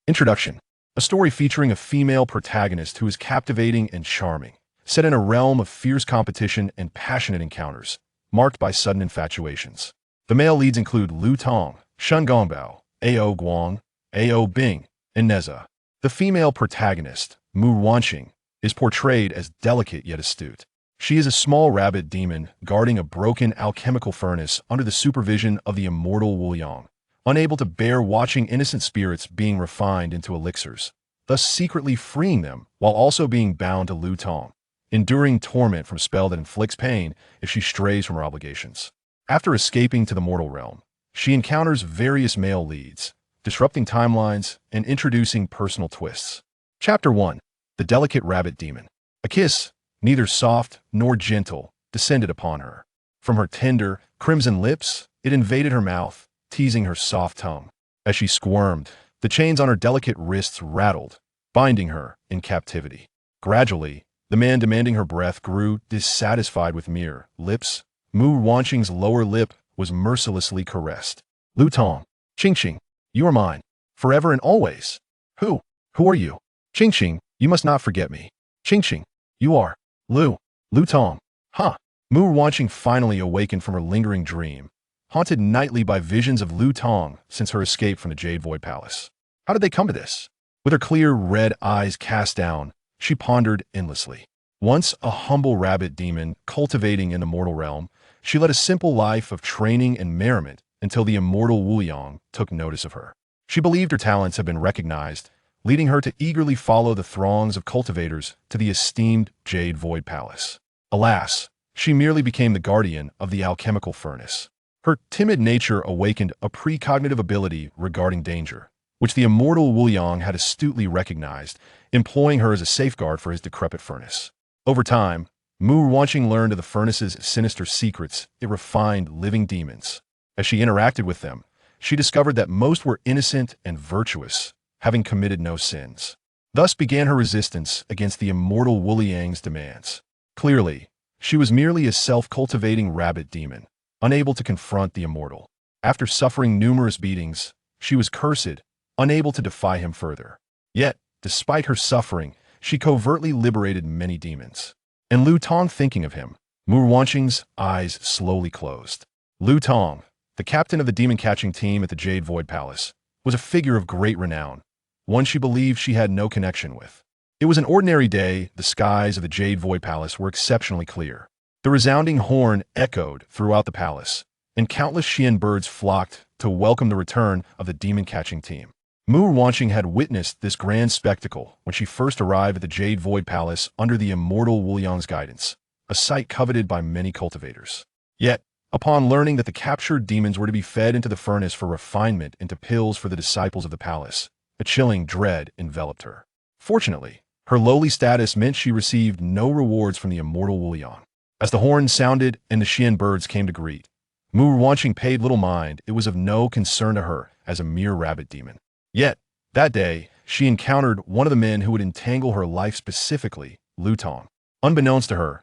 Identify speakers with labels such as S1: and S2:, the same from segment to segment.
S1: Introduction. A story featuring a female protagonist who is captivating and charming, set in a realm of fierce competition and passionate encounters, marked by sudden infatuations. The male leads include Tong, Shen Gongbao, Guang, Bing, and Nezha. The female protagonist, Mu Ruanqing, is portrayed as delicate yet astute. She is a small rabbit demon guarding a broken alchemical furnace under the supervision of the immortal Wu Yang, unable to bear watching innocent spirits being refined into elixirs, thus secretly freeing them while also being bound to Tong, enduring torment from a spell that inflicts pain if she strays from her obligations. After escaping to the mortal realm, she encounters various male leads, disrupting timelines and introducing personal twists. Chapter 1. The Delicate Rabbit Demon. A kiss, neither soft nor gentle, descended upon her. From her tender, crimson lips, it invaded her mouth, teasing her soft tongue. As she squirmed, the chains on her delicate wrists rattled, binding her in captivity. Gradually, the man demanding her breath grew dissatisfied with mere lips. Mu Ruanqing's lower lip was mercilessly caressed. Tong, Ching, you are mine, forever and always. Who are you? Ching, you must not forget me. Ching, you are Tong. Huh. Mu Ruanqing finally awakened from her lingering dream, haunted nightly by visions of Tong since her escape from the Jade Void Palace. How did they come to this? With her clear red eyes cast down, she pondered endlessly. Once a humble rabbit demon cultivating in the mortal realm, she led a simple life of training and merriment until the immortal Wu Yang took notice of her. She believed her talents had been recognized, leading her to eagerly follow the throngs of cultivators to the esteemed Jade Void Palace. Alas, she merely became the guardian of the alchemical furnace. Her timid nature awakened a precognitive ability regarding danger, which the immortal Wu Yang had astutely recognized, employing her as a safeguard for his decrepit furnace. Over time, Mu Ruanqing learned of the furnace's sinister secrets. It refined living demons. As she interacted with them, she discovered that most were innocent and virtuous, having committed no sins. Thus began her resistance against the immortal Wu Yang's demands. Clearly, she was merely a self-cultivating rabbit demon, unable to confront the immortal. After suffering numerous beatings, she was cursed, unable to defy him further. Yet, despite her suffering, she covertly liberated many demons. And Tong, thinking of him, Mu Ruanqing's eyes slowly closed. Tong, the captain of the demon-catching team at the Jade Void Palace, was a figure of great renown, one she believed she had no connection with. It was an ordinary day. The skies of the Jade Void Palace were exceptionally clear. The resounding horn echoed throughout the palace, and countless Xian birds flocked to welcome the return of the demon-catching team. Mu Ruanqing had witnessed this grand spectacle when she first arrived at the Jade Void Palace under the immortal Wu Yang's guidance, a sight coveted by many cultivators. Yet, upon learning that the captured demons were to be fed into the furnace for refinement into pills for the disciples of the palace, a chilling dread enveloped her. Fortunately, her lowly status meant she received no rewards from the immortal Wu Yang. As the horn sounded and the Xian birds came to greet, Mu Ruanqing paid little mind. It was of no concern to her as a mere rabbit demon. Yet, that day, she encountered one of the men who would entangle her life, specifically Tong. Unbeknownst to her,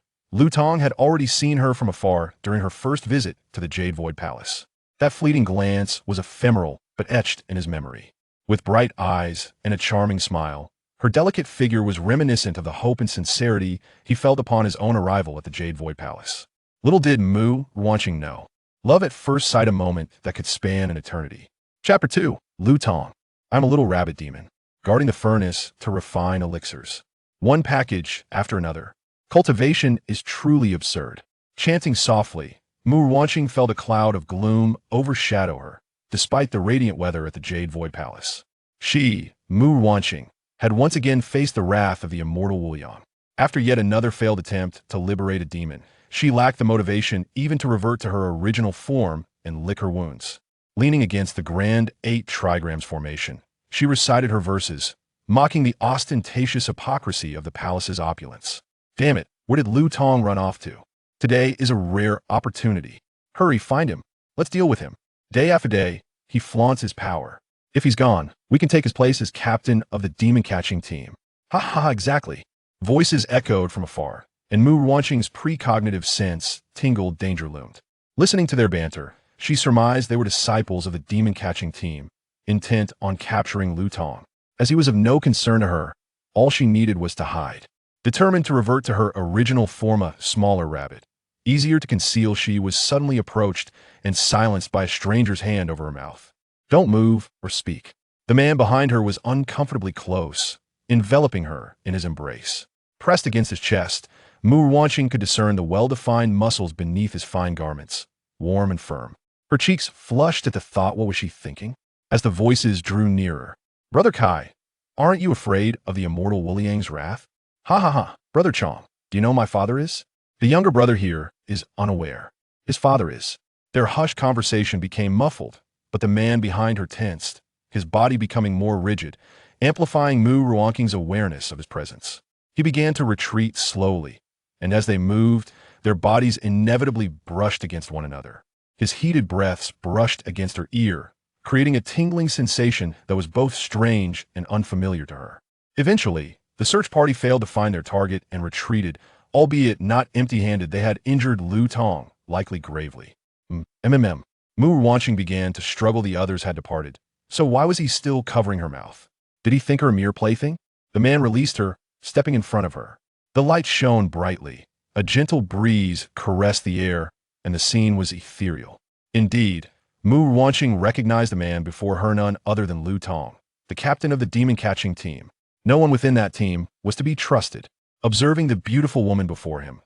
S1: Tong had already seen her from afar during her first visit to the Jade Void Palace. That fleeting glance was ephemeral but etched in his memory. With bright eyes and a charming smile, her delicate figure was reminiscent of the hope and sincerity he felt upon his own arrival at the Jade Void Palace. Little did Mu Ruanqing know. Love at first sight, a moment that could span an eternity. Chapter 2. Tong. I'm a little rabbit demon, guarding the furnace to refine elixirs. One package after another. Cultivation is truly absurd. Chanting softly, Mu Ruanqing felt a cloud of gloom overshadow her, despite the radiant weather at the Jade Void Palace. She, Mu Ruanqing, had once again faced the wrath of the immortal Wu Yang. After yet another failed attempt to liberate a demon, she lacked the motivation even to revert to her original form and lick her wounds. Leaning against the grand 8 trigrams formation, she recited her verses, mocking the ostentatious hypocrisy of the palace's opulence. Damn it, where did Tong run off to? Today is a rare opportunity. Hurry, find him. Let's deal with him. Day after day, he flaunts his power. If he's gone, we can take his place as captain of the demon-catching team. Ha ha, exactly. Voices echoed from afar, and Mu Ruanqing's precognitive sense tingled. Danger loomed. Listening to their banter, she surmised they were disciples of the demon-catching team, intent on capturing Tong. As he was of no concern to her, all she needed was to hide. Determined to revert to her original form, a smaller rabbit, easier to conceal, she was suddenly approached and silenced by a stranger's hand over her mouth. Don't move or speak. The man behind her was uncomfortably close, enveloping her in his embrace. Pressed against his chest, Mu Ruanqing could discern the well-defined muscles beneath his fine garments, warm and firm. Her cheeks flushed at the thought. What was she thinking? As the voices drew nearer. Brother Kai, aren't you afraid of the immortal Wu Liang's wrath? Ha ha ha, Brother Chong, do you know my father is? The younger brother here is unaware. His father is. Their hushed conversation became muffled, but the man behind her tensed, his body becoming more rigid, amplifying Mu Ruanqing's awareness of his presence. He began to retreat slowly, and as they moved, their bodies inevitably brushed against one another. His heated breaths brushed against her ear, creating a tingling sensation that was both strange and unfamiliar to her. Eventually, the search party failed to find their target and retreated, albeit not empty-handed. They had injured Tong, likely gravely. Mu Ruanqing began to struggle. The others had departed. So why was he still covering her mouth? Did he think her a mere plaything? The man released her, stepping in front of her. The light shone brightly. A gentle breeze caressed the air, and the scene was ethereal. Indeed, Mu Ruanqing recognized the man before her, none other than Tong, the captain of the demon-catching team. No one within that team was to be trusted. Observing the beautiful woman before him,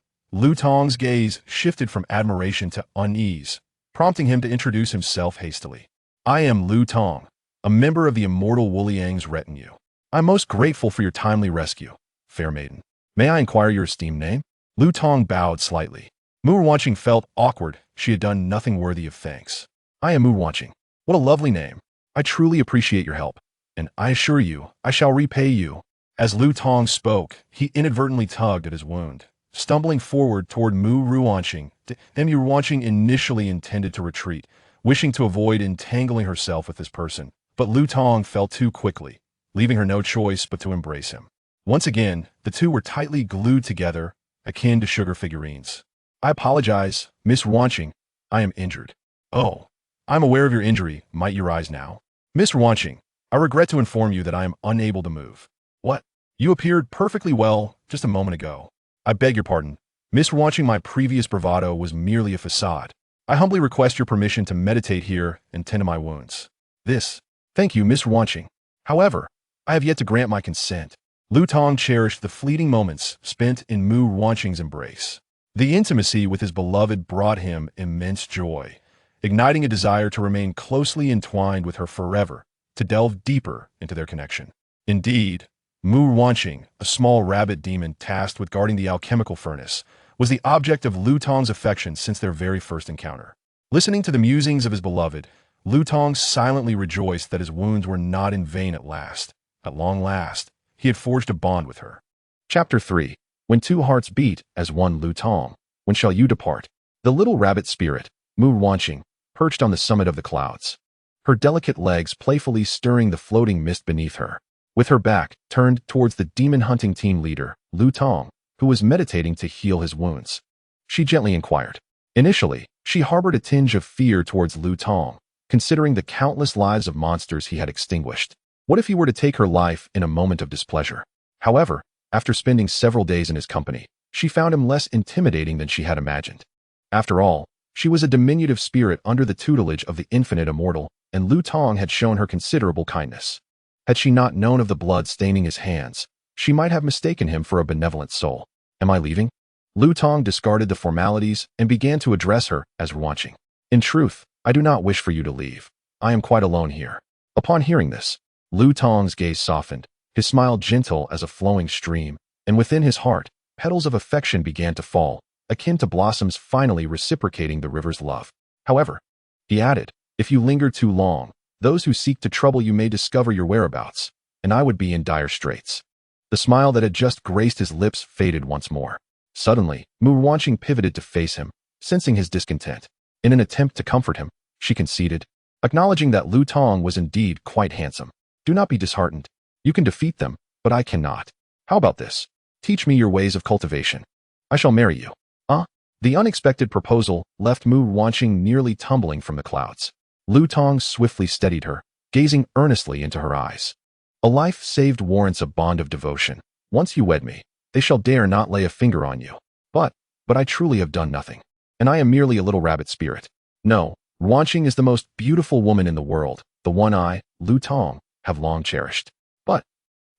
S1: Tong's gaze shifted from admiration to unease, prompting him to introduce himself hastily. I am Tong, a member of the immortal Wu Liang's retinue. I'm most grateful for your timely rescue, fair maiden. May I inquire your esteemed name? Tong bowed slightly. Mu Ruanqing felt awkward. She had done nothing worthy of thanks. I am Mu Ruanqing. What a lovely name. I truly appreciate your help, and I assure you, I shall repay you. As Tong spoke, he inadvertently tugged at his wound, stumbling forward toward Mu Ruanqing. Mu Ruanqing initially intended to retreat, wishing to avoid entangling herself with this person, but Tong fell too quickly, leaving her no choice but to embrace him. Once again, the two were tightly glued together, akin to sugar figurines. I apologize, Miss Ruanqing. I am injured. Oh, I'm aware of your injury. Might you rise now? Miss Ruanqing, I regret to inform you that I am unable to move. What? You appeared perfectly well just a moment ago. I beg your pardon. Miss Ruanqing, my previous bravado was merely a facade. I humbly request your permission to meditate here and tend to my wounds. Thank you, Miss Ruanqing. However, I have yet to grant my consent. Tong cherished the fleeting moments spent in Mu Ruanqing's embrace. The intimacy with his beloved brought him immense joy, igniting a desire to remain closely entwined with her forever, to delve deeper into their connection. Indeed, Mu Ruanqing, a small rabbit demon tasked with guarding the alchemical furnace, was the object of Tong's affection since their very first encounter. Listening to the musings of his beloved, Tong silently rejoiced that his wounds were not in vain at last. At long last, he had forged a bond with her. Chapter 3. When two hearts beat as one. Tong, when shall you depart? The little rabbit spirit, Mu Ruanqing, perched on the summit of the clouds, her delicate legs playfully stirring the floating mist beneath her. With her back turned towards the demon-hunting team leader, Tong, who was meditating to heal his wounds, she gently inquired. Initially, she harbored a tinge of fear towards Tong, considering the countless lives of monsters he had extinguished. What if he were to take her life in a moment of displeasure? However, after spending several days in his company, she found him less intimidating than she had imagined. After all, she was a diminutive spirit under the tutelage of the infinite immortal, and Tong had shown her considerable kindness. Had she not known of the blood staining his hands, she might have mistaken him for a benevolent soul. Am I leaving? Tong discarded the formalities and began to address her as Ruanqing. In truth, I do not wish for you to leave. I am quite alone here. Upon hearing this, Tong's gaze softened, his smile gentle as a flowing stream, and within his heart, petals of affection began to fall, akin to blossoms finally reciprocating the river's love. However, he added, if you linger too long, those who seek to trouble you may discover your whereabouts, and I would be in dire straits. The smile that had just graced his lips faded once more. Suddenly, Mu Ruanqing pivoted to face him, sensing his discontent. In an attempt to comfort him, she conceded, acknowledging that Tong was indeed quite handsome. Do not be disheartened. You can defeat them, but I cannot. How about this? Teach me your ways of cultivation. I shall marry you. The unexpected proposal left Mu Ruanqing nearly tumbling from the clouds. Tong swiftly steadied her, gazing earnestly into her eyes. A life saved warrants a bond of devotion. Once you wed me, they shall dare not lay a finger on you. But I truly have done nothing. And I am merely a little rabbit spirit. No, Ruanqing is the most beautiful woman in the world, the one I, Lu Tong, have long cherished. But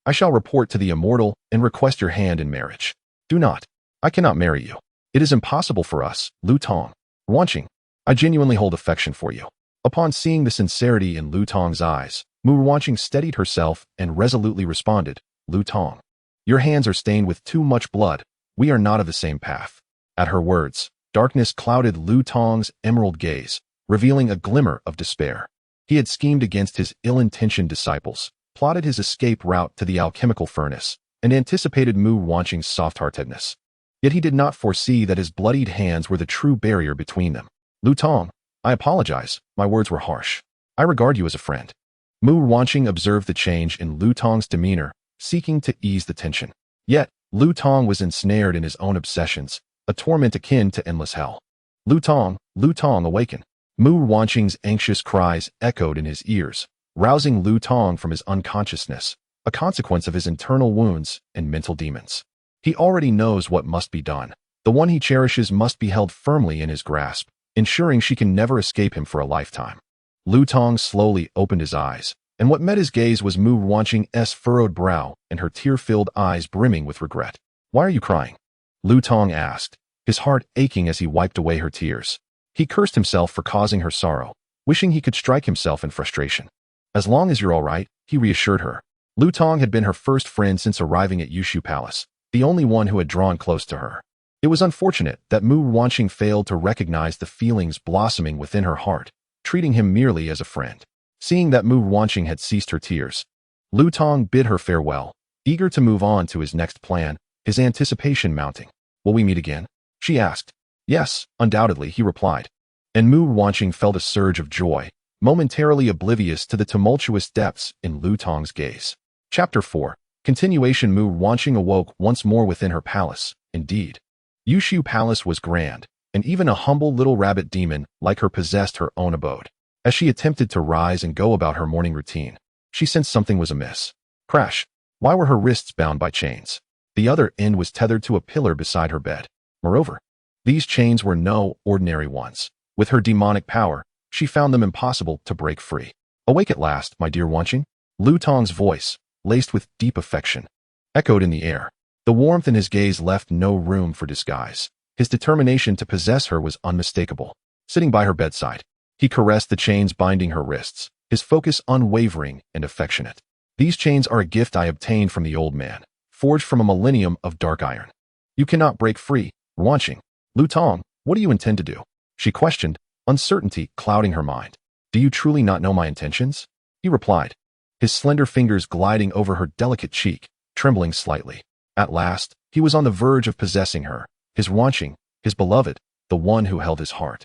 S1: I shall report to the immortal and request your hand in marriage. Do not. I cannot marry you. It is impossible for us, Lu Tong. Ruanqing, I genuinely hold affection for you. Upon seeing the sincerity in Lu Tong's eyes, Mu Ruanqing steadied herself and resolutely responded, Lu Tong, your hands are stained with too much blood. We are not of the same path. At her words, darkness clouded Lu Tong's emerald gaze, revealing a glimmer of despair. He had schemed against his ill-intentioned disciples, plotted his escape route to the alchemical furnace, and anticipated Mu Ruanqing's soft-heartedness. Yet he did not foresee that his bloodied hands were the true barrier between them. Lu Tong, I apologize, my words were harsh. I regard you as a friend. Mu Ruanqing observed the change in Lu Tong's demeanor, seeking to ease the tension. Yet, Lu Tong was ensnared in his own obsessions, a torment akin to endless hell. Lu Tong, awaken. Mu Ruanqing's anxious cries echoed in his ears, rousing Lu Tong from his unconsciousness, a consequence of his internal wounds and mental demons. He already knows what must be done. The one he cherishes must be held firmly in his grasp, ensuring she can never escape him for a lifetime. Lu Tong slowly opened his eyes, and what met his gaze was Mu Ruanqing's furrowed brow and her tear-filled eyes brimming with regret. Why are you crying? Lu Tong asked, his heart aching as he wiped away her tears. He cursed himself for causing her sorrow, wishing he could strike himself in frustration. As long as you're all right, he reassured her. Lu Tong had been her first friend since arriving at Yushu Palace, the only one who had drawn close to her. It was unfortunate that Mu Ruanqing failed to recognize the feelings blossoming within her heart, treating him merely as a friend. Seeing that Mu Ruanqing had ceased her tears, Lu Tong bid her farewell, eager to move on to his next plan, his anticipation mounting. Will we meet again? She asked. Yes, undoubtedly, he replied. And Mu Ruanqing felt a surge of joy, momentarily oblivious to the tumultuous depths in Lu Tong's gaze. Chapter 4. Continuation. Mu Ruanqing awoke once more within her palace. Indeed, Yushu Palace was grand, and even a humble little rabbit demon like her possessed her own abode. As she attempted to rise and go about her morning routine, she sensed something was amiss. Crash! Why were her wrists bound by chains? The other end was tethered to a pillar beside her bed. Moreover, these chains were no ordinary ones. With her demonic power, she found them impossible to break free. Awake at last, my dear Ruanqing? Lu Tong's voice, laced with deep affection, echoed in the air. The warmth in his gaze left no room for disguise. His determination to possess her was unmistakable. Sitting by her bedside, he caressed the chains binding her wrists, his focus unwavering and affectionate. These chains are a gift I obtained from the old man, forged from a millennium of dark iron. You cannot break free, Ruanqing. Lu Tong, what do you intend to do? She questioned, uncertainty clouding her mind. Do you truly not know my intentions? He replied, his slender fingers gliding over her delicate cheek, trembling slightly. At last, he was on the verge of possessing her, his Ruanqing, his beloved, the one who held his heart.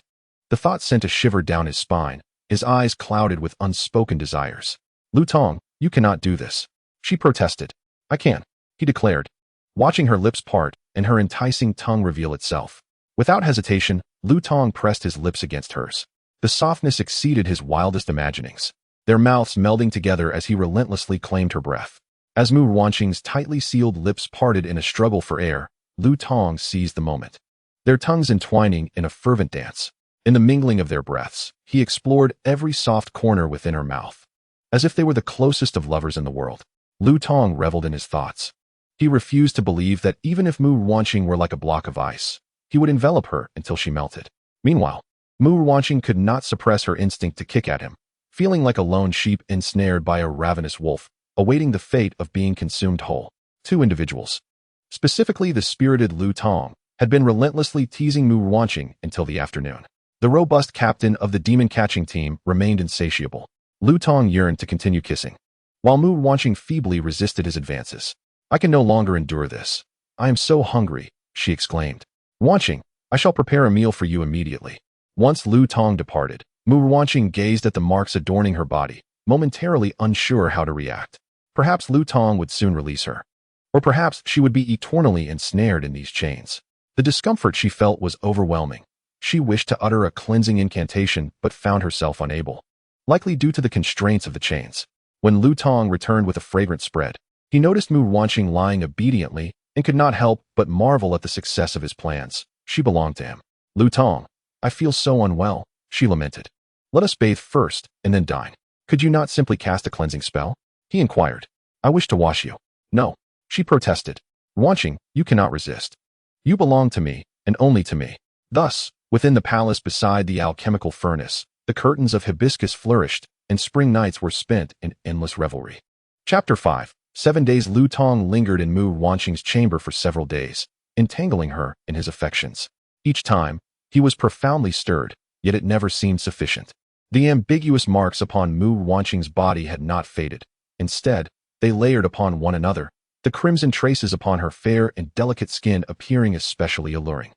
S1: The thought sent a shiver down his spine, his eyes clouded with unspoken desires. Lu Tong, you cannot do this. She protested. I can, he declared, watching her lips part and her enticing tongue reveal itself. Without hesitation, Lu Tong pressed his lips against hers. The softness exceeded his wildest imaginings, their mouths melding together as he relentlessly claimed her breath. As Mu Ruanqing's tightly sealed lips parted in a struggle for air, Lu Tong seized the moment. Their tongues entwining in a fervent dance. In the mingling of their breaths, he explored every soft corner within her mouth. As if they were the closest of lovers in the world, Lu Tong reveled in his thoughts. He refused to believe that even if Mu Ruanqing were like a block of ice, he would envelop her until she melted. Meanwhile, Mu Ruanqing could not suppress her instinct to kick at him, feeling like a lone sheep ensnared by a ravenous wolf, awaiting the fate of being consumed whole. Two individuals, specifically the spirited Lu Tong, had been relentlessly teasing Mu Ruanqing until the afternoon. The robust captain of the demon-catching team remained insatiable. Lu Tong yearned to continue kissing, while Mu Ruanqing feebly resisted his advances. I can no longer endure this. I am so hungry, she exclaimed. Ruanqing, I shall prepare a meal for you immediately. Once Lu Tong departed, Mu Ruanqing gazed at the marks adorning her body, momentarily unsure how to react. Perhaps Lu Tong would soon release her. Or perhaps she would be eternally ensnared in these chains. The discomfort she felt was overwhelming. She wished to utter a cleansing incantation but found herself unable, likely due to the constraints of the chains. When Lu Tong returned with a fragrant spread, he noticed Mu Ruanqing lying obediently and could not help but marvel at the success of his plans. She belonged to him. Lu Tong, I feel so unwell, she lamented. Let us bathe first and then dine. Could you not simply cast a cleansing spell? He inquired. I wish to wash you. No, she protested. Ruanqing, you cannot resist. You belong to me, and only to me. Thus, within the palace beside the alchemical furnace, the curtains of hibiscus flourished, and spring nights were spent in endless revelry. Chapter 5. 7 days. Lu Tong lingered in Mu Ruanqing's chamber for several days, entangling her in his affections. Each time, he was profoundly stirred, yet it never seemed sufficient. The ambiguous marks upon Mu Ruanqing's body had not faded. Instead, they layered upon one another, the crimson traces upon her fair and delicate skin appearing especially alluring,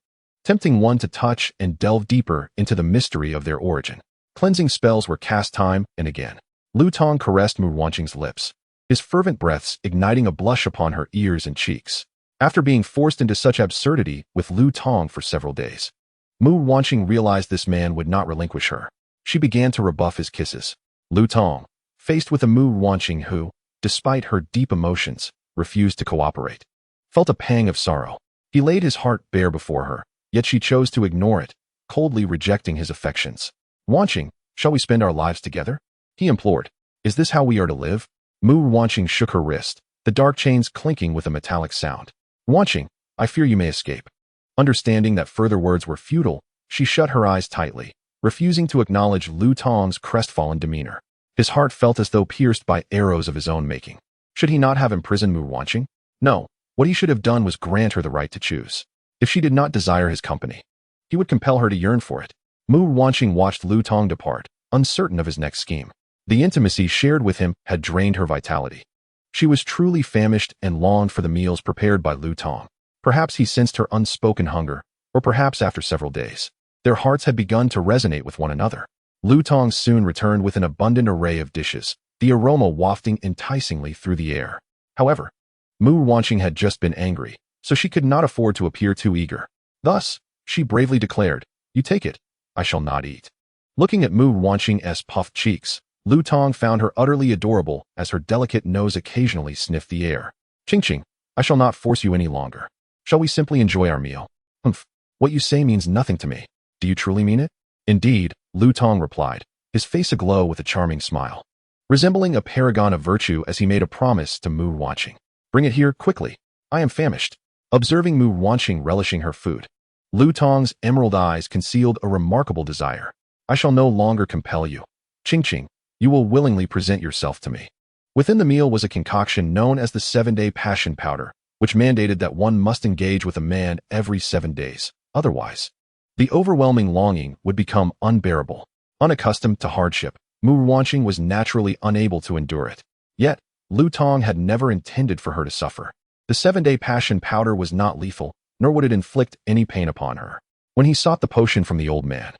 S1: tempting one to touch and delve deeper into the mystery of their origin. Cleansing spells were cast time and again. Lu Tong caressed Mu Ruanqing's lips, his fervent breaths igniting a blush upon her ears and cheeks. After being forced into such absurdity with Lu Tong for several days, Mu Ruanqing realized this man would not relinquish her. She began to rebuff his kisses. Lu Tong, faced with a Mu Ruanqing who, despite her deep emotions, refused to cooperate, felt a pang of sorrow. He laid his heart bare before her, yet she chose to ignore it, coldly rejecting his affections. Ruanqing, shall we spend our lives together? He implored. Is this how we are to live? Mu Ruanqing shook her wrist, the dark chains clinking with a metallic sound. Ruanqing, I fear you may escape. Understanding that further words were futile, she shut her eyes tightly, refusing to acknowledge Lu Tong's crestfallen demeanor. His heart felt as though pierced by arrows of his own making. Should he not have imprisoned Mu Ruanqing? No, what he should have done was grant her the right to choose. If she did not desire his company, he would compel her to yearn for it. Mu Ruanqing watched Lu Tong depart, uncertain of his next scheme. The intimacy shared with him had drained her vitality. She was truly famished and longed for the meals prepared by Lu Tong. Perhaps he sensed her unspoken hunger, or perhaps after several days, their hearts had begun to resonate with one another. Lu Tong soon returned with an abundant array of dishes, the aroma wafting enticingly through the air. However, Mu Ruanqing had just been angry, so she could not afford to appear too eager. Thus, she bravely declared, You take it, I shall not eat. Looking at Mu Ruanqing's puffed cheeks, Lu Tong found her utterly adorable as her delicate nose occasionally sniffed the air. Ching, I shall not force you any longer. Shall we simply enjoy our meal? Humph, what you say means nothing to me. Do you truly mean it? Indeed, Lu Tong replied, his face aglow with a charming smile, resembling a paragon of virtue as he made a promise to Mu Ruanqing. Bring it here, quickly. I am famished. Observing Mu Ruanqing relishing her food, Lu Tong's emerald eyes concealed a remarkable desire. I shall no longer compel you. Ching, you will willingly present yourself to me. Within the meal was a concoction known as the 7-day passion powder, which mandated that one must engage with a man every 7 days. Otherwise, the overwhelming longing would become unbearable. Unaccustomed to hardship, Mu Ruanqing was naturally unable to endure it. Yet, Lu Tong had never intended for her to suffer. The 7-day passion powder was not lethal, nor would it inflict any pain upon her. When he sought the potion from the old man,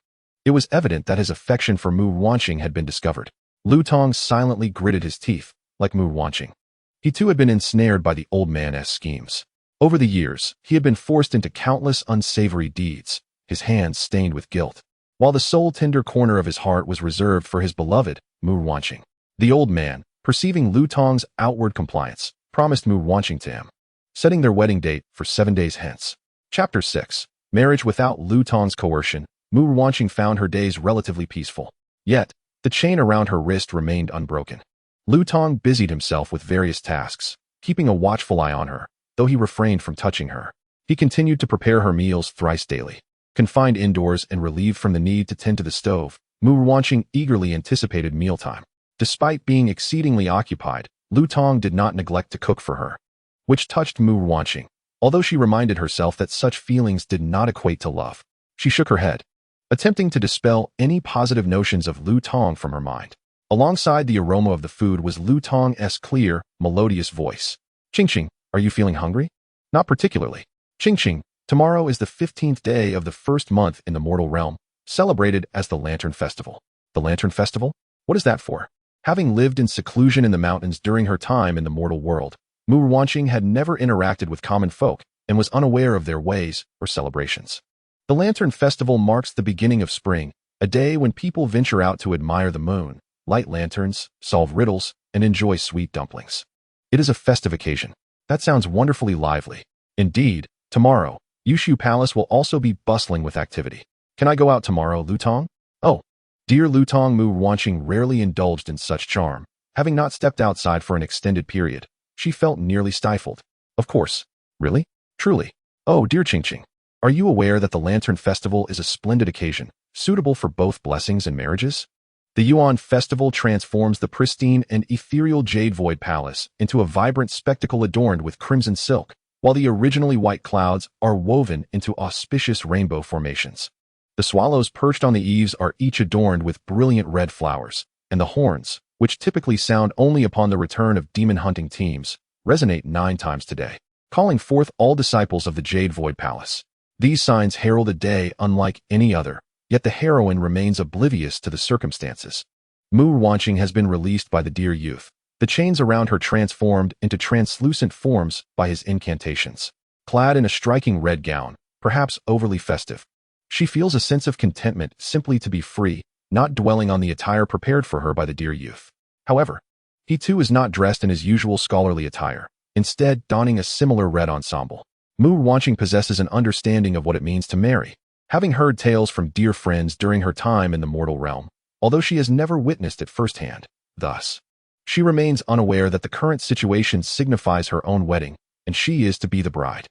S1: it was evident that his affection for Mu Ruanqing had been discovered. Lu Tong silently gritted his teeth, like Mu Ruanqing. He too had been ensnared by the old man's schemes. Over the years, he had been forced into countless unsavory deeds, his hands stained with guilt, while the soul-tender corner of his heart was reserved for his beloved, Mu Ruanqing. The old man, perceiving Lu Tong's outward compliance, promised Mu Ruanqing to him, setting their wedding date for 7 days hence. Chapter 6. Marriage without Lu Tong's coercion. Mu Ruanqing found her days relatively peaceful. Yet, the chain around her wrist remained unbroken. Lu Tong busied himself with various tasks, keeping a watchful eye on her, though he refrained from touching her. He continued to prepare her meals thrice daily. Confined indoors and relieved from the need to tend to the stove, Mu Ruanqing eagerly anticipated mealtime. Despite being exceedingly occupied, Lu Tong did not neglect to cook for her, which touched Mu Ruanqing, although she reminded herself that such feelings did not equate to love. She shook her head, attempting to dispel any positive notions of Lu Tong from her mind. Alongside the aroma of the food was Lu Tong's clear, melodious voice. Ching, are you feeling hungry? Not particularly. Ching, tomorrow is the 15th day of the first month in the mortal realm, celebrated as the Lantern Festival. The Lantern Festival? What is that for? Having lived in seclusion in the mountains during her time in the mortal world, Mu Ruanqing had never interacted with common folk and was unaware of their ways or celebrations. The Lantern Festival marks the beginning of spring, a day when people venture out to admire the moon, light lanterns, solve riddles, and enjoy sweet dumplings. It is a festive occasion. That sounds wonderfully lively. Indeed, tomorrow, Yushu Palace will also be bustling with activity. Can I go out tomorrow, Lu Tong? Oh, dear Lu Tong. Mu Ruanqing rarely indulged in such charm. Having not stepped outside for an extended period, she felt nearly stifled. Of course. Really? Truly. Oh, dear Qingqing. Are you aware that the Lantern Festival is a splendid occasion, suitable for both blessings and marriages? The Yuan Festival transforms the pristine and ethereal Jade Void Palace into a vibrant spectacle adorned with crimson silk, while the originally white clouds are woven into auspicious rainbow formations. The swallows perched on the eaves are each adorned with brilliant red flowers, and the horns, which typically sound only upon the return of demon hunting teams, resonate 9 times today, calling forth all disciples of the Jade Void Palace. These signs herald a day unlike any other, yet the heroine remains oblivious to the circumstances. Mu Ruanqing has been released by the dear youth, the chains around her transformed into translucent forms by his incantations. Clad in a striking red gown, perhaps overly festive, she feels a sense of contentment simply to be free, not dwelling on the attire prepared for her by the dear youth. However, he too is not dressed in his usual scholarly attire, instead donning a similar red ensemble. Mu Ruanqing possesses an understanding of what it means to marry, having heard tales from dear friends during her time in the mortal realm, although she has never witnessed it firsthand. Thus, she remains unaware that the current situation signifies her own wedding, and she is to be the bride.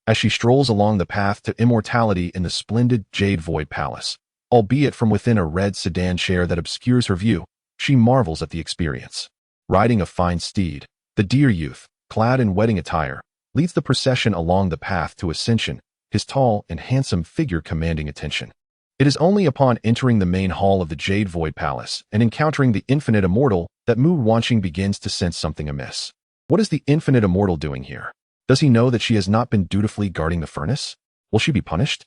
S1: As she strolls along the path to immortality in the splendid Jade Void Palace, albeit from within a red sedan chair that obscures her view, she marvels at the experience. Riding a fine steed, the dear youth, clad in wedding attire, leads the procession along the path to ascension, his tall and handsome figure commanding attention. It is only upon entering the main hall of the Jade Void Palace and encountering the Infinite Immortal that Mu Ruanqing begins to sense something amiss. What is the Infinite Immortal doing here? Does he know that she has not been dutifully guarding the furnace? Will she be punished?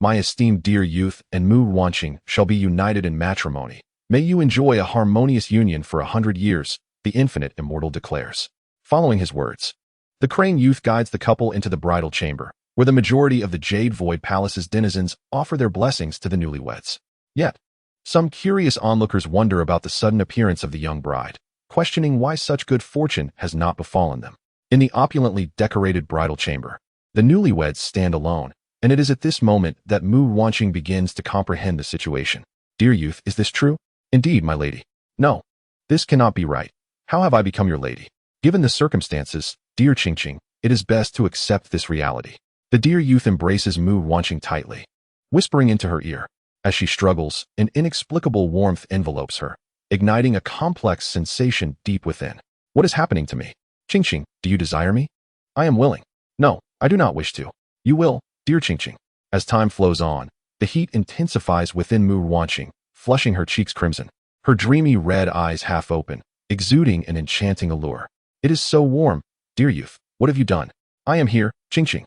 S1: My esteemed dear youth and Mu Ruanqing shall be united in matrimony. May you enjoy a harmonious union for 100 years, the Infinite Immortal declares. Following his words, the crane youth guides the couple into the bridal chamber, where the majority of the Jade Void Palace's denizens offer their blessings to the newlyweds. Yet, some curious onlookers wonder about the sudden appearance of the young bride, questioning why such good fortune has not befallen them. In the opulently decorated bridal chamber, the newlyweds stand alone, and it is at this moment that Mu Ruanqing begins to comprehend the situation. Dear youth, is this true? Indeed, my lady. No, this cannot be right. How have I become your lady? Given the circumstances, dear Qingqing, it is best to accept this reality. The dear youth embraces Mu Ruanqing tightly, whispering into her ear. As she struggles, an inexplicable warmth envelopes her, igniting a complex sensation deep within. What is happening to me? Qingqing, do you desire me? I am willing. No, I do not wish to. You will, dear Qingqing. As time flows on, the heat intensifies within Mu Ruanqing, flushing her cheeks crimson, her dreamy red eyes half open, exuding an enchanting allure. It is so warm, dear youth. What have you done? I am here, Qingqing.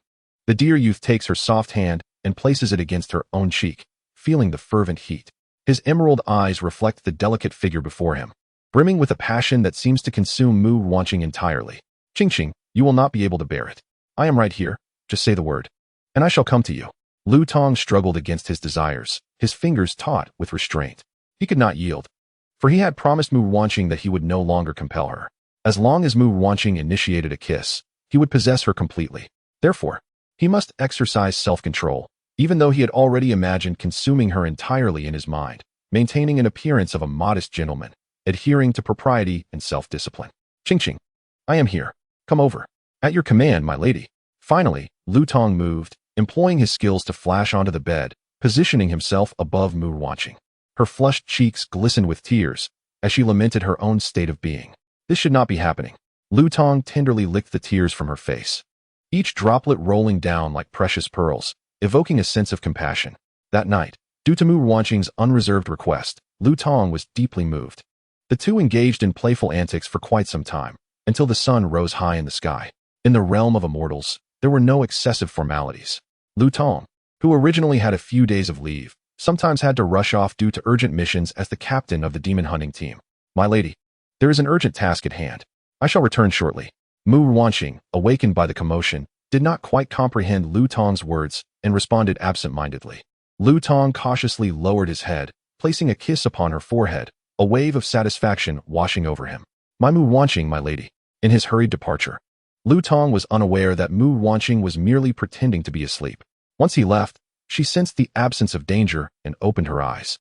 S1: The dear youth takes her soft hand and places it against her own cheek, feeling the fervent heat. His emerald eyes reflect the delicate figure before him, brimming with a passion that seems to consume Mu Ruanqing entirely. Qingqing, you will not be able to bear it. I am right here, just say the word, and I shall come to you. Lu Tong struggled against his desires, his fingers taut with restraint. He could not yield, for he had promised Mu Ruanqing that he would no longer compel her. As long as Mu Ruanqing initiated a kiss, he would possess her completely. Therefore, he must exercise self-control, even though he had already imagined consuming her entirely in his mind, maintaining an appearance of a modest gentleman, adhering to propriety and self-discipline. Qingqing, I am here. Come over. At your command, my lady. Finally, Lu Tong moved, employing his skills to flash onto the bed, positioning himself above Mu Ruanqing. Her flushed cheeks glistened with tears as she lamented her own state of being. This should not be happening. Lu Tong tenderly licked the tears from her face, each droplet rolling down like precious pearls, evoking a sense of compassion. That night, due to Mu Ruanqing's unreserved request, Lu Tong was deeply moved. The two engaged in playful antics for quite some time, until the sun rose high in the sky. In the realm of immortals, there were no excessive formalities. Lu Tong, who originally had a few days of leave, sometimes had to rush off due to urgent missions as the captain of the demon hunting team. My lady, there is an urgent task at hand. I shall return shortly. Mu Ruanqing, awakened by the commotion, did not quite comprehend Lu Tong's words and responded absent-mindedly. Lu Tong cautiously lowered his head, placing a kiss upon her forehead, a wave of satisfaction washing over him. My Mu Ruanqing, my lady. In his hurried departure, Tong was unaware that Mu Ruanqing was merely pretending to be asleep. Once he left, she sensed the absence of danger and opened her eyes,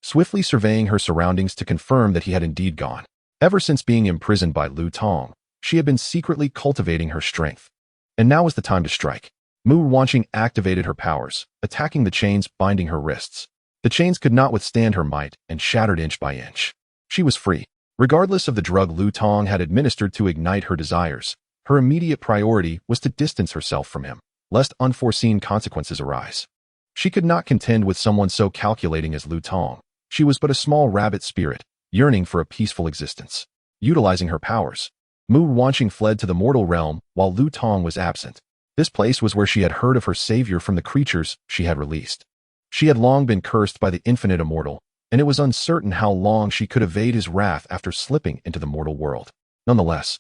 S1: swiftly surveying her surroundings to confirm that he had indeed gone. Ever since being imprisoned by Tong, she had been secretly cultivating her strength. And now was the time to strike. Mu Ruanqing activated her powers, attacking the chains binding her wrists. The chains could not withstand her might and shattered inch by inch. She was free. Regardless of the drug Tong had administered to ignite her desires, her immediate priority was to distance herself from him, lest unforeseen consequences arise. She could not contend with someone so calculating as Tong. She was but a small rabbit spirit, yearning for a peaceful existence. Utilizing her powers, Mu Ruanqing fled to the mortal realm while Tong was absent. This place was where she had heard of her savior from the creatures she had released. She had long been cursed by the infinite immortal, and it was uncertain how long she could evade his wrath after slipping into the mortal world. Nonetheless,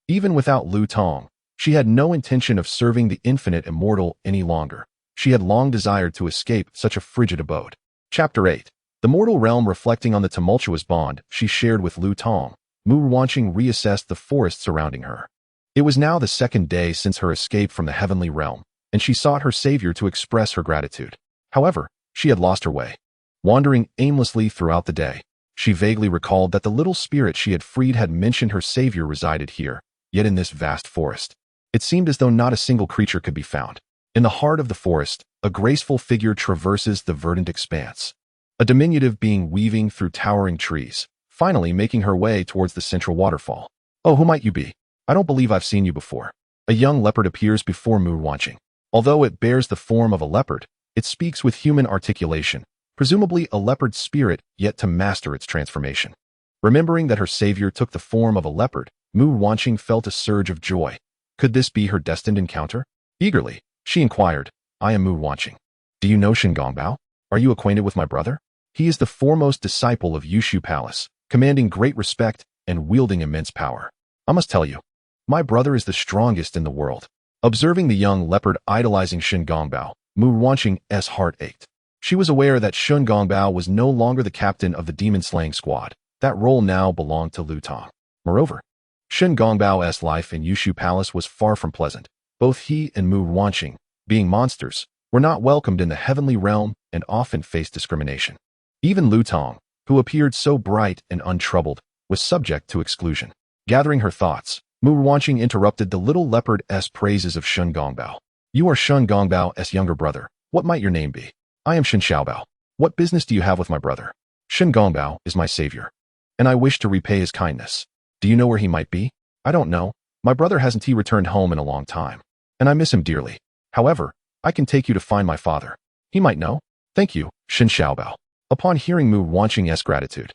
S1: even without Tong, she had no intention of serving the infinite immortal any longer. She had long desired to escape such a frigid abode. Chapter 8. The mortal realm. Reflecting on the tumultuous bond she shared with Tong, Mu Ruanqing reassessed the forest surrounding her. It was now the second day since her escape from the heavenly realm, and she sought her savior to express her gratitude. However, she had lost her way. Wandering aimlessly throughout the day, she vaguely recalled that the little spirit she had freed had mentioned her savior resided here, yet in this vast forest, it seemed as though not a single creature could be found. In the heart of the forest, a graceful figure traverses the verdant expanse, a diminutive being weaving through towering trees, finally making her way towards the central waterfall. Oh, who might you be? I don't believe I've seen you before. A young leopard appears before Mu Ruanqing. Although it bears the form of a leopard, it speaks with human articulation, presumably a leopard spirit yet to master its transformation. Remembering that her savior took the form of a leopard, Mu Ruanqing felt a surge of joy. Could this be her destined encounter? Eagerly, she inquired, I am Mu Ruanqing. Do you know Shen Gongbao? Are you acquainted with my brother? He is the foremost disciple of Yushu Palace, commanding great respect and wielding immense power. I must tell you, my brother is the strongest in the world. Observing the young leopard idolizing Shen Gongbao, Mu Ruanqing's heart ached. She was aware that Shen Gongbao was no longer the captain of the demon-slaying squad. That role now belonged to Tong. Moreover, Shen Gongbao's life in Yushu Palace was far from pleasant. Both he and Mu Ruanqing, being monsters, were not welcomed in the heavenly realm and often faced discrimination. Even Tong, who appeared so bright and untroubled, was subject to exclusion. Gathering her thoughts, Mu Ruanqing interrupted the little leopard's praises of Shen Gongbao. You are Shen Gongbao's younger brother. What might your name be? I am Shen Xiaobao. What business do you have with my brother? Shen Gongbao is my savior, and I wish to repay his kindness. Do you know where he might be? I don't know. My brother hasn't returned home in a long time, and I miss him dearly. However, I can take you to find my father. He might know. Thank you, Shen Xiaobao. Upon hearing Mu Ruanqing's gratitude,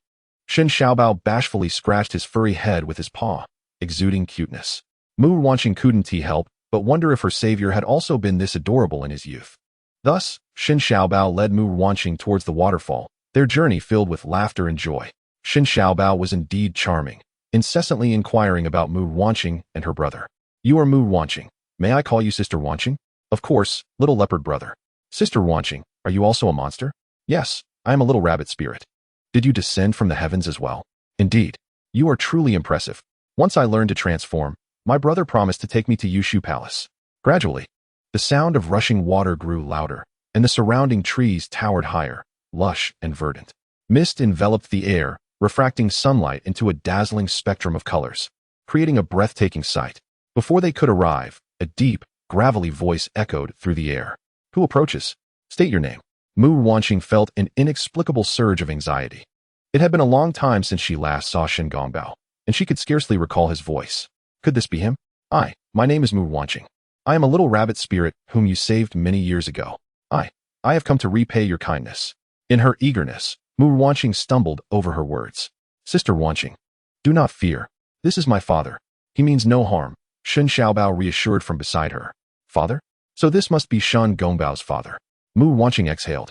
S1: Shen Xiaobao bashfully scratched his furry head with his paw, exuding cuteness. Mu Ruanqing couldn't help but wonder if her savior had also been this adorable in his youth. Thus, Shen Xiaobao led Mu Ruanqing towards the waterfall, their journey filled with laughter and joy. Shen Xiaobao was indeed charming, incessantly inquiring about Mu Ruanqing and her brother. You are Mu Ruanqing. May I call you Sister Ruanqing? Of course, little leopard brother. Sister Ruanqing, are you also a monster? Yes, I am a little rabbit spirit. Did you descend from the heavens as well? Indeed. You are truly impressive. Once I learned to transform, my brother promised to take me to Yushu Palace. Gradually, the sound of rushing water grew louder, and the surrounding trees towered higher, lush and verdant. Mist enveloped the air, refracting sunlight into a dazzling spectrum of colors, creating a breathtaking sight. Before they could arrive, a deep, gravelly voice echoed through the air. Who approaches? State your name. Mu Ruanqing felt an inexplicable surge of anxiety. It had been a long time since she last saw Shen Gongbao, and she could scarcely recall his voice. Could this be him? My name is Mu Ruanqing. I am a little rabbit spirit whom you saved many years ago. I have come to repay your kindness. In her eagerness, Mu Ruanqing stumbled over her words. Sister Ruanqing, do not fear. This is my father. He means no harm, Shen Xiaobao reassured from beside her. Father? So this must be Shen Gongbao's father. Mu Ruanqing exhaled,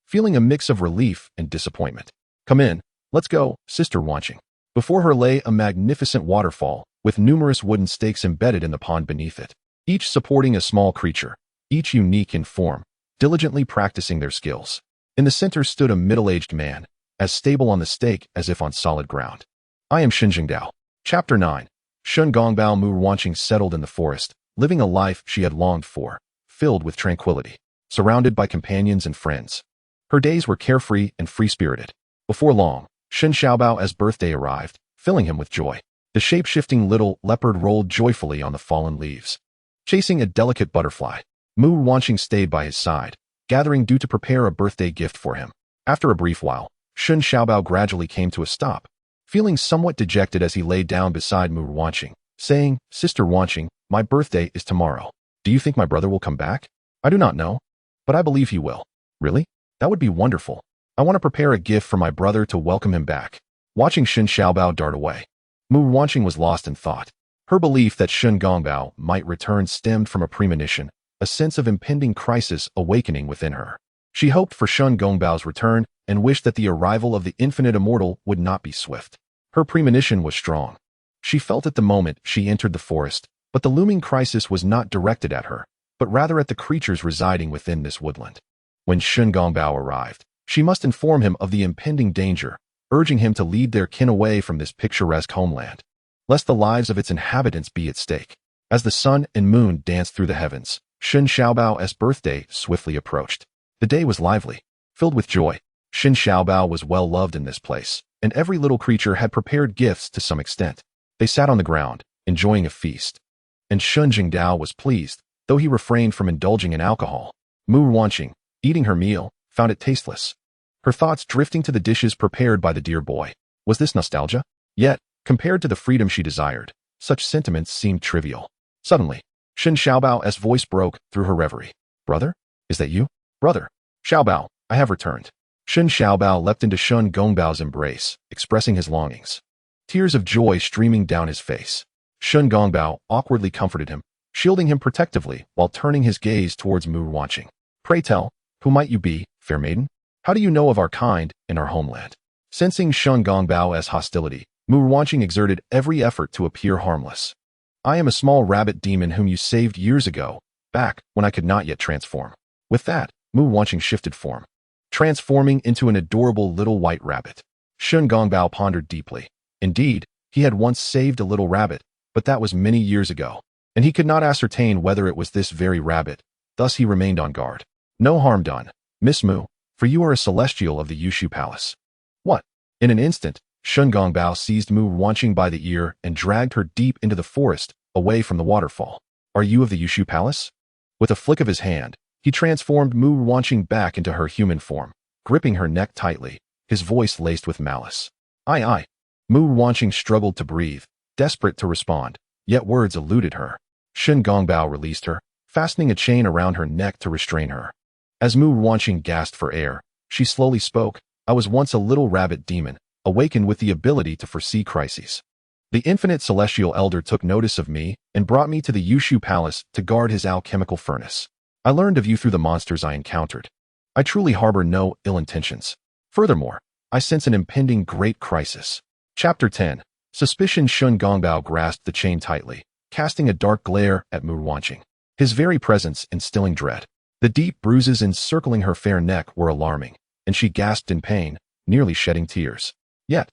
S1: feeling a mix of relief and disappointment. Come in, let's go, Sister Ruanqing. Before her lay a magnificent waterfall, with numerous wooden stakes embedded in the pond beneath it, each supporting a small creature, each unique in form, diligently practicing their skills. In the center stood a middle-aged man, as stable on the stake as if on solid ground. I am Shen Gongbao. Chapter 9. Shen Gongbao Mu Ruanqing settled in the forest, living a life she had longed for, filled with tranquility, surrounded by companions and friends. Her days were carefree and free-spirited. Before long, Shen Xiaobao's birthday arrived, filling him with joy. The shape-shifting little leopard rolled joyfully on the fallen leaves. Chasing a delicate butterfly, Mu Ruanqing stayed by his side, gathering dew to prepare a birthday gift for him. After a brief while, Shen Xiaobao gradually came to a stop, feeling somewhat dejected as he lay down beside Mu Ruanqing, saying, "Sister Ruanqing, my birthday is tomorrow. Do you think my brother will come back? I do not know, but I believe he will." "Really? That would be wonderful. I want to prepare a gift for my brother to welcome him back." Watching Shen Xiaobao dart away, Mu Ruanqing was lost in thought. Her belief that Shen Gongbao might return stemmed from a premonition, a sense of impending crisis awakening within her. She hoped for Shen Gongbao's return and wished that the arrival of the infinite immortal would not be swift. Her premonition was strong. She felt at the moment she entered the forest, but the looming crisis was not directed at her, but rather at the creatures residing within this woodland. When Shen Gongbao arrived, she must inform him of the impending danger, urging him to lead their kin away from this picturesque homeland, lest the lives of its inhabitants be at stake. As the sun and moon danced through the heavens, Shen Xiaobao's birthday swiftly approached. The day was lively, filled with joy. Shen Xiaobao was well loved in this place, and every little creature had prepared gifts to some extent. They sat on the ground, enjoying a feast. And Shen Gongbao was pleased, though he refrained from indulging in alcohol. Mu Ruanqing, eating her meal, found it tasteless. Her thoughts drifting to the dishes prepared by the dear boy. Was this nostalgia? Yet, compared to the freedom she desired, such sentiments seemed trivial. Suddenly, Shen Xiaobao's voice broke through her reverie. "Brother? Is that you?" "Brother. Xiaobao, I have returned." Shen Xiaobao leapt into Shen Gongbao's embrace, expressing his longings. Tears of joy streaming down his face. Shen Gongbao awkwardly comforted him, shielding him protectively while turning his gaze towards Mu Ruanqing. "Pray tell, who might you be, fair maiden? How do you know of our kind in our homeland?" Sensing Shen Gongbao's hostility, Mu Ruanqing exerted every effort to appear harmless. "I am a small rabbit demon whom you saved years ago, back when I could not yet transform." With that, Mu Ruanqing shifted form, transforming into an adorable little white rabbit. Shen Gongbao pondered deeply. Indeed, he had once saved a little rabbit, but that was many years ago, and he could not ascertain whether it was this very rabbit, thus he remained on guard. "No harm done, Miss Mu, for you are a celestial of the Yushu Palace." "What?" In an instant, Shen Gongbao seized Mu Ruanqing by the ear and dragged her deep into the forest, away from the waterfall. "Are you of the Yushu Palace?" With a flick of his hand, he transformed Mu Ruanqing back into her human form, gripping her neck tightly, his voice laced with malice. "Aye." Mu Ruanqing struggled to breathe, desperate to respond, yet words eluded her. Shen Gongbao released her, fastening a chain around her neck to restrain her. As Mu Ruanqing gasped for air, she slowly spoke. "I was once a little rabbit demon, awakened with the ability to foresee crises. The infinite celestial elder took notice of me and brought me to the Yushu Palace to guard his alchemical furnace. I learned of you through the monsters I encountered. I truly harbor no ill intentions. Furthermore, I sense an impending great crisis." Chapter 10. Suspicion. Shen Gongbao grasped the chain tightly, casting a dark glare at Mu Ruanqing, his very presence instilling dread. The deep bruises encircling her fair neck were alarming, and she gasped in pain, nearly shedding tears. Yet,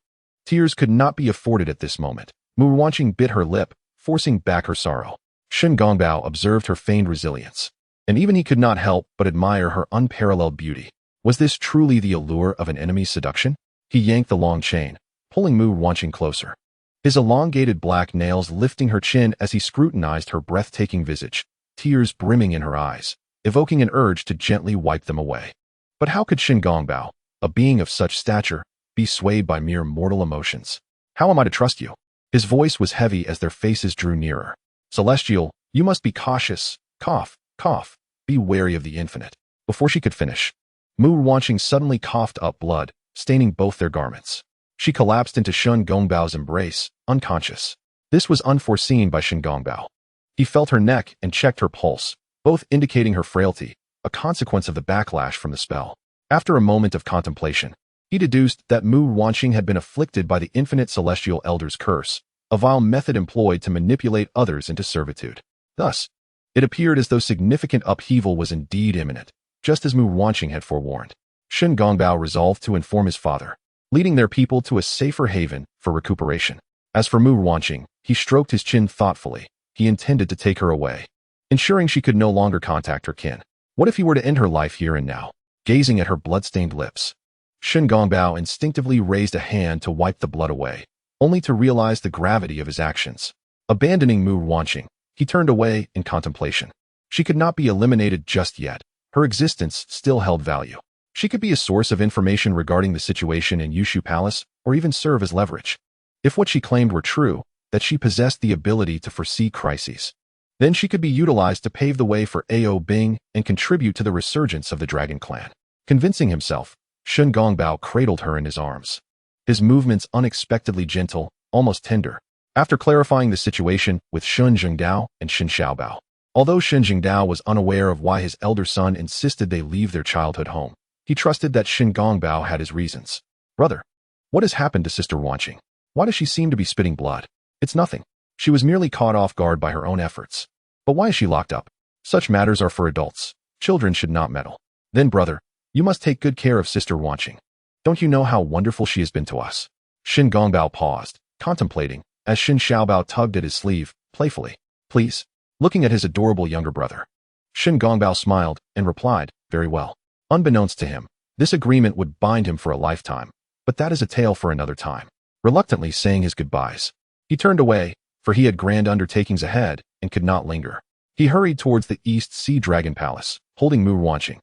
S1: tears could not be afforded at this moment. Mu Ruanqing bit her lip, forcing back her sorrow. Shen Gongbao observed her feigned resilience, and even he could not help but admire her unparalleled beauty. Was this truly the allure of an enemy's seduction? He yanked the long chain, pulling Mu Ruanqing closer, his elongated black nails lifting her chin as he scrutinized her breathtaking visage, tears brimming in her eyes, evoking an urge to gently wipe them away. But how could Shen Gongbao, a being of such stature, be swayed by mere mortal emotions? "How am I to trust you?" His voice was heavy as their faces drew nearer. "Celestial, you must be cautious. Cough, cough. Be wary of the infinite." Before she could finish, Mu Ruanqing suddenly coughed up blood, staining both their garments. She collapsed into Shen Gongbao's embrace, unconscious. This was unforeseen by Shen Gongbao. He felt her neck and checked her pulse, both indicating her frailty, a consequence of the backlash from the spell. After a moment of contemplation, he deduced that Mu Ruanqing had been afflicted by the infinite celestial elder's curse, a vile method employed to manipulate others into servitude. Thus, it appeared as though significant upheaval was indeed imminent, just as Mu Ruanqing had forewarned. Shen Gongbao resolved to inform his father. leading their people to a safer haven for recuperation. As for Mu Ruanqing, he stroked his chin thoughtfully. He intended to take her away, ensuring she could no longer contact her kin. What if he were to end her life here and now? Gazing at her blood-stained lips, Shen Gongbao instinctively raised a hand to wipe the blood away, only to realize the gravity of his actions. Abandoning Mu Ruanqing, he turned away in contemplation. She could not be eliminated just yet. Her existence still held value. She could be a source of information regarding the situation in Yushu Palace, or even serve as leverage. If what she claimed were true, that she possessed the ability to foresee crises, then she could be utilized to pave the way for Ao Bing and contribute to the resurgence of the Dragon Clan. Convincing himself, Shen Gongbao cradled her in his arms, his movements unexpectedly gentle, almost tender. After clarifying the situation with Shen Jingdao and Shen Xiaobao, although Shen Jingdao was unaware of why his elder son insisted they leave their childhood home, he trusted that Shen Gongbao had his reasons. Brother, what has happened to Sister Ruanqing? Why does she seem to be spitting blood? It's nothing. She was merely caught off guard by her own efforts. But why is she locked up? Such matters are for adults. Children should not meddle. Then, brother, you must take good care of Sister Ruanqing. Don't you know how wonderful she has been to us? Shen Gongbao paused, contemplating, as Shen Xiaobao tugged at his sleeve, playfully. Please? Looking at his adorable younger brother. Shen Gongbao smiled and replied, very well. Unbeknownst to him, this agreement would bind him for a lifetime, but that is a tale for another time. Reluctantly saying his goodbyes, he turned away, for he had grand undertakings ahead and could not linger. He hurried towards the East Sea Dragon Palace, holding Mu Ruanqing.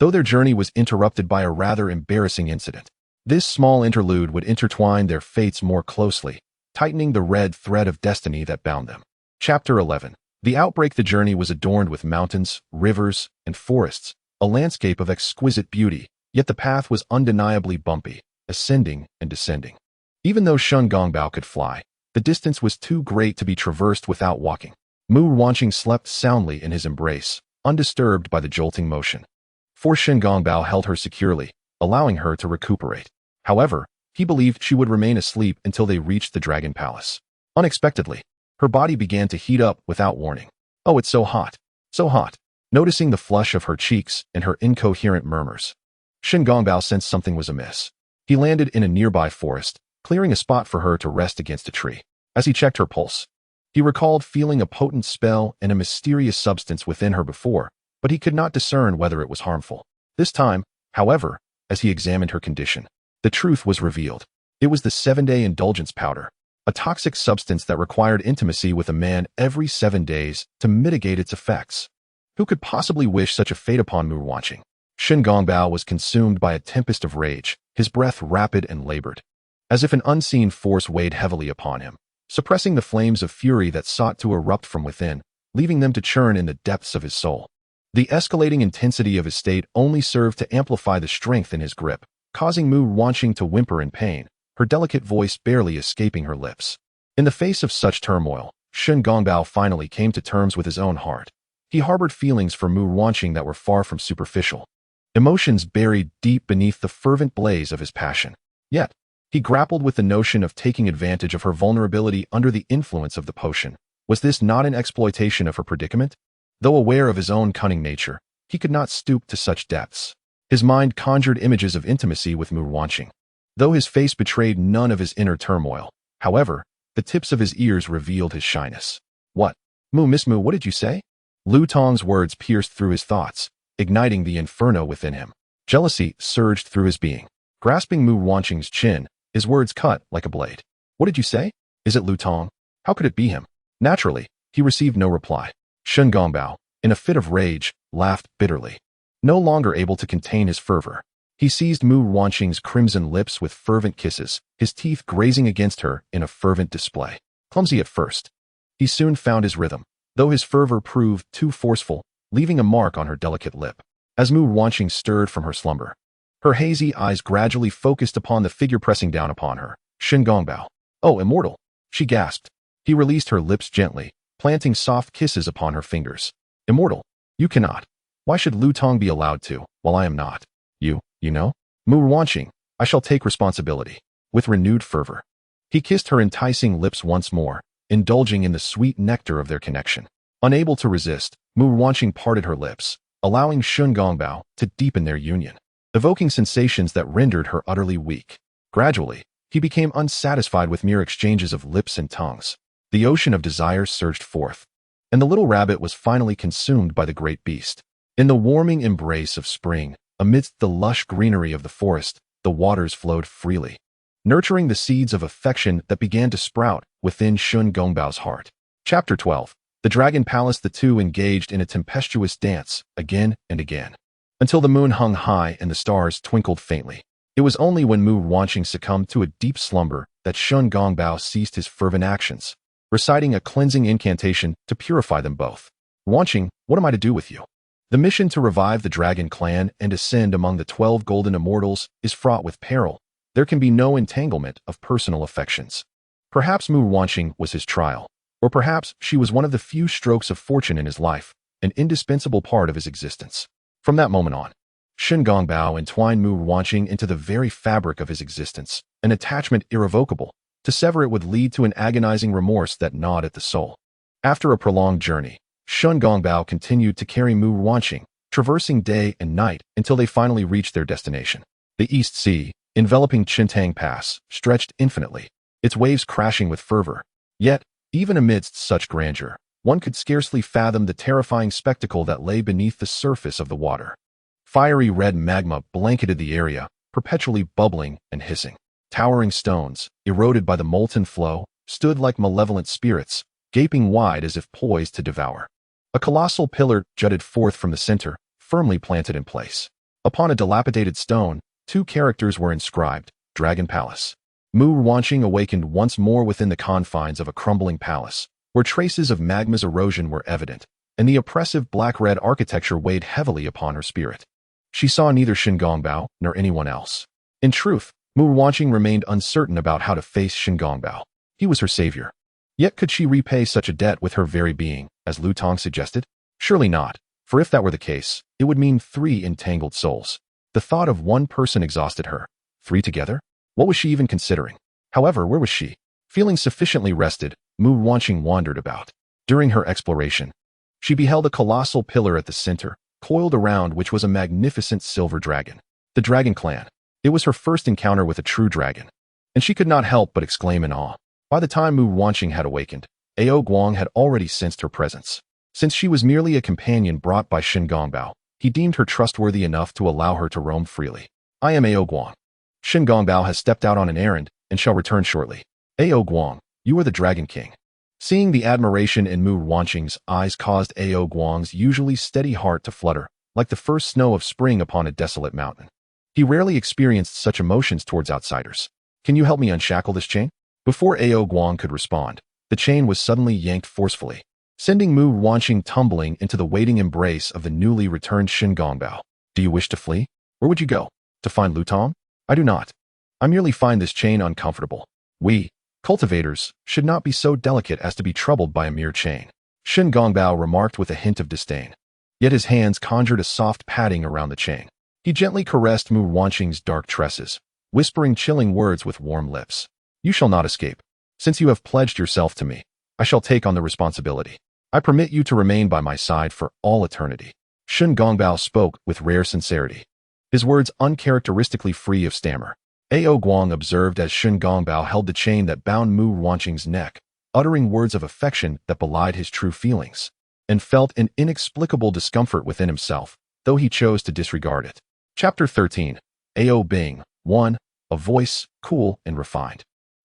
S1: Though their journey was interrupted by a rather embarrassing incident, this small interlude would intertwine their fates more closely, tightening the red thread of destiny that bound them. Chapter 11. The outbreak. The journey was adorned with mountains, rivers, and forests, a landscape of exquisite beauty, yet the path was undeniably bumpy, ascending and descending. Even though Shen Gongbao could fly, the distance was too great to be traversed without walking. Mu Ruanqing slept soundly in his embrace, undisturbed by the jolting motion. For Shen Gongbao held her securely, allowing her to recuperate. However, he believed she would remain asleep until they reached the Dragon Palace. Unexpectedly, her body began to heat up without warning. Oh, it's so hot. So hot. Noticing the flush of her cheeks and her incoherent murmurs, Shen Gongbao sensed something was amiss. He landed in a nearby forest, clearing a spot for her to rest against a tree. As he checked her pulse, he recalled feeling a potent spell and a mysterious substance within her before, but he could not discern whether it was harmful. This time, however, as he examined her condition, the truth was revealed. It was the 7-day indulgence powder, a toxic substance that required intimacy with a man every 7 days to mitigate its effects. Who could possibly wish such a fate upon Mu Ruanqing? Shen Gongbao was consumed by a tempest of rage, his breath rapid and labored, as if an unseen force weighed heavily upon him, suppressing the flames of fury that sought to erupt from within, leaving them to churn in the depths of his soul. The escalating intensity of his state only served to amplify the strength in his grip, causing Mu Ruanqing to whimper in pain, her delicate voice barely escaping her lips. In the face of such turmoil, Shen Gongbao finally came to terms with his own heart. He harbored feelings for Mu Ruanqing that were far from superficial, emotions buried deep beneath the fervent blaze of his passion. Yet, he grappled with the notion of taking advantage of her vulnerability under the influence of the potion. Was this not an exploitation of her predicament? Though aware of his own cunning nature, he could not stoop to such depths. His mind conjured images of intimacy with Mu Ruanqing. Though his face betrayed none of his inner turmoil, however, the tips of his ears revealed his shyness. What? Miss Mu, what did you say? Lu Tong's words pierced through his thoughts, igniting the inferno within him. Jealousy surged through his being. Grasping Mu Ruanqing's chin, his words cut like a blade. What did you say? Is it Lu Tong? How could it be him? Naturally, he received no reply. Shen Gongbao, in a fit of rage, laughed bitterly. No longer able to contain his fervor, he seized Mu Ruanqing's crimson lips with fervent kisses, his teeth grazing against her in a fervent display. Clumsy at first, he soon found his rhythm, though his fervor proved too forceful, leaving a mark on her delicate lip. As Mu Ruanqing stirred from her slumber, her hazy eyes gradually focused upon the figure pressing down upon her. Shen Gongbao. Oh, immortal! She gasped. He released her lips gently, planting soft kisses upon her fingers. Immortal? You cannot. Why should Lu Tong be allowed to, while I am not? You know? Mu Ruanqing, I shall take responsibility. With renewed fervor, he kissed her enticing lips once more, indulging in the sweet nectar of their connection. Unable to resist, Mu Ruanqing parted her lips, allowing Shen Gongbao to deepen their union, evoking sensations that rendered her utterly weak. Gradually, he became unsatisfied with mere exchanges of lips and tongues. The ocean of desire surged forth, and the little rabbit was finally consumed by the great beast. In the warming embrace of spring, amidst the lush greenery of the forest, the waters flowed freely, nurturing the seeds of affection that began to sprout within Shen Gongbao's heart. Chapter 12. The Dragon Palace. The two engaged in a tempestuous dance again and again, until the moon hung high and the stars twinkled faintly. It was only when Mu Ruanqing succumbed to a deep slumber that Shen Gongbao ceased his fervent actions, reciting a cleansing incantation to purify them both. Ruanqing, what am I to do with you? The mission to revive the dragon clan and ascend among the 12 golden immortals is fraught with peril. There can be no entanglement of personal affections. Perhaps Mu Ruanqing was his trial, or perhaps she was one of the few strokes of fortune in his life, an indispensable part of his existence. From that moment on, Shen Gongbao entwined Mu Ruanqing into the very fabric of his existence, an attachment irrevocable. To sever it would lead to an agonizing remorse that gnawed at the soul. After a prolonged journey, Shen Gongbao continued to carry Mu Ruanqing, traversing day and night until they finally reached their destination. The East Sea, enveloping Qintang Pass, stretched infinitely, its waves crashing with fervor. Yet, even amidst such grandeur, one could scarcely fathom the terrifying spectacle that lay beneath the surface of the water. Fiery red magma blanketed the area, perpetually bubbling and hissing. Towering stones, eroded by the molten flow, stood like malevolent spirits, gaping wide as if poised to devour. A colossal pillar jutted forth from the center, firmly planted in place. Upon a dilapidated stone, two characters were inscribed, Dragon Palace. Mu Ruanqing awakened once more within the confines of a crumbling palace, where traces of magma's erosion were evident, and the oppressive black-red architecture weighed heavily upon her spirit. She saw neither Shen Gongbao nor anyone else. In truth, Mu Ruanqing remained uncertain about how to face Shen Gongbao. He was her savior. Yet could she repay such a debt with her very being, as Lu Tong suggested? Surely not, for if that were the case, it would mean 3 entangled souls. The thought of one person exhausted her. 3 together? What was she even considering? However, where was she? Feeling sufficiently rested, Mu Ruanqing wandered about. During her exploration, she beheld a colossal pillar at the center, coiled around which was a magnificent silver dragon. The Dragon Clan. It was her first encounter with a true dragon, and she could not help but exclaim in awe. By the time Mu Ruanqing had awakened, Guang had already sensed her presence. Since she was merely a companion brought by Shen Gongbao, he deemed her trustworthy enough to allow her to roam freely. I am Guang. Shen Gongbao has stepped out on an errand and shall return shortly. Guang, you are the Dragon King. Seeing the admiration in Mu Ruanqing's eyes caused Guang's usually steady heart to flutter, like the first snow of spring upon a desolate mountain. He rarely experienced such emotions towards outsiders. Can you help me unshackle this chain? Before Guang could respond, the chain was suddenly yanked forcefully, sending Mu Ruanqing tumbling into the waiting embrace of the newly returned Shen Gongbao. Do you wish to flee? Where would you go? To find Lu Tong? I do not. I merely find this chain uncomfortable. We, cultivators, should not be so delicate as to be troubled by a mere chain. Shen Gongbao remarked with a hint of disdain. Yet his hands conjured a soft padding around the chain. He gently caressed Mu Ruanqing's dark tresses, whispering chilling words with warm lips. You shall not escape. Since you have pledged yourself to me, I shall take on the responsibility. I permit you to remain by my side for all eternity. Shen Gongbao spoke with rare sincerity, his words uncharacteristically free of stammer. Guang observed as Shen Gongbao held the chain that bound Mu Ruanqing's neck, uttering words of affection that belied his true feelings, and felt an inexplicable discomfort within himself, though he chose to disregard it. Chapter 13. Ao Bing. 1. A voice, cool and refined,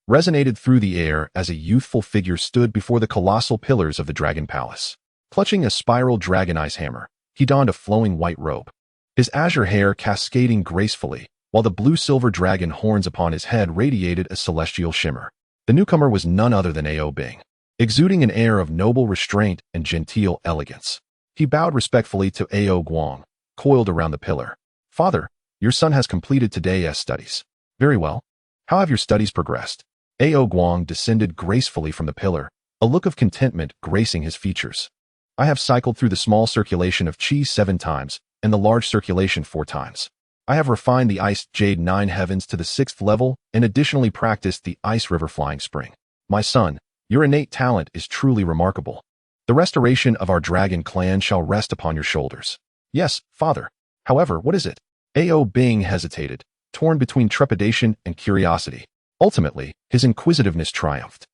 S1: resonated through the air as a youthful figure stood before the colossal pillars of the Dragon Palace. Clutching a spiral dragon-eyes hammer, he donned a flowing white robe, his azure hair cascading gracefully, while the blue-silver dragon horns upon his head radiated a celestial shimmer. The newcomer was none other than Ao Bing, exuding an air of noble restraint and genteel elegance. He bowed respectfully to Ao Guang, coiled around the pillar. Father, your son has completed today's studies. Very well. How have your studies progressed? Ao Guang descended gracefully from the pillar, a look of contentment gracing his features. I have cycled through the small circulation of Qi 7 times and the large circulation 4 times. I have refined the Ice Jade 9 Heavens to the 6th level and additionally practiced the Ice River Flying Spring. My son, your innate talent is truly remarkable. The restoration of our dragon clan shall rest upon your shoulders. Yes, father. However, what is it? Ao Bing hesitated, torn between trepidation and curiosity. Ultimately, his inquisitiveness triumphed,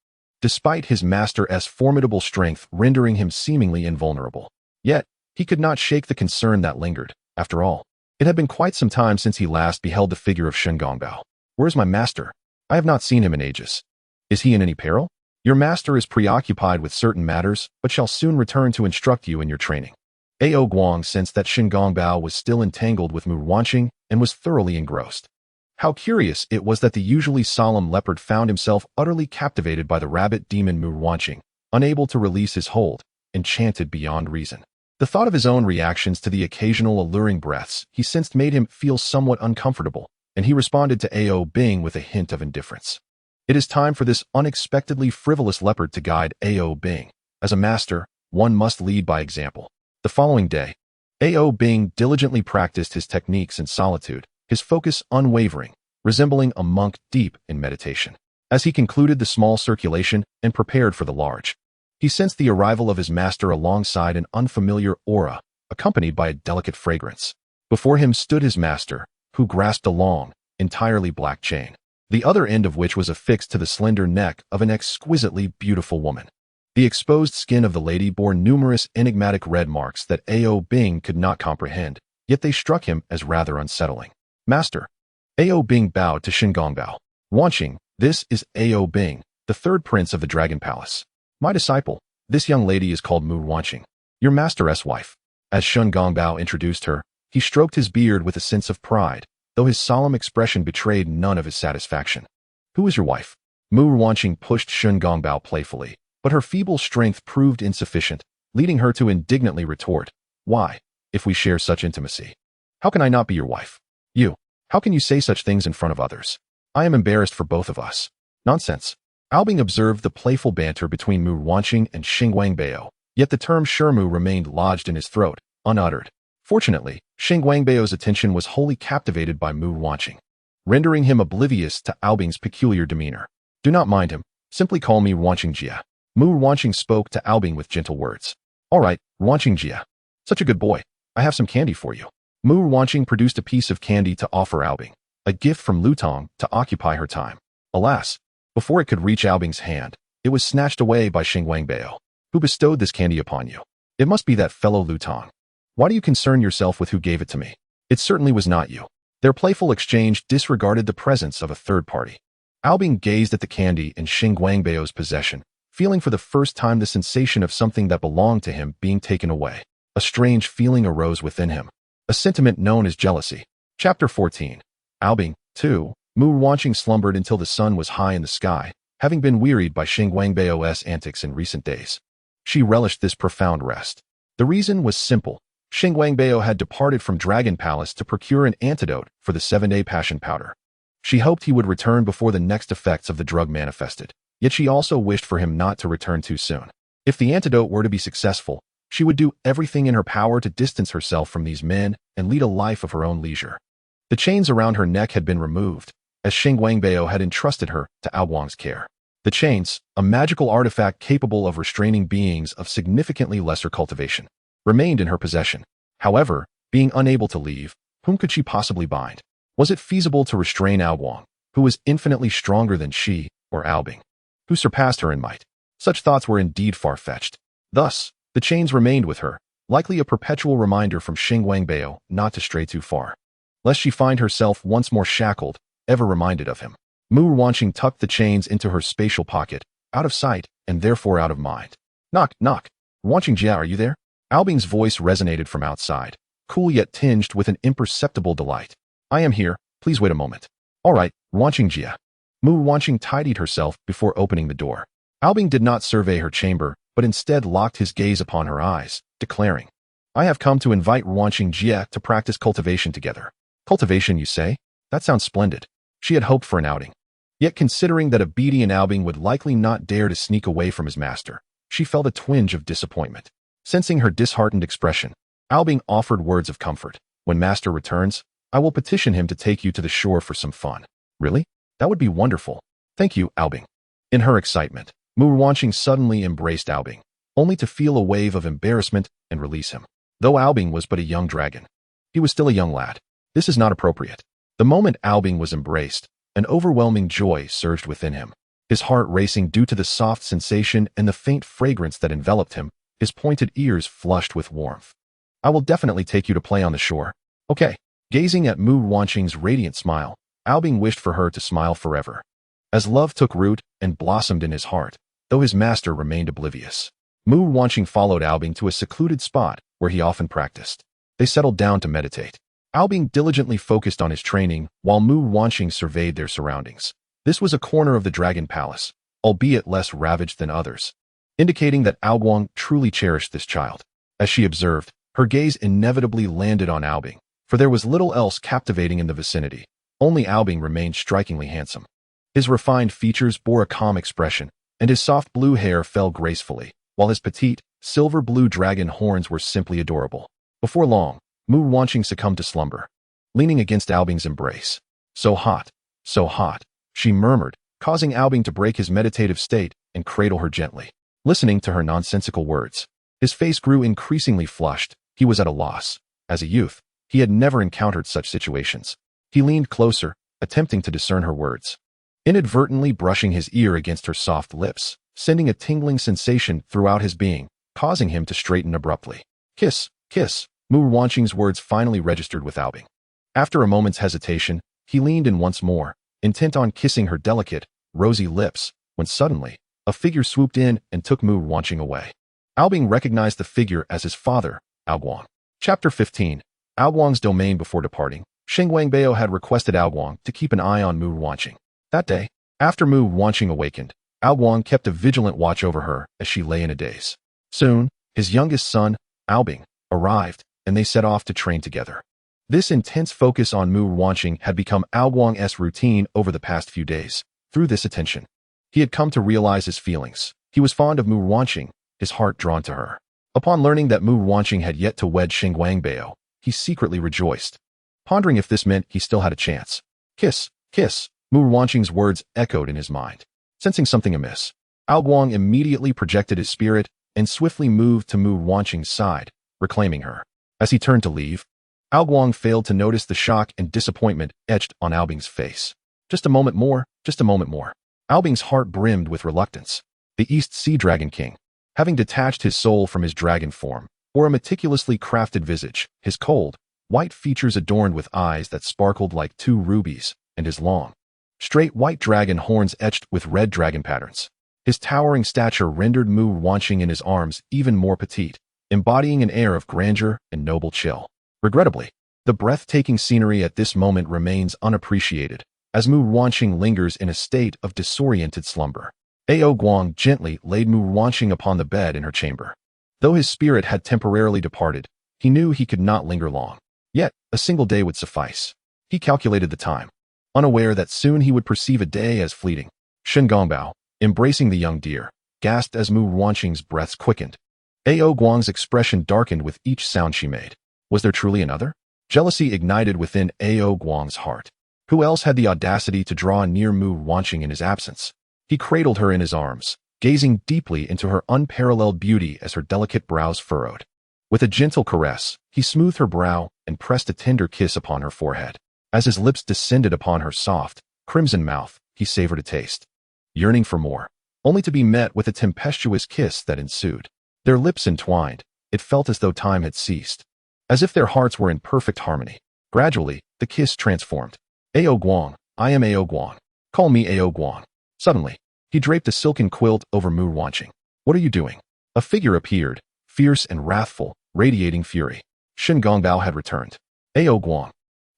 S1: despite his master's formidable strength rendering him seemingly invulnerable. Yet, he could not shake the concern that lingered. After all, it had been quite some time since he last beheld the figure of Shen Gongbao. Where is my master? I have not seen him in ages. Is he in any peril? Your master is preoccupied with certain matters, but shall soon return to instruct you in your training. Guang sensed that Shen Gongbao was still entangled with Mu Ruanqing and was thoroughly engrossed. How curious it was that the usually solemn leopard found himself utterly captivated by the rabbit demon Mu Ruanqing, unable to release his hold, enchanted beyond reason. The thought of his own reactions to the occasional alluring breaths he sensed made him feel somewhat uncomfortable, and he responded to Ao Bing with a hint of indifference. It is time for this unexpectedly frivolous leopard to guide Ao Bing. As a master, one must lead by example. The following day, Ao Bing diligently practiced his techniques in solitude, his focus unwavering, resembling a monk deep in meditation. As he concluded the small circulation and prepared for the large, he sensed the arrival of his master alongside an unfamiliar aura, accompanied by a delicate fragrance. Before him stood his master, who grasped a long, entirely black chain, the other end of which was affixed to the slender neck of an exquisitely beautiful woman. The exposed skin of the lady bore numerous enigmatic red marks that Ao Bing could not comprehend, yet they struck him as rather unsettling. Master. Ao Bing bowed to Shen Gongbao. Ruanqing, this is Ao Bing, the third prince of the Dragon Palace. My disciple, this young lady is called Mu Ruanqing, your master's wife. As Shen Gongbao introduced her, he stroked his beard with a sense of pride, though his solemn expression betrayed none of his satisfaction. Who is your wife? Mu Ruanqing pushed Shen Gongbao playfully, but her feeble strength proved insufficient, leading her to indignantly retort, why, if we share such intimacy? How can I not be your wife? You, how can you say such things in front of others? I am embarrassed for both of us. Nonsense. Ao Bing observed the playful banter between Mu Ruanqing and Shen Gongbao, yet the term Shermu remained lodged in his throat, unuttered. Fortunately, Shen Gongbao's attention was wholly captivated by Mu Ruanqing, rendering him oblivious to Ao Bing's peculiar demeanor. Do not mind him, simply call me Ruanqing Jia. Mu Ruanqing spoke to Ao Bing with gentle words. All right, Ruanqing Jia. Such a good boy. I have some candy for you. Mu Ruanqing produced a piece of candy to offer Ao Bing, a gift from Tong to occupy her time. Alas, before it could reach Ao Bing's hand, it was snatched away by Shen Gongbao. Who bestowed this candy upon you? It must be that fellow Tong. Why do you concern yourself with who gave it to me? It certainly was not you. Their playful exchange disregarded the presence of a third party. Ao Bing gazed at the candy in Shen Gongbao's possession, feeling for the first time the sensation of something that belonged to him being taken away. A strange feeling arose within him, a sentiment known as jealousy. Chapter 14. Ao Bing, 2. Mu Ruanqing slumbered until the sun was high in the sky, having been wearied by Shen Gongbao's antics in recent days. She relished this profound rest. The reason was simple. Shen Gongbao had departed from Dragon Palace to procure an antidote for the 7-day passion powder. She hoped he would return before the next effects of the drug manifested, yet she also wished for him not to return too soon. If the antidote were to be successful, she would do everything in her power to distance herself from these men and lead a life of her own leisure. The chains around her neck had been removed, as Shen Gongbao had entrusted her to Ao Guang's care. The chains, a magical artifact capable of restraining beings of significantly lesser cultivation, remained in her possession. However, being unable to leave, whom could she possibly bind? Was it feasible to restrain Ao Guang, who was infinitely stronger than she, or Ao Bing, who surpassed her in might? Such thoughts were indeed far-fetched. Thus, the chains remained with her, likely a perpetual reminder from Shen Gongbao not to stray too far, lest she find herself once more shackled, ever reminded of him. Mu Ruanqing tucked the chains into her spatial pocket, out of sight, and therefore out of mind. Knock, knock. Ruanqing Jia, are you there? Ao Bing's voice resonated from outside, cool yet tinged with an imperceptible delight. I am here, please wait a moment. All right, Ruanqing Jia. Mu Ruanqing tidied herself before opening the door. Ao Bing did not survey her chamber, but instead locked his gaze upon her eyes, declaring, I have come to invite Ruanqing Jia to practice cultivation together. Cultivation, you say? That sounds splendid. She had hoped for an outing. Yet considering that obedient Ao Bing would likely not dare to sneak away from his master, she felt a twinge of disappointment. Sensing her disheartened expression, Ao Bing offered words of comfort. When master returns, I will petition him to take you to the shore for some fun. Really? That would be wonderful. Thank you, Ao Bing. In her excitement, Mu Ruanqing suddenly embraced Ao Bing, only to feel a wave of embarrassment and release him. Though Ao Bing was but a young dragon, he was still a young lad. This is not appropriate. The moment Aobing was embraced, an overwhelming joy surged within him. His heart racing due to the soft sensation and the faint fragrance that enveloped him, his pointed ears flushed with warmth. I will definitely take you to play on the shore. Okay. Gazing at Mu Ruanqing's radiant smile, Aobing wished for her to smile forever. As love took root and blossomed in his heart, though his master remained oblivious. Mu Ruanqing followed Aobing to a secluded spot where he often practiced. They settled down to meditate. Aobing diligently focused on his training while Mu Ruanqing surveyed their surroundings. This was a corner of the Dragon Palace, albeit less ravaged than others, indicating that Guang truly cherished this child. As she observed, her gaze inevitably landed on Aobing, for there was little else captivating in the vicinity. Only Aobing remained strikingly handsome. His refined features bore a calm expression, and his soft blue hair fell gracefully, while his petite, silver-blue dragon horns were simply adorable. Before long, Mu Ruanqing succumbed to slumber, leaning against Aobing's embrace. So hot, she murmured, causing Aobing to break his meditative state and cradle her gently. Listening to her nonsensical words, his face grew increasingly flushed. He was at a loss. As a youth, he had never encountered such situations. He leaned closer, attempting to discern her words, inadvertently brushing his ear against her soft lips, sending a tingling sensation throughout his being, causing him to straighten abruptly. Kiss, kiss, Mu Ruanqing's words finally registered with Aobing. After a moment's hesitation, he leaned in once more, intent on kissing her delicate, rosy lips, when suddenly, a figure swooped in and took Mu Ruanqing away. Aobing recognized the figure as his father, Guang. Chapter 15. Guang's domain. Before departing, Shen Gongbao had requested Guang to keep an eye on Mu Ruanqing. That day, after Mu Ruanqing awakened, Guang kept a vigilant watch over her as she lay in a daze. Soon, his youngest son, Aobing, arrived, and they set off to train together. This intense focus on Mu Ruanqing had become Guang's routine over the past few days. Through this attention, he had come to realize his feelings. He was fond of Mu Ruanqing, his heart drawn to her. Upon learning that Mu Ruanqing had yet to wed Shen Gongbao, he secretly rejoiced, pondering if this meant he still had a chance. Kiss, kiss, Mu Ruanqing's words echoed in his mind. Sensing something amiss, Guang immediately projected his spirit and swiftly moved to Mu Ruanqing's side, reclaiming her. As he turned to leave, Guang failed to notice the shock and disappointment etched on Aobing's face. Just a moment more, just a moment more. Aobing's heart brimmed with reluctance. The East Sea Dragon King, having detached his soul from his dragon form, bore a meticulously crafted visage, his cold, white features adorned with eyes that sparkled like two rubies, and his long, straight white dragon horns etched with red dragon patterns. His towering stature rendered Mu Ruanqing in his arms even more petite, embodying an air of grandeur and noble chill. Regrettably, the breathtaking scenery at this moment remains unappreciated, as Mu Ruanqing lingers in a state of disoriented slumber. Guang gently laid Mu Ruanqing upon the bed in her chamber. Though his spirit had temporarily departed, he knew he could not linger long. Yet, a single day would suffice. He calculated the time, unaware that soon he would perceive a day as fleeting. Shen Gongbao, embracing the young deer, gasped as Mu Ruanqing's breaths quickened. Guang's expression darkened with each sound she made. Was there truly another? Jealousy ignited within Guang's heart. Who else had the audacity to draw near Mu Ruanqing in his absence? He cradled her in his arms, gazing deeply into her unparalleled beauty as her delicate brows furrowed. With a gentle caress, he smoothed her brow and pressed a tender kiss upon her forehead. As his lips descended upon her soft, crimson mouth, he savored a taste, yearning for more, only to be met with a tempestuous kiss that ensued. Their lips entwined. It felt as though time had ceased, as if their hearts were in perfect harmony. Gradually, the kiss transformed. Guang, I am Guang. Call me Guang. Suddenly, he draped a silken quilt over Mu Ruanqing. What are you doing? A figure appeared, fierce and wrathful, radiating fury. Shen Gongbao had returned. Guang,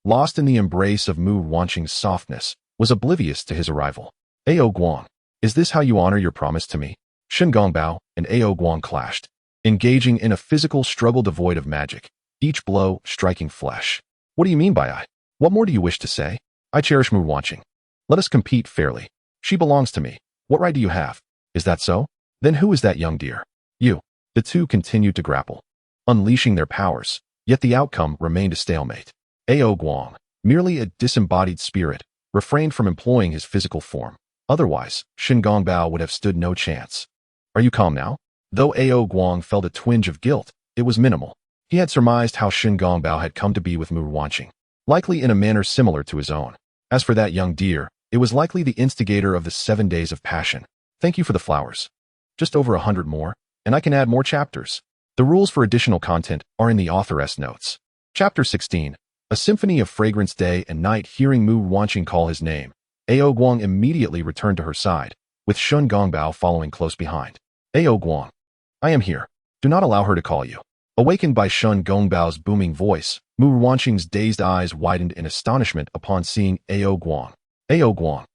S1: lost in the embrace of Mu Ruanqing's softness, was oblivious to his arrival. Guang, is this how you honor your promise to me? Shen Gongbao and Guang clashed, engaging in a physical struggle devoid of magic, each blow striking flesh. What do you mean by I? What more do you wish to say? I cherish Mu Ruanqing. Let us compete fairly. She belongs to me. What right do you have? Is that so? Then who is that young deer? You. The two continued to grapple, unleashing their powers, yet the outcome remained a stalemate. Guang, merely a disembodied spirit, refrained from employing his physical form. Otherwise, Shen Gongbao would have stood no chance. Are you calm now? Though Guang felt a twinge of guilt, it was minimal. He had surmised how Shen Gongbao had come to be with Mu Ruanqing. likely in a manner similar to his own. As for that young deer, it was likely the instigator of the 7 days of passion. Thank you for the flowers. Just over 100 more, and I can add more chapters. The rules for additional content are in the authoress notes. Chapter 16. A Symphony of Fragrance. Day and night. Hearing Mu Ruanqing call his name, Guang immediately returned to her side, with Shen Gongbao following close behind. Guang. I am here. Do not allow her to call you. Awakened by Shen Gongbao's booming voice, Mu Ruanqing's dazed eyes widened in astonishment upon seeing Guang. Guang.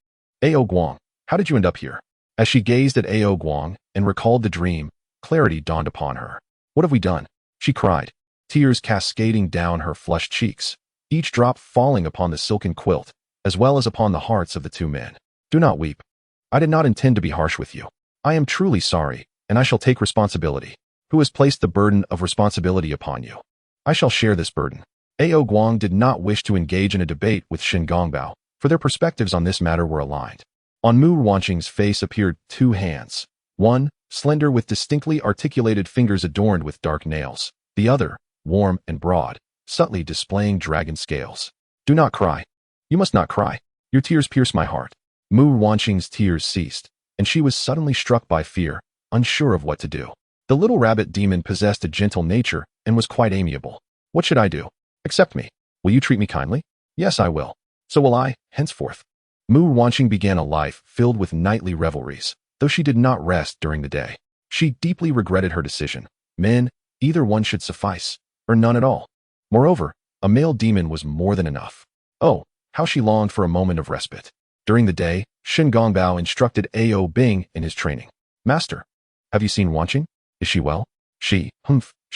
S1: Guang. How did you end up here? As she gazed at Guang and recalled the dream, clarity dawned upon her. What have we done? She cried, tears cascading down her flushed cheeks, each drop falling upon the silken quilt, as well as upon the hearts of the 2 men. Do not weep. I did not intend to be harsh with you. I am truly sorry, and I shall take responsibility. Who has placed the burden of responsibility upon you? I shall share this burden. Guang did not wish to engage in a debate with Shen Gongbao, for their perspectives on this matter were aligned. On Mu Ruanqing's face appeared 2 hands, one, slender with distinctly articulated fingers adorned with dark nails, the other, warm and broad, subtly displaying dragon scales. Do not cry. You must not cry. Your tears pierce my heart. Mu Ruanqing's tears ceased, and she was suddenly struck by fear, unsure of what to do. The little rabbit demon possessed a gentle nature and was quite amiable. What should I do? Accept me. Will you treat me kindly? Yes, I will. So will I, henceforth. Mu Ruanqing began a life filled with nightly revelries, though she did not rest during the day. She deeply regretted her decision. Men, either one should suffice, or none at all. Moreover, a male demon was more than enough. Oh, how she longed for a moment of respite. During the day, Shen Gongbao instructed Ao Bing in his training. Master, have you seen Ruanqing? Is she well? She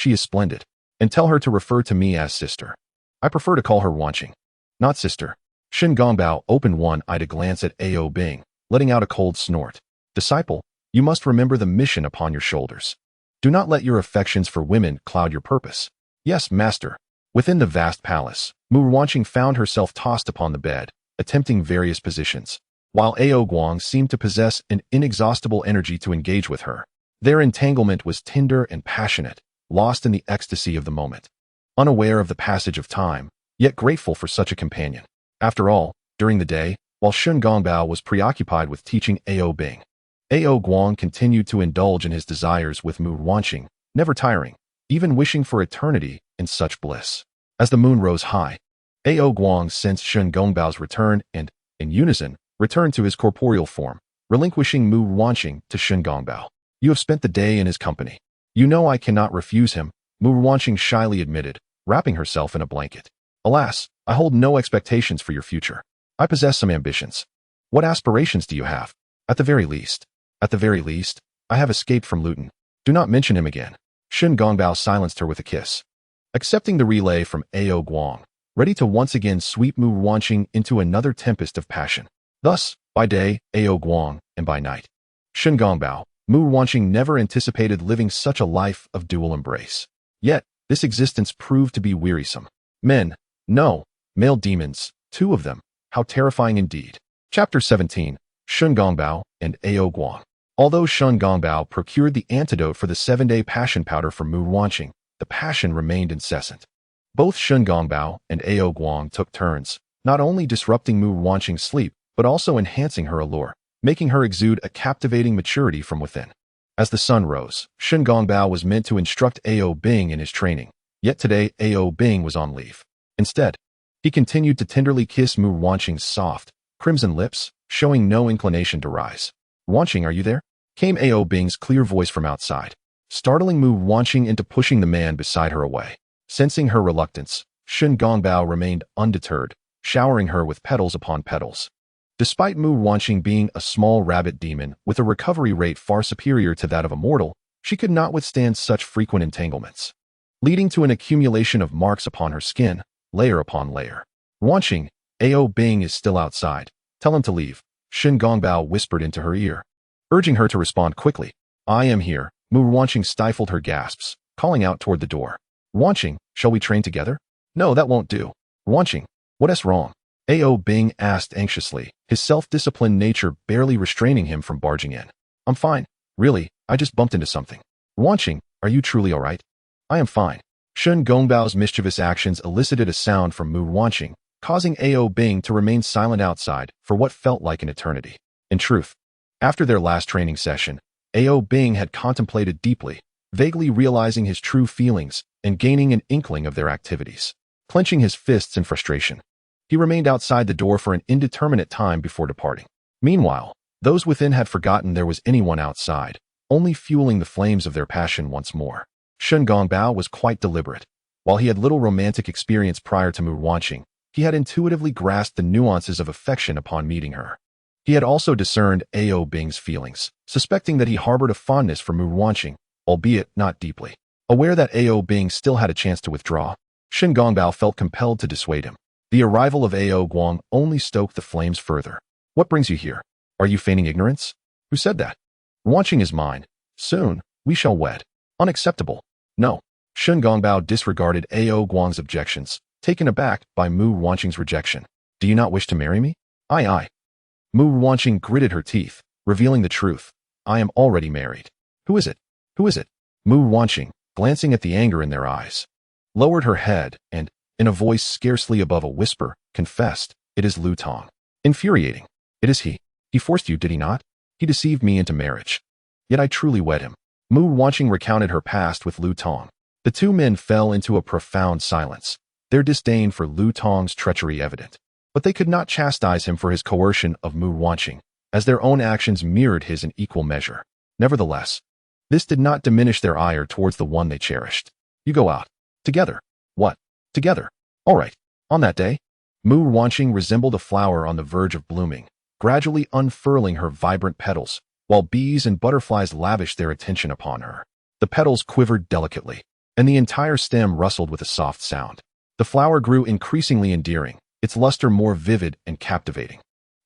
S1: is splendid. And tell her to refer to me as sister. I prefer to call her Ruanqing, not sister. Shen Gongbao opened one eye to glance at Ao Bing, letting out a cold snort. Disciple, you must remember the mission upon your shoulders. Do not let your affections for women cloud your purpose. Yes, master. Within the vast palace, Mu Ruanqing found herself tossed upon the bed, attempting various positions, while Guang seemed to possess an inexhaustible energy to engage with her. Their entanglement was tender and passionate, lost in the ecstasy of the moment. Unaware of the passage of time, yet grateful for such a companion. After all, during the day, while Shen Gongbao was preoccupied with teaching Ao Bing, Guang continued to indulge in his desires with Mu Ruanqing, never tiring, even wishing for eternity in such bliss. As the moon rose high, Guang sensed Shen Gongbao's return and, in unison, returned to his corporeal form, relinquishing Mu Ruanqing to Shen Gongbao. You have spent the day in his company. You know I cannot refuse him, Mu Ruanqing shyly admitted, wrapping herself in a blanket. Alas, I hold no expectations for your future. I possess some ambitions. What aspirations do you have? At the very least, I have escaped from Luton. Do not mention him again. Shen Gongbao silenced her with a kiss. Accepting the relay from Ao Guang, ready to once again sweep Mu Ruanqing into another tempest of passion. Thus, by day, Ao Guang, and by night, Shen Gongbao, Mu Ruanqing never anticipated living such a life of dual embrace. Yet, this existence proved to be wearisome. Men, no, male demons, 2 of them, how terrifying indeed. Chapter 17. Shen Gongbao and Ao Guang. Although Shen Gongbao procured the antidote for the 7-day passion powder for Mu Ruanqing, the passion remained incessant. Both Shen Gongbao and Ao Guang took turns, not only disrupting Mu Ruanqing's sleep, but also enhancing her allure, making her exude a captivating maturity from within. As the sun rose, Shen Gongbao was meant to instruct Ao Bing in his training, yet today Ao Bing was on leave. Instead, he continued to tenderly kiss Mu Ruanqing's soft, crimson lips, showing no inclination to rise. Ruanqing, are you there? Came Ao Bing's clear voice from outside, startling Mu Ruanqing into pushing the man beside her away. Sensing her reluctance, Shen Gongbao remained undeterred, showering her with petals upon petals. Despite Mu Ruanqing being a small rabbit demon with a recovery rate far superior to that of a mortal, she could not withstand such frequent entanglements, leading to an accumulation of marks upon her skin, layer upon layer. Ruanqing, Ao Bing is still outside. Tell him to leave, Shen Gongbao whispered into her ear, urging her to respond quickly. I am here. Mu Ruanqing stifled her gasps, calling out toward the door. Ruanqing, shall we train together? No, that won't do. Ruanqing, what's wrong? Ao Bing asked anxiously, his self-disciplined nature barely restraining him from barging in. I'm fine. Really, I just bumped into something. Ruanqing, are you truly all right? I am fine. Shen Gongbao's mischievous actions elicited a sound from Mu Ruanqing, causing Ao Bing to remain silent outside for what felt like an eternity. In truth, after their last training session, Ao Bing had contemplated deeply, vaguely realizing his true feelings and gaining an inkling of their activities. Clenching his fists in frustration, he remained outside the door for an indeterminate time before departing. Meanwhile, those within had forgotten there was anyone outside, only fueling the flames of their passion once more. Shen Gongbao was quite deliberate. While he had little romantic experience prior to Mu Ruanqing, he had intuitively grasped the nuances of affection upon meeting her. He had also discerned Ao Bing's feelings, suspecting that he harbored a fondness for Mu Ruanqing, albeit not deeply. Aware that Ao Bing still had a chance to withdraw, Shen Gongbao felt compelled to dissuade him. The arrival of Ao Guang only stoked the flames further. What brings you here? Are you feigning ignorance? Who said that? Ruanqing is mine. Soon, we shall wed. Unacceptable. No. Shen Gongbao disregarded Ao Guang's objections, taken aback by Mu Ruanqing's rejection. Do you not wish to marry me? Aye. Mu Ruanqing gritted her teeth, revealing the truth. I am already married. Who is it? Who is it? Mu Ruanqing, glancing at the anger in their eyes, lowered her head and, in a voice scarcely above a whisper, confessed, it is Lu Tong. Infuriating. It is he. He forced you, did he not? He deceived me into marriage. Yet I truly wed him. Mu Ruanqing recounted her past with Lu Tong. The two men fell into a profound silence, their disdain for Lu Tong's treachery evident. But they could not chastise him for his coercion of Mu Ruanqing, as their own actions mirrored his in equal measure. Nevertheless, this did not diminish their ire towards the one they cherished. You go out. Together. What? Together. All right. On that day, Mu Ruanqing resembled a flower on the verge of blooming, gradually unfurling her vibrant petals, while bees and butterflies lavished their attention upon her. The petals quivered delicately, and the entire stem rustled with a soft sound. The flower grew increasingly endearing, its luster more vivid and captivating.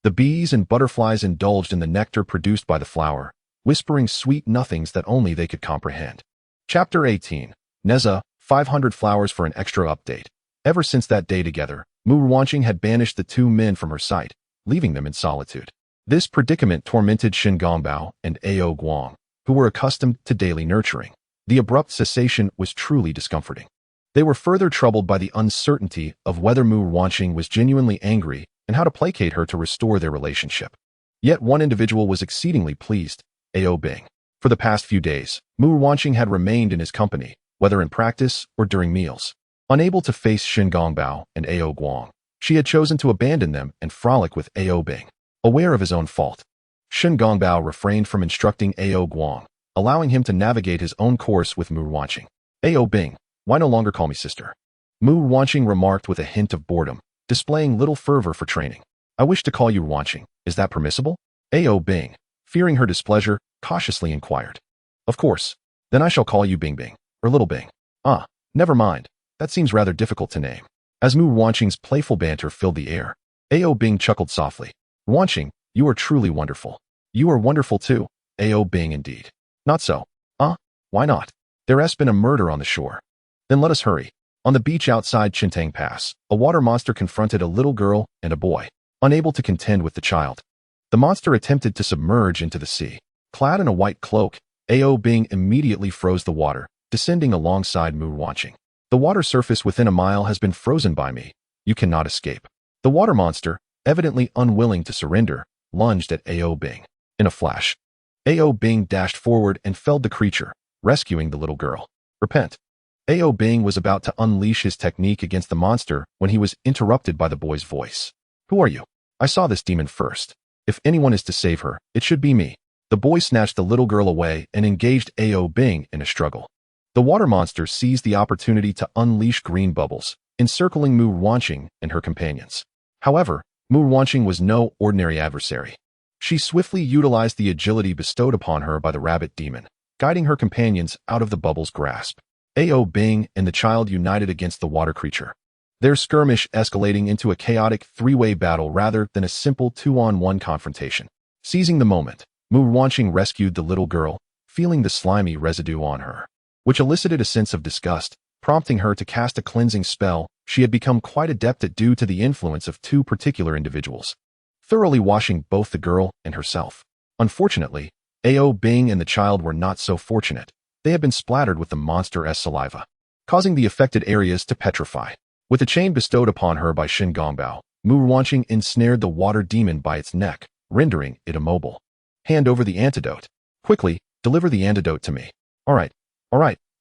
S1: The bees and butterflies indulged in the nectar produced by the flower, whispering sweet nothings that only they could comprehend. Chapter 18. Nezha, 500 flowers for an extra update. Ever since that day together, Mu Ruanqing had banished the two men from her sight, leaving them in solitude. This predicament tormented Shen Gongbao and Ao Guang, who were accustomed to daily nurturing. The abrupt cessation was truly discomforting. They were further troubled by the uncertainty of whether Mu Ruanqing was genuinely angry and how to placate her to restore their relationship. Yet one individual was exceedingly pleased, Ao Bing. For the past few days, Mu Ruanqing had remained in his company, whether in practice or during meals. Unable to face Shen Gongbao and Ao Guang, she had chosen to abandon them and frolic with Ao Bing. Aware of his own fault, Shen Gongbao refrained from instructing Ao Guang, allowing him to navigate his own course with Mu Ruanqing. Ao Bing, why no longer call me sister? Mu Ruanqing remarked with a hint of boredom, displaying little fervor for training. I wish to call you Ruanqing. Is that permissible? Ao Bing, fearing her displeasure, cautiously inquired. Of course. Then I shall call you Bing Bing, or Little Bing. Ah, never mind. That seems rather difficult to name. As Mu Ruanqing's playful banter filled the air, Ao Bing chuckled softly. Ruanqing, you are truly wonderful. You are wonderful too. Ao Bing indeed. Not so. Why not? There has been a murder on the shore. Then let us hurry. On the beach outside Chintang Pass, a water monster confronted a little girl and a boy, unable to contend with the child. The monster attempted to submerge into the sea. Clad in a white cloak, Ao Bing immediately froze the water, descending alongside Mu Ruanqing. The water surface within a mile has been frozen by me. You cannot escape. The water monster, evidently unwilling to surrender, lunged at Ao Bing. In a flash, Ao Bing dashed forward and felled the creature, rescuing the little girl. Repent. Ao Bing was about to unleash his technique against the monster when he was interrupted by the boy's voice. Who are you? I saw this demon first. If anyone is to save her, it should be me. The boy snatched the little girl away and engaged Ao Bing in a struggle. The water monster seized the opportunity to unleash green bubbles, encircling Mu Ruanqing and her companions. However, Mu Ruanqing was no ordinary adversary. She swiftly utilized the agility bestowed upon her by the rabbit demon, guiding her companions out of the bubble's grasp. Ao Bing and the child united against the water creature, their skirmish escalating into a chaotic three-way battle rather than a simple two-on-one confrontation. Seizing the moment, Mu Ruanqing rescued the little girl, feeling the slimy residue on her, which elicited a sense of disgust, prompting her to cast a cleansing spell she had become quite adept at due to the influence of two particular individuals, thoroughly washing both the girl and herself. Unfortunately, Ao Bing and the child were not so fortunate. They had been splattered with the monster's saliva, causing the affected areas to petrify. With the chain bestowed upon her by Shen Gongbao, Mu Ruanqing ensnared the water demon by its neck, rendering it immobile. Hand over the antidote. Quickly, deliver the antidote to me. All right,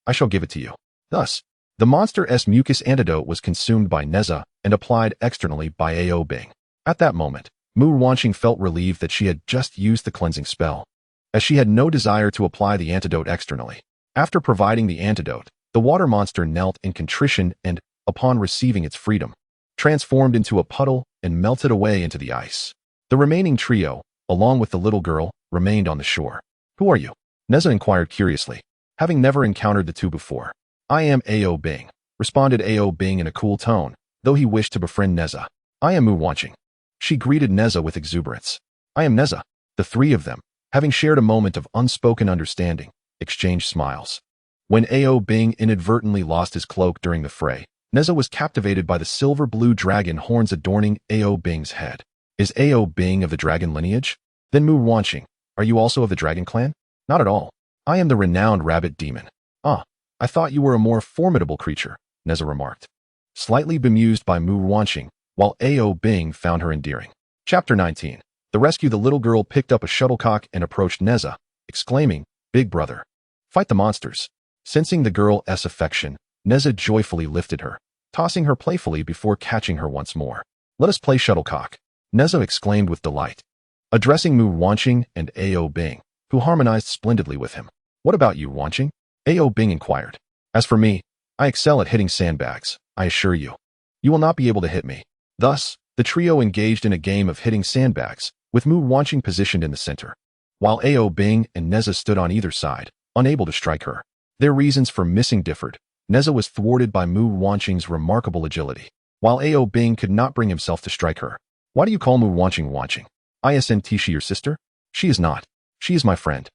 S1: I shall give it to you. Thus, the monster's mucus antidote was consumed by Nezha and applied externally by Ao Bing. At that moment, Mu Ruanqing felt relieved that she had just used the cleansing spell, as she had no desire to apply the antidote externally. After providing the antidote, the water monster knelt in contrition and, upon receiving its freedom, transformed into a puddle and melted away into the ice. The remaining trio, along with the little girl, remained on the shore. Who are you? Nezha inquired curiously, having never encountered the two before. I am Ao Bing, responded Ao Bing in a cool tone, though he wished to befriend Nezha. I am Mu Ruanqing. She greeted Nezha with exuberance. I am Nezha. The three of them, having shared a moment of unspoken understanding, exchanged smiles. When Ao Bing inadvertently lost his cloak during the fray, Nezha was captivated by the silver-blue dragon horns adorning Ao Bing's head. Is Ao Bing of the dragon lineage? Then Mu Ruanqing, are you also of the dragon clan? Not at all. I am the renowned rabbit demon. Ah, I thought you were a more formidable creature, Nezha remarked, slightly bemused by Mu Ruanqing, while Ao Bing found her endearing. Chapter 19. The rescue. The little girl picked up a shuttlecock and approached Nezha, exclaiming, Big brother, fight the monsters. Sensing the girl's affection, Nezha joyfully lifted her, tossing her playfully before catching her once more. Let us play shuttlecock, Nezha exclaimed with delight, addressing Mu Ruanqing and Ao Bing, who harmonized splendidly with him. What about you, Ruanqing? Ao Bing inquired. As for me, I excel at hitting sandbags, I assure you. You will not be able to hit me. Thus, the trio engaged in a game of hitting sandbags, with Mu Ruanqing positioned in the center, while Ao Bing and Nezha stood on either side, unable to strike her. Their reasons for missing differed. Nezha was thwarted by Mu Ruanqing's remarkable agility, while Ao Bing could not bring himself to strike her. Why do you call Mu Ruanqing Ruanqing? Isn't she your sister? She is not. She is my friend.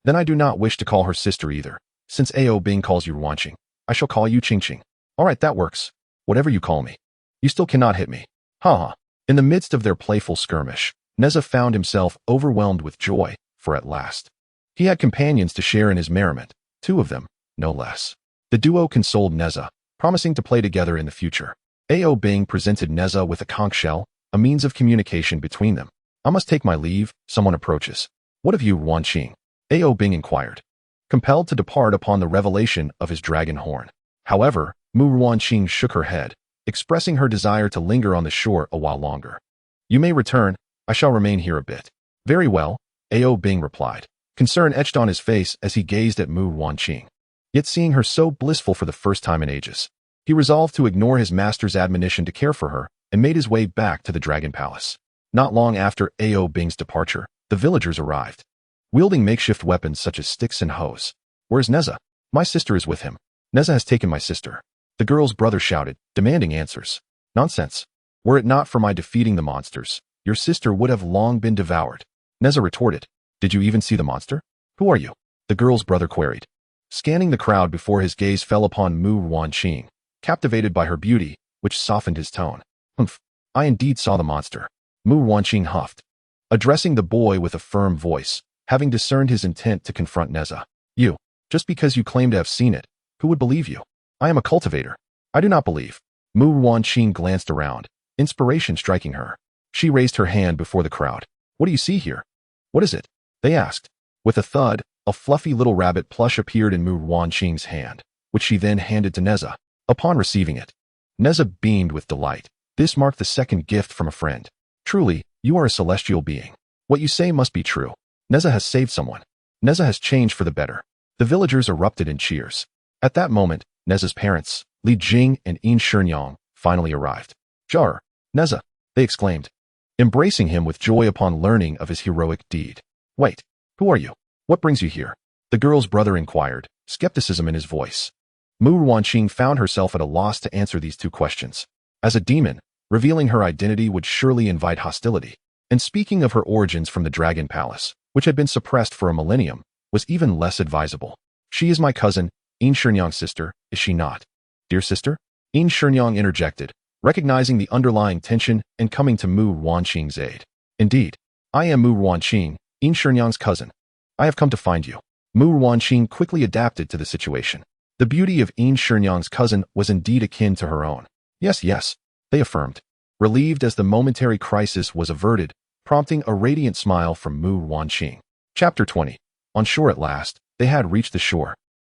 S1: Then I do not wish to call her sister either. Since Ao Bing calls you Ruanqing, I shall call you Qingqing. All right, that works. Whatever you call me. You still cannot hit me. Ha ha. In the midst of their playful skirmish, Nezha found himself overwhelmed with joy, for at last he had companions to share in his merriment, two of them, no less. The duo consoled Nezha, promising to play together in the future. Ao Bing presented Nezha with a conch shell, a means of communication between them. I must take my leave, someone approaches. What of you, Ruanqing? Ao Bing inquired, compelled to depart upon the revelation of his dragon horn. However, Mu Ruanqing shook her head, expressing her desire to linger on the shore a while longer. You may return, I shall remain here a bit. Very well, Ao Bing replied, concern etched on his face as he gazed at Mu Ruanqing. Yet seeing her so blissful for the first time in ages, he resolved to ignore his master's admonition to care for her and made his way back to the Dragon Palace. Not long after Ao Bing's departure, the villagers arrived, wielding makeshift weapons such as sticks and hoes. Where's Nezha? My sister is with him. Nezha has taken my sister. The girl's brother shouted, demanding answers. Nonsense. Were it not for my defeating the monsters, your sister would have long been devoured. Nezha retorted. Did you even see the monster? Who are you? The girl's brother queried, scanning the crowd before his gaze fell upon Mu Ruanqing, captivated by her beauty, which softened his tone. Humph, I indeed saw the monster. Mu Ruanqing huffed, addressing the boy with a firm voice, having discerned his intent to confront Nezha. You, just because you claim to have seen it, who would believe you? I am a cultivator. I do not believe. Mu Ruanqing glanced around, inspiration striking her. She raised her hand before the crowd. What do you see here? What is it? They asked. With a thud, a fluffy little rabbit plush appeared in Mu Ruanqing's hand, which she then handed to Nezha. Upon receiving it, Nezha beamed with delight. This marked the second gift from a friend. Truly, you are a celestial being. What you say must be true. Nezha has saved someone. Nezha has changed for the better. The villagers erupted in cheers. At that moment, Nezha's parents, Li Jing and Yin Shenyang, finally arrived. Jar, Nezha, they exclaimed, embracing him with joy upon learning of his heroic deed. Wait, who are you? What brings you here? The girl's brother inquired, skepticism in his voice. Mu Ruanqing found herself at a loss to answer these two questions. As a demon, revealing her identity would surely invite hostility. And speaking of her origins from the Dragon Palace, which had been suppressed for a millennium, was even less advisable. She is my cousin, Yin Shenyang's sister, is she not? Dear sister? Yin Shenyang interjected, recognizing the underlying tension and coming to Mu Ruanqing's aid. Indeed, I am Mu Ruanqing, Yin Shenyang's cousin. I have come to find you. Mu Ruanqing quickly adapted to the situation. The beauty of Yin Shenyang's cousin was indeed akin to her own. Yes, yes, they affirmed, relieved as the momentary crisis was averted, prompting a radiant smile from Mu Ruanqing. Chapter 20. On shore at last, they had reached the shore.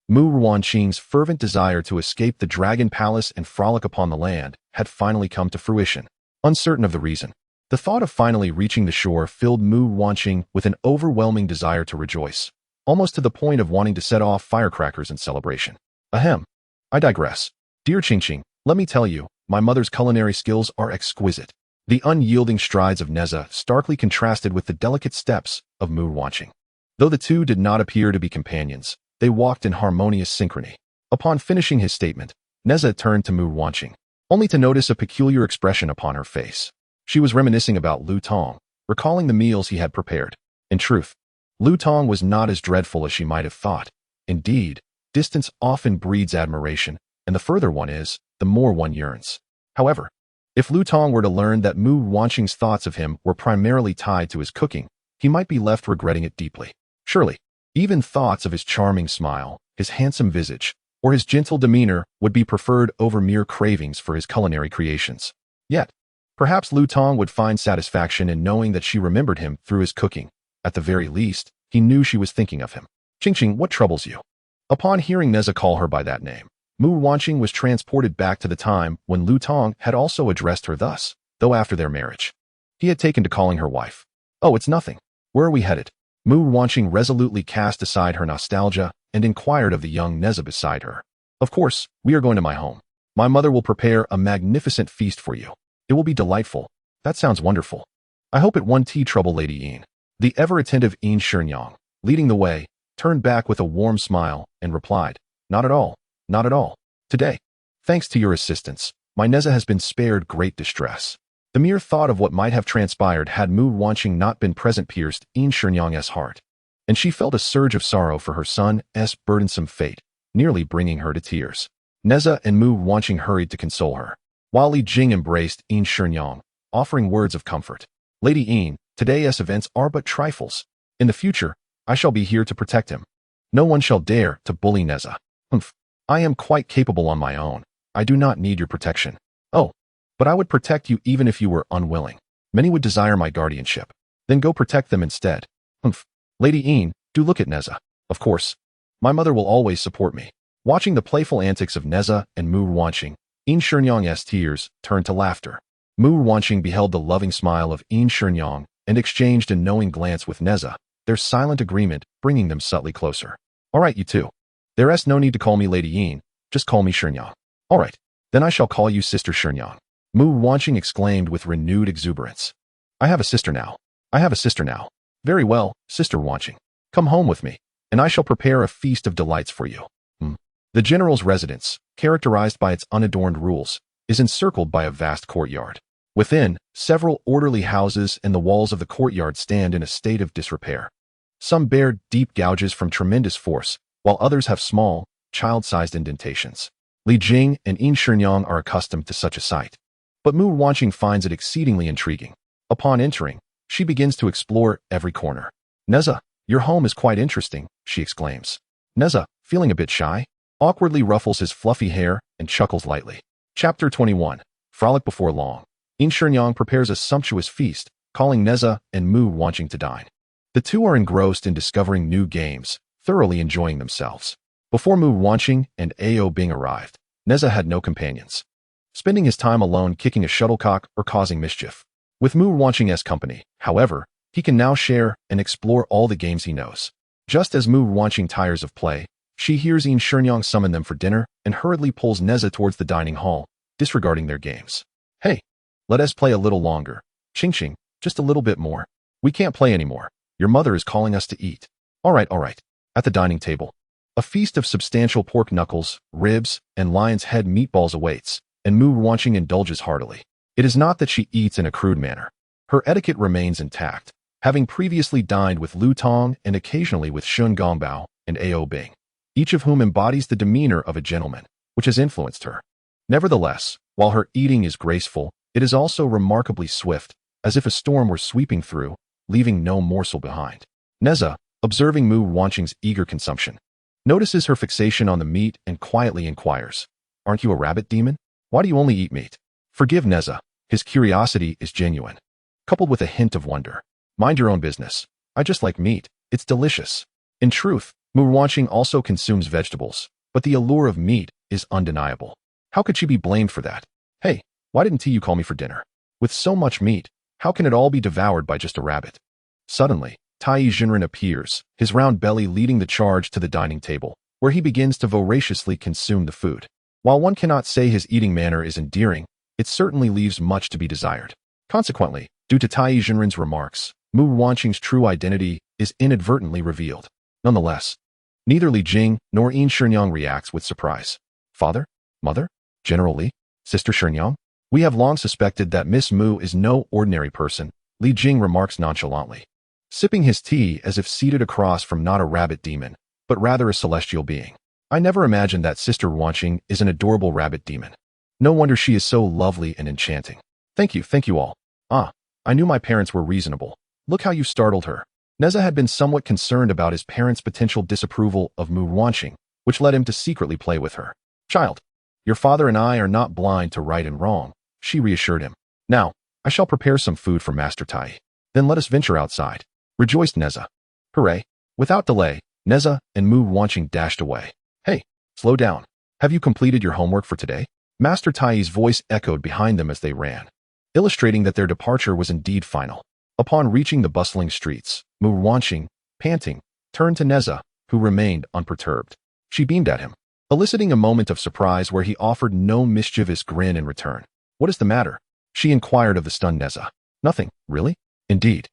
S1: Mu Ruanqing's fervent desire to escape the dragon palace and frolic upon the land had finally come to fruition. Uncertain of the reason, the thought of finally reaching the shore filled Mu Ruanqing with an overwhelming desire to rejoice, almost to the point of wanting to set off firecrackers in celebration. Ahem. I digress. Dear Qingqing, let me tell you, my mother's culinary skills are exquisite. The unyielding strides of Nezha starkly contrasted with the delicate steps of Mu Ruanqing. Though the two did not appear to be companions, they walked in harmonious synchrony. Upon finishing his statement, Nezha turned to Mu Ruanqing, only to notice a peculiar expression upon her face. She was reminiscing about Lu Tong, recalling the meals he had prepared. In truth, Lu Tong was not as dreadful as she might have thought. Indeed, distance often breeds admiration, and the further one is, the more one yearns. However, if Lu Tong were to learn that Mu Ruanqing's thoughts of him were primarily tied to his cooking, he might be left regretting it deeply. Surely, even thoughts of his charming smile, his handsome visage, or his gentle demeanor would be preferred over mere cravings for his culinary creations. Yet, perhaps Lu Tong would find satisfaction in knowing that she remembered him through his cooking. At the very least, he knew she was thinking of him. Qingqing, what troubles you? Upon hearing Nezha call her by that name, Mu Ruanqing was transported back to the time when Lu Tong had also addressed her thus, though after their marriage. He had taken to calling her wife. Oh, it's nothing. Where are we headed? Mu Ruanqing resolutely cast aside her nostalgia and inquired of the young Nezha beside her. Of course, we are going to my home. My mother will prepare a magnificent feast for you. It will be delightful. That sounds wonderful. I hope it won't trouble Lady Yin. The ever-attentive Yin Shenyang, leading the way, turned back with a warm smile and replied, Not at all, not at all. Today, thanks to your assistance, my Nezha has been spared great distress. The mere thought of what might have transpired had Mu Ruanqing not been present pierced Yin Shenyang's heart, and she felt a surge of sorrow for her son's burdensome fate, nearly bringing her to tears. Nezha and Mu Ruanqing hurried to console her, while Li Jing embraced Yin Shenyang, offering words of comfort. Lady Yin, today's events are but trifles. In the future, I shall be here to protect him. No one shall dare to bully Nezha. Humph. I am quite capable on my own. I do not need your protection. Oh, but I would protect you even if you were unwilling. Many would desire my guardianship. Then go protect them instead. Humph. Lady Yin, do look at Nezha. Of course. My mother will always support me. Watching the playful antics of Nezha and Mu Ruanqing, Yin Shenyang's tears turned to laughter. Mu Ruanqing beheld the loving smile of Yin Shenyang and exchanged a knowing glance with Nezha, their silent agreement bringing them subtly closer. All right, you two. There's no need to call me Lady Yin, just call me Shenyang. All right, then I shall call you Sister Shenyang. Mu Ruanqing exclaimed with renewed exuberance. I have a sister now. I have a sister now. Very well, Sister Ruanqing. Come home with me, and I shall prepare a feast of delights for you. The general's residence, characterized by its unadorned rules, is encircled by a vast courtyard. Within, several orderly houses and the walls of the courtyard stand in a state of disrepair. Some bear deep gouges from tremendous force, while others have small, child-sized indentations. Li Jing and Yin Shenyang are accustomed to such a sight. But Mu Ruanqing finds it exceedingly intriguing. Upon entering, she begins to explore every corner. Nezha, your home is quite interesting, she exclaims. Nezha, feeling a bit shy, awkwardly ruffles his fluffy hair and chuckles lightly. Chapter 21. Frolic before long. Yin Shenyang prepares a sumptuous feast, calling Nezha and Mu Ruanqing to dine. The two are engrossed in discovering new games, thoroughly enjoying themselves. Before Mu Ruanqing and Ao Bing arrived, Nezha had no companions, spending his time alone kicking a shuttlecock or causing mischief. With Mu Ruanqing's company, however, he can now share and explore all the games he knows. Just as Mu Ruanqing tires of play, she hears Yin Shenyang summon them for dinner and hurriedly pulls Nezha towards the dining hall, disregarding their games. Hey, let us play a little longer. Qingqing, just a little bit more. We can't play anymore. Your mother is calling us to eat. All right. At the dining table, a feast of substantial pork knuckles, ribs, and lion's head meatballs awaits, and Mu Ruanqing indulges heartily. It is not that she eats in a crude manner. Her etiquette remains intact, having previously dined with Lu Tong and occasionally with Shen Gongbao and Ao Bing, each of whom embodies the demeanor of a gentleman, which has influenced her. Nevertheless, while her eating is graceful, it is also remarkably swift, as if a storm were sweeping through, leaving no morsel behind. Nezha, observing Mu Ruanqing's eager consumption, notices her fixation on the meat and quietly inquires, Aren't you a rabbit demon? Why do you only eat meat? Forgive Nezha. His curiosity is genuine, coupled with a hint of wonder. Mind your own business. I just like meat. It's delicious. In truth, Mu Ruanqing also consumes vegetables, but the allure of meat is undeniable. How could she be blamed for that? Hey, why didn't you call me for dinner? With so much meat, how can it all be devoured by just a rabbit? Suddenly, Tai Jinren appears, his round belly leading the charge to the dining table, where he begins to voraciously consume the food. While one cannot say his eating manner is endearing, it certainly leaves much to be desired. Consequently, due to Tai Jinren's remarks, Mu Ruanqing's true identity is inadvertently revealed. Nonetheless, neither Li Jing nor Yin Shenyang reacts with surprise. Father? Mother? General Li? Sister Shenyang? We have long suspected that Miss Mu is no ordinary person, Li Jing remarks nonchalantly, sipping his tea as if seated across from not a rabbit demon, but rather a celestial being. I never imagined that Sister Ruanqing is an adorable rabbit demon. No wonder she is so lovely and enchanting. Thank you all. Ah, I knew my parents were reasonable. Look how you startled her. Nezha had been somewhat concerned about his parents' potential disapproval of Mu Ruanqing, which led him to secretly play with her. Child, your father and I are not blind to right and wrong, she reassured him. Now, I shall prepare some food for Master Tai. Then let us venture outside. Rejoiced Nezha. Hooray. Without delay, Nezha and Mu Ruanqing dashed away. Hey, slow down. Have you completed your homework for today? Master Tai's voice echoed behind them as they ran, illustrating that their departure was indeed final. Upon reaching the bustling streets, Mu Ruanqing, panting, turned to Nezha, who remained unperturbed. She beamed at him, eliciting a moment of surprise where he offered no mischievous grin in return. What is the matter? She inquired of the stunned Nezha. Nothing, really? Indeed.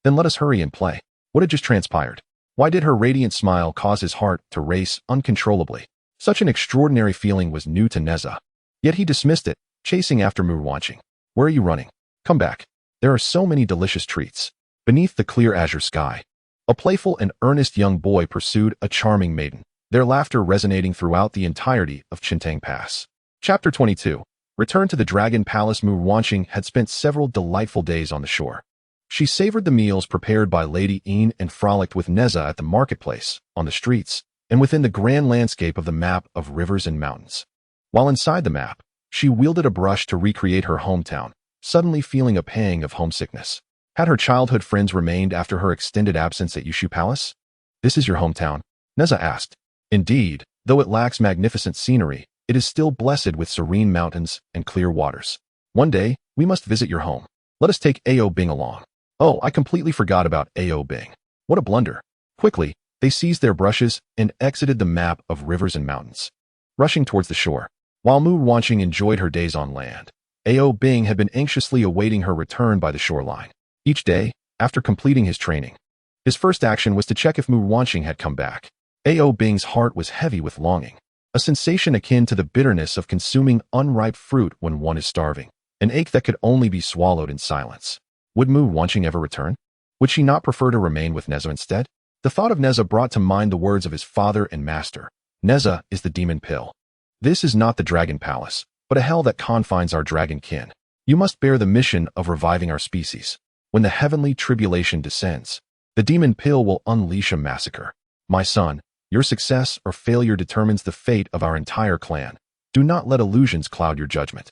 S1: Then let us hurry and play. What had just transpired? Why did her radiant smile cause his heart to race uncontrollably? Such an extraordinary feeling was new to Nezha. Yet he dismissed it, chasing after Mu Ruanqing. Where are you running? Come back. There are so many delicious treats. Beneath the clear azure sky, a playful and earnest young boy pursued a charming maiden, their laughter resonating throughout the entirety of Qintang Pass. Chapter 22. Return to the Dragon Palace. Mu Ruanqing had spent several delightful days on the shore. She savored the meals prepared by Lady Yin and frolicked with Nezha at the marketplace, on the streets, and within the grand landscape of the map of rivers and mountains. While inside the map, she wielded a brush to recreate her hometown, suddenly feeling a pang of homesickness. Had her childhood friends remained after her extended absence at Yushu Palace? This is your hometown? Nezha asked. Indeed, though it lacks magnificent scenery, it is still blessed with serene mountains and clear waters. One day, we must visit your home. Let us take Ao Bing along. Oh, I completely forgot about Ao Bing. What a blunder. Quickly, they seized their brushes and exited the map of rivers and mountains, rushing towards the shore. While Mu Ruanqing enjoyed her days on land, Ao Bing had been anxiously awaiting her return by the shoreline. Each day, after completing his training, his first action was to check if Mu Ruanqing had come back. Ao Bing's heart was heavy with longing, a sensation akin to the bitterness of consuming unripe fruit when one is starving, an ache that could only be swallowed in silence. Would Mu Ruanqing ever return? Would she not prefer to remain with Nezha instead? The thought of Nezha brought to mind the words of his father and master. Nezha is the demon pill. This is not the Dragon Palace, but a hell that confines our dragon kin. You must bear the mission of reviving our species. When the heavenly tribulation descends, the demon pill will unleash a massacre. My son, your success or failure determines the fate of our entire clan. Do not let illusions cloud your judgment.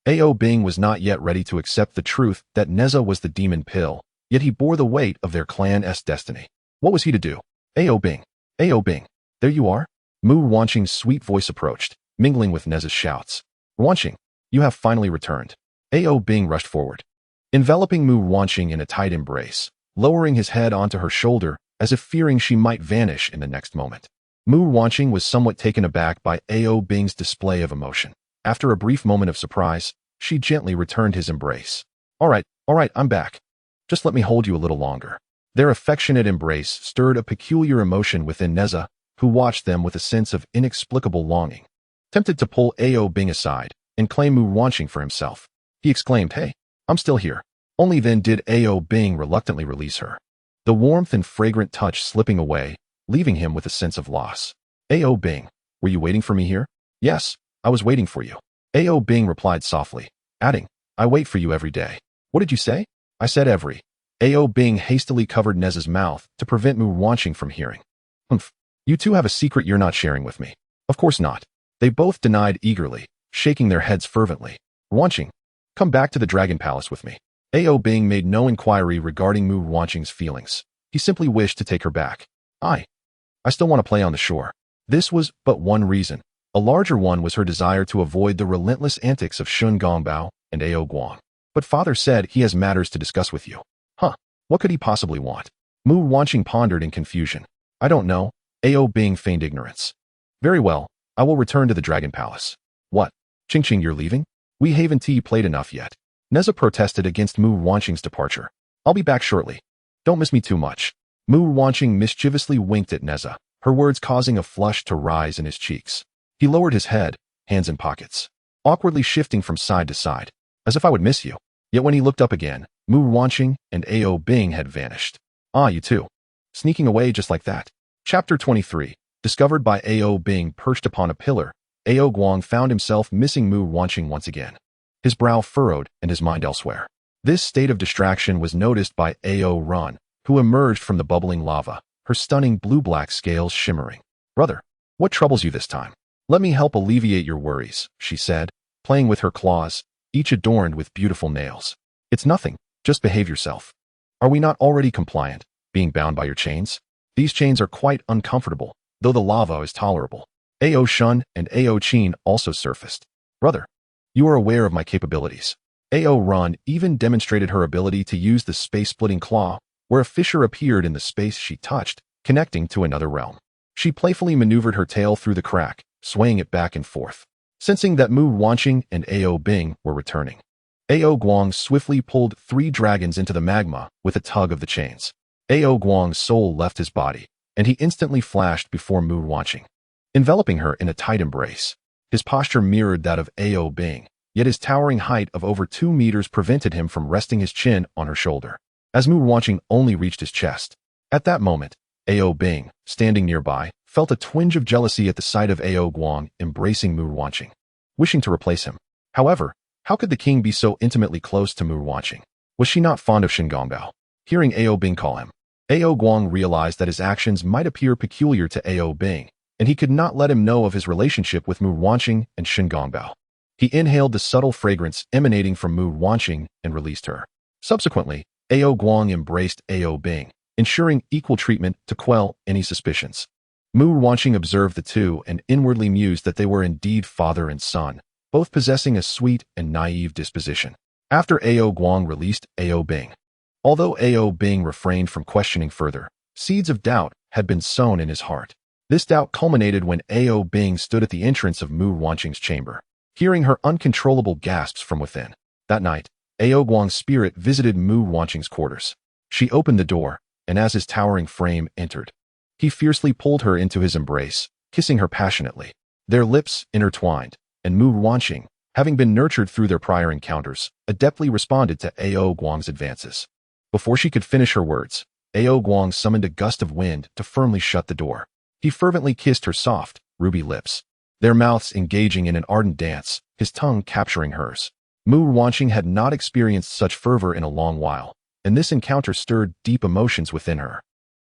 S1: Ao Bing was not yet ready to accept the truth that Nezha was the demon pill, yet he bore the weight of their clan's destiny. What was he to do? Ao Bing, there you are? Mu Ruanqing's sweet voice approached, mingling with Nezha's shouts. Ruanqing, you have finally returned. Ao Bing rushed forward, enveloping Mu Ruanqing in a tight embrace, lowering his head onto her shoulder as if fearing she might vanish in the next moment. Mu Ruanqing was somewhat taken aback by Ao Bing's display of emotion. After a brief moment of surprise, she gently returned his embrace. All right, I'm back. Just let me hold you a little longer. Their affectionate embrace stirred a peculiar emotion within Nezha, who watched them with a sense of inexplicable longing. Tempted to pull Ao Bing aside and claim Mu Ruanqing for himself, he exclaimed, "Hey, I'm still here." Only then did Ao Bing reluctantly release her, the warmth and fragrant touch slipping away, leaving him with a sense of loss. Ao Bing, were you waiting for me here? Yes, I was waiting for you. Ao Bing replied softly, adding, I wait for you every day. What did you say? I said every. Ao Bing hastily covered Nezha's mouth to prevent Mu Ruanqing from hearing. Humph, you two have a secret you're not sharing with me. Of course not. They both denied eagerly, shaking their heads fervently. Ruanqing, come back to the Dragon Palace with me. Ao Bing made no inquiry regarding Mu Ruanqing's feelings. He simply wished to take her back. I still want to play on the shore. This was but one reason. A larger one was her desire to avoid the relentless antics of Shen Gongbao and Ao Guang. But father said he has matters to discuss with you. What could he possibly want? Mu Ruanqing pondered in confusion. I don't know. Ao Bing feigned ignorance. Very well, I will return to the Dragon Palace. What? Qing, you're leaving? We haven't played enough yet. Nezha protested against Mu Ruanqing's departure. I'll be back shortly. Don't miss me too much. Mu Ruanqing mischievously winked at Nezha, her words causing a flush to rise in his cheeks. He lowered his head, hands in pockets, awkwardly shifting from side to side, as if I would miss you. Yet when he looked up again, Mu Ruanqing and Ao Bing had vanished. Ah, you too. Sneaking away just like that. Chapter 23. Discovered by Ao Bing perched upon a pillar, Ao Guang found himself missing Mu Ruanqing once again. His brow furrowed and his mind elsewhere. This state of distraction was noticed by Ao Ran, who emerged from the bubbling lava, her stunning blue-black scales shimmering. Brother, what troubles you this time? Let me help alleviate your worries, she said, playing with her claws, each adorned with beautiful nails. It's nothing, just behave yourself. Are we not already compliant, being bound by your chains? These chains are quite uncomfortable, though the lava is tolerable. Ao Shun and Ao Qin also surfaced. Brother, you are aware of my capabilities. Ao Ran even demonstrated her ability to use the space-splitting claw, where a fissure appeared in the space she touched, connecting to another realm. She playfully maneuvered her tail through the crack, swaying it back and forth. Sensing that Mu Ruanqing and Ao Bing were returning, Ao Guang swiftly pulled 3 dragons into the magma with a tug of the chains. Ao Guang's soul left his body, and he instantly flashed before Mu Ruanqing, enveloping her in a tight embrace. His posture mirrored that of Ao Bing, yet his towering height of over 2 meters prevented him from resting his chin on her shoulder, as Mu Ruanqing only reached his chest. At that moment, Ao Bing, standing nearby, felt a twinge of jealousy at the sight of Ao Guang embracing Mu Ruanqing, wishing to replace him. However, how could the king be so intimately close to Mu Ruanqing? Was she not fond of Shen Gongbao? Hearing Ao Bing call him, Ao Guang realized that his actions might appear peculiar to Ao Bing, and he could not let him know of his relationship with Mu Ruanqing and Shen Gongbao. He inhaled the subtle fragrance emanating from Mu Ruanqing and released her. Subsequently, Ao Guang embraced Ao Bing, ensuring equal treatment to quell any suspicions. Mu Ruanqing observed the two and inwardly mused that they were indeed father and son, both possessing a sweet and naive disposition. After Ao Guang released Ao Bing, although Ao Bing refrained from questioning further, seeds of doubt had been sown in his heart. This doubt culminated when Ao Bing stood at the entrance of Mu Ruanqing's chamber, hearing her uncontrollable gasps from within. That night, Ao Guang's spirit visited Mu Ruanqing's quarters. She opened the door, and as his towering frame entered, he fiercely pulled her into his embrace, kissing her passionately. Their lips intertwined, and Mu Ruanqing, having been nurtured through their prior encounters, adeptly responded to Ao Guang's advances. Before she could finish her words, Ao Guang summoned a gust of wind to firmly shut the door. He fervently kissed her soft, ruby lips, their mouths engaging in an ardent dance, his tongue capturing hers. Mu Ruanqing had not experienced such fervor in a long while, and this encounter stirred deep emotions within her.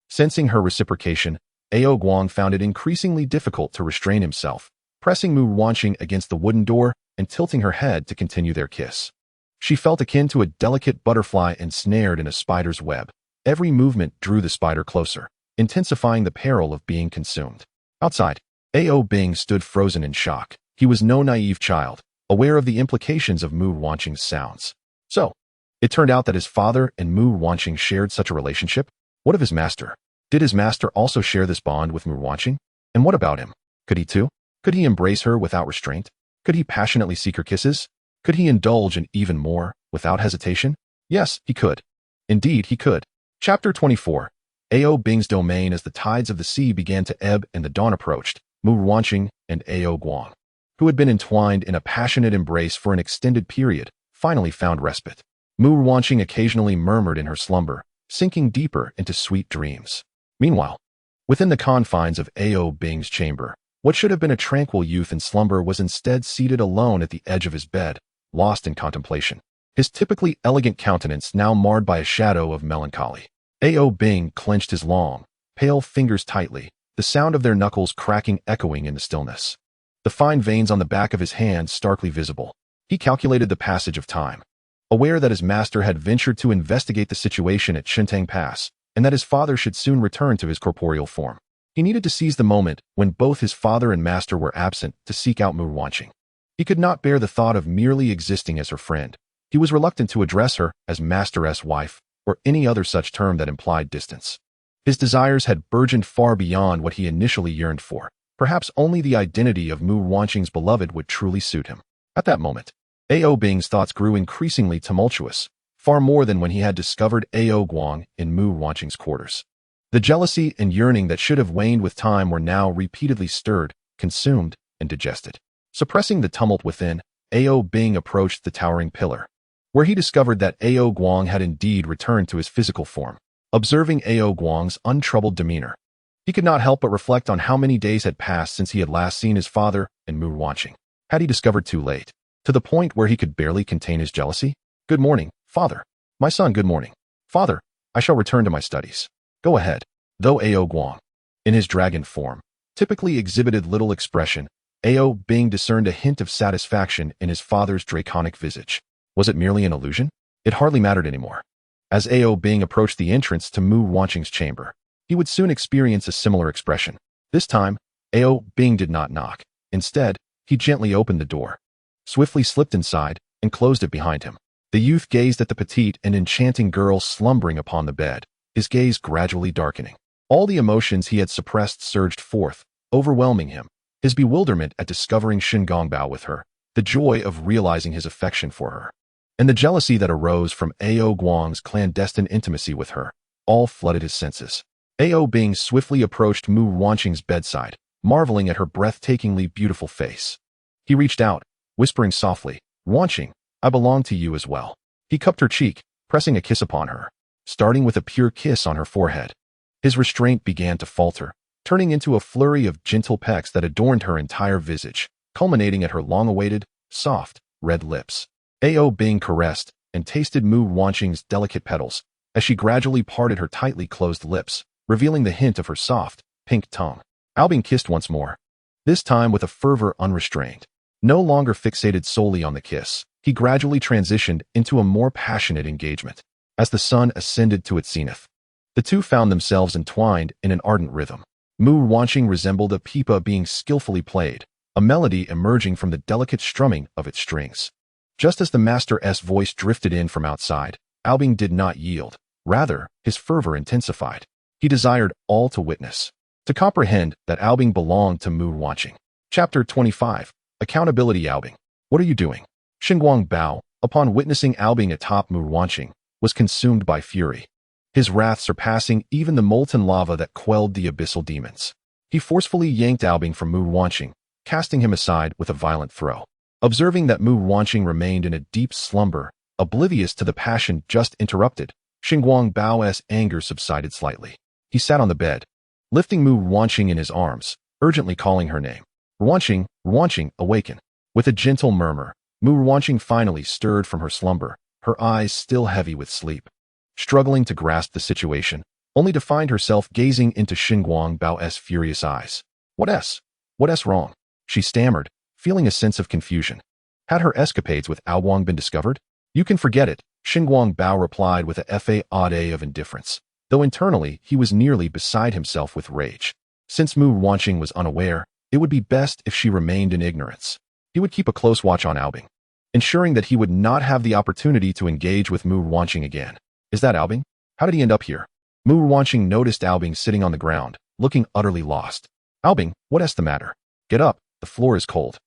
S1: Sensing her reciprocation, Ao Guang found it increasingly difficult to restrain himself, pressing Mu Ruanqing against the wooden door and tilting her head to continue their kiss. She felt akin to a delicate butterfly ensnared in a spider's web. Every movement drew the spider closer, intensifying the peril of being consumed. Outside, Ao Bing stood frozen in shock. He was no naive child, aware of the implications of Mu Ruanqing's sounds. So, it turned out that his father and Mu Ruanqing shared such a relationship? What of his master? Did his master also share this bond with Mu Ruanqing? And what about him? Could he too? Could he embrace her without restraint? Could he passionately seek her kisses? Could he indulge in even more, without hesitation? Yes, he could. Indeed, he could. Chapter 24. Ao Bing's domain. As the tides of the sea began to ebb and the dawn approached, Mu Ruanqing and Ao Guang, who had been entwined in a passionate embrace for an extended period, finally found respite. Mu Ruanqing occasionally murmured in her slumber, sinking deeper into sweet dreams. Meanwhile, within the confines of Ao Bing's chamber, what should have been a tranquil youth in slumber was instead seated alone at the edge of his bed, lost in contemplation, his typically elegant countenance now marred by a shadow of melancholy. Ao Bing clenched his long, pale fingers tightly, the sound of their knuckles cracking echoing in the stillness. the fine veins on the back of his hand starkly visible. He calculated the passage of time. Aware that his master had ventured to investigate the situation at Shintang Pass, and that his father should soon return to his corporeal form, he needed to seize the moment when both his father and master were absent to seek out Mu Ruanqing. He could not bear the thought of merely existing as her friend. He was reluctant to address her as master's wife or any other such term that implied distance. His desires had burgeoned far beyond what he initially yearned for. Perhaps only the identity of Mu Ruanqing's beloved would truly suit him. At that moment, Ao Bing's thoughts grew increasingly tumultuous, far more than when he had discovered Ao Guang in Mu Ruanqing's quarters. The jealousy and yearning that should have waned with time were now repeatedly stirred, consumed, and digested. Suppressing the tumult within, Ao Bing approached the towering pillar, where he discovered that Ao Guang had indeed returned to his physical form. Observing Ao Guang's untroubled demeanor, he could not help but reflect on how many days had passed since he had last seen his father and Mu Ruanqing. Had he discovered too late, to the point where he could barely contain his jealousy? "Good morning, father. My son, good morning. Father, I shall return to my studies." "Go ahead." Though Ao Guang, in his dragon form, typically exhibited little expression, Ao Bing discerned a hint of satisfaction in his father's draconic visage. Was it merely an illusion? It hardly mattered anymore. As Ao Bing approached the entrance to Mu Ruanqing's chamber, he would soon experience a similar expression. This time, Ao Bing did not knock. Instead, he gently opened the door, swiftly slipped inside, and closed it behind him. The youth gazed at the petite and enchanting girl slumbering upon the bed, his gaze gradually darkening. All the emotions he had suppressed surged forth, overwhelming him. His bewilderment at discovering Shen Gongbao with her, the joy of realizing his affection for her, and the jealousy that arose from Ao Guang's clandestine intimacy with her, all flooded his senses. Ao Bing swiftly approached Mu Ruanqing's bedside, marveling at her breathtakingly beautiful face. He reached out, whispering softly, "Ruanqing, I belong to you as well." He cupped her cheek, pressing a kiss upon her, starting with a pure kiss on her forehead. His restraint began to falter, turning into a flurry of gentle pecks that adorned her entire visage, culminating at her long-awaited, soft, red lips. Ao Bing caressed and tasted Mu Ruanqing's delicate petals as she gradually parted her tightly closed lips, revealing the hint of her soft, pink tongue. Ao Bing kissed once more, this time with a fervor unrestrained. No longer fixated solely on the kiss, he gradually transitioned into a more passionate engagement. As the sun ascended to its zenith, the two found themselves entwined in an ardent rhythm. Mu Ruanqing resembled a pipa being skillfully played, a melody emerging from the delicate strumming of its strings. Just as the master's voice drifted in from outside, Ao Bing did not yield. Rather, his fervor intensified. He desired all to witness, to comprehend that Ao Bing belonged to Mu Ruanqing. Chapter 25. Accountability. Ao Bing, what are you doing? Shen Gongbao, upon witnessing Ao Bing atop Mu Ruanqing, was consumed by fury, his wrath surpassing even the molten lava that quelled the abyssal demons. He forcefully yanked Ao Bing from Mu Ruanqing, casting him aside with a violent throw. Observing that Mu Ruanqing remained in a deep slumber, oblivious to the passion just interrupted, Shen Gongbao's anger subsided slightly. He sat on the bed, lifting Mu Ruanqing in his arms, urgently calling her name. "Ruanqing, Ruanqing, awaken." With a gentle murmur, Mu Ruanqing finally stirred from her slumber, her eyes still heavy with sleep. Struggling to grasp the situation, only to find herself gazing into Shen Gongbao's furious eyes. What's wrong?" she stammered, feeling a sense of confusion. Had her escapades with Ao Guang been discovered? "You can forget it," Shen Gongbao replied with a fa of indifference, though internally he was nearly beside himself with rage. Since Mu Ruanqing was unaware, it would be best if she remained in ignorance. He would keep a close watch on Ao Bing, ensuring that he would not have the opportunity to engage with Mu Ruanqing again. "Is that Ao Bing? How did he end up here?" Mu Ruanqing noticed Ao Bing sitting on the ground, looking utterly lost. "Ao Bing, what's the matter? Get up, the floor is cold."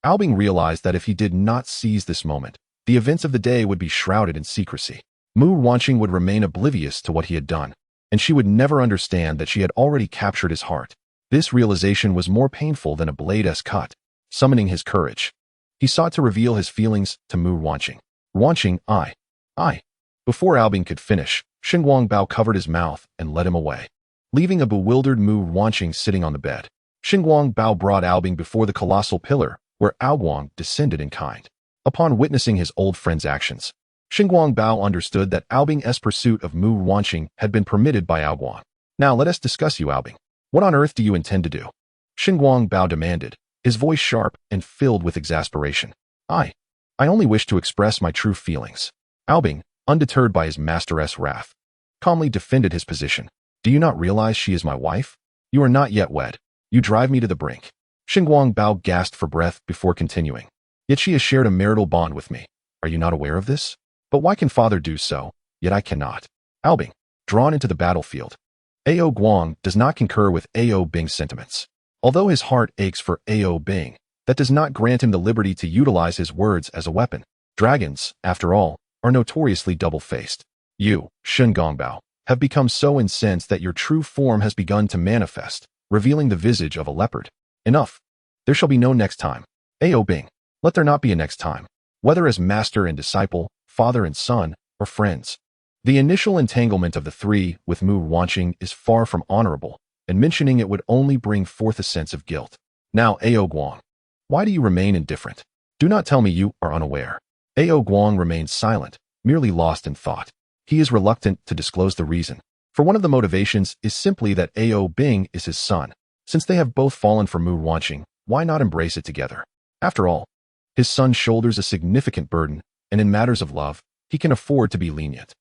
S1: Ao Bing realized that if he did not seize this moment, the events of the day would be shrouded in secrecy. Mu Ruanqing would remain oblivious to what he had done, and she would never understand that she had already captured his heart. This realization was more painful than a blade's cut. Summoning his courage, he sought to reveal his feelings to Mu Ruanqing. "Ruanqing, I." Before Ao Bing could finish, Shen Gongbao covered his mouth and led him away, leaving a bewildered Mu Ruanqing sitting on the bed. Shen Gongbao brought Ao Bing before the colossal pillar, where Ao Guang descended in kind. Upon witnessing his old friend's actions, Shen Gongbao understood that Ao Bing's pursuit of Mu Ruanqing had been permitted by Ao Guang. "Now let us discuss you, Ao Bing. What on earth do you intend to do?" Shen Gongbao demanded, his voice sharp and filled with exasperation. I only wish to express my true feelings. Aobing, undeterred by his masteress' wrath, calmly defended his position. Do you not realize she is my wife? You are not yet wed. You drive me to the brink. Shen Gongbao gasped for breath before continuing. Yet she has shared a marital bond with me. Are you not aware of this? But why can father do so, yet I cannot? Aobing, drawn into the battlefield. Guang does not concur with Bing's sentiments. Although his heart aches for Bing, that does not grant him the liberty to utilize his words as a weapon. Dragons, after all, are notoriously double-faced. You, Shen Gongbao, have become so incensed that your true form has begun to manifest, revealing the visage of a leopard. Enough. There shall be no next time. Bing, let there not be a next time, whether as master and disciple, father and son, or friends. The initial entanglement of the three with Mu Ruanqing is far from honorable, and mentioning it would only bring forth a sense of guilt. Now, Guang, why do you remain indifferent? Do not tell me you are unaware. Guang remains silent, merely lost in thought. He is reluctant to disclose the reason, for one of the motivations is simply that Bing is his son. Since they have both fallen for Mu Ruanqing, why not embrace it together? After all, his son shoulders a significant burden, and in matters of love, he can afford to be lenient.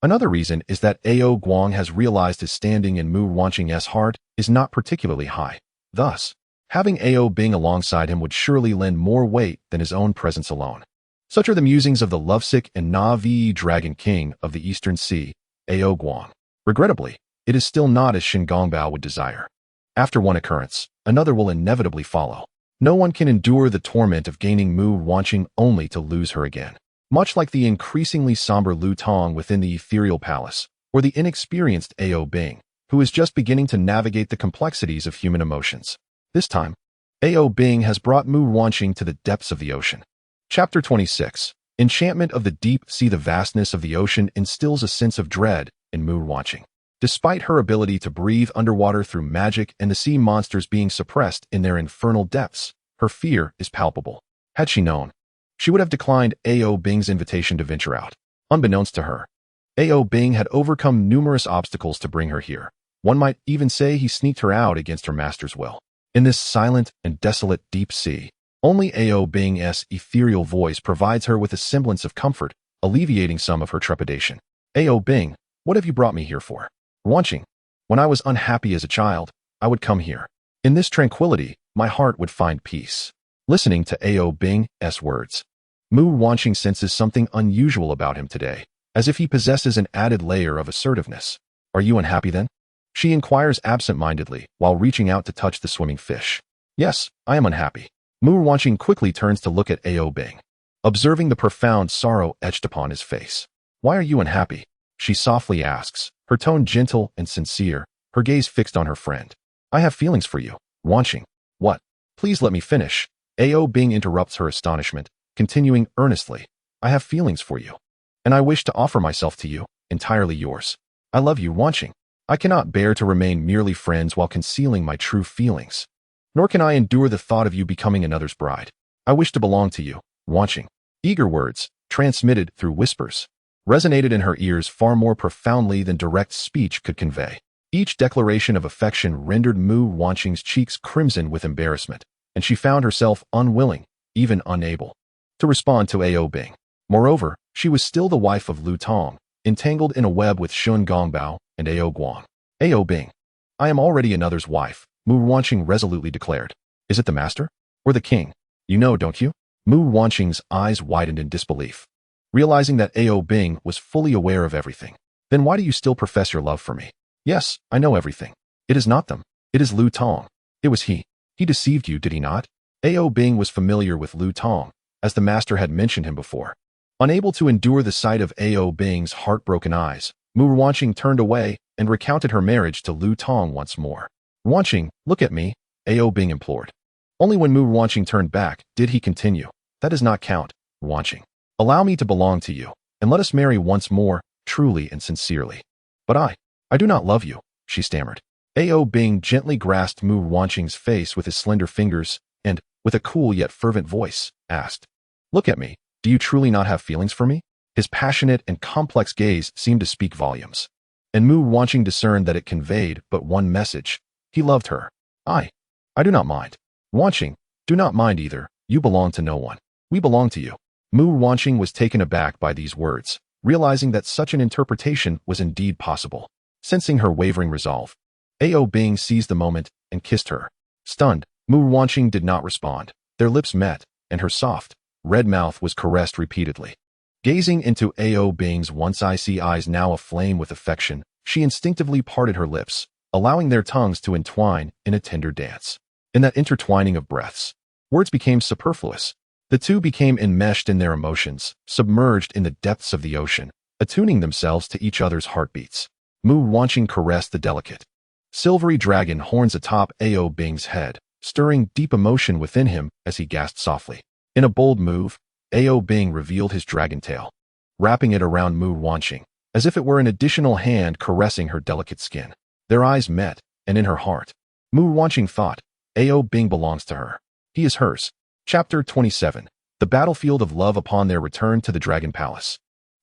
S1: Another reason is that Guang has realized his standing in Mu Ruanqing's heart is not particularly high. Thus, having Bing alongside him would surely lend more weight than his own presence alone. Such are the musings of the lovesick and Na'vi Dragon King of the Eastern Sea, Guang. Regrettably, it is still not as Shen Gongbao would desire. After one occurrence, another will inevitably follow. No one can endure the torment of gaining Mu Ruanqing only to lose her again. Much like the increasingly somber Tong within the ethereal palace, or the inexperienced Bing, who is just beginning to navigate the complexities of human emotions. This time, Bing has brought Mu Ruanqing to the depths of the ocean. Chapter 26. Enchantment of the deep sea. The vastness of the ocean instills a sense of dread in Mu Ruanqing. Despite her ability to breathe underwater through magic and the sea monsters being suppressed in their infernal depths, her fear is palpable. Had she known, she would have declined Bing's invitation to venture out. Unbeknownst to her, Bing had overcome numerous obstacles to bring her here. One might even say he sneaked her out against her master's will. In this silent and desolate deep sea, only Bing's ethereal voice provides her with a semblance of comfort, alleviating some of her trepidation. Bing, what have you brought me here for? Ruanqing. When I was unhappy as a child, I would come here. In this tranquility, my heart would find peace. Listening to Bing's words, Mu Ruanqing senses something unusual about him today, as if he possesses an added layer of assertiveness. Are you unhappy then? She inquires absent-mindedly while reaching out to touch the swimming fish. Yes, I am unhappy. Mu Ruanqing quickly turns to look at Bing, observing the profound sorrow etched upon his face. Why are you unhappy? She softly asks, her tone gentle and sincere, her gaze fixed on her friend. I have feelings for you, Ruanqing. What? Please let me finish. Bing interrupts her astonishment, continuing earnestly. I have feelings for you, and I wish to offer myself to you, entirely yours. I love you, Ruanqing. I cannot bear to remain merely friends while concealing my true feelings. Nor can I endure the thought of you becoming another's bride. I wish to belong to you, Ruanqing. Eager words, transmitted through whispers, resonated in her ears far more profoundly than direct speech could convey. Each declaration of affection rendered Mu Ruanqing's cheeks crimson with embarrassment, and she found herself unwilling, even unable, to respond to Bing. Moreover, she was still the wife of Tong, entangled in a web with Shen Gongbao and Guang. Bing, I am already another's wife, Mu Ruanqing resolutely declared. Is it the master? Or the king? You know, don't you? Mu Ruanqing's eyes widened in disbelief, realizing that Bing was fully aware of everything. Then why do you still profess your love for me? Yes, I know everything. It is not them. It is Tong. It was he. He deceived you, did he not? Bing was familiar with Tong, as the master had mentioned him before. Unable to endure the sight of Bing's heartbroken eyes, Mu Ruanqing turned away and recounted her marriage to Tong once more. Ruanqing, look at me, Bing implored. Only when Mu Ruanqing turned back did he continue. That does not count, Ruanqing. Allow me to belong to you, and let us marry once more, truly and sincerely. But I do not love you, she stammered. Bing gently grasped Mu Ruanqing's face with his slender fingers and, with a cool yet fervent voice, asked, Look at me, do you truly not have feelings for me? His passionate and complex gaze seemed to speak volumes. And Mu Ruanqing discerned that it conveyed but one message. He loved her. I do not mind. Ruanqing, Do not mind either. You belong to no one. We belong to you. Mu Ruanqing was taken aback by these words, realizing that such an interpretation was indeed possible. Sensing her wavering resolve, Ao Bing seized the moment and kissed her. Stunned, Mu Ruanqing did not respond. Their lips met, and her soft, red mouth was caressed repeatedly. Gazing into Ao Bing's once icy eyes now aflame with affection, she instinctively parted her lips, allowing their tongues to entwine in a tender dance. In that intertwining of breaths, words became superfluous. The two became enmeshed in their emotions, submerged in the depths of the ocean, attuning themselves to each other's heartbeats. Mu Ruanqing caressed the delicate, silvery dragon horns atop Ao Bing's head, stirring deep emotion within him as he gasped softly. In a bold move, Ao Bing revealed his dragon tail, wrapping it around Mu Ruanqing, as if it were an additional hand caressing her delicate skin. Their eyes met, and in her heart, Mu Ruanqing thought, Ao Bing belongs to her. He is hers. Chapter 27. The Battlefield of Love. Upon their return to the Dragon Palace,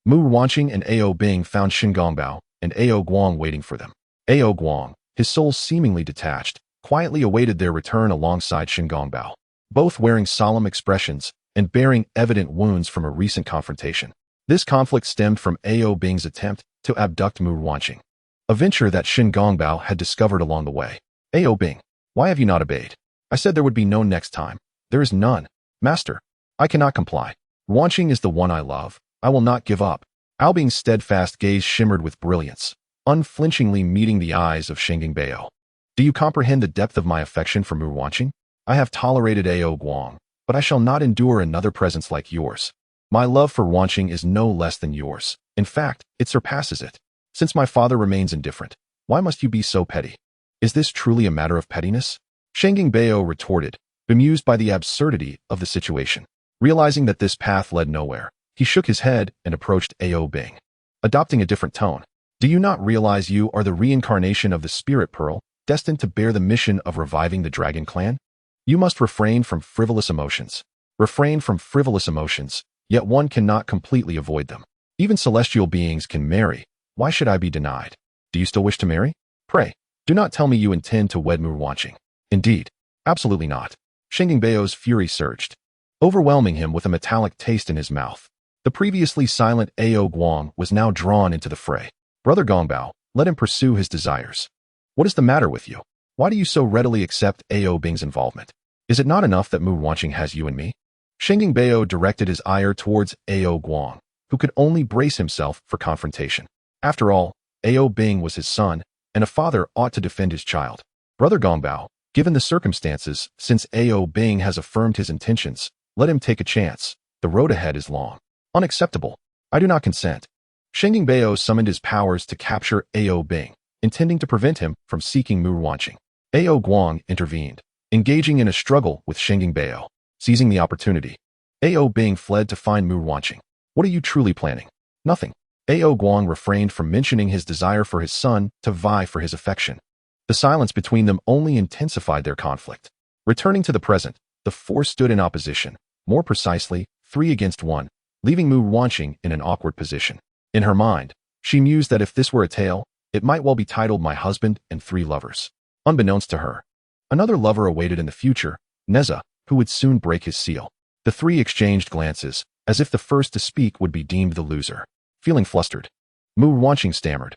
S1: Mu Ruanqing and Ao Bing found Shen Gongbao and Ao Guang waiting for them. Ao Guang, his soul seemingly detached, quietly awaited their return alongside Shen Gongbao, both wearing solemn expressions and bearing evident wounds from a recent confrontation. This conflict stemmed from Ao Bing's attempt to abduct Mu Ruanqing, a venture that Shen Gongbao had discovered along the way. Ao Bing, why have you not obeyed? I said there would be no next time. There is none. Master, I cannot comply. Ruanqing is the one I love. I will not give up. Ao Bing's steadfast gaze shimmered with brilliance, unflinchingly meeting the eyes of Shen Gongbao. Do you comprehend the depth of my affection for Mu Ruanqing? I have tolerated Ao Guang, but I shall not endure another presence like yours. My love for Ruanqing is no less than yours. In fact, it surpasses it. Since my father remains indifferent, why must you be so petty? Is this truly a matter of pettiness? Shen Gongbao retorted, bemused by the absurdity of the situation. Realizing that this path led nowhere, he shook his head and approached Ao Bing, adopting a different tone. Do you not realize you are the reincarnation of the Spirit Pearl, destined to bear the mission of reviving the Dragon Clan? You must refrain from frivolous emotions. Refrain from frivolous emotions, yet one cannot completely avoid them. Even celestial beings can marry. Why should I be denied? Do you still wish to marry? Pray, do not tell me you intend to wed Mu Ruanqing. Indeed, absolutely not. Shen Gongbao's fury surged, overwhelming him with a metallic taste in his mouth. The previously silent Ao Guang was now drawn into the fray. Brother Gongbao, let him pursue his desires. What is the matter with you? Why do you so readily accept Ao Bing's involvement? Is it not enough that Mu Ruanqing has you and me? Shen Gongbao directed his ire towards Ao Guang, who could only brace himself for confrontation. After all, Ao Bing was his son, and a father ought to defend his child. Brother Gongbao, given the circumstances, since Ao Bing has affirmed his intentions, let him take a chance. The road ahead is long. Unacceptable. I do not consent. Shen Gongbao summoned his powers to capture Ao Bing, intending to prevent him from seeking Mu Ruanqing. Ao Guang intervened, engaging in a struggle with Shen Gongbao. Seizing the opportunity, Ao Bing fled to find Mu Ruanqing. What are you truly planning? Nothing. Ao Guang refrained from mentioning his desire for his son to vie for his affection. The silence between them only intensified their conflict. Returning to the present, the four stood in opposition, more precisely, 3 against 1, leaving Mu Ruanqing in an awkward position. In her mind, she mused that if this were a tale, it might well be titled My Husband and 3 Lovers. Unbeknownst to her, another lover awaited in the future, Nezha, who would soon break his seal. The 3 exchanged glances, as if the first to speak would be deemed the loser. Feeling flustered, Mu Ruanqing stammered,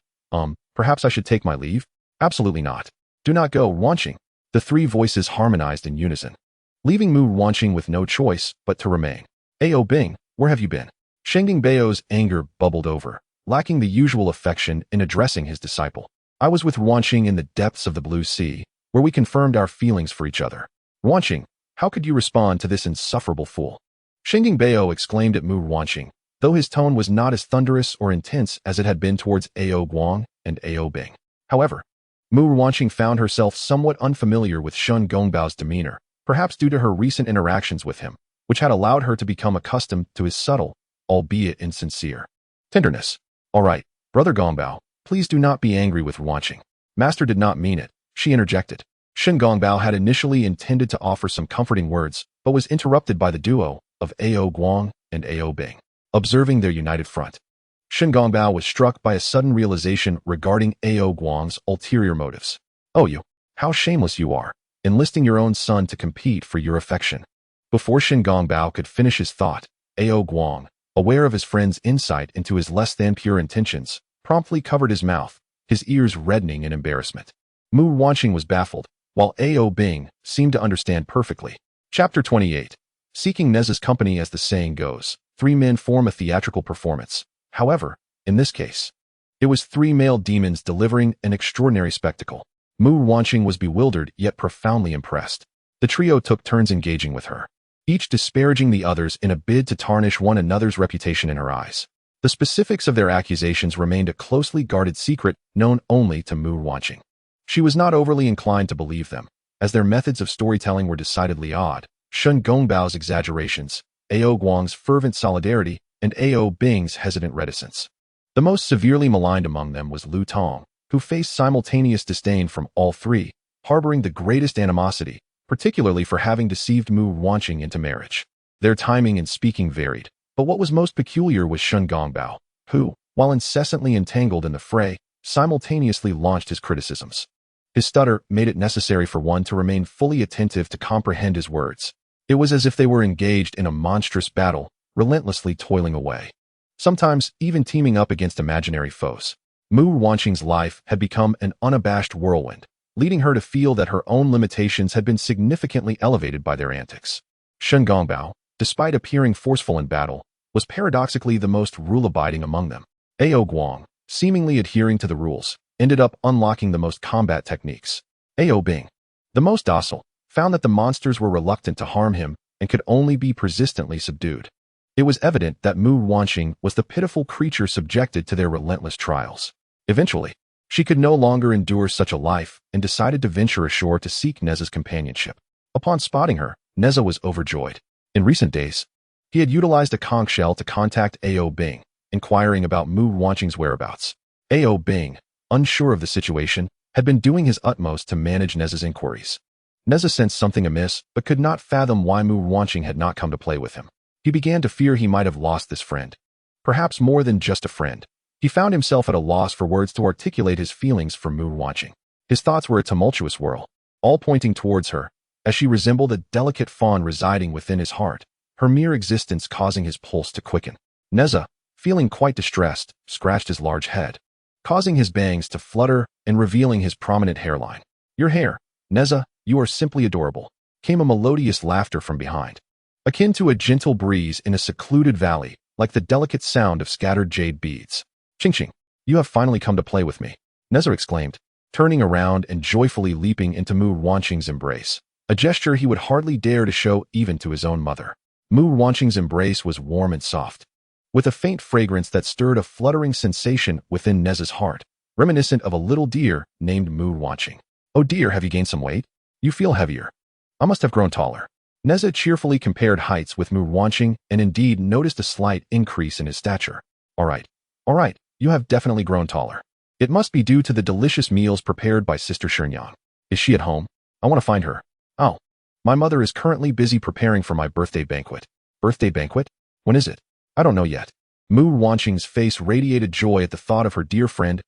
S1: perhaps I should take my leave? Absolutely not. Do not go, Ruanqing. The 3 voices harmonized in unison, leaving Mu Ruanqing with no choice but to remain. Ao Bing, where have you been? Shen Gongbao's anger bubbled over, lacking the usual affection in addressing his disciple. I was with Ruanqing in the depths of the blue sea, where we confirmed our feelings for each other. Ruanqing, how could you respond to this insufferable fool? Shen Gongbao exclaimed at Mu Ruanqing, though his tone was not as thunderous or intense as it had been towards Ao Guang and Ao Bing. However, Mu Ruanqing found herself somewhat unfamiliar with Shen Gongbao's demeanor, perhaps due to her recent interactions with him, which had allowed her to become accustomed to his subtle, albeit insincere, tenderness. All right, Brother Gongbao, please do not be angry with Ruanqing. Master did not mean it, she interjected. Shen Gongbao had initially intended to offer some comforting words, but was interrupted by the duo of Ao Guang and Ao Bing. Observing their united front, Shen Gongbao was struck by a sudden realization regarding Ao Guang's ulterior motives. Oh, you, how shameless you are. enlisting your own son to compete for your affection. Before Shen Gongbao could finish his thought, Guang, aware of his friend's insight into his less than pure intentions, promptly covered his mouth, his ears reddening in embarrassment. Mu Ruanqing was baffled, while Bing seemed to understand perfectly. Chapter 28. Seeking Nezha's company. As the saying goes, 3 men form a theatrical performance. However, in this case, it was 3 male demons delivering an extraordinary spectacle. Mu Ruanqing was bewildered yet profoundly impressed. The trio took turns engaging with her, each disparaging the others in a bid to tarnish one another's reputation in her eyes. The specifics of their accusations remained a closely guarded secret known only to Mu Ruanqing. She was not overly inclined to believe them, as their methods of storytelling were decidedly odd. Shen Gongbao's exaggerations, Guang's fervent solidarity, and Bing's hesitant reticence. The most severely maligned among them was Tong, who faced simultaneous disdain from all 3, harboring the greatest animosity, particularly for having deceived Mu Ruanqing into marriage. Their timing and speaking varied, but what was most peculiar was Shen Gongbao, who, while incessantly entangled in the fray, simultaneously launched his criticisms. His stutter made it necessary for one to remain fully attentive to comprehend his words. It was as if they were engaged in a monstrous battle, relentlessly toiling away, sometimes even teaming up against imaginary foes. Mu Ruanqing's life had become an unabashed whirlwind, leading her to feel that her own limitations had been significantly elevated by their antics. Shen Gongbao, despite appearing forceful in battle, was paradoxically the most rule-abiding among them. Guang, seemingly adhering to the rules, ended up unlocking the most combat techniques. Bing, the most docile, found that the monsters were reluctant to harm him and could only be persistently subdued. It was evident that Mu Ruanqing was the pitiful creature subjected to their relentless trials. Eventually, she could no longer endure such a life and decided to venture ashore to seek Nezha's companionship. Upon spotting her, Nezha was overjoyed. In recent days, he had utilized a conch shell to contact Bing, inquiring about Mu Ruanqing's whereabouts. Bing, unsure of the situation, had been doing his utmost to manage Nezha's inquiries. Nezha sensed something amiss, but could not fathom why Mu Ruanqing had not come to play with him. He began to fear he might have lost this friend. Perhaps more than just a friend. He found himself at a loss for words to articulate his feelings for Mu Ruanqing. His thoughts were a tumultuous whirl, all pointing towards her, as she resembled a delicate fawn residing within his heart, her mere existence causing his pulse to quicken. Nezha, feeling quite distressed, scratched his large head, causing his bangs to flutter and revealing his prominent hairline. "Your hair, Nezha, you are simply adorable," came a melodious laughter from behind, akin to a gentle breeze in a secluded valley, like the delicate sound of scattered jade beads. "Ching, you have finally come to play with me," Nezha exclaimed, turning around and joyfully leaping into Mu Ruanqing's embrace, a gesture he would hardly dare to show even to his own mother. Mu Ruanqing's embrace was warm and soft, with a faint fragrance that stirred a fluttering sensation within Nezha's heart, reminiscent of a little deer named Mu Ruanqing. "Oh dear, have you gained some weight? You feel heavier. I must have grown taller." Nezha cheerfully compared heights with Mu Ruanqing and indeed noticed a slight increase in his stature. All right, you have definitely grown taller. It must be due to the delicious meals prepared by Sister Shenyang. Is she at home? I want to find her." "Oh, my mother is currently busy preparing for my birthday banquet." "Birthday banquet? When is it?" "I don't know yet." Mu Ruanqing's face radiated joy at the thought of her dear friend's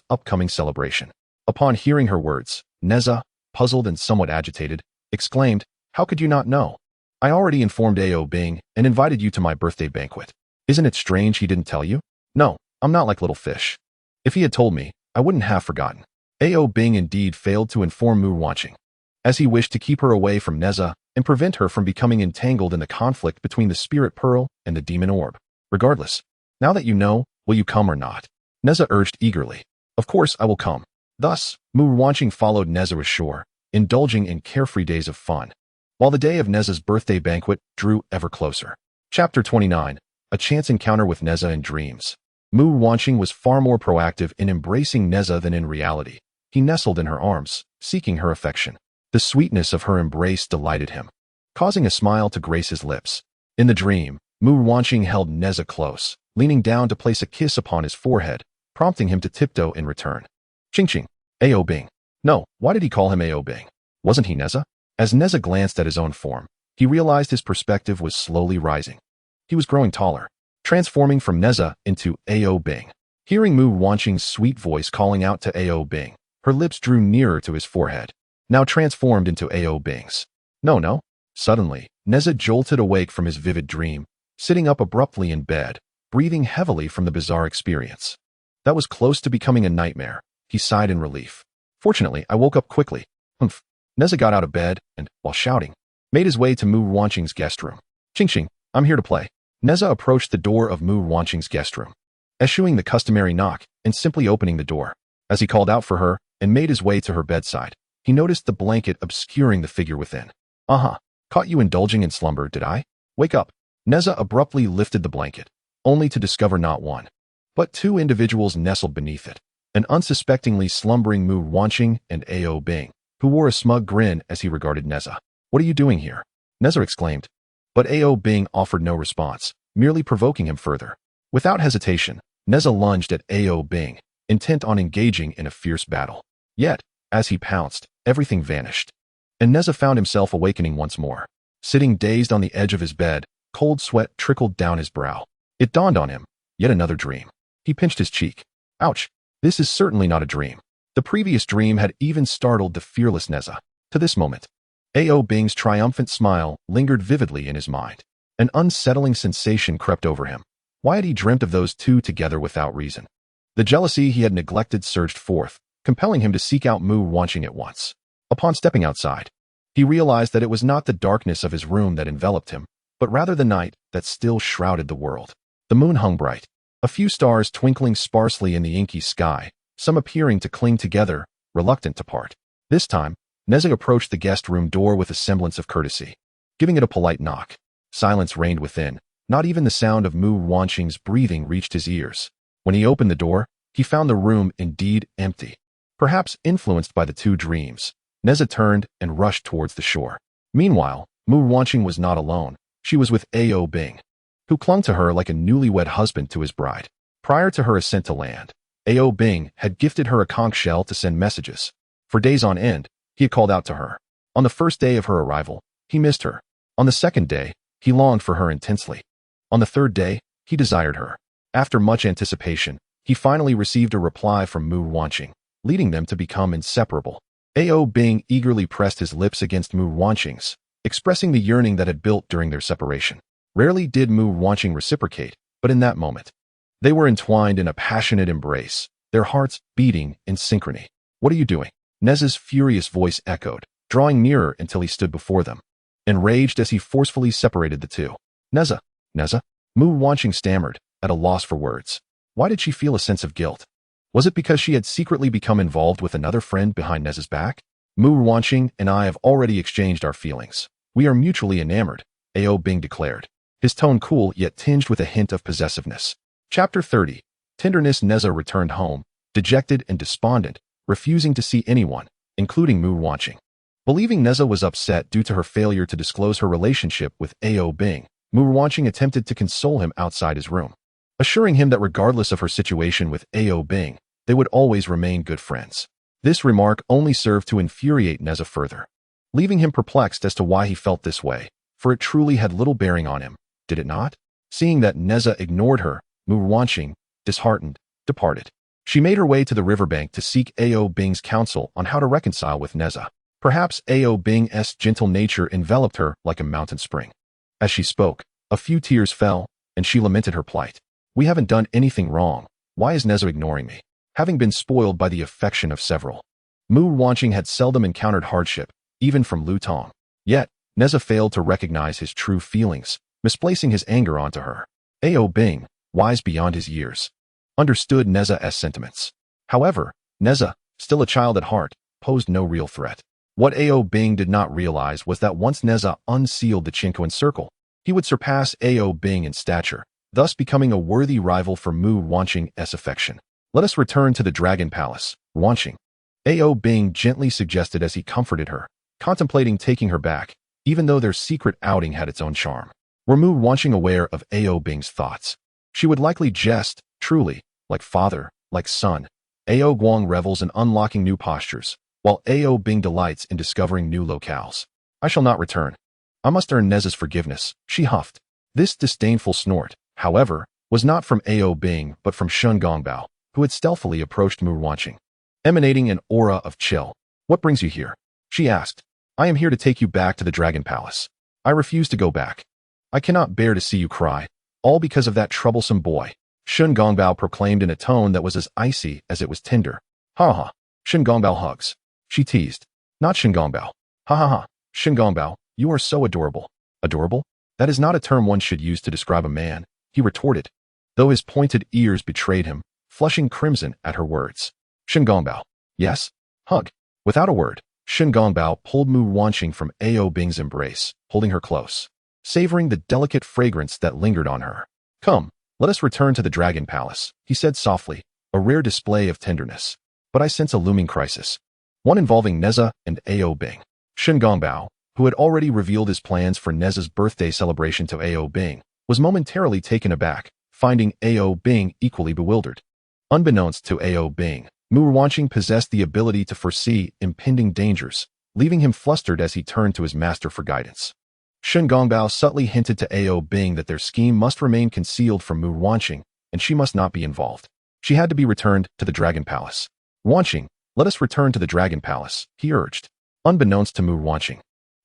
S1: upcoming celebration. Upon hearing her words, Nezha, puzzled and somewhat agitated, exclaimed, "How could you not know? I already informed Bing and invited you to my birthday banquet. Isn't it strange he didn't tell you?" "No, I'm not like little fish. If he had told me, I wouldn't have forgotten." Bing indeed failed to inform Mu Ruanqing, as he wished to keep her away from Nezha and prevent her from becoming entangled in the conflict between the spirit pearl and the demon orb. "Regardless, now that you know, will you come or not?" Nezha urged eagerly. "Of course I will come." Thus, Mu Ruanqing followed Nezha ashore, indulging in carefree days of fun, while the day of Nezha's birthday banquet drew ever closer. Chapter 29. A chance encounter with Nezha in dreams. Mu Ruanqing was far more proactive in embracing Nezha than in reality. He nestled in her arms, seeking her affection. The sweetness of her embrace delighted him, causing a smile to grace his lips. In the dream, Mu Ruanqing held Nezha close, leaning down to place a kiss upon his forehead, prompting him to tiptoe in return. "Ching, Bing." No, why did he call him Bing? Wasn't he Nezha? As Nezha glanced at his own form, he realized his perspective was slowly rising. He was growing taller, transforming from Nezha into Bing. Hearing Mu Ruanqing's sweet voice calling out to Bing, her lips drew nearer to his forehead. now transformed into AO beings. No. Suddenly, Nezha jolted awake from his vivid dream, sitting up abruptly in bed, breathing heavily from the bizarre experience. That was close to becoming a nightmare, he sighed in relief. Fortunately, I woke up quickly. Humph. Nezha got out of bed and, while shouting, made his way to Mu Ruanqing's guest room. Ching, I'm here to play. Nezha approached the door of Mu Ruanqing's guest room, eschewing the customary knock and simply opening the door. As he called out for her and made his way to her bedside, he noticed the blanket obscuring the figure within. Caught you indulging in slumber, did I? Wake up. Nezha abruptly lifted the blanket, only to discover not one, but two individuals nestled beneath it, an unsuspectingly slumbering Mu Ruanqing and AO Bing, who wore a smug grin as he regarded Nezha. What are you doing here? Nezha exclaimed. But AO Bing offered no response, merely provoking him further. Without hesitation, Nezha lunged at AO Bing, intent on engaging in a fierce battle. Yet, as he pounced, everything vanished, and Nezha found himself awakening once more. Sitting dazed on the edge of his bed, cold sweat trickled down his brow. It dawned on him, yet another dream. He pinched his cheek. Ouch, this is certainly not a dream. The previous dream had even startled the fearless Nezha. To this moment, AO Bing's triumphant smile lingered vividly in his mind. An unsettling sensation crept over him. Why had he dreamt of those two together without reason? The jealousy he had neglected surged forth, compelling him to seek out Mu Ruanqing at once. Upon stepping outside, he realized that it was not the darkness of his room that enveloped him, but rather the night that still shrouded the world. The moon hung bright, a few stars twinkling sparsely in the inky sky, some appearing to cling together, reluctant to part. This time, Nezha approached the guest room door with a semblance of courtesy, giving it a polite knock. Silence reigned within. Not even the sound of Mu Ruanqing's breathing reached his ears. When he opened the door, he found the room indeed empty. Perhaps influenced by the two dreams, Nezha turned and rushed towards the shore. Meanwhile, Mu Ruanqing was not alone. She was with AO Bing, who clung to her like a newlywed husband to his bride. Prior to her ascent to land, AO Bing had gifted her a conch shell to send messages. For days on end, he had called out to her. On the first day of her arrival, he missed her. On the second day, he longed for her intensely. On the third day, he desired her. After much anticipation, he finally received a reply from Mu Ruanqing, leading them to become inseparable. AO Bing eagerly pressed his lips against Mu Ruanqing's, expressing the yearning that had built during their separation. Rarely did Mu Ruanqing reciprocate, but in that moment, they were entwined in a passionate embrace, their hearts beating in synchrony. What are you doing? Nezha's furious voice echoed, drawing nearer until he stood before them, enraged as he forcefully separated the two. Nezha. Mu Ruanqing stammered, at a loss for words. Why did she feel a sense of guilt? Was it because she had secretly become involved with another friend behind Nezha's back? Mu Ruanqing and I have already exchanged our feelings. We are mutually enamored, AO Bing declared, his tone cool yet tinged with a hint of possessiveness. Chapter 30. Tenderness. Nezha returned home, dejected and despondent, refusing to see anyone, including Mu Ruanqing. Believing Nezha was upset due to her failure to disclose her relationship with AO Bing, Mu Ruanqing attempted to console him outside his room, assuring him that regardless of her situation with AO Bing, they would always remain good friends. This remark only served to infuriate Nezha further, leaving him perplexed as to why he felt this way, for it truly had little bearing on him, did it not? Seeing that Nezha ignored her, Mu Ruanqing, disheartened, departed. She made her way to the riverbank to seek AO Bing's counsel on how to reconcile with Nezha. Perhaps AO Bing's gentle nature enveloped her like a mountain spring. As she spoke, a few tears fell, and she lamented her plight. We haven't done anything wrong. Why is Nezha ignoring me? Having been spoiled by the affection of several, Mu Ruanqing had seldom encountered hardship, even from Tong. Yet, Nezha failed to recognize his true feelings, misplacing his anger onto her. AO Bing, wise beyond his years, understood Nezha's sentiments. However, Nezha, still a child at heart, posed no real threat. What AO Bing did not realize was that once Nezha unsealed the Qinquan circle, he would surpass AO Bing in stature, thus becoming a worthy rival for Mu Ruanqing's affection. Let us return to the Dragon Palace, Ruanqing. AO Bing gently suggested as he comforted her, contemplating taking her back, even though their secret outing had its own charm. Were Mu Ruanqing aware of AO Bing's thoughts? She would likely jest, truly, like father, like son. AO Guang revels in unlocking new postures, while AO Bing delights in discovering new locales. I shall not return. I must earn Nezha's forgiveness, she huffed. This disdainful snort, however, was not from AO Bing but from Shen Gongbao, who had stealthily approached Mu Ruanqing, emanating an aura of chill. What brings you here? She asked. I am here to take you back to the Dragon Palace. I refuse to go back. I cannot bear to see you cry, all because of that troublesome boy, Shen Gongbao proclaimed in a tone that was as icy as it was tender. Ha ha, Shen Gongbao hugs. She teased. Not Shen Gongbao. Ha ha ha, Shen Gongbao, you are so adorable. Adorable? That is not a term one should use to describe a man, he retorted, though his pointed ears betrayed him, flushing crimson at her words. Shen Gongbao. Yes? Hug. Without a word, Shen Gongbao pulled Mu Ruanqing from Ao Bing's embrace, holding her close, savoring the delicate fragrance that lingered on her. Come, let us return to the Dragon Palace, he said softly, a rare display of tenderness. But I sense a looming crisis, one involving Nezha and Ao Bing. Shen Gongbao, who had already revealed his plans for Nezha's birthday celebration to Ao Bing, was momentarily taken aback, finding Ao Bing equally bewildered. Unbeknownst to Ao Bing, Mu Ruanqing possessed the ability to foresee impending dangers, leaving him flustered as he turned to his master for guidance. Shen Gongbao subtly hinted to Ao Bing that their scheme must remain concealed from Mu Ruanqing, and she must not be involved. She had to be returned to the Dragon Palace. Ruanqing, let us return to the Dragon Palace, he urged. Unbeknownst to Mu Ruanqing,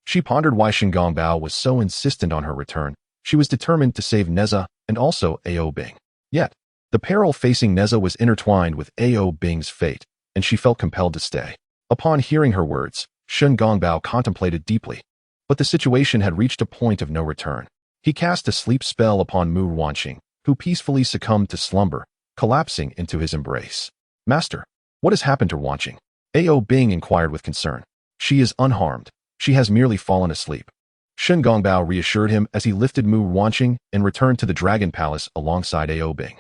S1: she pondered why Shen Gongbao was so insistent on her return. She was determined to save Nezha and also Ao Bing. Yet, the peril facing Nezha was intertwined with Ao Bing's fate, and she felt compelled to stay. Upon hearing her words, Shen Gongbao contemplated deeply. But the situation had reached a point of no return. He cast a sleep spell upon Mu Ruanqing, who peacefully succumbed to slumber, collapsing into his embrace. Master, what has happened to Ruanqing? Ao Bing inquired with concern. She is unharmed. She has merely fallen asleep. Shen Gongbao reassured him as he lifted Mu Ruanqing and returned to the Dragon Palace alongside Ao Bing.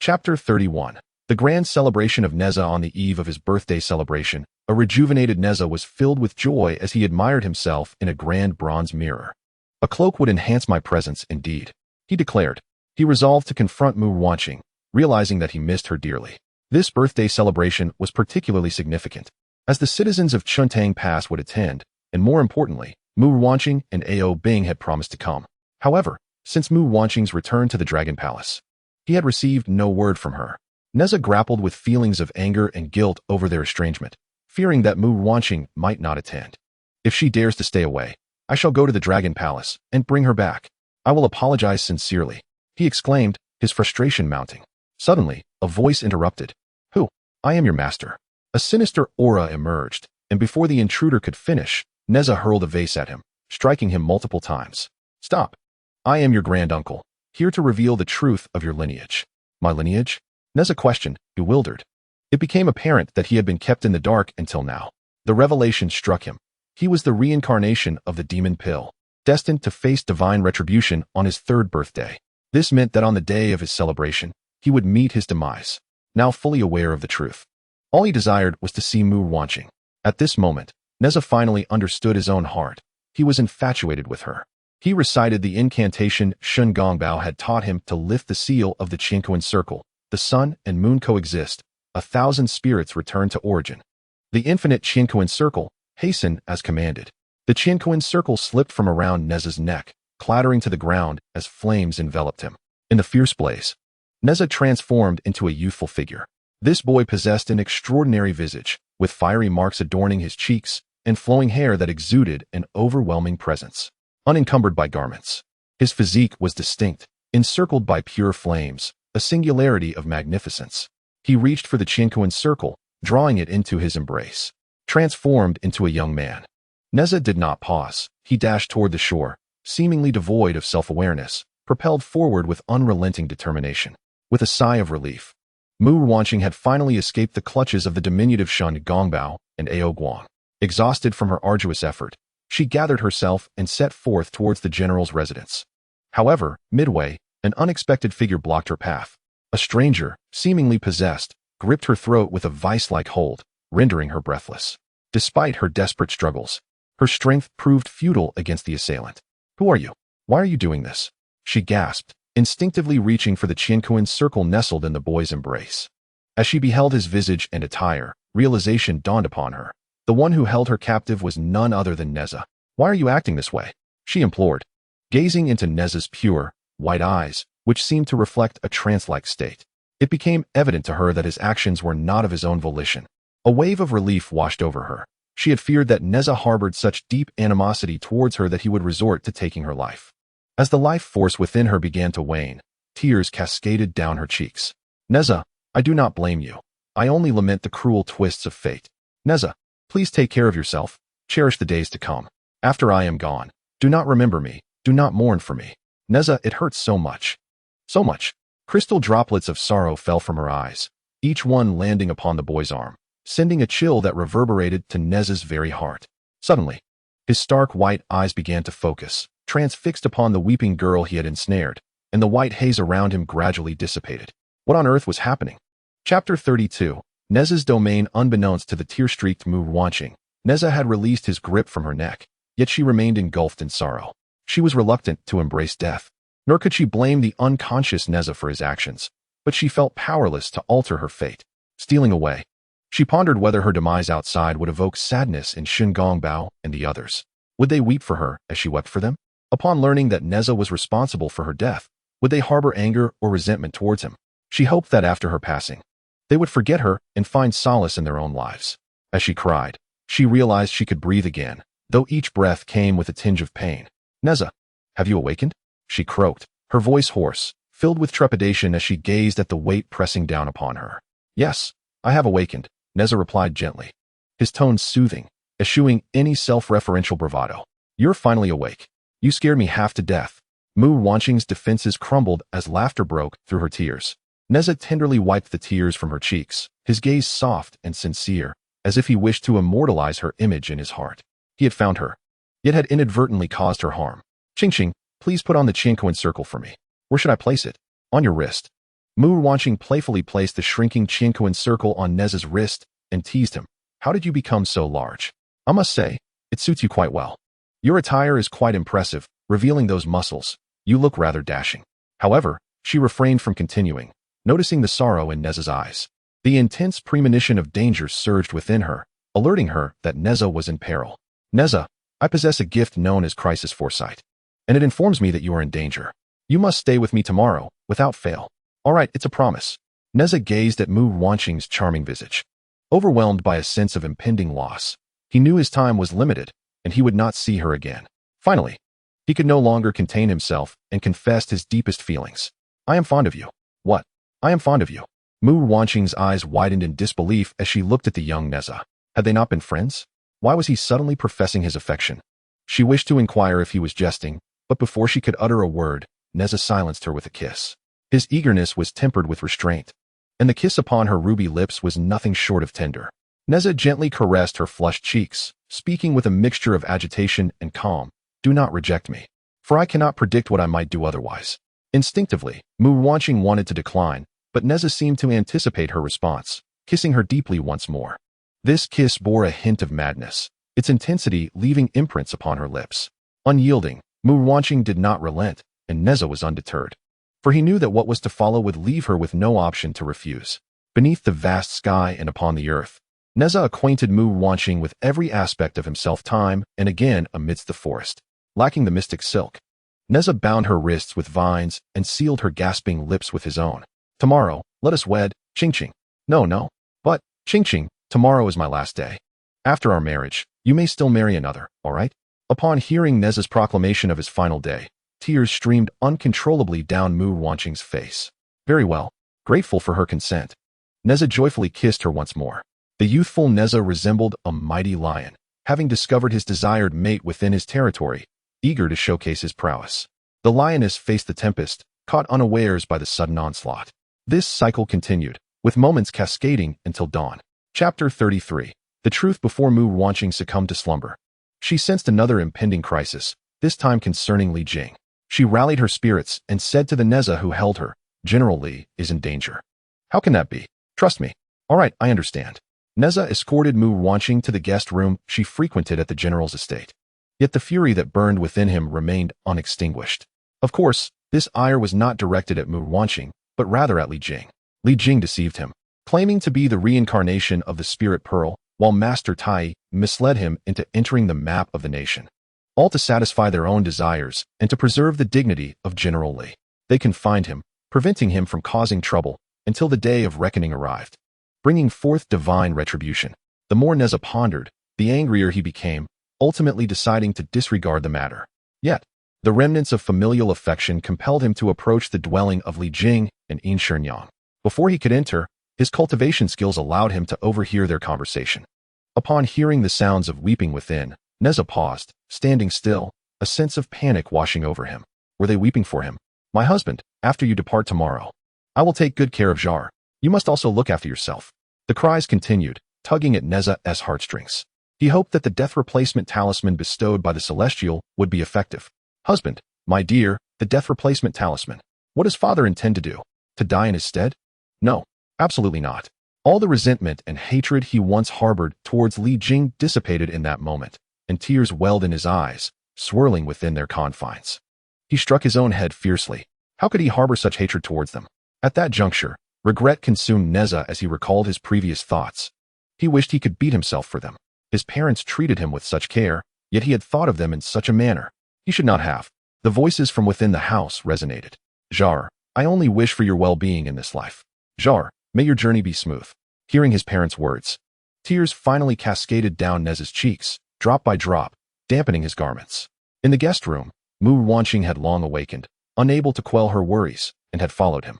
S1: Chapter 31. The grand celebration of Nezha. On the eve of his birthday celebration, a rejuvenated Nezha was filled with joy as he admired himself in a grand bronze mirror. A cloak would enhance my presence indeed, he declared. He resolved to confront Mu Ruanqing, realizing that he missed her dearly. This birthday celebration was particularly significant, as the citizens of Chuntang Pass would attend, and more importantly, Mu Ruanqing and Ao Bing had promised to come. However, since Mu Ruanqing's return to the Dragon Palace, he had received no word from her. Nezha grappled with feelings of anger and guilt over their estrangement, fearing that Mu Ruanqing might not attend. If she dares to stay away, I shall go to the Dragon Palace and bring her back. I will apologize sincerely, he exclaimed, his frustration mounting. Suddenly, a voice interrupted. Who? I am your master. A sinister aura emerged, and before the intruder could finish, Nezha hurled a vase at him, striking him multiple times. Stop. I am your granduncle, here to reveal the truth of your lineage. My lineage? Nezha questioned, bewildered. It became apparent that he had been kept in the dark until now. The revelation struck him. He was the reincarnation of the demon pill, destined to face divine retribution on his 3rd birthday. This meant that on the day of his celebration, he would meet his demise. Now fully aware of the truth, all he desired was to see Mu Ruanqing. At this moment, Nezha finally understood his own heart. He was infatuated with her. He recited the incantation Shen Gongbao had taught him to lift the seal of the Qianquan circle. The sun and moon coexist. 1,000 spirits return to origin. The infinite Qianquan circle, hasten as commanded. The Qianquan circle slipped from around Nezha's neck, clattering to the ground as flames enveloped him. In the fierce blaze, Nezha transformed into a youthful figure. This boy possessed an extraordinary visage, with fiery marks adorning his cheeks and flowing hair that exuded an overwhelming presence. Unencumbered by garments, his physique was distinct, encircled by pure flames, a singularity of magnificence. He reached for the Qianquan circle, drawing it into his embrace. Transformed into a young man, Nezha did not pause. He dashed toward the shore, seemingly devoid of self-awareness, propelled forward with unrelenting determination. With a sigh of relief, Mu Ruanqing had finally escaped the clutches of the diminutive Shen Gongbao and Ao Guang. Exhausted from her arduous effort, she gathered herself and set forth towards the general's residence. However, midway, an unexpected figure blocked her path. A stranger, seemingly possessed, gripped her throat with a vice-like hold, rendering her breathless. Despite her desperate struggles, her strength proved futile against the assailant. Who are you? Why are you doing this? She gasped, instinctively reaching for the Qianquan circle nestled in the boy's embrace. As she beheld his visage and attire, realization dawned upon her. The one who held her captive was none other than Nezha. Why are you acting this way? She implored, gazing into Nezha's pure, white eyes, which seemed to reflect a trance-like state. It became evident to her that his actions were not of his own volition. A wave of relief washed over her. She had feared that Nezha harbored such deep animosity towards her that he would resort to taking her life. As the life force within her began to wane, tears cascaded down her cheeks. Nezha, I do not blame you. I only lament the cruel twists of fate. Nezha, please take care of yourself. Cherish the days to come. After I am gone, do not remember me. Do not mourn for me. Nezha, it hurts so much. So much. Crystal droplets of sorrow fell from her eyes, each one landing upon the boy's arm, sending a chill that reverberated to Nezha's very heart. Suddenly, his stark white eyes began to focus, transfixed upon the weeping girl he had ensnared, and the white haze around him gradually dissipated. What on earth was happening? Chapter 32. Nezha's domain. Unbeknownst to the tear-streaked Mu Ruanqing, Nezha had released his grip from her neck, yet she remained engulfed in sorrow. She was reluctant to embrace death, nor could she blame the unconscious Nezha for his actions, but she felt powerless to alter her fate. Stealing away, she pondered whether her demise outside would evoke sadness in Shen Gongbao and the others. Would they weep for her as she wept for them? Upon learning that Nezha was responsible for her death, would they harbor anger or resentment towards him? She hoped that after her passing, they would forget her and find solace in their own lives. As she cried, she realized she could breathe again, though each breath came with a tinge of pain. Nezha, have you awakened? She croaked, her voice hoarse, filled with trepidation as she gazed at the weight pressing down upon her. Yes, I have awakened, Nezha replied gently, his tone soothing, eschewing any self-referential bravado. You're finally awake. You scared me half to death. Mu Ruanqing's defenses crumbled as laughter broke through her tears. Nezha tenderly wiped the tears from her cheeks, his gaze soft and sincere, as if he wished to immortalize her image in his heart. He had found her, yet had inadvertently caused her harm. Qingqing, please put on the Qianquan circle for me. Where should I place it? On your wrist. Mu Ruanqing playfully placed the shrinking Qianquan circle on Nezha's wrist and teased him. How did you become so large? I must say, it suits you quite well. Your attire is quite impressive, revealing those muscles. You look rather dashing. However, she refrained from continuing, noticing the sorrow in Nezha's eyes. The intense premonition of danger surged within her, alerting her that Nezha was in peril. Nezha, I possess a gift known as crisis foresight, and it informs me that you are in danger. You must stay with me tomorrow, without fail. All right, it's a promise. Nezha gazed at Mu Ruanqing's charming visage. Overwhelmed by a sense of impending loss, he knew his time was limited, and he would not see her again. Finally, he could no longer contain himself and confessed his deepest feelings. I am fond of you. What? I am fond of you. Mu Ruanqing's eyes widened in disbelief as she looked at the young Nezha. Had they not been friends? Why was he suddenly professing his affection? She wished to inquire if he was jesting, but before she could utter a word, Nezha silenced her with a kiss. His eagerness was tempered with restraint, and the kiss upon her ruby lips was nothing short of tender. Nezha gently caressed her flushed cheeks, speaking with a mixture of agitation and calm. Do not reject me, for I cannot predict what I might do otherwise. Instinctively, Mu Ruanqing wanted to decline, but Nezha seemed to anticipate her response, kissing her deeply once more. This kiss bore a hint of madness, its intensity leaving imprints upon her lips. Unyielding, Mu Ruanqing did not relent, and Nezha was undeterred, for he knew that what was to follow would leave her with no option to refuse. Beneath the vast sky and upon the earth, Nezha acquainted Mu Ruanqing with every aspect of himself time and again amidst the forest. Lacking the mystic silk, Nezha bound her wrists with vines and sealed her gasping lips with his own. Tomorrow, let us wed, Qingqing. No. But, Qingqing, tomorrow is my last day. After our marriage, you may still marry another, all right? Upon hearing Nezha's proclamation of his final day, tears streamed uncontrollably down Mu Ruanqing's face. Very well, grateful for her consent, Nezha joyfully kissed her once more. The youthful Nezha resembled a mighty lion, having discovered his desired mate within his territory, eager to showcase his prowess. The lioness faced the tempest, caught unawares by the sudden onslaught. This cycle continued, with moments cascading until dawn. Chapter 33. The truth before Mu Ruanqing succumbed to slumber. She sensed another impending crisis, this time concerning Li Jing. She rallied her spirits and said to the Nezha who held her, General Li is in danger. How can that be? Trust me. All right, I understand. Nezha escorted Mu Ruanqing to the guest room she frequented at the general's estate. Yet the fury that burned within him remained unextinguished. Of course, this ire was not directed at Mu Ruanqing, but rather at Li Jing. Li Jing deceived him, claiming to be the reincarnation of the spirit pearl, while Master Tai misled him into entering the map of the nation. All to satisfy their own desires and to preserve the dignity of General Li. They confined him, preventing him from causing trouble, until the day of reckoning arrived, bringing forth divine retribution. The more Nezha pondered, the angrier he became, ultimately deciding to disregard the matter. Yet, the remnants of familial affection compelled him to approach the dwelling of Li Jing and Yin Shenyang. Before he could enter, his cultivation skills allowed him to overhear their conversation. Upon hearing the sounds of weeping within, Nezha paused, standing still, a sense of panic washing over him. Were they weeping for him? My husband, after you depart tomorrow, I will take good care of Jar. You must also look after yourself. The cries continued, tugging at Nezha's heartstrings. He hoped that the death replacement talisman bestowed by the Celestial would be effective. Husband, my dear, the death replacement talisman. What does father intend to do? To die in his stead? No, absolutely not. All the resentment and hatred he once harbored towards Li Jing dissipated in that moment, and tears welled in his eyes, swirling within their confines. He struck his own head fiercely. How could he harbor such hatred towards them? At that juncture, regret consumed Nezha as he recalled his previous thoughts. He wished he could beat himself for them. His parents treated him with such care, yet he had thought of them in such a manner. He should not have. The voices from within the house resonated. Jar, I only wish for your well-being in this life. Jar, may your journey be smooth. Hearing his parents' words, tears finally cascaded down Nezha's cheeks, drop by drop, dampening his garments. In the guest room, Mu Ruanqing had long awakened, unable to quell her worries, and had followed him.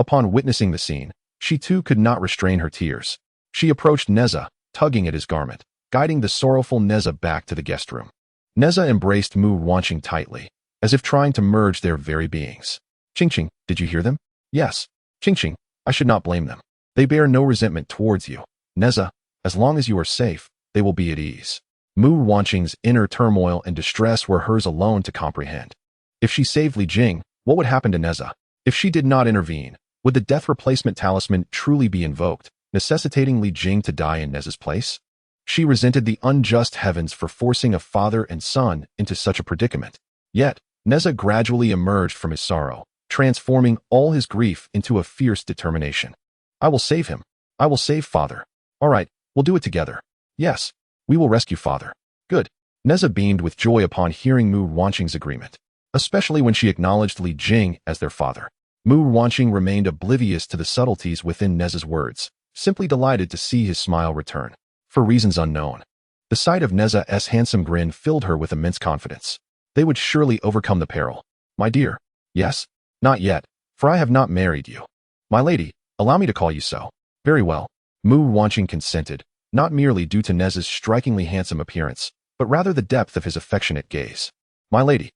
S1: Upon witnessing the scene, she too could not restrain her tears. She approached Nezha, tugging at his garment, guiding the sorrowful Nezha back to the guest room. Nezha embraced Mu Ruanqing tightly, as if trying to merge their very beings. Qingqing, did you hear them? Yes. Qingqing, I should not blame them. They bear no resentment towards you. Nezha, as long as you are safe, they will be at ease. Mu Ruanqing's inner turmoil and distress were hers alone to comprehend. If she saved Li Jing, what would happen to Nezha? If she did not intervene, would the death replacement talisman truly be invoked, necessitating Li Jing to die in Nezha's place? She resented the unjust heavens for forcing a father and son into such a predicament. Yet, Nezha gradually emerged from his sorrow, transforming all his grief into a fierce determination. I will save him. I will save father. All right, we'll do it together. Yes, we will rescue father. Good. Nezha beamed with joy upon hearing Mu Ruanqing's agreement, especially when she acknowledged Li Jing as their father. Mu Ruanqing remained oblivious to the subtleties within Nezha's words, simply delighted to see his smile return. For reasons unknown, the sight of Nezha's handsome grin filled her with immense confidence. They would surely overcome the peril. My dear. Yes? Not yet, for I have not married you. My lady, allow me to call you so. Very well. Mu Ruanqing consented, not merely due to Nezha's strikingly handsome appearance, but rather the depth of his affectionate gaze. My lady.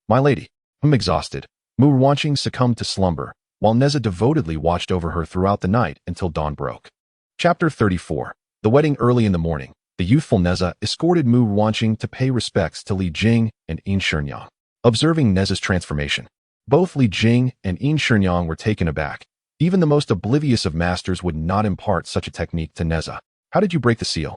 S1: My lady. Exhausted, Mu Ruanqing succumbed to slumber, while Nezha devotedly watched over her throughout the night until dawn broke. Chapter 34. The wedding. Early in the morning, the youthful Nezha escorted Mu Ruanqing to pay respects to Li Jing and Yin Shenyang. Observing Nezha's transformation, both Li Jing and Yin Shenyang were taken aback. Even the most oblivious of masters would not impart such a technique to Nezha. How did you break the seal?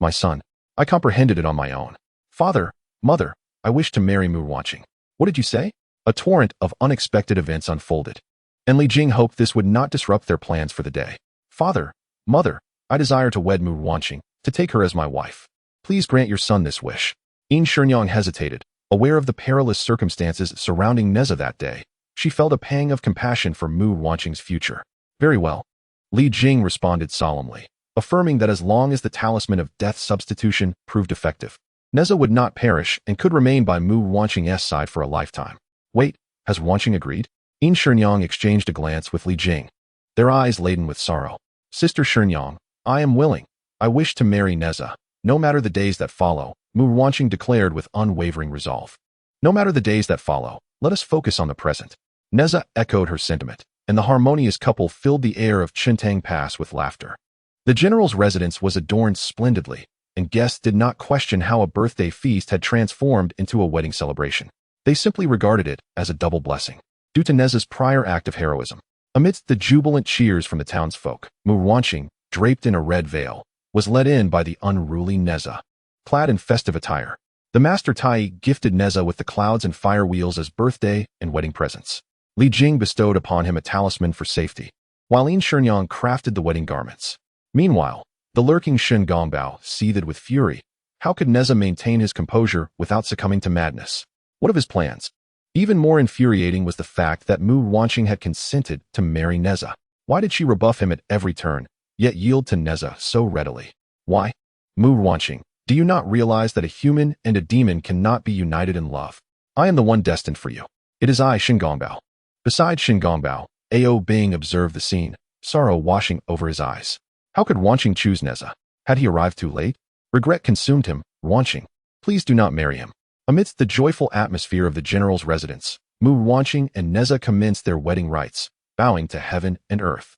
S1: My son, I comprehended it on my own. Father, mother, I wish to marry Mu Ruanqing. What did you say? A torrent of unexpected events unfolded, and Li Jing hoped this would not disrupt their plans for the day. Father, mother, I desire to wed Mu Ruanqing, to take her as my wife. Please grant your son this wish. Yin Shenyang hesitated, aware of the perilous circumstances surrounding Nezha that day. She felt a pang of compassion for Mu Ruanqing's future. Very well. Li Jing responded solemnly, affirming that as long as the talisman of death substitution proved effective, Nezha would not perish and could remain by Mu Ruanqing's side for a lifetime. Wait, has Ruanqing agreed? Yin Shenyang exchanged a glance with Li Jing, their eyes laden with sorrow. Sister Shenyang, I am willing. I wish to marry Nezha, no matter the days that follow, Mu Ruanqing declared with unwavering resolve. No matter the days that follow, let us focus on the present. Nezha echoed her sentiment, and the harmonious couple filled the air of Chintang Pass with laughter. The general's residence was adorned splendidly, and guests did not question how a birthday feast had transformed into a wedding celebration. They simply regarded it as a double blessing, due to Nezha's prior act of heroism. Amidst the jubilant cheers from the townsfolk, Mu Ruanqing, draped in a red veil, was led in by the unruly Nezha. Clad in festive attire, the master Tai gifted Nezha with the clouds and fire wheels as birthday and wedding presents. Li Jing bestowed upon him a talisman for safety, while Yin Shenyang crafted the wedding garments. Meanwhile, the lurking Shen Gongbao seethed with fury. How could Nezha maintain his composure without succumbing to madness? What of his plans? Even more infuriating was the fact that Mu Ruanqing had consented to marry Nezha. Why did she rebuff him at every turn, yet yield to Nezha so readily? Why? Mu Ruanqing, do you not realize that a human and a demon cannot be united in love? I am the one destined for you. It is I, Shen Gongbao. Beside Shen Gongbao, Ao Bing observed the scene, sorrow washing over his eyes. How could Ruanqing choose Nezha? Had he arrived too late? Regret consumed him. Ruanqing, please do not marry him. Amidst the joyful atmosphere of the general's residence, Mu Ruanqing and Nezha commenced their wedding rites, bowing to heaven and earth.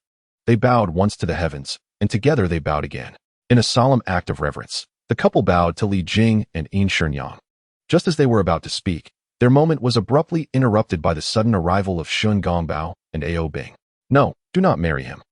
S1: They bowed once to the heavens, and together they bowed again. In a solemn act of reverence, the couple bowed to Li Jing and Yin Shenyang. Just as they were about to speak, their moment was abruptly interrupted by the sudden arrival of Shen Gongbao and Ao Bing. No, do not marry him.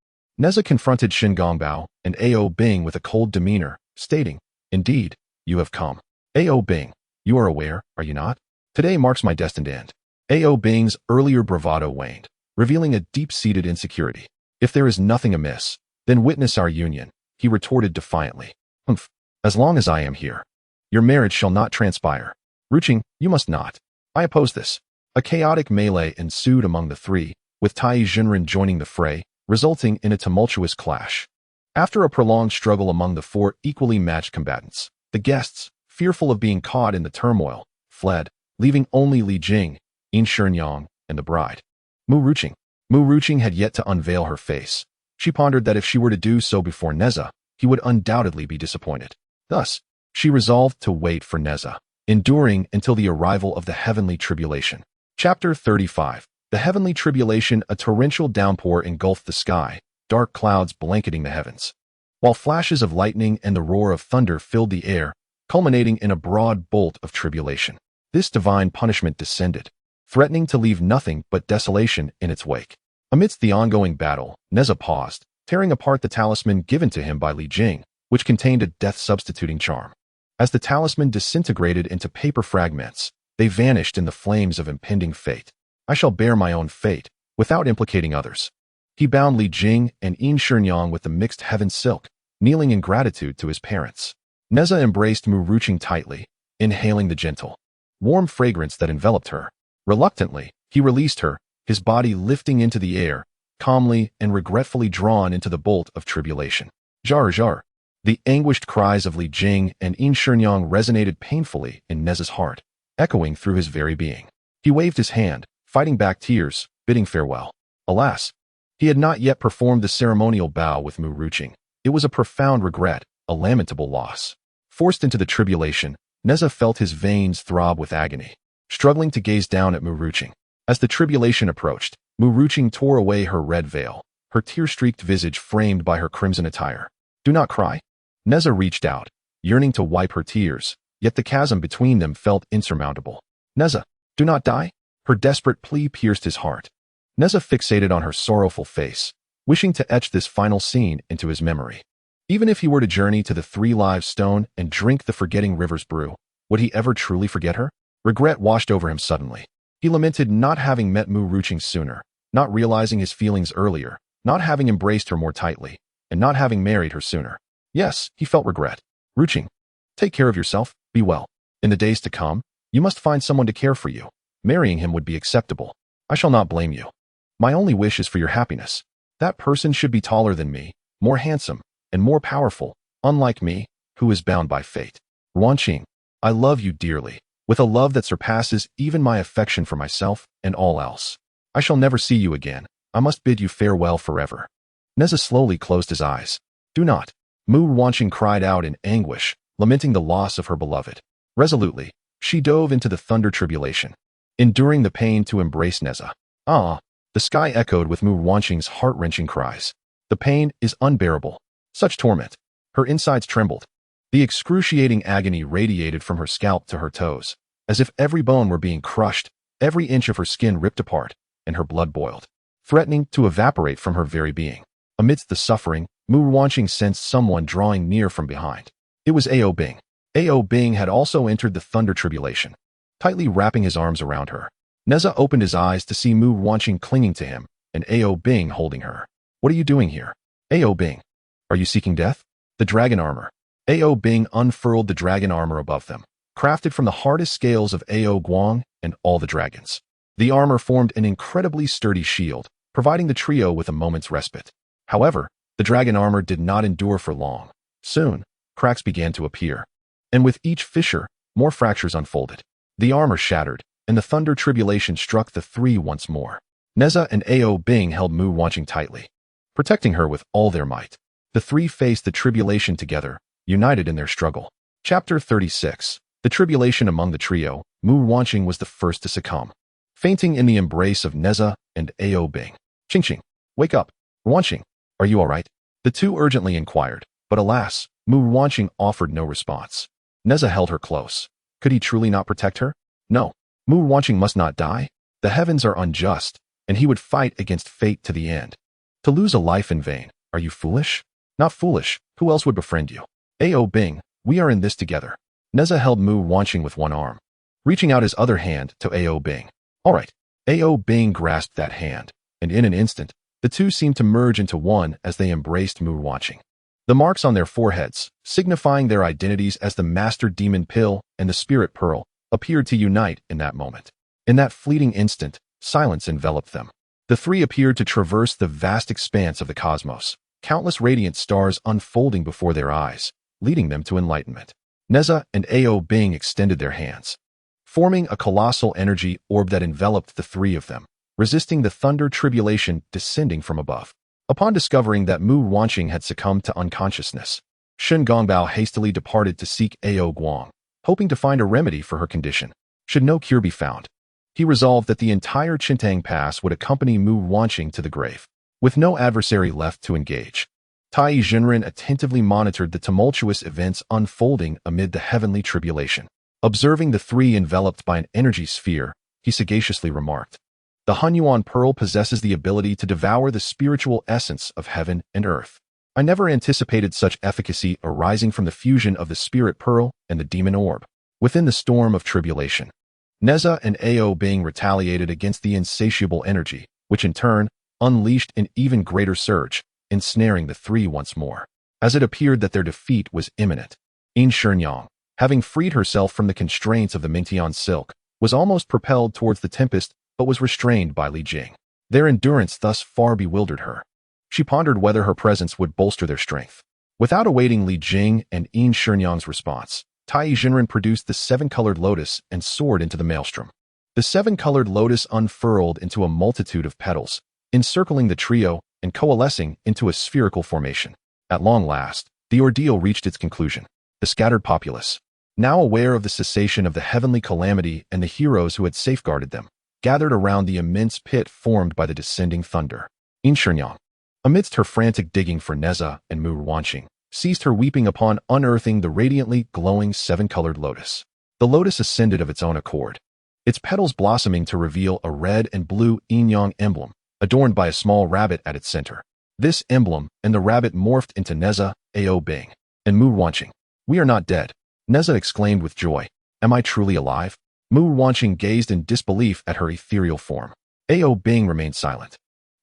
S1: Nezha confronted Shen Gongbao and Ao Bing with a cold demeanor, stating, Indeed, you have come. Ao Bing, you are aware, are you not? Today marks my destined end. Ao Bing's earlier bravado waned, revealing a deep-seated insecurity. If there is nothing amiss, then witness our union, he retorted defiantly. Humph, as long as I am here. Your marriage shall not transpire. Ruqing, you must not. I oppose this. A chaotic melee ensued among the three, with Tai Jinren joining the fray, resulting in a tumultuous clash. After a prolonged struggle among the four equally matched combatants, the guests, fearful of being caught in the turmoil, fled, leaving only Li Jing, Yin Shenyang, and the bride. Mu Ruanqing had yet to unveil her face. She pondered that if she were to do so before Nezha, he would undoubtedly be disappointed. Thus, she resolved to wait for Nezha, enduring until the arrival of the heavenly tribulation. Chapter 35. The heavenly tribulation. A torrential downpour engulfed the sky, dark clouds blanketing the heavens, while flashes of lightning and the roar of thunder filled the air, culminating in a broad bolt of tribulation. This divine punishment descended, threatening to leave nothing but desolation in its wake. Amidst the ongoing battle, Nezha paused, tearing apart the talisman given to him by Li Jing, which contained a death-substituting charm. As the talisman disintegrated into paper fragments, they vanished in the flames of impending fate. I shall bear my own fate, without implicating others. He bound Li Jing and Yin Shenyang with the mixed heaven silk, kneeling in gratitude to his parents. Nezha embraced Mu Ruanqing tightly, inhaling the gentle, warm fragrance that enveloped her. Reluctantly, he released her, his body lifting into the air, calmly and regretfully drawn into the bolt of tribulation. Jar jar. The anguished cries of Li Jing and Yin Shenyang resonated painfully in Nezha's heart, echoing through his very being. He waved his hand, fighting back tears, bidding farewell. Alas, he had not yet performed the ceremonial bow with Mu Ruanqing. It was a profound regret, a lamentable loss. Forced into the tribulation, Nezha felt his veins throb with agony, struggling to gaze down at Mu Ruanqing. As the tribulation approached, Mu Ruanqing tore away her red veil, her tear-streaked visage framed by her crimson attire. Do not cry. Nezha reached out, yearning to wipe her tears, yet the chasm between them felt insurmountable. Nezha, do not die? Her desperate plea pierced his heart. Nezha fixated on her sorrowful face, wishing to etch this final scene into his memory. Even if he were to journey to the Three Lives Stone and drink the Forgetting River's brew, would he ever truly forget her? Regret washed over him suddenly. He lamented not having met Mu Ruanqing sooner, not realizing his feelings earlier, not having embraced her more tightly, and not having married her sooner. Yes, he felt regret. Ruanqing, take care of yourself, be well. In the days to come, you must find someone to care for you. Marrying him would be acceptable. I shall not blame you. My only wish is for your happiness. That person should be taller than me, more handsome, and more powerful, unlike me, who is bound by fate. Ruanqing, I love you dearly, with a love that surpasses even my affection for myself and all else. I shall never see you again. I must bid you farewell forever. Nezha slowly closed his eyes. Do not. Mu Ruanqing cried out in anguish, lamenting the loss of her beloved. Resolutely, she dove into the thunder tribulation, enduring the pain to embrace Nezha. Ah! The sky echoed with Mu Ruanqing's heart-wrenching cries. The pain is unbearable. Such torment. Her insides trembled. The excruciating agony radiated from her scalp to her toes, as if every bone were being crushed, every inch of her skin ripped apart, and her blood boiled, threatening to evaporate from her very being. Amidst the suffering, Mu Ruanqing sensed someone drawing near from behind. It was Ao Bing. Ao Bing had also entered the thunder tribulation, tightly wrapping his arms around her. Nezha opened his eyes to see Mu Ruanqing clinging to him, and Ao Bing holding her. What are you doing here? Ao Bing. Are you seeking death? The dragon armor. Ao Bing unfurled the dragon armor above them, crafted from the hardest scales of Ao Guang and all the dragons. The armor formed an incredibly sturdy shield, providing the trio with a moment's respite. However, the dragon armor did not endure for long. Soon, cracks began to appear. And with each fissure, more fractures unfolded. The armor shattered, and the thunder tribulation struck the three once more. Nezha and Ao Bing held Mu Ruanqing tightly, protecting her with all their might. The three faced the tribulation together, united in their struggle. Chapter 36. The tribulation among the trio. Mu Ruanqing was the first to succumb, fainting in the embrace of Nezha and Ao Bing. Qing, wake up. Ruanqing, are you all right? The two urgently inquired, but alas, Mu Ruanqing offered no response. Nezha held her close. Could he truly not protect her? No. Mu Ruanqing must not die. The heavens are unjust, and he would fight against fate to the end. To lose a life in vain, are you foolish? Not foolish, who else would befriend you? Ao Bing, we are in this together. Nezha held Mu Ruanqing with one arm, reaching out his other hand to Ao Bing. All right. Ao Bing grasped that hand, and in an instant, the two seemed to merge into one as they embraced Mu Ruanqing. The marks on their foreheads, signifying their identities as the Master Demon Pill and the Spirit Pearl, appeared to unite in that moment. In that fleeting instant, silence enveloped them. The three appeared to traverse the vast expanse of the cosmos, countless radiant stars unfolding before their eyes, leading them to enlightenment. Nezha and Ao Bing extended their hands, forming a colossal energy orb that enveloped the three of them, resisting the thunder tribulation descending from above. Upon discovering that Mu Ruanqing had succumbed to unconsciousness, Shen Gongbao hastily departed to seek Ao Guang, hoping to find a remedy for her condition. Should no cure be found, he resolved that the entire Qintang Pass would accompany Mu Ruanqing to the grave. With no adversary left to engage, Tai Jinren attentively monitored the tumultuous events unfolding amid the heavenly tribulation. Observing the three enveloped by an energy sphere, he sagaciously remarked, "The Hunyuan Pearl possesses the ability to devour the spiritual essence of heaven and earth. I never anticipated such efficacy arising from the fusion of the Spirit Pearl and the Demon Orb." Within the storm of tribulation, Nezha and Ao Bing retaliated against the insatiable energy, which in turn unleashed an even greater surge, ensnaring the three once more. As it appeared that their defeat was imminent, Yin Shenyang, having freed herself from the constraints of the Mingtian silk, was almost propelled towards the tempest but was restrained by Li Jing. Their endurance thus far bewildered her. She pondered whether her presence would bolster their strength. Without awaiting Li Jing and Yin Shenyang's response, Tai Jinren produced the seven-colored lotus and soared into the maelstrom. The seven-colored lotus unfurled into a multitude of petals, encircling the trio and coalescing into a spherical formation. At long last, the ordeal reached its conclusion. The scattered populace, now aware of the cessation of the heavenly calamity and the heroes who had safeguarded them, gathered around the immense pit formed by the descending thunder. Yin Shenyang, amidst her frantic digging for Nezha and Mu Ruanqing, ceased her weeping upon unearthing the radiantly glowing seven-colored lotus. The lotus ascended of its own accord, its petals blossoming to reveal a red and blue yin-yang emblem, adorned by a small rabbit at its center. This emblem and the rabbit morphed into Nezha, Ao Bing, and Mu Ruanqing. "We are not dead," Nezha exclaimed with joy. "Am I truly alive?" Mu Ruanqing gazed in disbelief at her ethereal form. Ao Bing remained silent,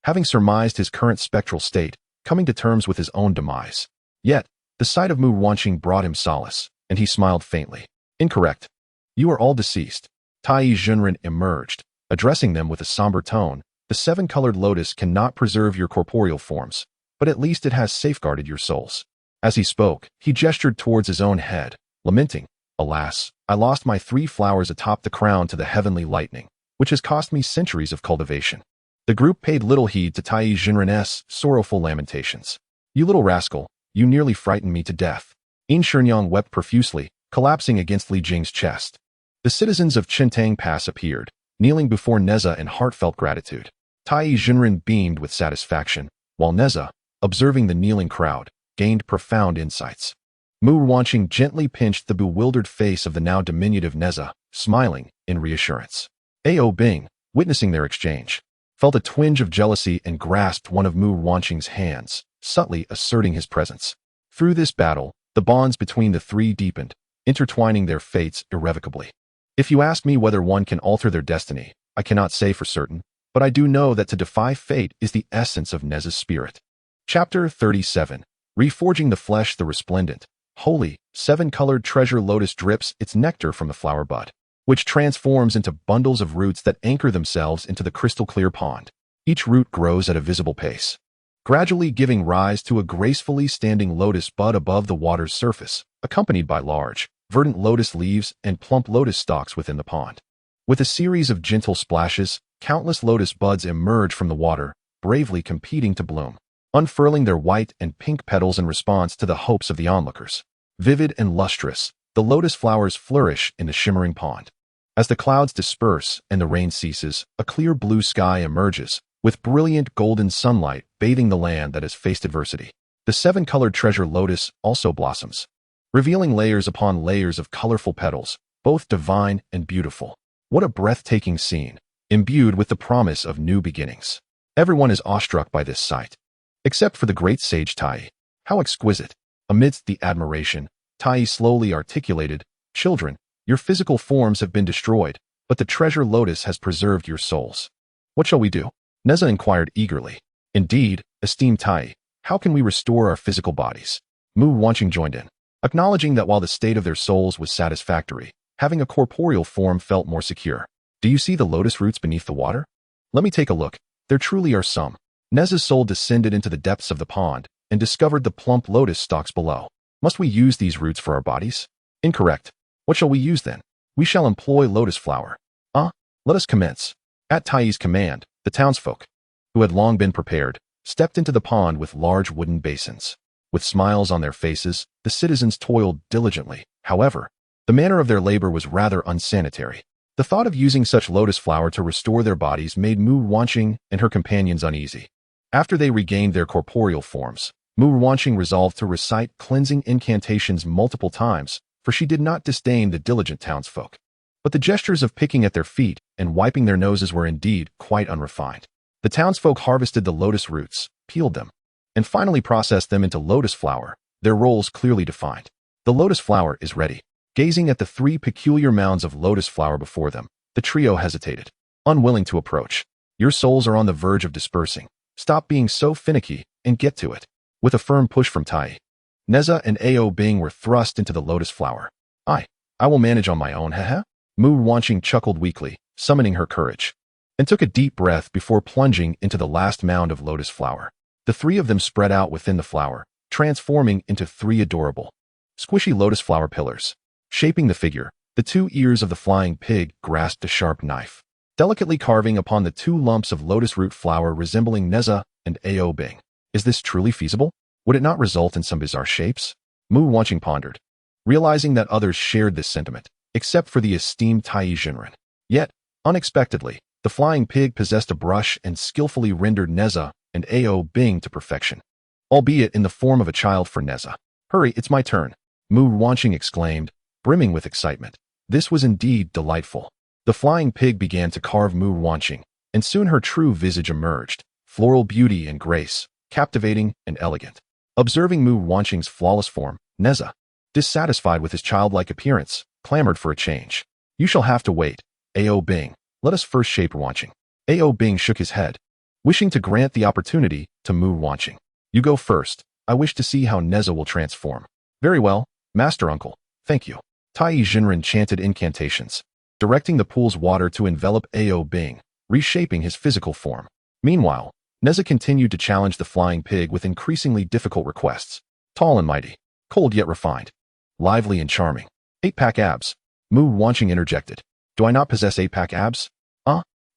S1: having surmised his current spectral state, coming to terms with his own demise. Yet, the sight of Mu Ruanqing brought him solace, and he smiled faintly. "Incorrect. You are all deceased." Tai Jinren emerged, addressing them with a somber tone. "The seven-colored lotus cannot preserve your corporeal forms, but at least it has safeguarded your souls." As he spoke, he gestured towards his own head, lamenting, "Alas, I lost my three flowers atop the crown to the heavenly lightning, which has cost me centuries of cultivation." The group paid little heed to Tai Jinren's sorrowful lamentations. "You little rascal, you nearly frightened me to death." Yin Shenyang wept profusely, collapsing against Li Jing's chest. The citizens of Qintang Pass appeared, kneeling before Nezha in heartfelt gratitude. Tai Jinren beamed with satisfaction, while Nezha, observing the kneeling crowd, gained profound insights. Mu Ruanqing gently pinched the bewildered face of the now diminutive Nezha, smiling in reassurance. Ao Bing, witnessing their exchange, felt a twinge of jealousy and grasped one of Mu Ruanqing's hands, subtly asserting his presence. Through this battle, the bonds between the three deepened, intertwining their fates irrevocably. If you ask me whether one can alter their destiny, I cannot say for certain, but I do know that to defy fate is the essence of Nezha's spirit. Chapter 37. Reforging the flesh. The resplendent, holy, seven-colored treasure lotus drips its nectar from the flower bud, which transforms into bundles of roots that anchor themselves into the crystal-clear pond. Each root grows at a visible pace, gradually giving rise to a gracefully standing lotus bud above the water's surface, accompanied by large, verdant lotus leaves and plump lotus stalks within the pond. With a series of gentle splashes, countless lotus buds emerge from the water, bravely competing to bloom, unfurling their white and pink petals in response to the hopes of the onlookers. Vivid and lustrous, the lotus flowers flourish in the shimmering pond. As the clouds disperse and the rain ceases, a clear blue sky emerges, with brilliant golden sunlight bathing the land that has faced adversity. The seven-colored treasure lotus also blossoms, revealing layers upon layers of colorful petals, both divine and beautiful. What a breathtaking scene, imbued with the promise of new beginnings. Everyone is awestruck by this sight, except for the great sage Tai. How exquisite! Amidst the admiration, Tai slowly articulated, "Children, your physical forms have been destroyed, but the treasure lotus has preserved your souls. What shall we do?" Nezha inquired eagerly. "Indeed, esteemed Tai, how can we restore our physical bodies?" Mu Ruanqing joined in, acknowledging that while the state of their souls was satisfactory, having a corporeal form felt more secure. "Do you see the lotus roots beneath the water? Let me take a look. There truly are some." Nezha's soul descended into the depths of the pond and discovered the plump lotus stalks below. "Must we use these roots for our bodies?" "Incorrect. What shall we use then?" "We shall employ lotus flower." Let us commence." At Tai's command, the townsfolk, who had long been prepared, stepped into the pond with large wooden basins. With smiles on their faces, the citizens toiled diligently. However, the manner of their labor was rather unsanitary. The thought of using such lotus flower to restore their bodies made Mu Ruanqing and her companions uneasy. After they regained their corporeal forms, Mu Ruanqing resolved to recite cleansing incantations multiple times, for she did not disdain the diligent townsfolk. But the gestures of picking at their feet and wiping their noses were indeed quite unrefined. The townsfolk harvested the lotus roots, peeled them, and finally processed them into lotus flower, their roles clearly defined. The lotus flower is ready. Gazing at the three peculiar mounds of lotus flower before them, the trio hesitated, unwilling to approach. "Your souls are on the verge of dispersing. Stop being so finicky and get to it." With a firm push from Tai, Nezha and Ao Bing were thrust into the lotus flower. I will manage on my own, haha." Mu Ruanqing chuckled weakly, summoning her courage, and took a deep breath before plunging into the last mound of lotus flower. The three of them spread out within the flower, transforming into three adorable, squishy lotus flower pillars. Shaping the figure, the two ears of the flying pig grasped a sharp knife, delicately carving upon the two lumps of lotus root flower resembling Nezha and Ao Bing. Is this truly feasible? Would it not result in some bizarre shapes? Mu Ruanqing pondered, realizing that others shared this sentiment, except for the esteemed Tai Jinren. Yet, unexpectedly, the flying pig possessed a brush and skillfully rendered Nezha and Ao Bing to perfection, albeit in the form of a child for Nezha. "Hurry, it's my turn," Mu Ruanqing exclaimed, brimming with excitement. This was indeed delightful. The flying pig began to carve Mu Ruanqing, and soon her true visage emerged, floral beauty and grace, captivating and elegant. Observing Mu Ruanqing's flawless form, Nezha, dissatisfied with his childlike appearance, clamored for a change. "You shall have to wait, Ao Bing. Let us first shape Ruanqing." Ao Bing shook his head, wishing to grant the opportunity to Mu Ruanqing. "You go first. I wish to see how Nezha will transform." "Very well, Master Uncle. Thank you." Tai Jinren chanted incantations, directing the pool's water to envelop Ao Bing, reshaping his physical form. Meanwhile, Nezha continued to challenge the flying pig with increasingly difficult requests. "Tall and mighty, cold yet refined, lively and charming. 8-pack abs." Mu Ruanqing interjected. "Do I not possess 8-pack abs?"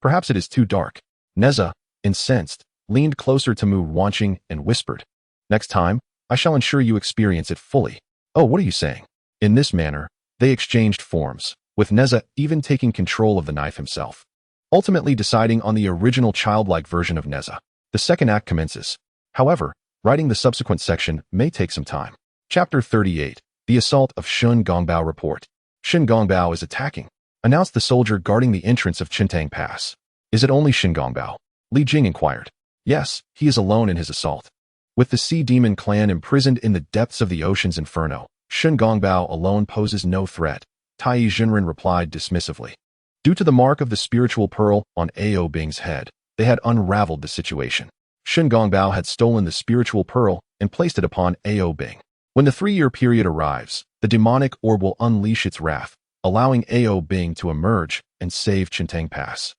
S1: Perhaps it is too dark." Nezha, incensed, leaned closer to Mu Ruanqing and whispered, "Next time, I shall ensure you experience it fully." "Oh, what are you saying?" In this manner, they exchanged forms, with Nezha even taking control of the knife himself, ultimately deciding on the original childlike version of Nezha. The second act commences. However, writing the subsequent section may take some time. Chapter 38. The Assault of Shen Gongbao Report. "Shen Gongbao is attacking," announced the soldier guarding the entrance of Chintang Pass. "Is it only Shen Gongbao?" Li Jing inquired. "Yes, he is alone in his assault. With the Sea Demon clan imprisoned in the depths of the ocean's inferno, Shen Gongbao alone poses no threat," Tai Jinren replied dismissively. Due to the mark of the spiritual pearl on Ao Bing's head, they had unraveled the situation. Shen Gongbao had stolen the spiritual pearl and placed it upon Ao Bing. When the 3-year period arrives, the demonic orb will unleash its wrath, allowing Ao Bing to emerge and save Chintang Pass,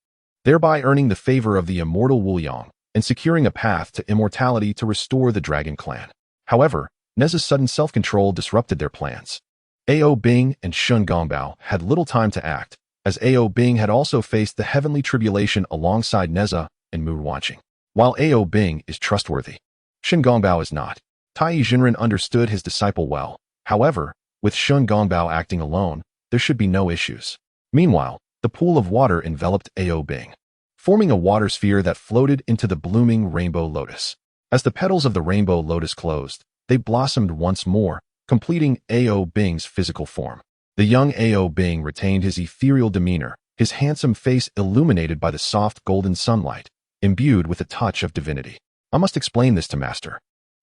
S1: thereby earning the favor of the immortal Wu Yang, and securing a path to immortality to restore the dragon clan. However, Nezha's sudden self-control disrupted their plans. Ao Bing and Shen Gongbao had little time to act, as Ao Bing had also faced the heavenly tribulation alongside Nezha and Mu Ruanqing. While Ao Bing is trustworthy, Shen Gongbao is not. Tai Jinren understood his disciple well. However, with Shen Gongbao acting alone, there should be no issues. Meanwhile, the pool of water enveloped Ao Bing, forming a water sphere that floated into the blooming rainbow lotus. As the petals of the rainbow lotus closed, they blossomed once more, completing Ao Bing's physical form. The young Ao Bing retained his ethereal demeanor, his handsome face illuminated by the soft golden sunlight, imbued with a touch of divinity. I must explain this to Master.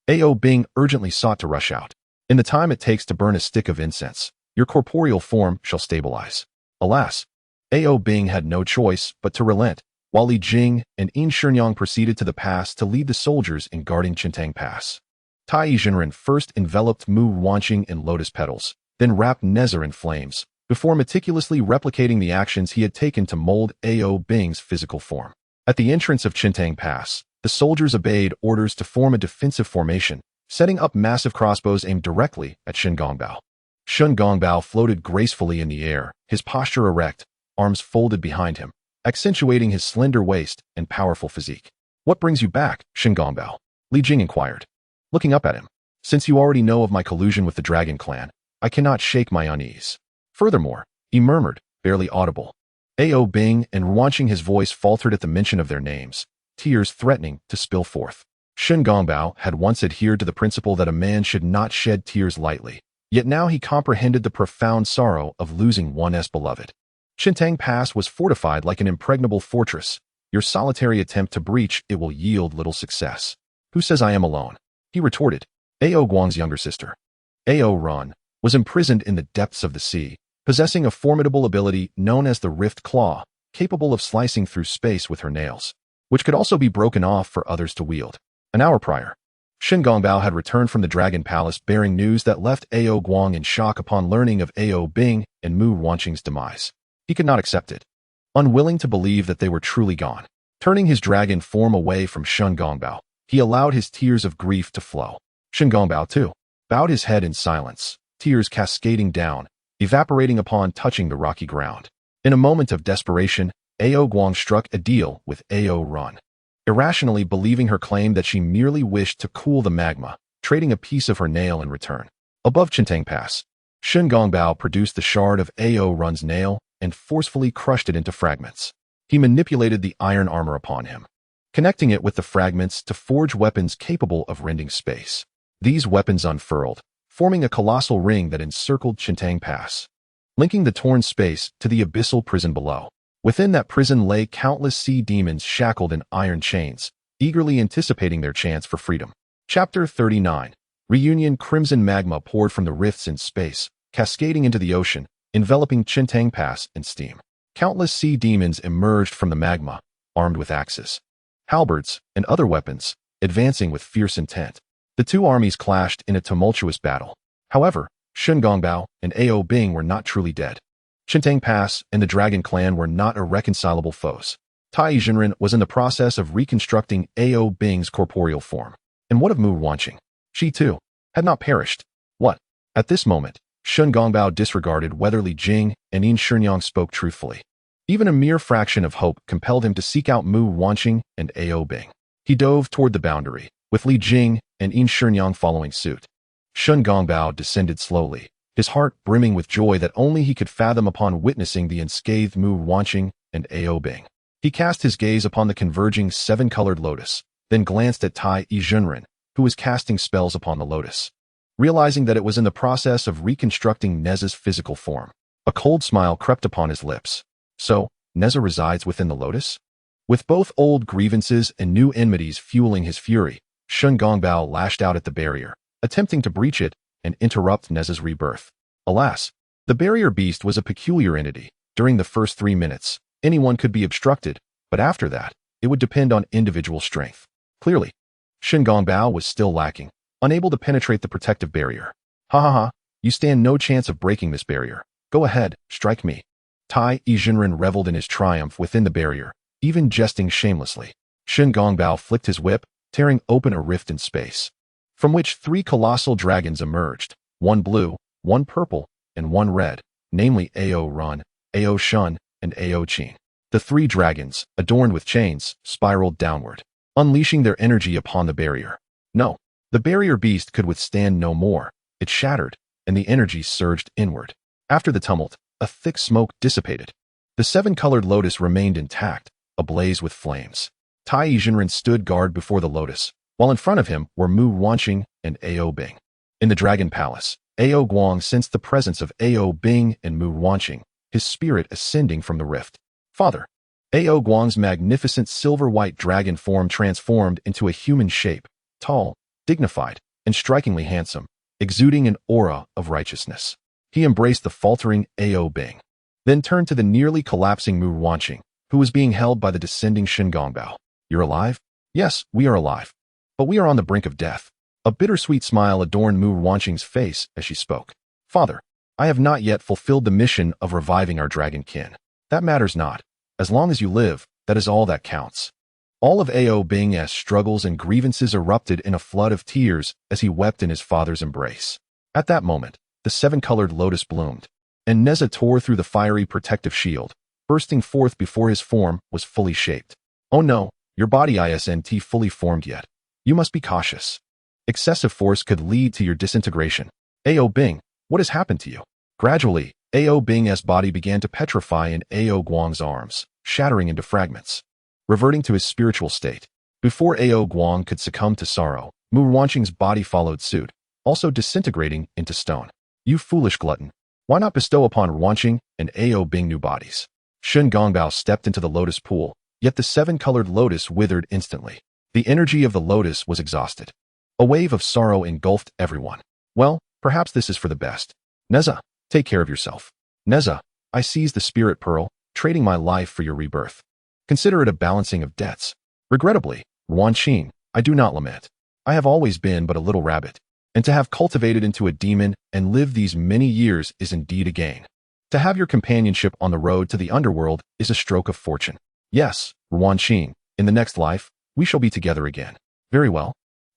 S1: Ao Bing urgently sought to rush out. In the time it takes to burn a stick of incense, your corporeal form shall stabilize. Alas, Ao Bing had no choice but to relent, while Li Jing and Yin Shenyang proceeded to the pass to lead the soldiers in guarding Qintang Pass. Tai Jinren first enveloped Mu Ruanqing in lotus petals, then wrapped Nezha in flames, before meticulously replicating the actions he had taken to mold Ao Bing's physical form. At the entrance of Qintang Pass, the soldiers obeyed orders to form a defensive formation, setting up massive crossbows aimed directly at Shen Gongbao. Shen Gongbao floated gracefully in the air, his posture erect, arms folded behind him, accentuating his slender waist and powerful physique. "What brings you back, Shen Gongbao?" Li Jing inquired, looking up at him. "Since you already know of my collusion with the Dragon Clan, I cannot shake my unease." Furthermore, he murmured, barely audible. Ao Bing and Ruanqing, his voice faltered at the mention of their names, tears threatening to spill forth. Shen Gongbao had once adhered to the principle that a man should not shed tears lightly, yet now he comprehended the profound sorrow of losing one's beloved. Qintang Pass was fortified like an impregnable fortress. Your solitary attempt to breach it will yield little success. "Who says I am alone?" he retorted. Ao Guang's younger sister, Ao Run, was imprisoned in the depths of the sea, possessing a formidable ability known as the Rift Claw, capable of slicing through space with her nails, which could also be broken off for others to wield. An hour prior, Shen Gongbao had returned from the Dragon Palace bearing news that left Ao Guang in shock upon learning of Ao Bing and Mu Ruanqing's demise. He could not accept it, unwilling to believe that they were truly gone. Turning his dragon form away from Shen Gongbao, he allowed his tears of grief to flow. Shen Gongbao, too, bowed his head in silence, tears cascading down, evaporating upon touching the rocky ground. In a moment of desperation, Ao Guang struck a deal with Ao Run, irrationally believing her claim that she merely wished to cool the magma, trading a piece of her nail in return. Above Qintang Pass, Shen Gongbao produced the shard of Ao Run's nail and forcefully crushed it into fragments. He manipulated the iron armor upon him, connecting it with the fragments to forge weapons capable of rending space. These weapons unfurled, forming a colossal ring that encircled Qintang Pass, linking the torn space to the abyssal prison below. Within that prison lay countless sea demons shackled in iron chains, eagerly anticipating their chance for freedom. Chapter 39. Reunion. Crimson magma poured from the rifts in space, cascading into the ocean, enveloping Qintang Pass in steam. Countless sea demons emerged from the magma, armed with axes, halberds, and other weapons, advancing with fierce intent. The two armies clashed in a tumultuous battle. However, Shen Gongbao and Ao Bing were not truly dead. Qintang Pass and the Dragon Clan were not irreconcilable foes. Tai Jinren was in the process of reconstructing Ao Bing's corporeal form. And what of Mu Ruanqing? She, too, had not perished. What? At this moment, Shen Gongbao disregarded whether Li Jing and Yin Shenyang spoke truthfully. Even a mere fraction of hope compelled him to seek out Mu Ruanqing and Ao Bing. He dove toward the boundary, with Li Jing and Yin Shenyang following suit. Shen Gongbao descended slowly, his heart brimming with joy that only he could fathom upon witnessing the unscathed Mu Ruanqing and Ao Bing. He cast his gaze upon the converging seven-colored lotus, then glanced at Tai Jinren, who was casting spells upon the lotus. Realizing that it was in the process of reconstructing Nezha's physical form, a cold smile crept upon his lips. So, Nezha resides within the lotus? With both old grievances and new enmities fueling his fury, Shen Gongbao lashed out at the barrier, attempting to breach it and interrupt Nezha's rebirth. Alas, the barrier beast was a peculiar entity. During the first 3 minutes, anyone could be obstructed, but after that, it would depend on individual strength. Clearly, Shen Gongbao was still lacking, unable to penetrate the protective barrier. "Ha ha ha, you stand no chance of breaking this barrier. Go ahead, strike me." Tai Jinren reveled in his triumph within the barrier, even jesting shamelessly. Shen Gongbao flicked his whip, tearing open a rift in space, from which 3 colossal dragons emerged, one blue, one purple, and one red, namely Ao Run, Ao Shun, and Ao Qing. The 3 dragons, adorned with chains, spiraled downward, unleashing their energy upon the barrier. No, the barrier beast could withstand no more. It shattered, and the energy surged inward. After the tumult, a thick smoke dissipated. The 7-colored lotus remained intact, ablaze with flames. Tai Jinren stood guard before the lotus, while in front of him were Mu Ruanqing and Ao Bing. In the Dragon Palace, Ao Guang sensed the presence of Ao Bing and Mu Ruanqing, his spirit ascending from the rift. Father. Ao Guang's magnificent silver-white dragon form transformed into a human shape, tall, dignified, and strikingly handsome, exuding an aura of righteousness. He embraced the faltering Ao Bing, then turned to the nearly collapsing Mu Ruanqing, who was being held by the descending Shen Gongbao. You're alive? Yes, we are alive. But we are on the brink of death. A bittersweet smile adorned Mu Ruanqing's face as she spoke. Father, I have not yet fulfilled the mission of reviving our dragon kin. That matters not. As long as you live, that is all that counts. All of Ao Bing's struggles and grievances erupted in a flood of tears as he wept in his father's embrace. At that moment, the 7-colored lotus bloomed, and Nezha tore through the fiery protective shield, bursting forth before his form was fully shaped. Oh no, your body isn't fully formed yet. You must be cautious. Excessive force could lead to your disintegration. Ao Bing, what has happened to you? Gradually, Ao Bing's body began to petrify in Ao Guang's arms, shattering into fragments, reverting to his spiritual state. Before Ao Guang could succumb to sorrow, Mu Ruanqing's body followed suit, also disintegrating into stone. You foolish glutton. Why not bestow upon Ruanqing and Ao Bing new bodies? Shen Gongbao stepped into the lotus pool, yet the 7-colored lotus withered instantly. The energy of the lotus was exhausted. A wave of sorrow engulfed everyone. Well, perhaps this is for the best. Nezha, take care of yourself. Nezha, I seized the spirit pearl, trading my life for your rebirth. Consider it a balancing of debts. Regrettably, Ruanqing, I do not lament. I have always been but a little rabbit, and to have cultivated into a demon and lived these many years is indeed a gain. To have your companionship on the road to the underworld is a stroke of fortune. Yes, Ruanqing, in the next life, we shall be together again. Very well.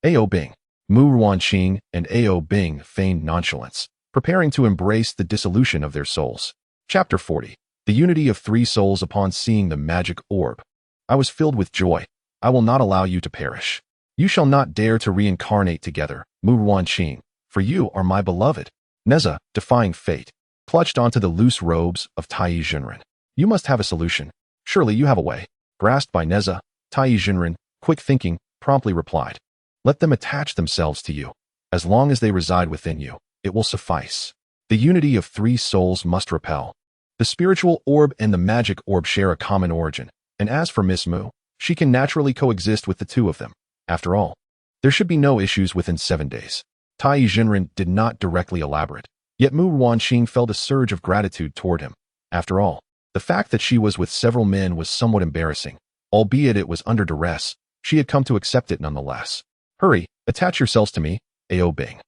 S1: Ao Bing. Mu Ruanqing and Ao Bing feigned nonchalance, preparing to embrace the dissolution of their souls. Chapter 40. The unity of 3 souls upon seeing the magic orb. I was filled with joy. I will not allow you to perish. You shall not dare to reincarnate together, Mu Ruanqing, for you are my beloved. Nezha, defying fate, clutched onto the loose robes of Tai Jinren. You must have a solution. Surely you have a way. Grasped by Nezha, Tai Jinren, quick thinking, promptly replied. Let them attach themselves to you. As long as they reside within you, it will suffice. The unity of 3 souls must repel. The spiritual orb and the magic orb share a common origin, and as for Miss Mu, she can naturally coexist with the 2 of them. After all, there should be no issues within 7 days. Tai Jinren did not directly elaborate, yet Mu Ruanqing felt a surge of gratitude toward him. After all, the fact that she was with several men was somewhat embarrassing. Albeit it was under duress, she had come to accept it nonetheless. Hurry, attach yourselves to me, Ao Bing.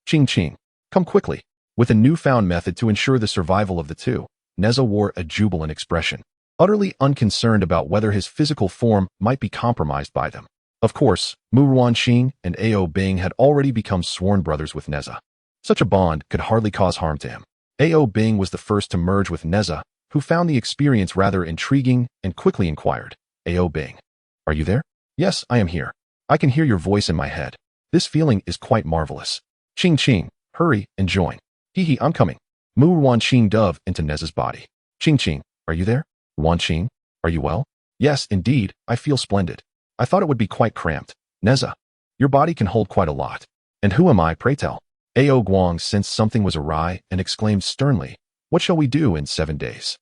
S1: Qing, come quickly. With a newfound method to ensure the survival of the 2, Nezha wore a jubilant expression, utterly unconcerned about whether his physical form might be compromised by them. Of course, Mu Ruanqing and Ao Bing had already become sworn brothers with Nezha. Such a bond could hardly cause harm to him. Ao Bing was the first to merge with Nezha, who found the experience rather intriguing and quickly inquired, Ao Bing. Are you there? Yes, I am here. I can hear your voice in my head. This feeling is quite marvelous. Qing, hurry and join. Hee, I'm coming. Mu Ruanqing dove into Nezha's body. Qing, are you there? Ruanqing, are you well? Yes, indeed, I feel splendid. I thought it would be quite cramped. Nezha, your body can hold quite a lot. And who am I, pray tell? Ao Guang sensed something was awry and exclaimed sternly, what shall we do in 7 days?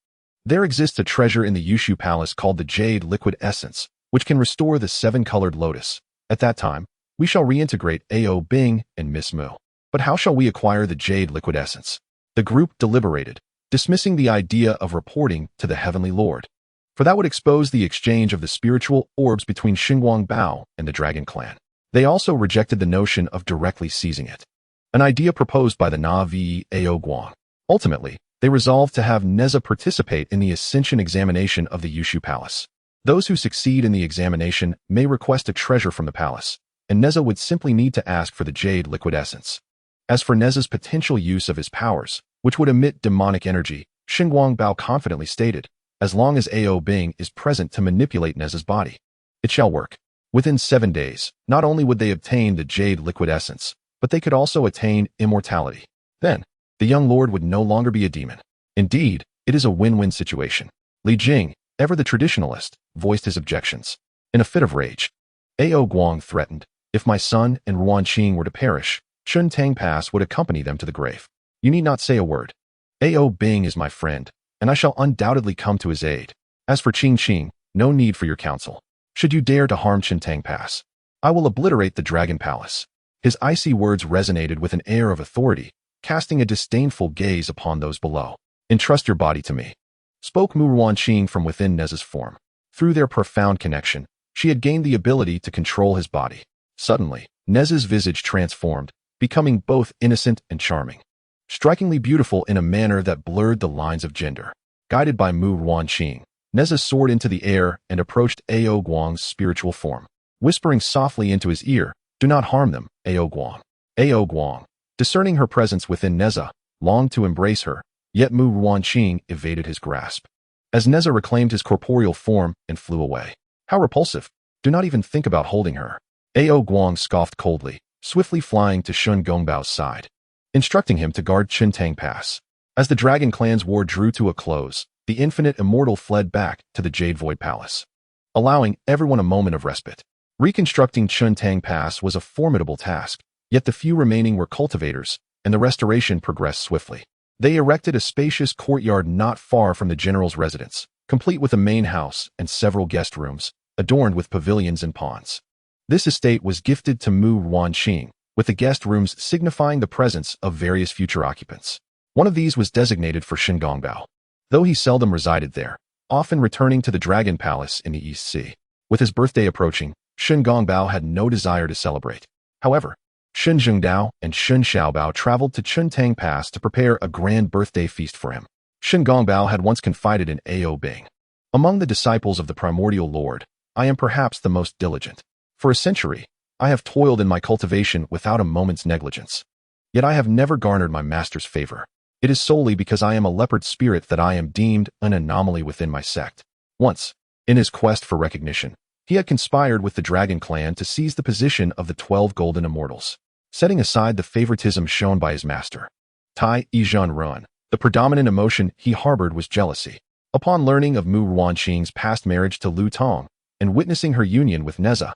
S1: There exists a treasure in the Yushu Palace called the Jade Liquid Essence, which can restore the 7-colored lotus. At that time, we shall reintegrate Ao Bing and Miss Mu. But how shall we acquire the Jade Liquid Essence? The group deliberated, dismissing the idea of reporting to the Heavenly Lord, for that would expose the exchange of the spiritual orbs between Shen Gongbao and the Dragon Clan. They also rejected the notion of directly seizing it, an idea proposed by the Na'vi Ao Guang. Ultimately, they resolved to have Nezha participate in the Ascension examination of the Yushu Palace. Those who succeed in the examination may request a treasure from the palace, and Nezha would simply need to ask for the jade liquid essence. As for Nezha's potential use of his powers, which would emit demonic energy, Shen Gongbao confidently stated, as long as Ao Bing is present to manipulate Nezha's body, it shall work. Within 7 days, not only would they obtain the jade liquid essence, but they could also attain immortality. Then, the young lord would no longer be a demon. Indeed, it is a win-win situation. Li Jing, ever the traditionalist, voiced his objections. In a fit of rage, Ao Guang threatened, if my son and Ruanqing were to perish, Chun Tang Pass would accompany them to the grave. You need not say a word. Ao Bing is my friend, and I shall undoubtedly come to his aid. As for Qing Qing, no need for your counsel. Should you dare to harm Chun Tang Pass, I will obliterate the Dragon Palace. His icy words resonated with an air of authority, casting a disdainful gaze upon those below. Entrust your body to me, spoke Mu Ruanqing from within Nezha's form. Through their profound connection, she had gained the ability to control his body. Suddenly, Nezha's visage transformed, becoming both innocent and charming, strikingly beautiful in a manner that blurred the lines of gender. Guided by Mu Ruanqing, Nezha soared into the air and approached Ao Guang's spiritual form, whispering softly into his ear, "Do not harm them, Ao Guang." Ao Guang, discerning her presence within Nezha, longed to embrace her, yet Mu Ruanqing evaded his grasp. As Nezha reclaimed his corporeal form and flew away. How repulsive! Do not even think about holding her. Ao Guang scoffed coldly, swiftly flying to Shen Gongbao's side, instructing him to guard Chun Tang Pass. As the Dragon Clan's war drew to a close, the infinite immortal fled back to the Jade Void Palace, allowing everyone a moment of respite. Reconstructing Chun Tang Pass was a formidable task, yet the few remaining were cultivators, and the restoration progressed swiftly. They erected a spacious courtyard not far from the general's residence, complete with a main house and several guest rooms, adorned with pavilions and ponds. This estate was gifted to Mu Ruanqing, with the guest rooms signifying the presence of various future occupants. One of these was designated for Shen Gongbao, though he seldom resided there, often returning to the Dragon Palace in the East Sea. With his birthday approaching, Shen Gongbao had no desire to celebrate. However, Shen Zhengdao and Shen Xiaobao traveled to Chun Tang Pass to prepare a grand birthday feast for him. Shen Gongbao had once confided in Ao Bing. Among the disciples of the primordial lord, I am perhaps the most diligent. For a century, I have toiled in my cultivation without a moment's negligence. Yet I have never garnered my master's favor. It is solely because I am a leopard spirit that I am deemed an anomaly within my sect. Once, in his quest for recognition, he had conspired with the Dragon Clan to seize the position of the 12 Golden Immortals, setting aside the favoritism shown by his master. Tai Yizhan Ruan, the predominant emotion he harbored was jealousy. Upon learning of Mu Ruanqing's past marriage to Lu Tong, and witnessing her union with Nezha,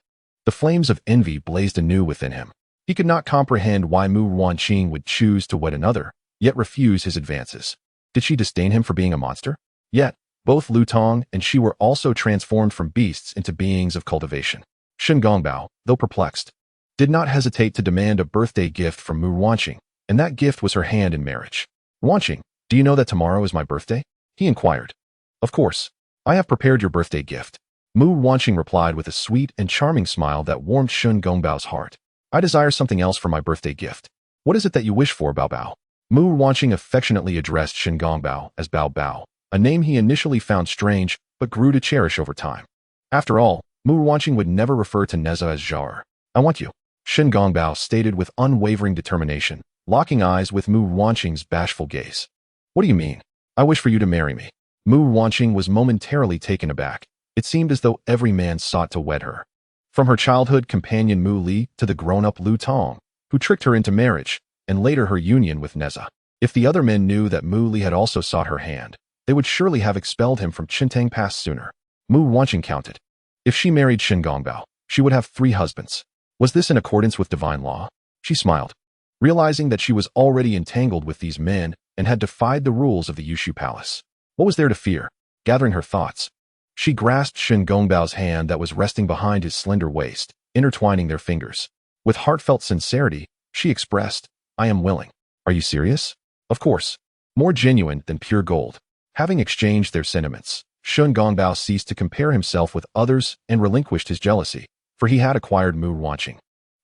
S1: the flames of envy blazed anew within him. He could not comprehend why Mu Ruanqing would choose to wed another, yet refuse his advances. Did she disdain him for being a monster? Yet, both Lu Tong and she were also transformed from beasts into beings of cultivation. Shen Gongbao, though perplexed, did not hesitate to demand a birthday gift from Mu Ruanqing, and that gift was her hand in marriage. "Ruanqing, do you know that tomorrow is my birthday?" he inquired. "Of course. I have prepared your birthday gift." Mu Ruanqing replied with a sweet and charming smile that warmed Shen Gongbao's heart. "I desire something else for my birthday gift. What is it that you wish for, Bao Bao?" Mu Ruanqing affectionately addressed Shen Gongbao as Bao Bao, a name he initially found strange but grew to cherish over time. After all, Mu Ruanqing would never refer to Nezha as Zhar. "I want you," Shen Gongbao stated with unwavering determination, locking eyes with Mu Ruanqing's bashful gaze. "What do you mean? I wish for you to marry me." Mu Ruanqing was momentarily taken aback. It seemed as though every man sought to wed her. From her childhood companion Mu Li to the grown-up Lu Tong, who tricked her into marriage, and later her union with Nezha. If the other men knew that Mu Li had also sought her hand, they would surely have expelled him from Chun Tang Pass sooner. Mu Ruanqing counted. If she married Shen Gongbao, she would have 3 husbands. Was this in accordance with divine law? She smiled, realizing that she was already entangled with these men and had defied the rules of the Yushu Palace. What was there to fear? Gathering her thoughts, she grasped Shen Gongbao's hand that was resting behind his slender waist, intertwining their fingers. With heartfelt sincerity, she expressed, "I am willing." "Are you serious?" "Of course." More genuine than pure gold. Having exchanged their sentiments, Shen Gongbao ceased to compare himself with others and relinquished his jealousy, for he had acquired Mu Ruanqing,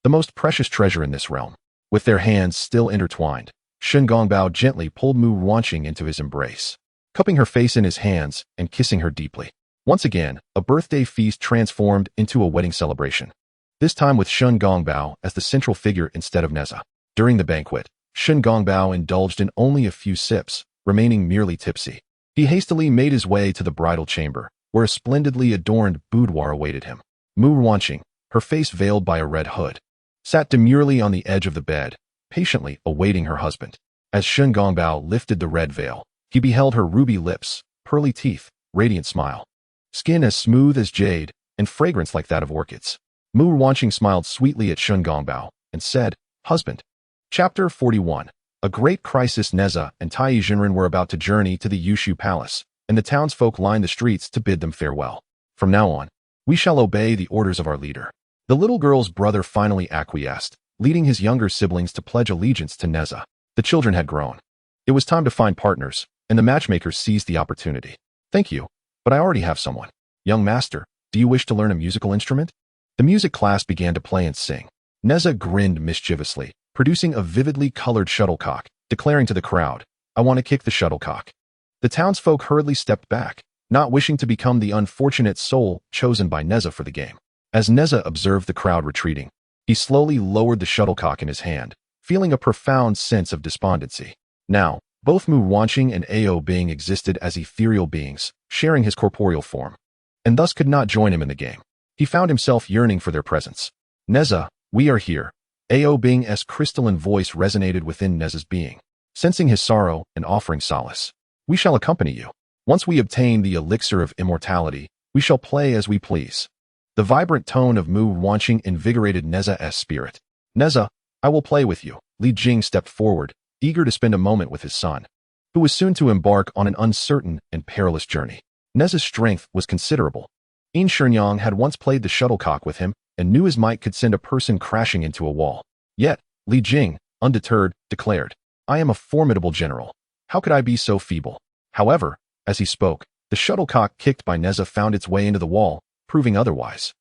S1: the most precious treasure in this realm. With their hands still intertwined, Shen Gongbao gently pulled Mu Ruanqing into his embrace, cupping her face in his hands and kissing her deeply. Once again, a birthday feast transformed into a wedding celebration, this time with Shen Gongbao as the central figure instead of Nezha. During the banquet, Shen Gongbao indulged in only a few sips, remaining merely tipsy. He hastily made his way to the bridal chamber, where a splendidly adorned boudoir awaited him. Mu Ruanqing, her face veiled by a red hood, sat demurely on the edge of the bed, patiently awaiting her husband. As Shen Gongbao lifted the red veil, he beheld her ruby lips, pearly teeth, radiant smile, skin as smooth as jade, and fragrance like that of orchids. Mu Ruanqing smiled sweetly at Shen Gongbao and said, "Husband." Chapter 41. A great crisis. Nezha and Tai Jinren were about to journey to the Yushu Palace, and the townsfolk lined the streets to bid them farewell. From now on, we shall obey the orders of our leader. The little girl's brother finally acquiesced, leading his younger siblings to pledge allegiance to Nezha. The children had grown. It was time to find partners, and the matchmakers seized the opportunity. "Thank you, but I already have someone. Young master, do you wish to learn a musical instrument?" The music class began to play and sing. Nezha grinned mischievously, producing a vividly colored shuttlecock, declaring to the crowd, "I want to kick the shuttlecock." The townsfolk hurriedly stepped back, not wishing to become the unfortunate soul chosen by Nezha for the game. As Nezha observed the crowd retreating, he slowly lowered the shuttlecock in his hand, feeling a profound sense of despondency. Now, both Mu Ruanqing and Ao Bing existed as ethereal beings, sharing his corporeal form, and thus could not join him in the game. He found himself yearning for their presence. "Nezha, we are here." Ao Bing's crystalline voice resonated within Nezha's being, sensing his sorrow and offering solace. "We shall accompany you. Once we obtain the elixir of immortality, we shall play as we please." The vibrant tone of Mu Ruanqing invigorated Nezha's spirit. "Nezha, I will play with you." Li Jing stepped forward, eager to spend a moment with his son, who was soon to embark on an uncertain and perilous journey. Nezha's strength was considerable. Yin Shenyang had once played the shuttlecock with him and knew his might could send a person crashing into a wall. Yet, Li Jing, undeterred, declared, "I am a formidable general. How could I be so feeble?" However, as he spoke, the shuttlecock kicked by Nezha found its way into the wall, proving otherwise.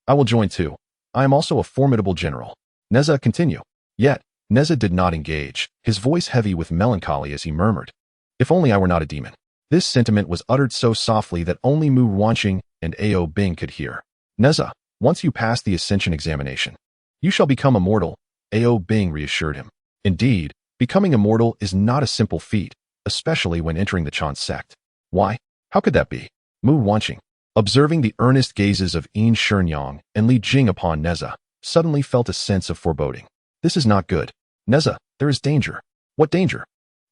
S1: "I will join too. I am also a formidable general." Nezha continued. Yet, Nezha did not engage, his voice heavy with melancholy as he murmured, "If only I were not a demon." This sentiment was uttered so softly that only Mu Ruanqing and Ao Bing could hear. "Nezha, once you pass the ascension examination, you shall become immortal," Ao Bing reassured him. Indeed, becoming immortal is not a simple feat, especially when entering the Chan sect. "Why? How could that be?" Mu Ruanqing, observing the earnest gazes of Yin Shenyang and Li Jing upon Nezha, suddenly felt a sense of foreboding. "This is not good. Nezha, there is danger." "What danger?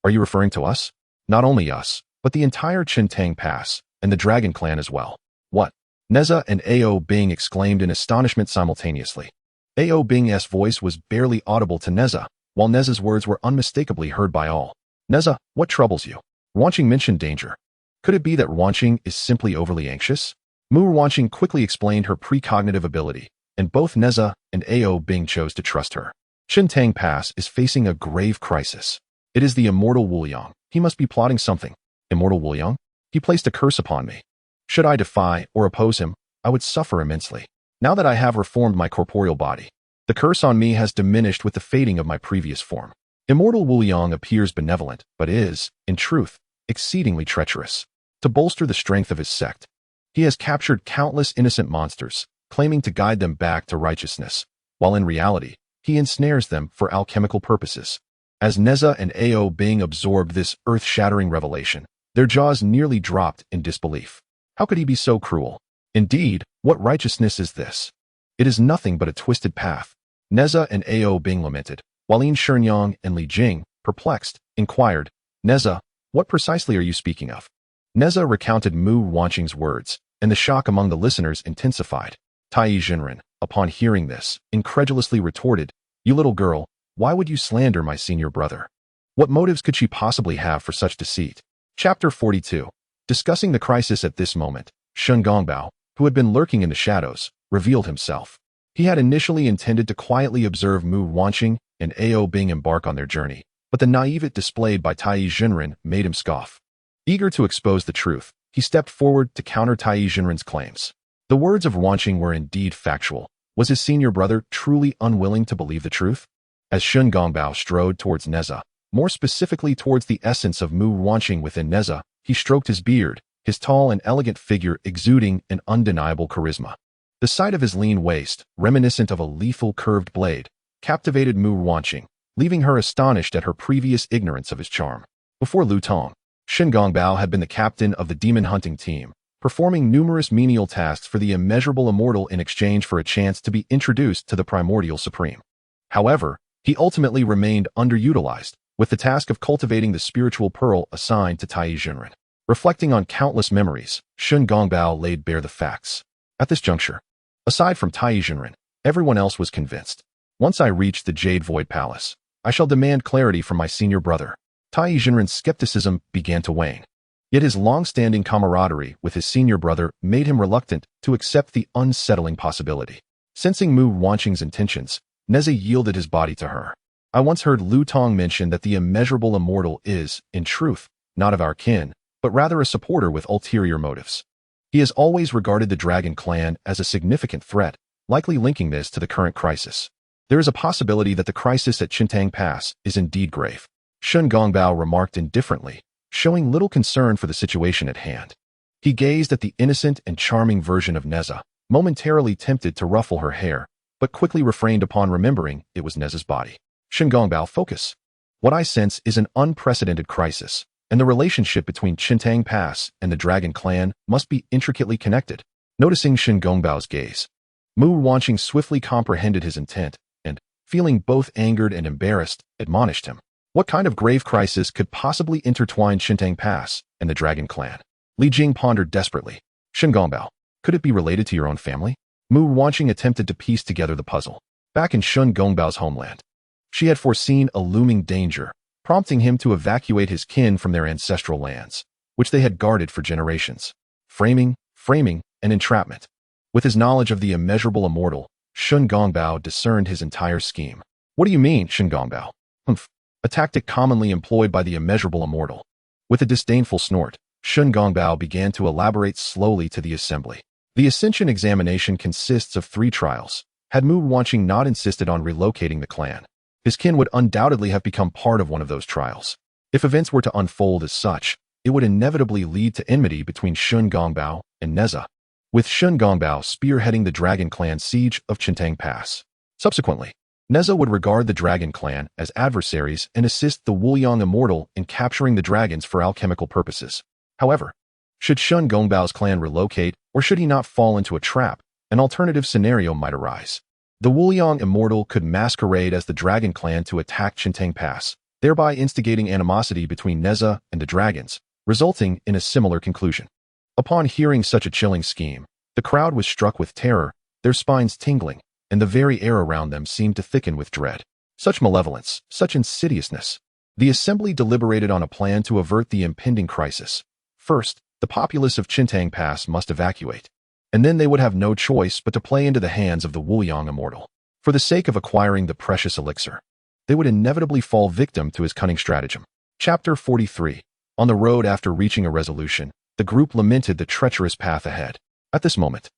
S1: Are you referring to us?" "Not only us, but the entire Chintang Pass, and the Dragon Clan as well." "What?" Nezha and Ao Bing exclaimed in astonishment simultaneously. Ao Bing's voice was barely audible to Nezha, while Nezha's words were unmistakably heard by all. "Nezha, what troubles you?" Ruanqing mentioned danger. Could it be that Ruanqing is simply overly anxious? Mu Ruanqing quickly explained her precognitive ability, and both Nezha and Ao Bing chose to trust her. Chintang Pass is facing a grave crisis. It is the immortal Wuliang. He must be plotting something. Immortal Wuliang? He placed a curse upon me. Should I defy or oppose him, I would suffer immensely. Now that I have reformed my corporeal body, the curse on me has diminished with the fading of my previous form. Immortal Wuliang appears benevolent, but is, in truth, exceedingly treacherous. To bolster the strength of his sect, he has captured countless innocent monsters, claiming to guide them back to righteousness, while in reality, he ensnares them for alchemical purposes. As Nezha and Ao Bing absorbed this earth-shattering revelation, their jaws nearly dropped in disbelief. How could he be so cruel? Indeed, what righteousness is this? It is nothing but a twisted path. Nezha and Ao Bing lamented, while Yin Shenyang and Li Jing, perplexed, inquired, "Nezha, what precisely are you speaking of?" Nezha recounted Mu Ruanqing's words, and the shock among the listeners intensified. Tai Jinren, upon hearing this, incredulously retorted, "You little girl, why would you slander my senior brother? What motives could she possibly have for such deceit?" Chapter 42. Discussing the crisis at this moment, Shen Gongbao, who had been lurking in the shadows, revealed himself. He had initially intended to quietly observe Mu Ruanqing and Ao Bing embark on their journey, but the naivete displayed by Tai Jinren made him scoff. Eager to expose the truth, he stepped forward to counter Tai Jinren's claims. The words of Ruanqing were indeed factual. Was his senior brother truly unwilling to believe the truth? As Shen Gongbao strode towards Nezha, more specifically towards the essence of Mu Ruanqing within Nezha, he stroked his beard, his tall and elegant figure exuding an undeniable charisma. The sight of his lean waist, reminiscent of a lethal curved blade, captivated Mu Ruanqing, leaving her astonished at her previous ignorance of his charm. Before Tong, Shen Gongbao had been the captain of the demon hunting team, performing numerous menial tasks for the immeasurable immortal in exchange for a chance to be introduced to the primordial supreme. However, he ultimately remained underutilized, with the task of cultivating the spiritual pearl assigned to Tai Jinren. Reflecting on countless memories, Shen Gongbao laid bare the facts. At this juncture, aside from Tai Jinren, everyone else was convinced. Once I reach the Jade Void Palace, I shall demand clarity from my senior brother. Tai Jinren's skepticism began to wane. Yet his long-standing camaraderie with his senior brother made him reluctant to accept the unsettling possibility. Sensing Mu Ruanqing's intentions, Nezha yielded his body to her. I once heard Tong mention that the immeasurable immortal is, in truth, not of our kin, but rather a supporter with ulterior motives. He has always regarded the Dragon Clan as a significant threat, likely linking this to the current crisis. There is a possibility that the crisis at Qintang Pass is indeed grave. Shen Gongbao remarked indifferently, showing little concern for the situation at hand. He gazed at the innocent and charming version of Nezha, momentarily tempted to ruffle her hair, but quickly refrained upon remembering it was Nezha's body. Shen Gongbao, focus. What I sense is an unprecedented crisis, and the relationship between Qintang Pass and the Dragon Clan must be intricately connected. Noticing Shen Gongbao's gaze, Mu Ruanqing swiftly comprehended his intent, and, feeling both angered and embarrassed, admonished him. What kind of grave crisis could possibly intertwine Qintang Pass and the Dragon Clan? Li Jing pondered desperately. Shen Gongbao, could it be related to your own family? Mu Ruanqing attempted to piece together the puzzle. Back in Shen Gongbao's homeland, she had foreseen a looming danger, prompting him to evacuate his kin from their ancestral lands, which they had guarded for generations. Framing, and entrapment. With his knowledge of the immeasurable immortal, Shen Gongbao discerned his entire scheme. What do you mean, Shen Gongbao? Humph. A tactic commonly employed by the immeasurable immortal. With a disdainful snort, Shen Gongbao began to elaborate slowly to the assembly. The Ascension examination consists of 3 trials. Had Mu Ruanqing not insisted on relocating the clan, his kin would undoubtedly have become part of one of those trials. If events were to unfold as such, it would inevitably lead to enmity between Shen Gongbao and Nezha, with Shen Gongbao spearheading the Dragon Clan siege of Qintang Pass. Subsequently, Nezha would regard the Dragon Clan as adversaries and assist the Wuliang Immortal in capturing the dragons for alchemical purposes. However, should Shen Gongbao's clan relocate, or should he not fall into a trap, an alternative scenario might arise. The Wuliang Immortal could masquerade as the Dragon Clan to attack Qintang Pass, thereby instigating animosity between Nezha and the dragons, resulting in a similar conclusion. Upon hearing such a chilling scheme, the crowd was struck with terror, their spines tingling, and the very air around them seemed to thicken with dread. Such malevolence, such insidiousness. The assembly deliberated on a plan to avert the impending crisis. First, the populace of Qintang Pass must evacuate, and then they would have no choice but to play into the hands of the Wuliang Immortal. For the sake of acquiring the precious elixir, they would inevitably fall victim to his cunning stratagem. Chapter 43. On the road after reaching a resolution, the group lamented the treacherous path ahead. At this moment,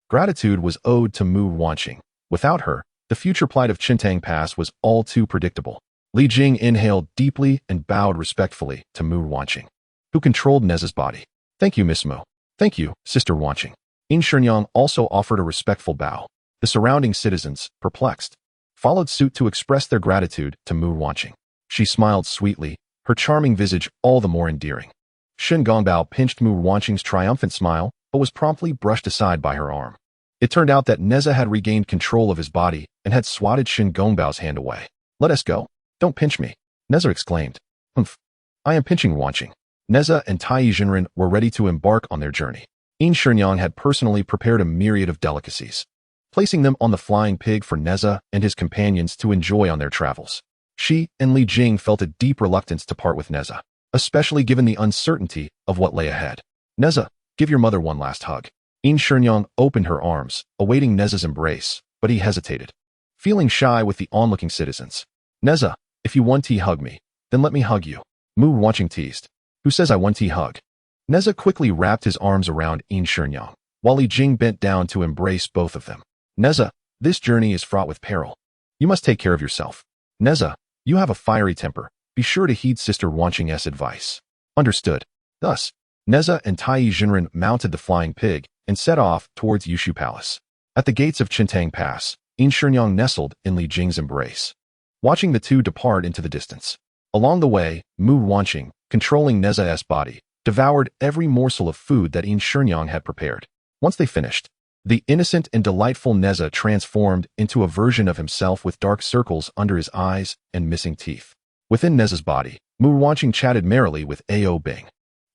S1: gratitude was owed to Mu Ruanqing. Without her, the future plight of Qintang Pass was all too predictable. Li Jing inhaled deeply and bowed respectfully to Mu Ruanqing, who controlled Nezha's body. Thank you, Miss Mu. Thank you, Sister Ruanqing. Yin Shenyang also offered a respectful bow. The surrounding citizens, perplexed, followed suit to express their gratitude to Mu Ruanqing. She smiled sweetly, her charming visage all the more endearing. Shen Gongbao pinched Mu Ruanqing's triumphant smile, but was promptly brushed aside by her arm. It turned out that Nezha had regained control of his body and had swatted Shen Gongbao's hand away. Let us go. Don't pinch me, Nezha exclaimed. Humph. I am pinching Ruanqing. Nezha and Tai Jinren were ready to embark on their journey. Yin Shenyang had personally prepared a myriad of delicacies, placing them on the flying pig for Nezha and his companions to enjoy on their travels. She and Li Jing felt a deep reluctance to part with Nezha, especially given the uncertainty of what lay ahead. Nezha, give your mother one last hug. Yin Shenyang opened her arms, awaiting Nezha's embrace, but he hesitated, feeling shy with the onlooking citizens. Nezha, if you want to hug me, then let me hug you. Mu Ruanqing teased. Who says I want to hug? Nezha quickly wrapped his arms around Yin Shenyang, while Li Jing bent down to embrace both of them. Nezha, this journey is fraught with peril. You must take care of yourself. Nezha, you have a fiery temper. Be sure to heed Sister Ruanqing's advice. Understood. Thus, Nezha and Tai Jinren mounted the flying pig and set off towards Yushu Palace. At the gates of Qintang Pass, Yin Shenyang nestled in Li Jing's embrace, watching the two depart into the distance. Along the way, Mu Ruanqing, controlling Nezha's body, devoured every morsel of food that Yin Shenyang had prepared. Once they finished, the innocent and delightful Nezha transformed into a version of himself with dark circles under his eyes and missing teeth. Within Nezha's body, Mu Ruanqing chatted merrily with Ao Bing.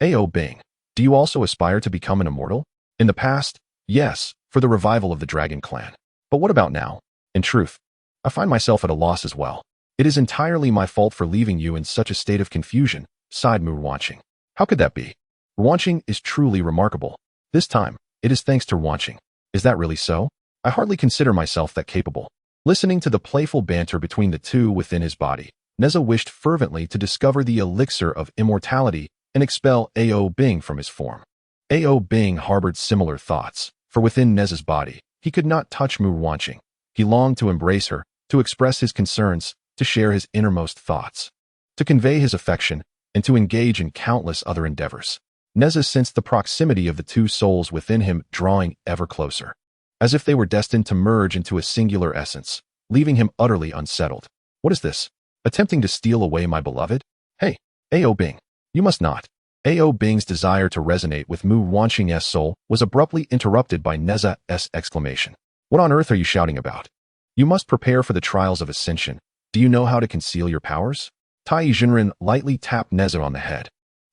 S1: Ao Bing, do you also aspire to become an immortal? In the past, yes, for the revival of the Dragon Clan. But what about now? In truth, I find myself at a loss as well. It is entirely my fault for leaving you in such a state of confusion, sighed Mu Ruanqing. How could that be? Ruanqing is truly remarkable. This time, it is thanks to Ruanqing. Is that really so? I hardly consider myself that capable. Listening to the playful banter between the two within his body, Nezha wished fervently to discover the elixir of immortality and expel Ao Bing from his form. Ao Bing harbored similar thoughts, for within Nezha's body, he could not touch Mu Ruanqing. He longed to embrace her, to express his concerns, to share his innermost thoughts, to convey his affection, and to engage in countless other endeavors. Nezha sensed the proximity of the two souls within him drawing ever closer, as if they were destined to merge into a singular essence, leaving him utterly unsettled. What is this? Attempting to steal away my beloved? Hey, Ao Bing, you must not. Ao Bing's desire to resonate with Mu Ruanqing's soul was abruptly interrupted by Nezha's exclamation. What on earth are you shouting about? You must prepare for the trials of ascension. Do you know how to conceal your powers? Tai Jinren lightly tapped Nezha on the head,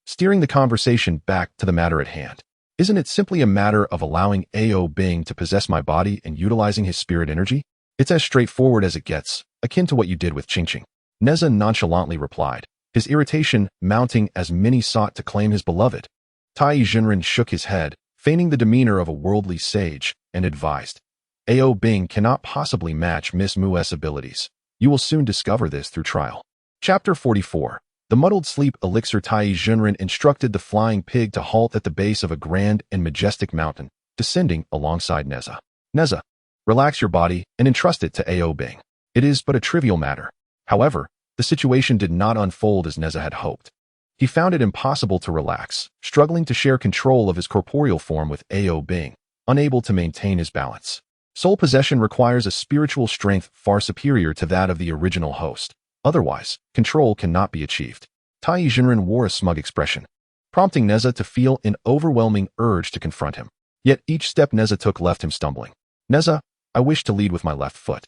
S1: steering the conversation back to the matter at hand. Isn't it simply a matter of allowing Ao Bing to possess my body and utilizing his spirit energy? It's as straightforward as it gets, akin to what you did with Qingqing. Nezha nonchalantly replied, his irritation mounting as many sought to claim his beloved. Tai Jinren shook his head, feigning the demeanor of a worldly sage, and advised, Ao Bing cannot possibly match Miss Mu's abilities. You will soon discover this through trial. Chapter 44. The muddled sleep elixir. Tai Jinren instructed the flying pig to halt at the base of a grand and majestic mountain, descending alongside Nezha. Nezha, relax your body and entrust it to Ao Bing. It is but a trivial matter. However, the situation did not unfold as Nezha had hoped. He found it impossible to relax, struggling to share control of his corporeal form with Ao Bing, unable to maintain his balance. Soul possession requires a spiritual strength far superior to that of the original host. Otherwise, control cannot be achieved. Tai Jinren wore a smug expression, prompting Nezha to feel an overwhelming urge to confront him. Yet each step Nezha took left him stumbling. Nezha, I wish to lead with my left foot.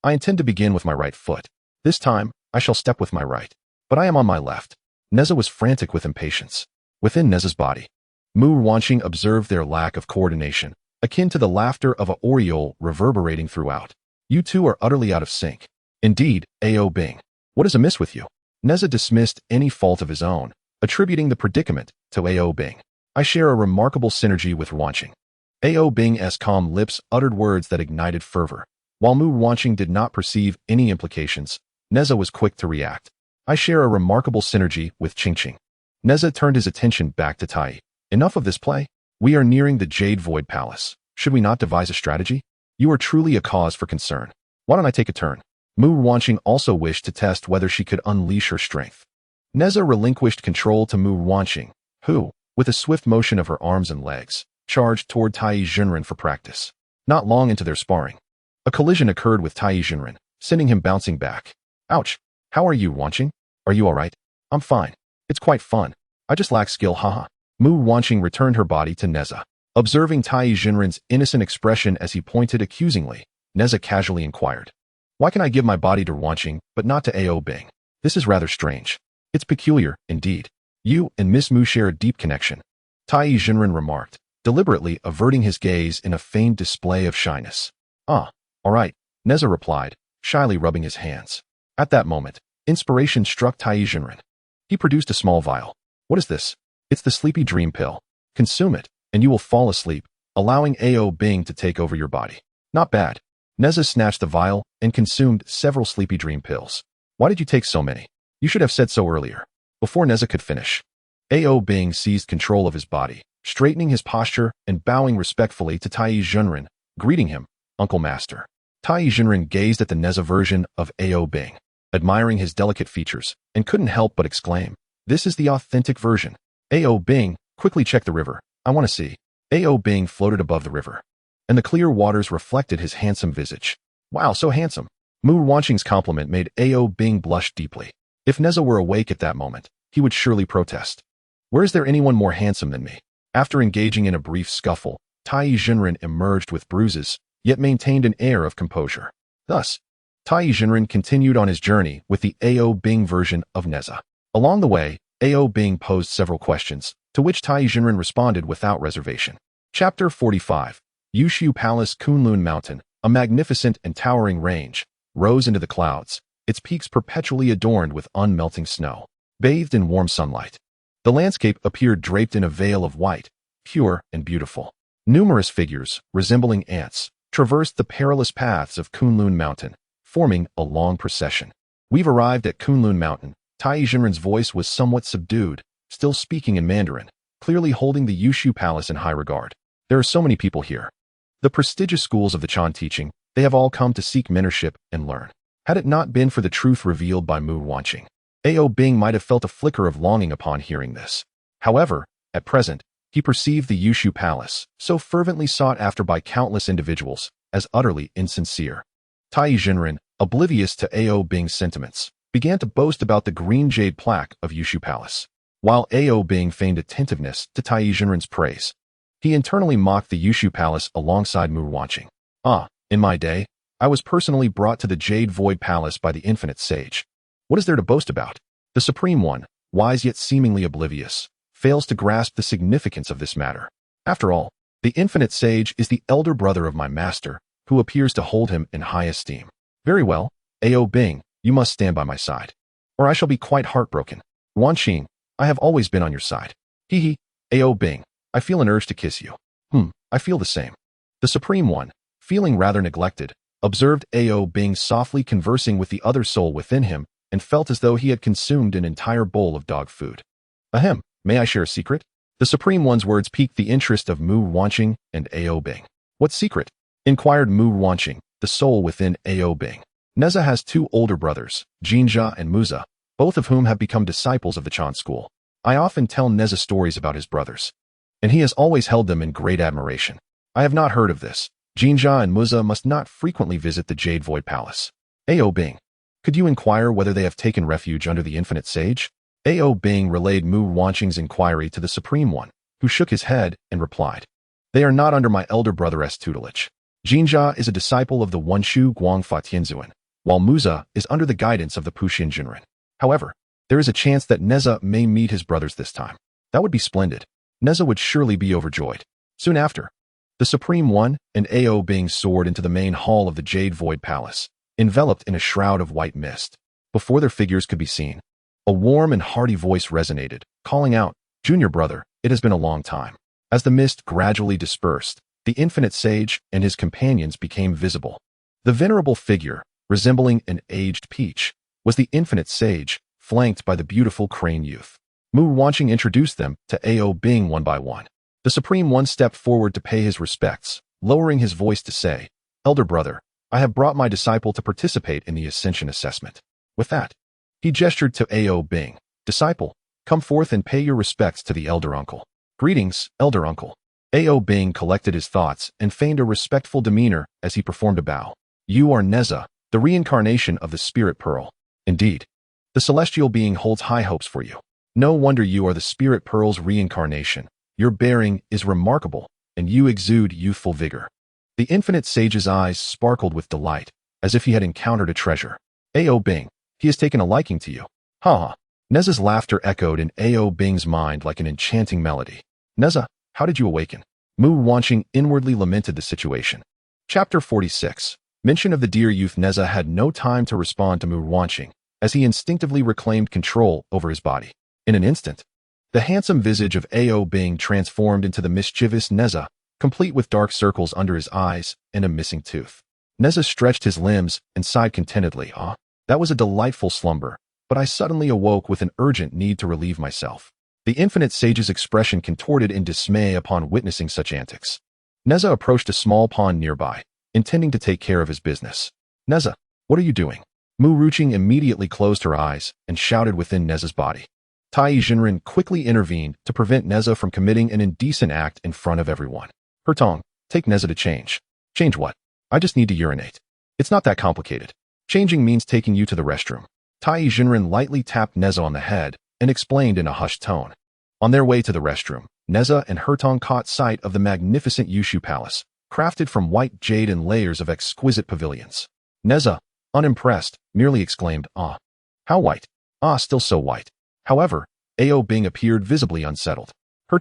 S1: I intend to begin with my right foot. This time, I shall step with my right. But I am on my left. Nezha was frantic with impatience. Within Nezha's body, Mu Ruanqing observed their lack of coordination, akin to the laughter of a oriole reverberating throughout. You two are utterly out of sync. Indeed, Ao Bing. What is amiss with you? Nezha dismissed any fault of his own, attributing the predicament to Ao Bing. I share a remarkable synergy with Ruanqing. Ao Bing's calm lips uttered words that ignited fervor. While Mu Ruanqing did not perceive any implications, Nezha was quick to react. I share a remarkable synergy with Qingqing. Nezha turned his attention back to Tai. Enough of this play. We are nearing the Jade Void Palace. Should we not devise a strategy? You are truly a cause for concern. Why don't I take a turn? Mu Ruanqing also wished to test whether she could unleash her strength. Nezha relinquished control to Mu Ruanqing, who, with a swift motion of her arms and legs, charged toward Tai Jinren for practice. Not long into their sparring, a collision occurred with Tai Jinren, sending him bouncing back. Ouch! How are you, Ruanqing? Are you alright? I'm fine. It's quite fun. I just lack skill, haha. Mu Ruanqing returned her body to Nezha. Observing Tai Jinren's innocent expression as he pointed accusingly, Nezha casually inquired, why can I give my body to Ruanqing, but not to Ao Bing? This is rather strange. It's peculiar, indeed. You and Miss Mu share a deep connection. Tai Jinren remarked, deliberately averting his gaze in a feigned display of shyness. Ah, all right, Nezha replied, shyly rubbing his hands. At that moment, inspiration struck Tai Jinren. He produced a small vial. What is this? It's the sleepy dream pill. Consume it, and you will fall asleep, allowing Ao Bing to take over your body. Not bad. Nezha snatched the vial and consumed several sleepy dream pills. Why did you take so many? You should have said so earlier. Before Nezha could finish, Ao Bing seized control of his body, straightening his posture and bowing respectfully to Tai Jinren, greeting him, Uncle Master. Tai Jinren gazed at the Nezha version of Ao Bing, admiring his delicate features, and couldn't help but exclaim, this is the authentic version. Ao Bing, Quickly check the river. I want to see. A.O. Bing floated above the river, and the clear waters reflected his handsome visage. Wow, so handsome. Mu Ruanqing's compliment made A.O. Bing blush deeply. If Nezha were awake at that moment, he would surely protest. Where is there anyone more handsome than me? After engaging in a brief scuffle, Tai Jinren emerged with bruises, yet maintained an air of composure. Thus, Tai Jinren continued on his journey with the A.O. Bing version of Nezha. Along the way, A.O. Bing posed several questions, to which Tai Jinren responded without reservation. Chapter 45. Yushu Palace. Kunlun Mountain, a magnificent and towering range, rose into the clouds, its peaks perpetually adorned with unmelting snow. Bathed in warm sunlight, the landscape appeared draped in a veil of white, pure and beautiful. Numerous figures, resembling ants, traversed the perilous paths of Kunlun Mountain, forming a long procession. We've arrived at Kunlun Mountain. Tai Jinren's voice was somewhat subdued, still speaking in Mandarin, clearly holding the Yushu Palace in high regard. There are so many people here. The prestigious schools of the Chan teaching, they have all come to seek mentorship and learn. Had it not been for the truth revealed by Mu Ruanqing, A.O. Bing might have felt a flicker of longing upon hearing this. However, at present, he perceived the Yushu Palace, so fervently sought after by countless individuals, as utterly insincere. Tai Jinren, oblivious to A.O. Bing's sentiments, began to boast about the green jade plaque of Yushu Palace. While A.O. Bing feigned attentiveness to Tai Jinren's praise, he internally mocked the Yushu Palace alongside Mu Ruanqing. In my day, I was personally brought to the Jade Void Palace by the Infinite Sage. What is there to boast about? The Supreme One, wise yet seemingly oblivious, fails to grasp the significance of this matter. After all, the Infinite Sage is the elder brother of my master, who appears to hold him in high esteem. Very well, A.O. Bing, you must stand by my side, or I shall be quite heartbroken. Ruanqing, I have always been on your side. Hee. A.O. Bing, I feel an urge to kiss you. I feel the same. The Supreme One, feeling rather neglected, observed A.O. Bing softly conversing with the other soul within him and felt as though he had consumed an entire bowl of dog food. Ahem, may I share a secret? The Supreme One's words piqued the interest of Mu Ruanqing and A.O. Bing. What secret? Inquired Mu Ruanqing, the soul within A.O. Bing. Nezha has two older brothers, Nezha and Muza, both of whom have become disciples of the Chan school. I often tell Nezha stories about his brothers, and he has always held them in great admiration. I have not heard of this. Nezha and Muza must not frequently visit the Jade Void Palace. A.O. Bing, could you inquire whether they have taken refuge under the Infinite Sage? A.O. Bing relayed Mu Ruanqing's inquiry to the Supreme One, who shook his head and replied, They are not under my elder brother's tutelage. Nezha is a disciple of the Wenshu Guang Fa Tianzuan, while Muza is under the guidance of the Puxian Jinren. However, there is a chance that Nezha may meet his brothers this time. That would be splendid. Nezha would surely be overjoyed. Soon after, the Supreme One and A.O. Bing soared into the main hall of the Jade Void Palace, enveloped in a shroud of white mist. Before their figures could be seen, a warm and hearty voice resonated, calling out, Junior brother, it has been a long time. As the mist gradually dispersed, the Infinite Sage and his companions became visible. The venerable figure, resembling an aged peach, was the Infinite Sage, flanked by the beautiful Crane youth. Mu Ruanqing introduced them to A.O. Bing one by one. The Supreme One stepped forward to pay his respects, lowering his voice to say, Elder brother, I have brought my disciple to participate in the Ascension assessment. With that, he gestured to A.O. Bing. Disciple, come forth and pay your respects to the elder uncle. Greetings, elder uncle. A.O. Bing collected his thoughts and feigned a respectful demeanor as he performed a bow. You are Nezha, the reincarnation of the Spirit Pearl. Indeed, the celestial being holds high hopes for you. No wonder you are the Spirit Pearl's reincarnation. Your bearing is remarkable, and you exude youthful vigor. The Infinite Sage's eyes sparkled with delight, as if he had encountered a treasure. A.O. Bing, he has taken a liking to you. Ha ha. Nezha's laughter echoed in A.O. Bing's mind like an enchanting melody. Nezha, how did you awaken? Mu Ruanqing inwardly lamented the situation. Chapter 46. Mention of the dear youth. Nezha had no time to respond to Mu Ruanqing, as he instinctively reclaimed control over his body. In an instant, the handsome visage of A.O. Bing transformed into the mischievous Nezha, complete with dark circles under his eyes and a missing tooth. Nezha stretched his limbs and sighed contentedly. That was a delightful slumber, but I suddenly awoke with an urgent need to relieve myself. The Infinite Sage's expression contorted in dismay upon witnessing such antics. Nezha approached a small pond nearby, intending to take care of his business. Nezha, what are you doing? Mu Ruanqing immediately closed her eyes and shouted within Nezha's body. Tai Jinren quickly intervened to prevent Nezha from committing an indecent act in front of everyone. Tong, take Nezha to change. Change what? I just need to urinate. It's not that complicated. Changing means taking you to the restroom. Tai Jinren lightly tapped Nezha on the head and explained in a hushed tone. On their way to the restroom, Nezha and Tong caught sight of the magnificent Yushu Palace, crafted from white jade and layers of exquisite pavilions. Nezha, unimpressed, merely exclaimed, "Ah, how white. Ah, still so white." However, Bing appeared visibly unsettled.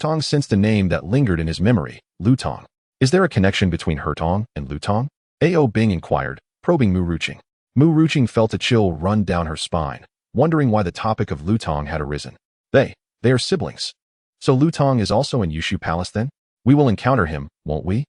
S1: Tong sensed a name that lingered in his memory, Tong. Is there a connection between Tong and Tong? Bing inquired, probing Mu Ruanqing. Mu Ruanqing felt a chill run down her spine, wondering why the topic of Tong had arisen. They are siblings. So Tong is also in Yushu Palace then? We will encounter him, won't we?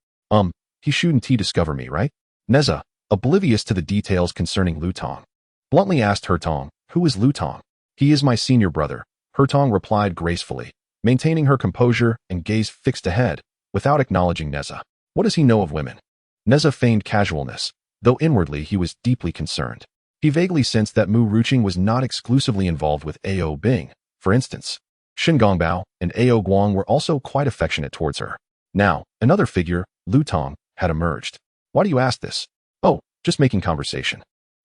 S1: He shouldn't discover me, right? Nezha, oblivious to the details concerning Tong, bluntly asked Tong, who is Tong? He is my senior brother, Tong replied gracefully, maintaining her composure and gaze fixed ahead, without acknowledging Nezha. What does he know of women? Nezha feigned casualness, though inwardly he was deeply concerned. He vaguely sensed that Mu Ruanqing was not exclusively involved with Bing. For instance, Shen Gongbao and Guang were also quite affectionate towards her. Now, another figure, Tong, had emerged. Why do you ask this? Oh, just making conversation.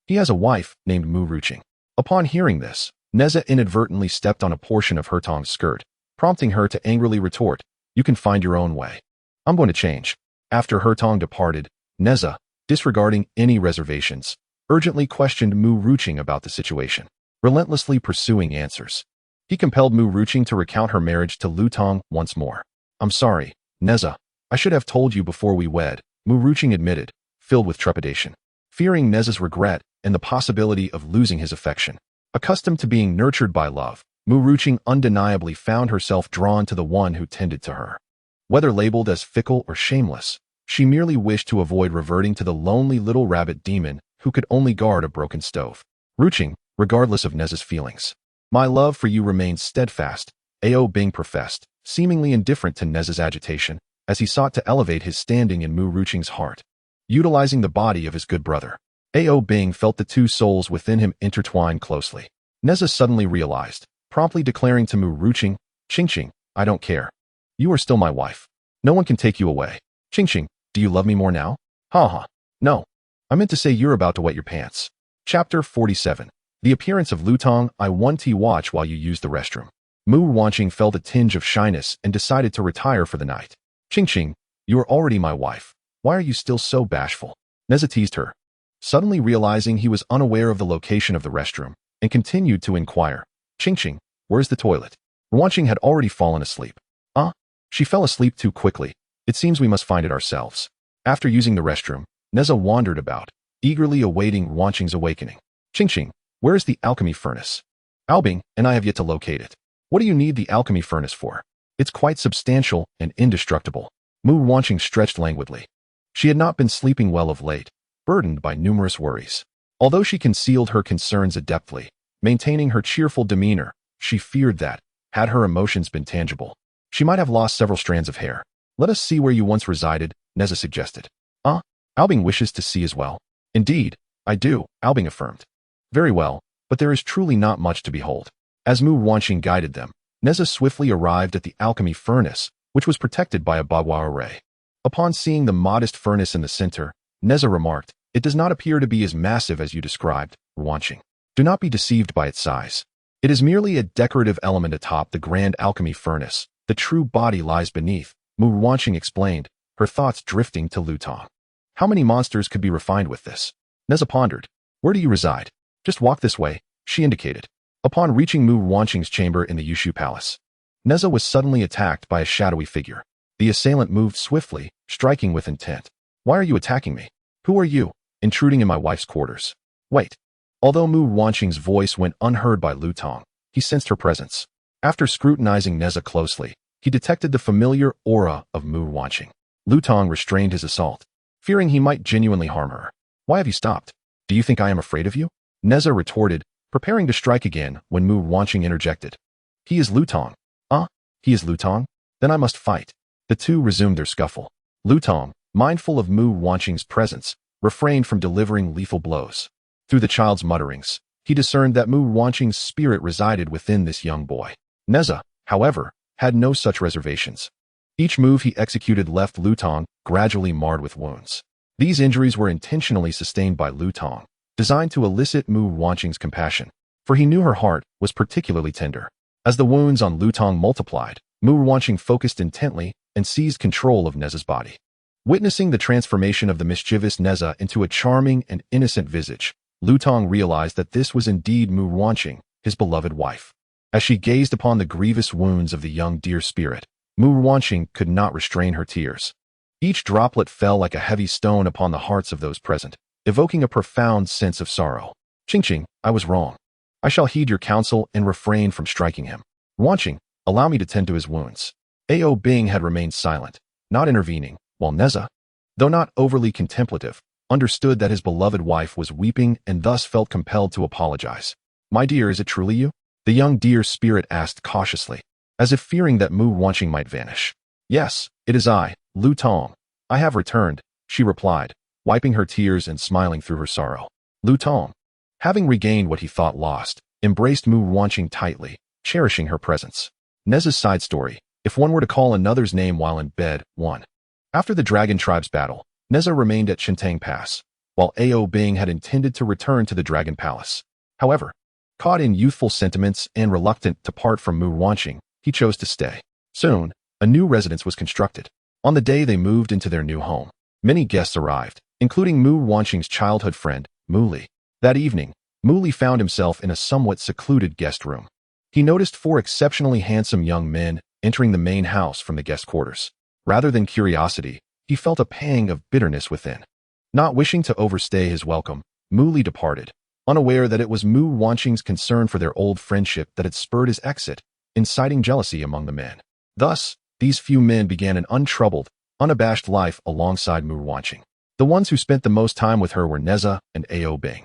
S1: He has a wife named Mu Ruanqing. Upon hearing this, Nezha inadvertently stepped on a portion of Tong's skirt, prompting her to angrily retort, "You can find your own way. I'm going to change." After Tong departed, Nezha, disregarding any reservations, urgently questioned Mu Ruanqing about the situation, relentlessly pursuing answers. He compelled Mu Ruanqing to recount her marriage to Tong once more. "I'm sorry, Nezha. I should have told you before we wed," Mu Ruanqing admitted, filled with trepidation. Fearing Nezha's regret and the possibility of losing his affection. Accustomed to being nurtured by love, Mu Ruanqing undeniably found herself drawn to the one who tended to her. Whether labeled as fickle or shameless, she merely wished to avoid reverting to the lonely little rabbit demon who could only guard a broken stove. Ruanqing, regardless of Nezha's feelings. "My love for you remains steadfast," Bing professed, seemingly indifferent to Nezha's agitation, as he sought to elevate his standing in Mu Ruanqing's heart. Utilizing the body of his good brother, Bing felt the two souls within him intertwine closely. Nezha suddenly realized, promptly declaring to Mu Ruanqing, "Qingqing, I don't care. You are still my wife. No one can take you away. Qingqing, do you love me more now?" "Ha. No. I meant to say you're about to wet your pants." Chapter 47. The appearance of Tong. "I want to watch while you use the restroom." Mu Ruanqing felt a tinge of shyness and decided to retire for the night. "Qingqing, you are already my wife. Why are you still so bashful?" Nezha teased her, suddenly realizing he was unaware of the location of the restroom, and continued to inquire, "Qingqing, where's the toilet?" Ruanqing had already fallen asleep. She fell asleep too quickly. It seems we must find it ourselves. After using the restroom, Nezha wandered about, eagerly awaiting Ruanqing's awakening. "Qingqing, where is the alchemy furnace?" "Bing and I have yet to locate it." "What do you need the alchemy furnace for?" "It's quite substantial and indestructible." Mu Ruanqing stretched languidly. She had not been sleeping well of late, burdened by numerous worries. Although she concealed her concerns adeptly, maintaining her cheerful demeanor, she feared that, had her emotions been tangible, she might have lost several strands of hair. "Let us see where you once resided," Nezha suggested. Bing wishes to see as well." "Indeed, I do," Bing affirmed. "Very well, but there is truly not much to behold." As Mu Ruanqing guided them, Nezha swiftly arrived at the alchemy furnace, which was protected by a barbed wire array. Upon seeing the modest furnace in the center, Nezha remarked, "It does not appear to be as massive as you described, Ruanqing. Do not be deceived by its size. It is merely a decorative element atop the grand alchemy furnace. The true body lies beneath," Mu Ruanqing explained, her thoughts drifting to Tong. How many monsters could be refined with this? Nezha pondered. "Where do you reside?" "Just walk this way," she indicated. Upon reaching Mu Ruanqing's chamber in the Yushu Palace, Nezha was suddenly attacked by a shadowy figure. The assailant moved swiftly, striking with intent. "Why are you attacking me? Who are you, intruding in my wife's quarters?" "Wait." Although Mu Ruanqing's voice went unheard by Tong, he sensed her presence. After scrutinizing Nezha closely, he detected the familiar aura of Mu Ruanqing. Tong restrained his assault, fearing he might genuinely harm her. "Why have you stopped? Do you think I am afraid of you?" Nezha retorted, preparing to strike again when Mu Ruanqing interjected. "He is Tong." He is Tong? Then I must fight." The two resumed their scuffle. Tong, mindful of Mu Ruanqing's presence, refrained from delivering lethal blows. Through the child's mutterings, he discerned that Mu Ruanqing's spirit resided within this young boy. Nezha, however, had no such reservations. Each move he executed left Tong gradually marred with wounds. These injuries were intentionally sustained by Tong, designed to elicit Mu Ruanqing's compassion, for he knew her heart was particularly tender. As the wounds on Tong multiplied, Mu Ruanqing focused intently and seized control of Nezha's body. Witnessing the transformation of the mischievous Nezha into a charming and innocent visage, Tong realized that this was indeed Mu Ruanqing, his beloved wife. As she gazed upon the grievous wounds of the young deer spirit, Mu Ruanqing could not restrain her tears. Each droplet fell like a heavy stone upon the hearts of those present, evoking a profound sense of sorrow. Qingqing, I was wrong. I shall heed your counsel and refrain from striking him. Ruanqing, allow me to tend to his wounds. Ao Bing had remained silent, not intervening, while Nezha, though not overly contemplative, understood that his beloved wife was weeping and thus felt compelled to apologize. My dear, is it truly you? The young deer spirit asked cautiously, as if fearing that Mu Ruanqing might vanish. Yes, it is I, Tong. I have returned, she replied, wiping her tears and smiling through her sorrow. Tong, having regained what he thought lost, embraced Mu Ruanqing tightly, cherishing her presence. Nezha's side story, if one were to call another's name while in bed, 1. After the Dragon Tribe's battle, Nezha remained at Shentang Pass, while Ao Bing had intended to return to the Dragon Palace. However, caught in youthful sentiments and reluctant to part from Mu Ruanqing, he chose to stay. Soon, a new residence was constructed. On the day they moved into their new home, many guests arrived, including Mu Ruanqing's childhood friend, Mu Li. That evening, Mu Li found himself in a somewhat secluded guest room. He noticed 4 exceptionally handsome young men entering the main house from the guest quarters. Rather than curiosity, he felt a pang of bitterness within. Not wishing to overstay his welcome, Mu Li departed, unaware that it was Mu Ruanqing's concern for their old friendship that had spurred his exit, inciting jealousy among the men. Thus, these few men began an untroubled, unabashed life alongside Mu Ruanqing. The ones who spent the most time with her were Nezha and Ao Bing.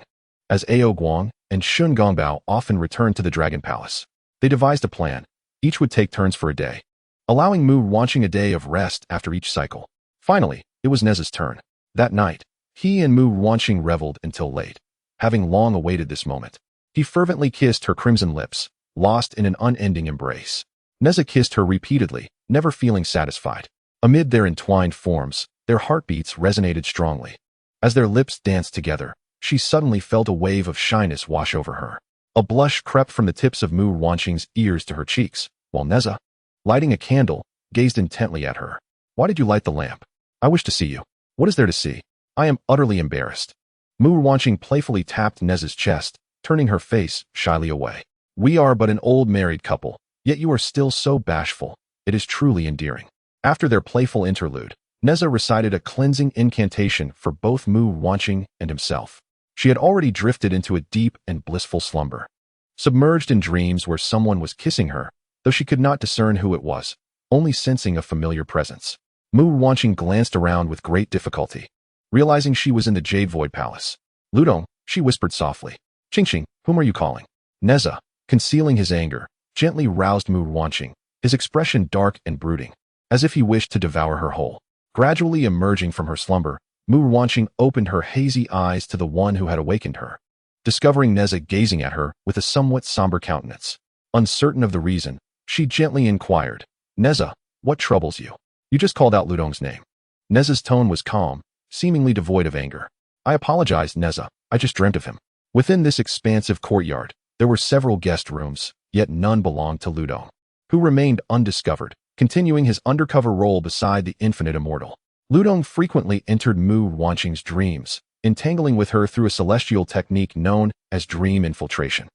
S1: As Ao Guang and Shen Gongbao often returned to the Dragon Palace, they devised a plan. Each would take turns for a day, allowing Mu Ruanqing a day of rest after each cycle. Finally, it was Nezha's turn. That night, he and Mu Ruanqing reveled until late. Having long awaited this moment, he fervently kissed her crimson lips, lost in an unending embrace. Nezha kissed her repeatedly, never feeling satisfied. Amid their entwined forms, their heartbeats resonated strongly. As their lips danced together, she suddenly felt a wave of shyness wash over her. A blush crept from the tips of Mu Ruanqing's ears to her cheeks, while Nezha, lighting a candle, gazed intently at her. Why did you light the lamp? I wish to see you. What is there to see? I am utterly embarrassed. Mu Ruanqing playfully tapped Nezha's chest, turning her face shyly away. We are but an old married couple, yet you are still so bashful. It is truly endearing. After their playful interlude, Nezha recited a cleansing incantation for both Mu Ruanqing and himself. She had already drifted into a deep and blissful slumber, submerged in dreams where someone was kissing her, though she could not discern who it was, only sensing a familiar presence. Mu Ruanqing glanced around with great difficulty, realizing she was in the Jade Void Palace. Tong, she whispered softly. Qingqing, whom are you calling? Nezha, concealing his anger, gently roused Mu Ruanqing, his expression dark and brooding, as if he wished to devour her whole. Gradually emerging from her slumber, Mu Ruanqing opened her hazy eyes to the one who had awakened her, discovering Nezha gazing at her with a somewhat somber countenance. Uncertain of the reason, she gently inquired, Nezha, what troubles you? You just called out Tong's name. Nezha's tone was calm, seemingly devoid of anger. I apologized, Nezha. I just dreamt of him. Within this expansive courtyard, there were several guest rooms, yet none belonged to Tong, who remained undiscovered, continuing his undercover role beside the infinite immortal. Tong frequently entered Mu Ruanqing's dreams, entangling with her through a celestial technique known as dream infiltration.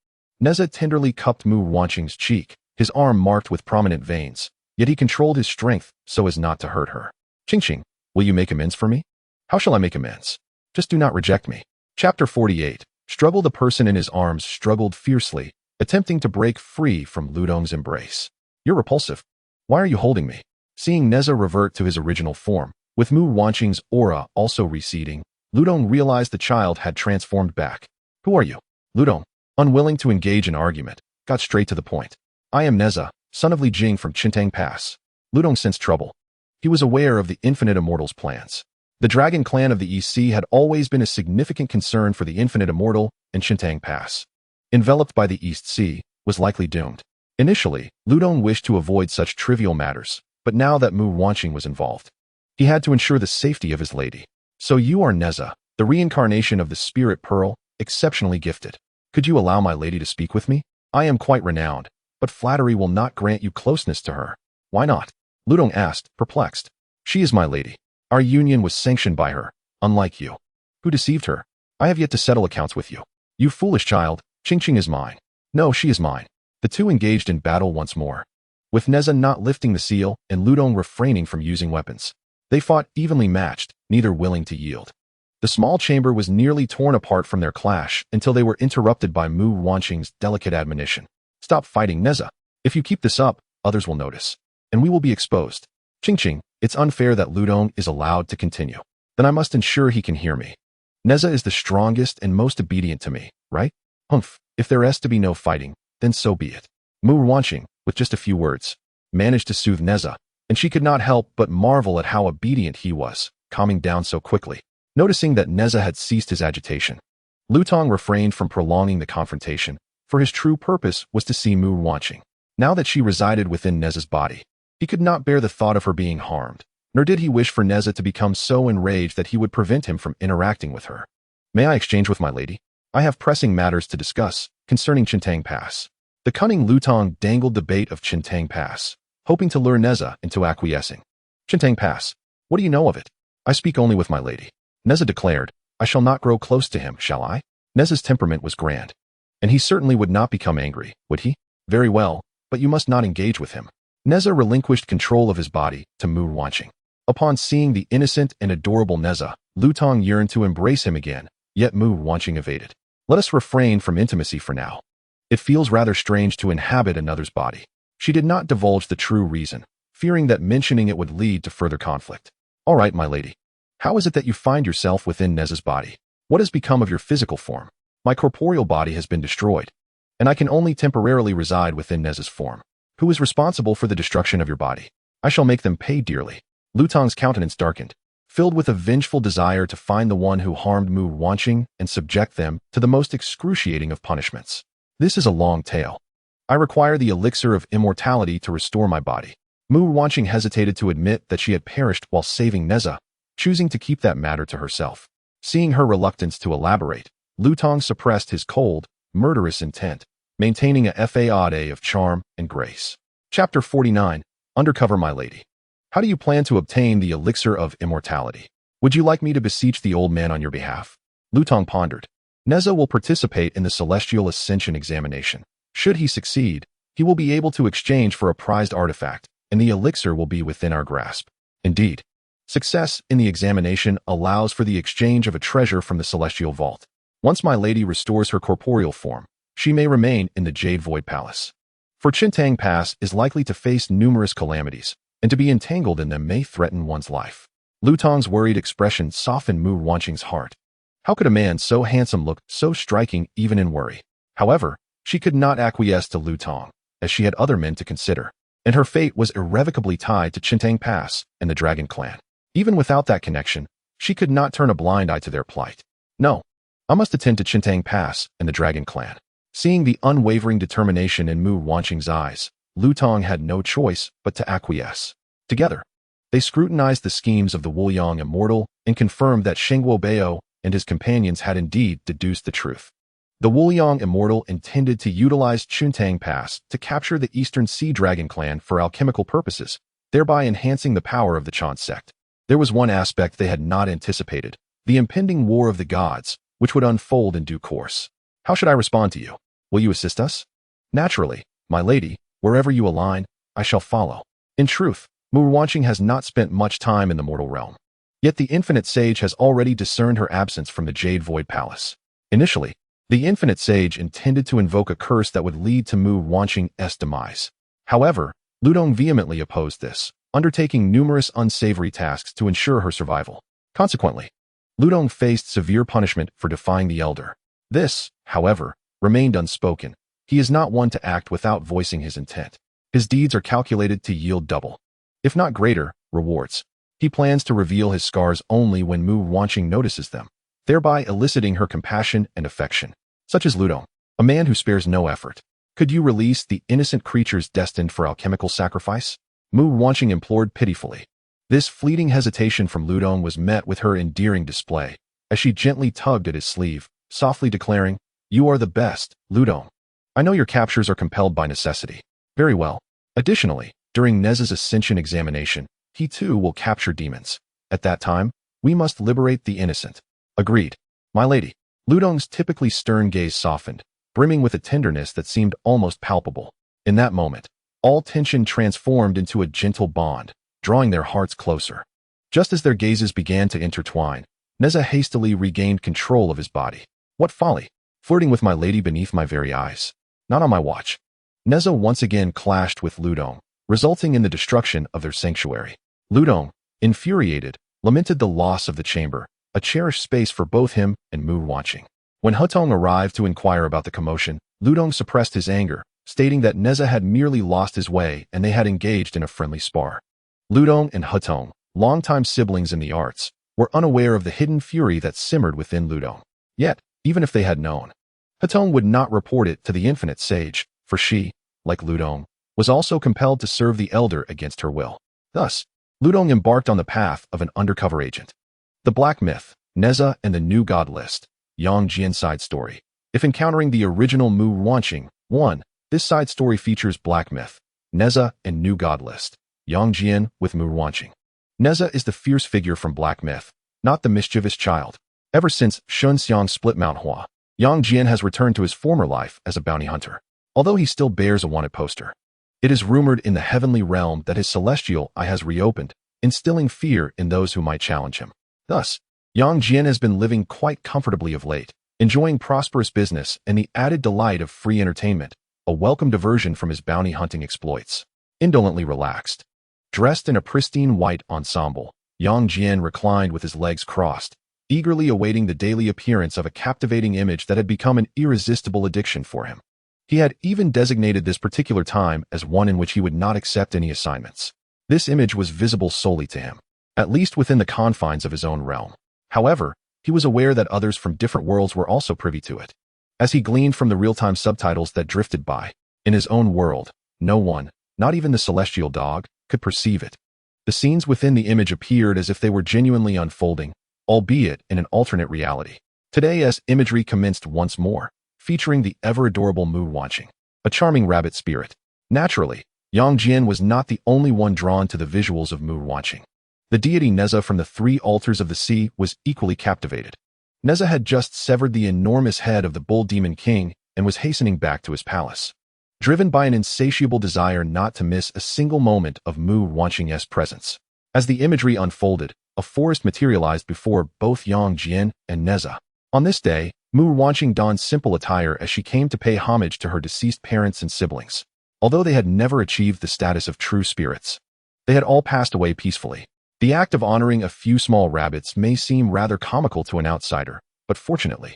S1: Nezha tenderly cupped Mu Ruanqing's cheek, his arm marked with prominent veins, yet he controlled his strength so as not to hurt her. Qingqing, will you make amends for me? How shall I make amends? Just do not reject me. Chapter 48. Struggle. The person in his arms struggled fiercely, attempting to break free from Tong's embrace. You're repulsive. Why are you holding me? Seeing Nezha revert to his original form, with Mu Ruanqing's aura also receding, Tong realized the child had transformed back. Who are you? Tong, unwilling to engage in argument, got straight to the point. I am Nezha, son of Li Jing from Shentang Pass. Tong sensed trouble. He was aware of the Infinite Immortal's plans. The Dragon Clan of the East Sea had always been a significant concern for the Infinite Immortal, and Shentang Pass, enveloped by the East Sea, was likely doomed. Initially, Ludong wished to avoid such trivial matters, but now that Mu Ruanqing was involved, he had to ensure the safety of his lady. So you are Nezha, the reincarnation of the spirit pearl, exceptionally gifted. Could you allow my lady to speak with me? I am quite renowned, but flattery will not grant you closeness to her. Why not? Ludong asked, perplexed. She is my lady. Our union was sanctioned by her, unlike you. Who deceived her? I have yet to settle accounts with you. You foolish child, Qingqing is mine. No, she is mine. The two engaged in battle once more, with Nezha not lifting the seal and Ludong refraining from using weapons. They fought evenly matched, neither willing to yield. The small chamber was nearly torn apart from their clash until they were interrupted by Mu Ruanqing's delicate admonition. Stop fighting, Nezha. If you keep this up, others will notice, and we will be exposed. Qingqing, it's unfair that Ludong is allowed to continue. Then I must ensure he can hear me. Nezha is the strongest and most obedient to me, right? Humph, if there has to be no fighting, then so be it. Mu Ruanqing, with just a few words, managed to soothe Nezha, and she could not help but marvel at how obedient he was, calming down so quickly. Noticing that Nezha had ceased his agitation, Tong refrained from prolonging the confrontation, for his true purpose was to see Mu Ruanqing. Now that she resided within Nezha's body, he could not bear the thought of her being harmed, nor did he wish for Nezha to become so enraged that he would prevent him from interacting with her. May I exchange with my lady? I have pressing matters to discuss concerning Qintang Pass. The cunning Tong dangled the bait of Qintang Pass, hoping to lure Nezha into acquiescing. Qintang Pass, what do you know of it? I speak only with my lady. Nezha declared, I shall not grow close to him, shall I? Nezha's temperament was grand, and he certainly would not become angry, would he? Very well, but you must not engage with him. Nezha relinquished control of his body to Mu Ruanqing. Upon seeing the innocent and adorable Nezha, Tong yearned to embrace him again, yet Mu Ruanqing evaded. Let us refrain from intimacy for now. It feels rather strange to inhabit another's body. She did not divulge the true reason, fearing that mentioning it would lead to further conflict. All right, my lady. How is it that you find yourself within Nezha's body? What has become of your physical form? My corporeal body has been destroyed, and I can only temporarily reside within Nezha's form. Who is responsible for the destruction of your body? I shall make them pay dearly. Tong's countenance darkened, filled with a vengeful desire to find the one who harmed Mu Ruanqing and subject them to the most excruciating of punishments. This is a long tale. I require the elixir of immortality to restore my body. Mu Ruanqing hesitated to admit that she had perished while saving Nezha, choosing to keep that matter to herself. Seeing her reluctance to elaborate, Tong suppressed his cold, murderous intent, maintaining a facade of charm and grace. Chapter 49, Undercover My Lady. How do you plan to obtain the elixir of immortality? Would you like me to beseech the old man on your behalf? Tong pondered. Nezha will participate in the celestial ascension examination. Should he succeed, he will be able to exchange for a prized artifact, and the elixir will be within our grasp. Indeed, success in the examination allows for the exchange of a treasure from the celestial vault. Once my lady restores her corporeal form, she may remain in the Jade Void Palace. For Qintang Pass is likely to face numerous calamities, and to be entangled in them may threaten one's life. Tong's worried expression softened Mu Ruanqing's heart. How could a man so handsome look so striking even in worry? However, she could not acquiesce to Tong, as she had other men to consider, and her fate was irrevocably tied to Qintang Pass and the Dragon Clan. Even without that connection, she could not turn a blind eye to their plight. No, I must attend to Qintang Pass and the Dragon Clan. Seeing the unwavering determination in Mu Ruanqing's eyes, Tong had no choice but to acquiesce. Together, they scrutinized the schemes of the Wuliang immortal and confirmed that Shen Gongbao and his companions had indeed deduced the truth. The Wuliang immortal intended to utilize Qintang Pass to capture the Eastern Sea Dragon Clan for alchemical purposes, thereby enhancing the power of the Chan sect. There was one aspect they had not anticipated, the impending war of the gods, which would unfold in due course. How should I respond to you? Will you assist us? Naturally, my lady, wherever you align, I shall follow. In truth, Mu Ruanqing has not spent much time in the mortal realm. Yet the Infinite Sage has already discerned her absence from the Jade Void Palace. Initially, the Infinite Sage intended to invoke a curse that would lead to Mu Ruanqing's demise. However, Tong vehemently opposed this, undertaking numerous unsavory tasks to ensure her survival. Consequently, Tong faced severe punishment for defying the Elder. This, however, remained unspoken. He is not one to act without voicing his intent. His deeds are calculated to yield double, if not greater, rewards. He plans to reveal his scars only when Mu Ruanqing notices them, thereby eliciting her compassion and affection. Such as Tong, a man who spares no effort. Could you release the innocent creatures destined for alchemical sacrifice? Mu Ruanqing implored pitifully. This fleeting hesitation from Ludong was met with her endearing display, as she gently tugged at his sleeve, softly declaring, "You are the best, Ludong. I know your captures are compelled by necessity. Very well. Additionally, during Nezha's ascension examination, he too will capture demons. At that time, we must liberate the innocent." "Agreed, my lady." Ludong's typically stern gaze softened, brimming with a tenderness that seemed almost palpable. In that moment, all tension transformed into a gentle bond, drawing their hearts closer. Just as their gazes began to intertwine, Nezha hastily regained control of his body. "What folly! Flirting with my lady beneath my very eyes. Not on my watch." Nezha once again clashed with Ludong, resulting in the destruction of their sanctuary. Ludong, infuriated, lamented the loss of the chamber, a cherished space for both him and Mu Ruanqing. When Tong arrived to inquire about the commotion, Ludong suppressed his anger, stating that Nezha had merely lost his way and they had engaged in a friendly spar. Ludong and Tong, longtime siblings in the arts, were unaware of the hidden fury that simmered within Ludong. Yet, even if they had known, Tong would not report it to the infinite sage, for she, like Ludong, was also compelled to serve the elder against her will. Thus, Ludong embarked on the path of an undercover agent. The Black Myth, Nezha and the New God List, Yang Jian side story. If encountering the original Mu Ruanqing, 1. This side story features Black Myth, Nezha and New God List, Yang Jian with Mu Ruanqing. Nezha is the fierce figure from Black Myth, not the mischievous child. Ever since Shun Xiang split Mount Hua, Yang Jian has returned to his former life as a bounty hunter, although he still bears a wanted poster. It is rumored in the heavenly realm that his celestial eye has reopened, instilling fear in those who might challenge him. Thus, Yang Jian has been living quite comfortably of late, enjoying prosperous business and the added delight of free entertainment, a welcome diversion from his bounty hunting exploits. Indolently relaxed. Dressed in a pristine white ensemble, Yang Jian reclined with his legs crossed, eagerly awaiting the daily appearance of a captivating image that had become an irresistible addiction for him. He had even designated this particular time as one in which he would not accept any assignments. This image was visible solely to him, at least within the confines of his own realm. However, he was aware that others from different worlds were also privy to it. As he gleaned from the real-time subtitles that drifted by, in his own world, no one, not even the celestial dog, could perceive it. The scenes within the image appeared as if they were genuinely unfolding, albeit in an alternate reality. Today, as imagery commenced once more, featuring the ever-adorable Mu Ruanqing, a charming rabbit spirit. Naturally, Yang Jian was not the only one drawn to the visuals of Mu Ruanqing. The deity Nezha from the three altars of the sea was equally captivated. Nezha had just severed the enormous head of the bull demon king and was hastening back to his palace, driven by an insatiable desire not to miss a single moment of Mu Ruanqing's presence. As the imagery unfolded, a forest materialized before both Yang Jian and Nezha. On this day, Mu Ruanqing donned simple attire as she came to pay homage to her deceased parents and siblings. Although they had never achieved the status of true spirits, they had all passed away peacefully. The act of honoring a few small rabbits may seem rather comical to an outsider, but fortunately,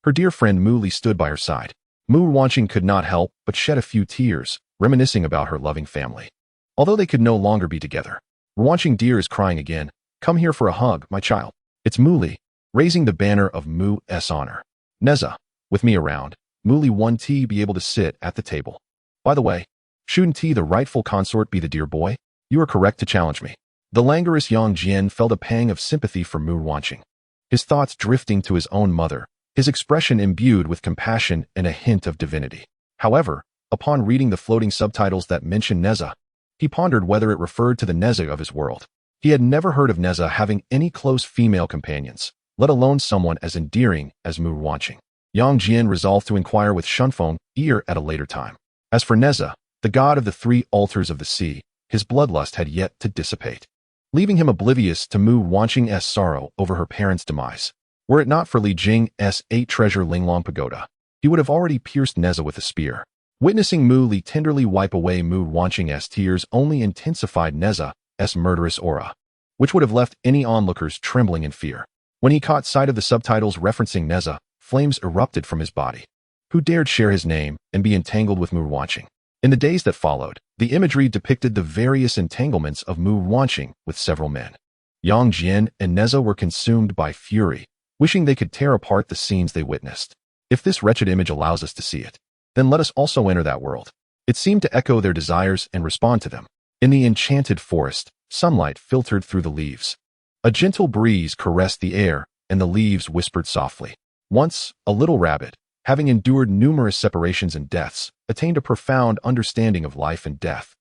S1: her dear friend Mu Li stood by her side. Mu Ruanqing could not help but shed a few tears, reminiscing about her loving family. Although they could no longer be together, Ruanqing dear is crying again. "Come here for a hug, my child." It's Mu Li, raising the banner of Mu's honor. "Nezha, with me around, Mu Li won't be able to sit at the table. By the way, shouldn't the rightful consort be the dear boy? You are correct to challenge me." The languorous Yang Jian felt a pang of sympathy for Mu Ruanqing, his thoughts drifting to his own mother, his expression imbued with compassion and a hint of divinity. However, upon reading the floating subtitles that mentioned Nezha, he pondered whether it referred to the Nezha of his world. He had never heard of Nezha having any close female companions, let alone someone as endearing as Mu Ruanqing. Yang Jian resolved to inquire with Shunfeng ear at a later time. As for Nezha, the god of the three altars of the sea, his bloodlust had yet to dissipate, leaving him oblivious to Mu Ruanqing's sorrow over her parents' demise. Were it not for Li Jing's 8-treasure Linglong Pagoda, he would have already pierced Nezha with a spear. Witnessing Mu Li tenderly wipe away Mu Ruanqing's tears only intensified Nezha's murderous aura, which would have left any onlookers trembling in fear. When he caught sight of the subtitles referencing Nezha, flames erupted from his body. Who dared share his name and be entangled with Mu Ruanqing? In the days that followed, the imagery depicted the various entanglements of Mu Ruanqing with several men. Yang Jian and Nezha were consumed by fury, wishing they could tear apart the scenes they witnessed. If this wretched image allows us to see it, Then let us also enter that world. It seemed to echo their desires and respond to them. In the enchanted forest, sunlight filtered through the leaves. A gentle breeze caressed the air, and the leaves whispered softly. Once, a little rabbit, having endured numerous separations and deaths, attained a profound understanding of life and death,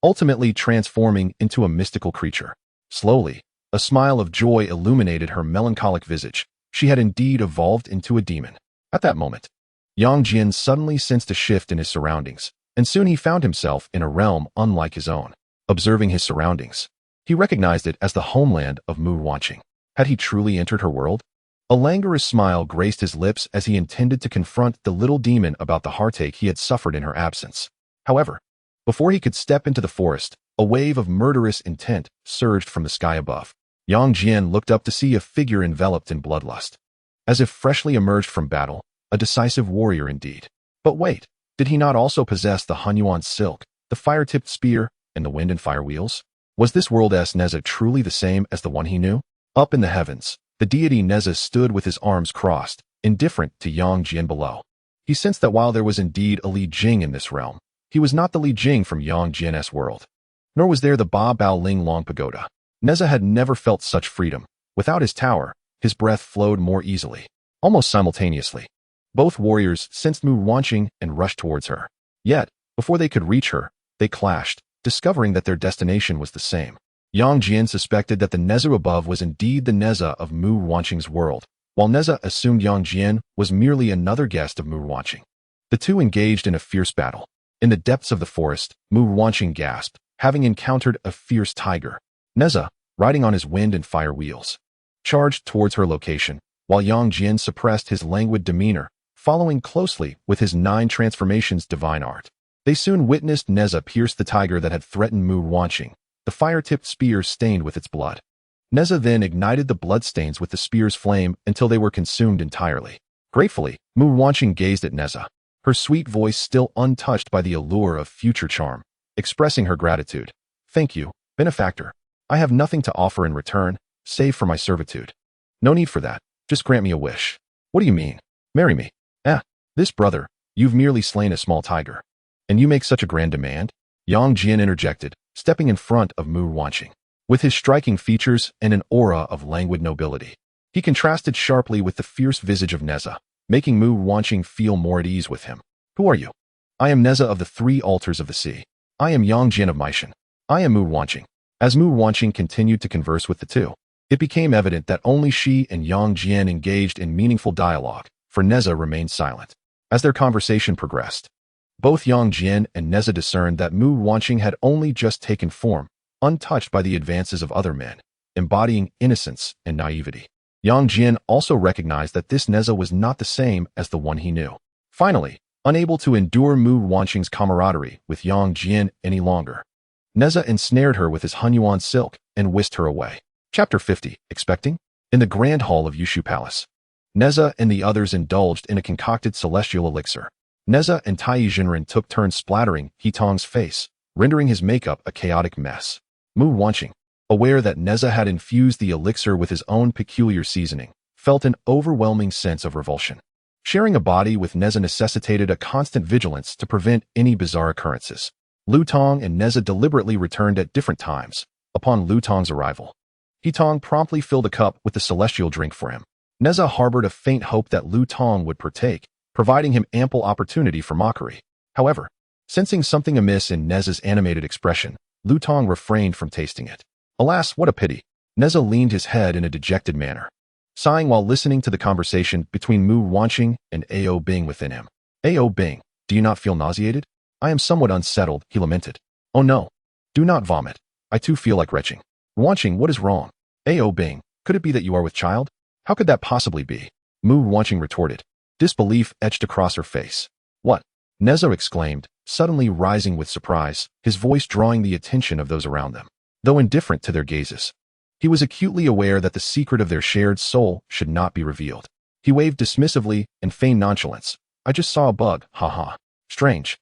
S1: ultimately transforming into a mystical creature. Slowly, a smile of joy illuminated her melancholic visage. She had indeed evolved into a demon. At that moment, Yang Jian suddenly sensed a shift in his surroundings, and soon he found himself in a realm unlike his own. Observing his surroundings, he recognized it as the homeland of Mu Ruanqing. Had he truly entered her world? A languorous smile graced his lips as he intended to confront the little demon about the heartache he had suffered in her absence. However, before he could step into the forest, a wave of murderous intent surged from the sky above. Yang Jian looked up to see a figure enveloped in bloodlust. As if freshly emerged from battle, a decisive warrior indeed. But wait, did he not also possess the Hunyuan silk, the fire-tipped spear, and the wind and fire wheels? Was this world's Nezha truly the same as the one he knew? Up in the heavens, the deity Nezha stood with his arms crossed, indifferent to Yang Jian below. He sensed that while there was indeed a Li Jing in this realm, he was not the Li Jing from Yang Jian's world. Nor was there the Ba Bao Ling Long Pagoda. Nezha had never felt such freedom. Without his tower, his breath flowed more easily. Almost simultaneously, both warriors sensed Mu Ruanqing and rushed towards her. Yet, before they could reach her, they clashed, discovering that their destination was the same. Yang Jian suspected that the Nezha above was indeed the Nezha of Mu Ruanqing's world, while Nezha assumed Yang Jian was merely another guest of Mu Ruanqing. The two engaged in a fierce battle. In the depths of the forest, Mu Ruanqing gasped, having encountered a fierce tiger. Nezha, riding on his wind and fire wheels, charged towards her location, while Yang Jian suppressed his languid demeanor, following closely with his 9 transformations divine art. They soon witnessed Nezha pierce the tiger that had threatened Mu Ruanqing, the fire-tipped spear stained with its blood. Nezha then ignited the bloodstains with the spear's flame until they were consumed entirely. Gratefully, Mu Ruanqing gazed at Nezha, her sweet voice still untouched by the allure of future charm, expressing her gratitude. "Thank you, benefactor. I have nothing to offer in return, save for my servitude." "No need for that. Just grant me a wish." "What do you mean? Marry me?" This brother, you've merely slain a small tiger. And you make such a grand demand?" Yang Jian interjected, stepping in front of Mu Ruanqing. With his striking features and an aura of languid nobility, he contrasted sharply with the fierce visage of Nezha, making Mu Ruanqing feel more at ease with him. "Who are you?" "I am Nezha of the 3 altars of the sea." "I am Yang Jian of Meishan." "I am Mu Ruanqing." As Mu Ruanqing continued to converse with the two, it became evident that only she and Yang Jian engaged in meaningful dialogue, for Nezha remained silent. As their conversation progressed, both Yang Jian and Nezha discerned that Mu Ruanqing had only just taken form, untouched by the advances of other men, embodying innocence and naivety. Yang Jian also recognized that this Nezha was not the same as the one he knew. Finally, unable to endure Mu Ruanqing's camaraderie with Yang Jian any longer, Nezha ensnared her with his Hunyuan silk and whisked her away. Chapter 50. Expecting? In the grand hall of Yushu Palace, Nezha and the others indulged in a concocted celestial elixir. Nezha and Tai Jinren took turns splattering Tong's face, rendering his makeup a chaotic mess. Mu Ruanqing, aware that Nezha had infused the elixir with his own peculiar seasoning, felt an overwhelming sense of revulsion. Sharing a body with Nezha necessitated a constant vigilance to prevent any bizarre occurrences. Tong and Nezha deliberately returned at different times. Upon Tong's arrival, Tong promptly filled a cup with the celestial drink for him. Nezha harbored a faint hope that Tong would partake, providing him ample opportunity for mockery. However, sensing something amiss in Nezha's animated expression, Tong refrained from tasting it. Alas, what a pity! Nezha leaned his head in a dejected manner, sighing while listening to the conversation between Mu Ruanqing and Ao Bing within him. "Ao Bing, do you not feel nauseated?" "I am somewhat unsettled," he lamented. "Oh no. Do not vomit. I too feel like retching." "Ruanqing, what is wrong?" "Ao Bing, could it be that you are with child?" "How could that possibly be?" Mu Ruanqing retorted. Disbelief etched across her face. "What?" Nezha exclaimed, suddenly rising with surprise, his voice drawing the attention of those around them. Though indifferent to their gazes, he was acutely aware that the secret of their shared soul should not be revealed. He waved dismissively and feigned nonchalance. "I just saw a bug, haha. Strange.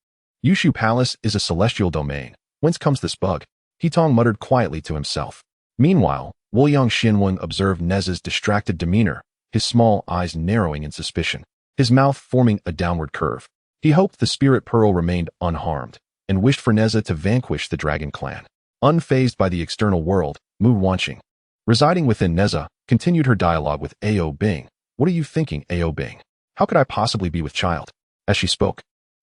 S1: Yushu Palace is a celestial domain. Whence comes this bug?" Tong muttered quietly to himself. Meanwhile, Woyang Xinwen observed Nezha's distracted demeanor, his small eyes narrowing in suspicion, his mouth forming a downward curve. He hoped the spirit pearl remained unharmed, and wished for Nezha to vanquish the dragon clan. Unfazed by the external world, Mu Ruanqing, residing within Nezha, continued her dialogue with Ao Bing. What are you thinking, Ao Bing? How could I possibly be with child? As she spoke,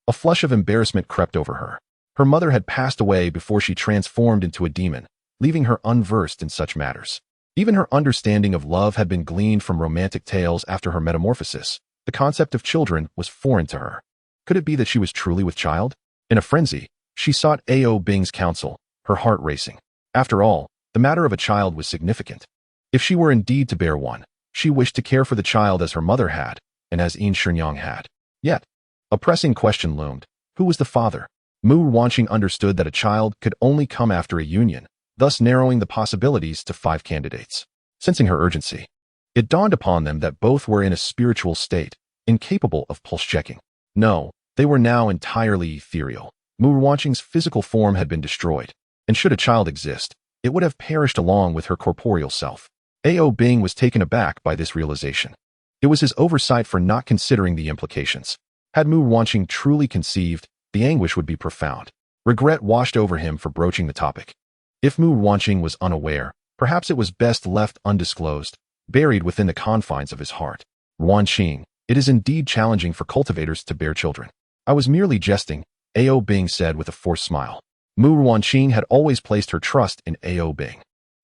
S1: a flush of embarrassment crept over her. Her mother had passed away before she transformed into a demon, leaving her unversed in such matters. Even her understanding of love had been gleaned from romantic tales after her metamorphosis. The concept of children was foreign to her. Could it be that she was truly with child? In a frenzy, she sought Ao Bing's counsel, her heart racing. After all, the matter of a child was significant. If she were indeed to bear one, she wished to care for the child as her mother had, and as Shenyang had. Yet, a pressing question loomed. Who was the father? Mu Ruanqing understood that a child could only come after a union, thus narrowing the possibilities to 5 candidates. Sensing her urgency, it dawned upon them that both were in a spiritual state, incapable of pulse-checking. No, they were now entirely ethereal. Mu Ruanqing's physical form had been destroyed, and should a child exist, it would have perished along with her corporeal self. Ao Bing was taken aback by this realization. It was his oversight for not considering the implications. Had Mu Ruanqing truly conceived, the anguish would be profound. Regret washed over him for broaching the topic. If Mu Ruanqing was unaware, perhaps it was best left undisclosed, buried within the confines of his heart. Ruanqing, it is indeed challenging for cultivators to bear children. I was merely jesting, Ao Bing said with a forced smile. Mu Ruanqing had always placed her trust in Ao Bing.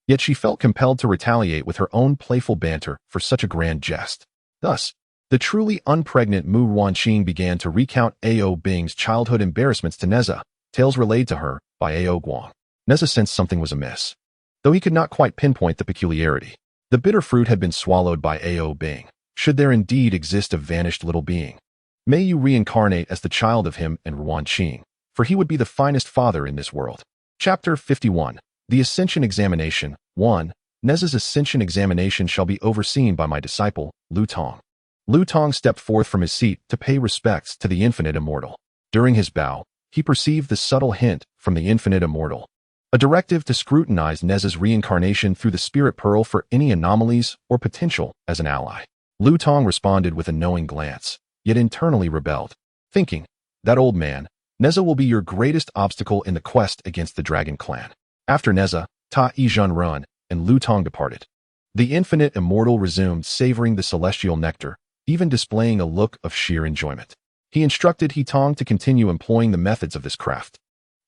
S1: Yet she felt compelled to retaliate with her own playful banter for such a grand jest. Thus, the truly unpregnant Mu Ruanqing began to recount Ao Bing's childhood embarrassments to Nezha, tales relayed to her by Ao Guang. Nezha sensed something was amiss, though he could not quite pinpoint the peculiarity. The bitter fruit had been swallowed by Ao Bing. Should there indeed exist a vanished little being? May you reincarnate as the child of him and Ruanqing, for he would be the finest father in this world. Chapter 51. The Ascension Examination. 1. Nezha's ascension examination shall be overseen by my disciple, Lu Tong. Lu Tong stepped forth from his seat to pay respects to the infinite immortal. During his bow, he perceived the subtle hint from the infinite immortal, a directive to scrutinize Nezha's reincarnation through the spirit pearl for any anomalies or potential as an ally. Lu Tong responded with a knowing glance, yet internally rebelled, thinking, that old man, Nezha will be your greatest obstacle in the quest against the dragon clan. After Nezha, Ta Yizhen Run, and Lu Tong departed. The infinite immortal resumed savoring the celestial nectar, even displaying a look of sheer enjoyment. He instructed He Tong to continue employing the methods of this craft.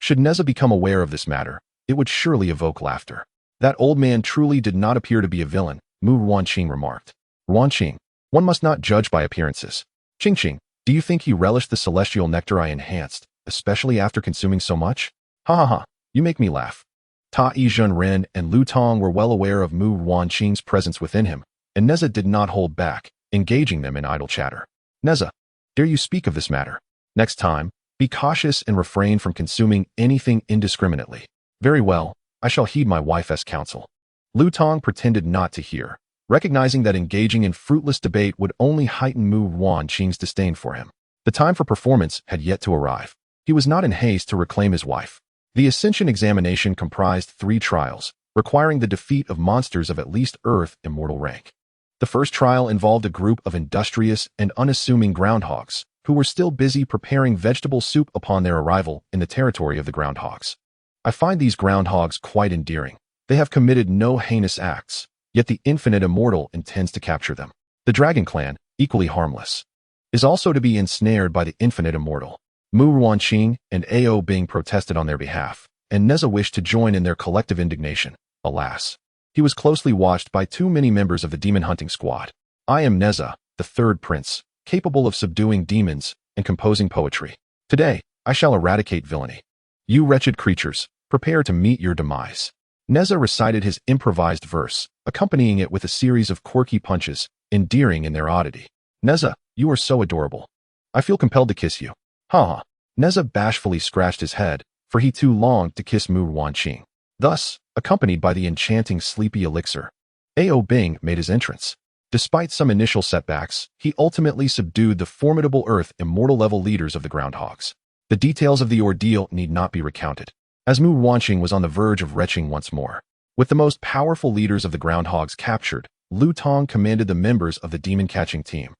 S1: Should Nezha become aware of this matter, it would surely evoke laughter. That old man truly did not appear to be a villain, Mu Ruanqing remarked. Ruanqing, one must not judge by appearances. Qingqing, do you think he relished the celestial nectar I enhanced, especially after consuming so much? Ha ha ha, you make me laugh. Ta Yizhen Ren and Lu Tong were well aware of Mu Ruanqing's presence within him, and Nezha did not hold back, engaging them in idle chatter. Nezha, dare you speak of this matter? Next time, be cautious and refrain from consuming anything indiscriminately. Very well, I shall heed my wife's counsel. Lu Tong pretended not to hear, recognizing that engaging in fruitless debate would only heighten Mu Ruanqing's disdain for him. The time for performance had yet to arrive. He was not in haste to reclaim his wife. The Ascension examination comprised 3 trials, requiring the defeat of monsters of at least Earth immortal rank. The first trial involved a group of industrious and unassuming groundhogs, who were still busy preparing vegetable soup upon their arrival in the territory of the groundhogs. I find these groundhogs quite endearing. They have committed no heinous acts, yet the infinite immortal intends to capture them. The dragon clan, equally harmless, is also to be ensnared by the infinite immortal. Mu Ruanqing and Ao Bing protested on their behalf, and Nezha wished to join in their collective indignation. Alas, he was closely watched by too many members of the demon hunting squad. I am Nezha, the third prince, capable of subduing demons and composing poetry. Today, I shall eradicate villainy. You wretched creatures, prepare to meet your demise. Nezha recited his improvised verse, accompanying it with a series of quirky punches, endearing in their oddity. Nezha, you are so adorable. I feel compelled to kiss you. Ha ha. Nezha bashfully scratched his head, for he too longed to kiss Mu Ruanqing. Thus, accompanied by the enchanting sleepy elixir, Ao Bing made his entrance. Despite some initial setbacks, he ultimately subdued the formidable Earth immortal level leaders of the groundhogs. The details of the ordeal need not be recounted, as Mu Ruanqing was on the verge of retching once more. With the most powerful leaders of the groundhogs captured, Lu Tong commanded the members of the demon-catching team,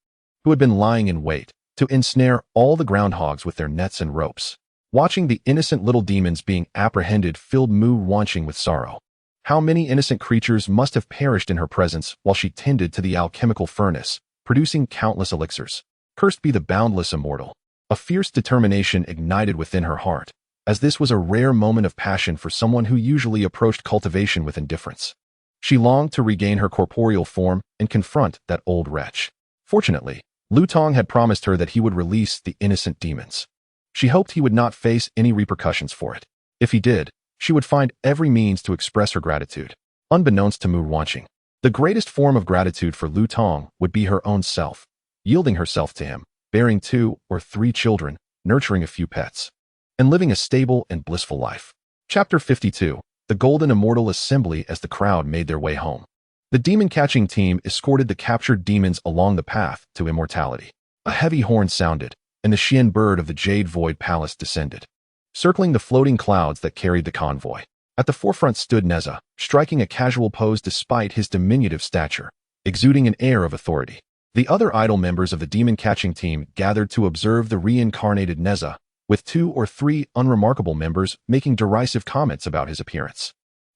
S1: who had been lying in wait, to ensnare all the groundhogs with their nets and ropes. Watching the innocent little demons being apprehended filled Mu Ruanqing with sorrow. How many innocent creatures must have perished in her presence while she tended to the alchemical furnace, producing countless elixirs. Cursed be the boundless immortal. A fierce determination ignited within her heart, as this was a rare moment of passion for someone who usually approached cultivation with indifference. She longed to regain her corporeal form and confront that old wretch. Fortunately, Tong had promised her that he would release the innocent demons. She hoped he would not face any repercussions for it. If he did, she would find every means to express her gratitude. Unbeknownst to Mu Ruanqing, the greatest form of gratitude for Tong would be her own self, yielding herself to him, bearing 2 or 3 children, nurturing a few pets, and living a stable and blissful life. Chapter 52. The Golden Immortal Assembly. As the crowd made their way home, the demon-catching team escorted the captured demons along the path to immortality. A heavy horn sounded, and the Shen bird of the Jade Void Palace descended, circling the floating clouds that carried the convoy. At the forefront stood Nezha, striking a casual pose despite his diminutive stature, exuding an air of authority. The other idle members of the demon-catching team gathered to observe the reincarnated Nezha, with 2 or 3 unremarkable members making derisive comments about his appearance.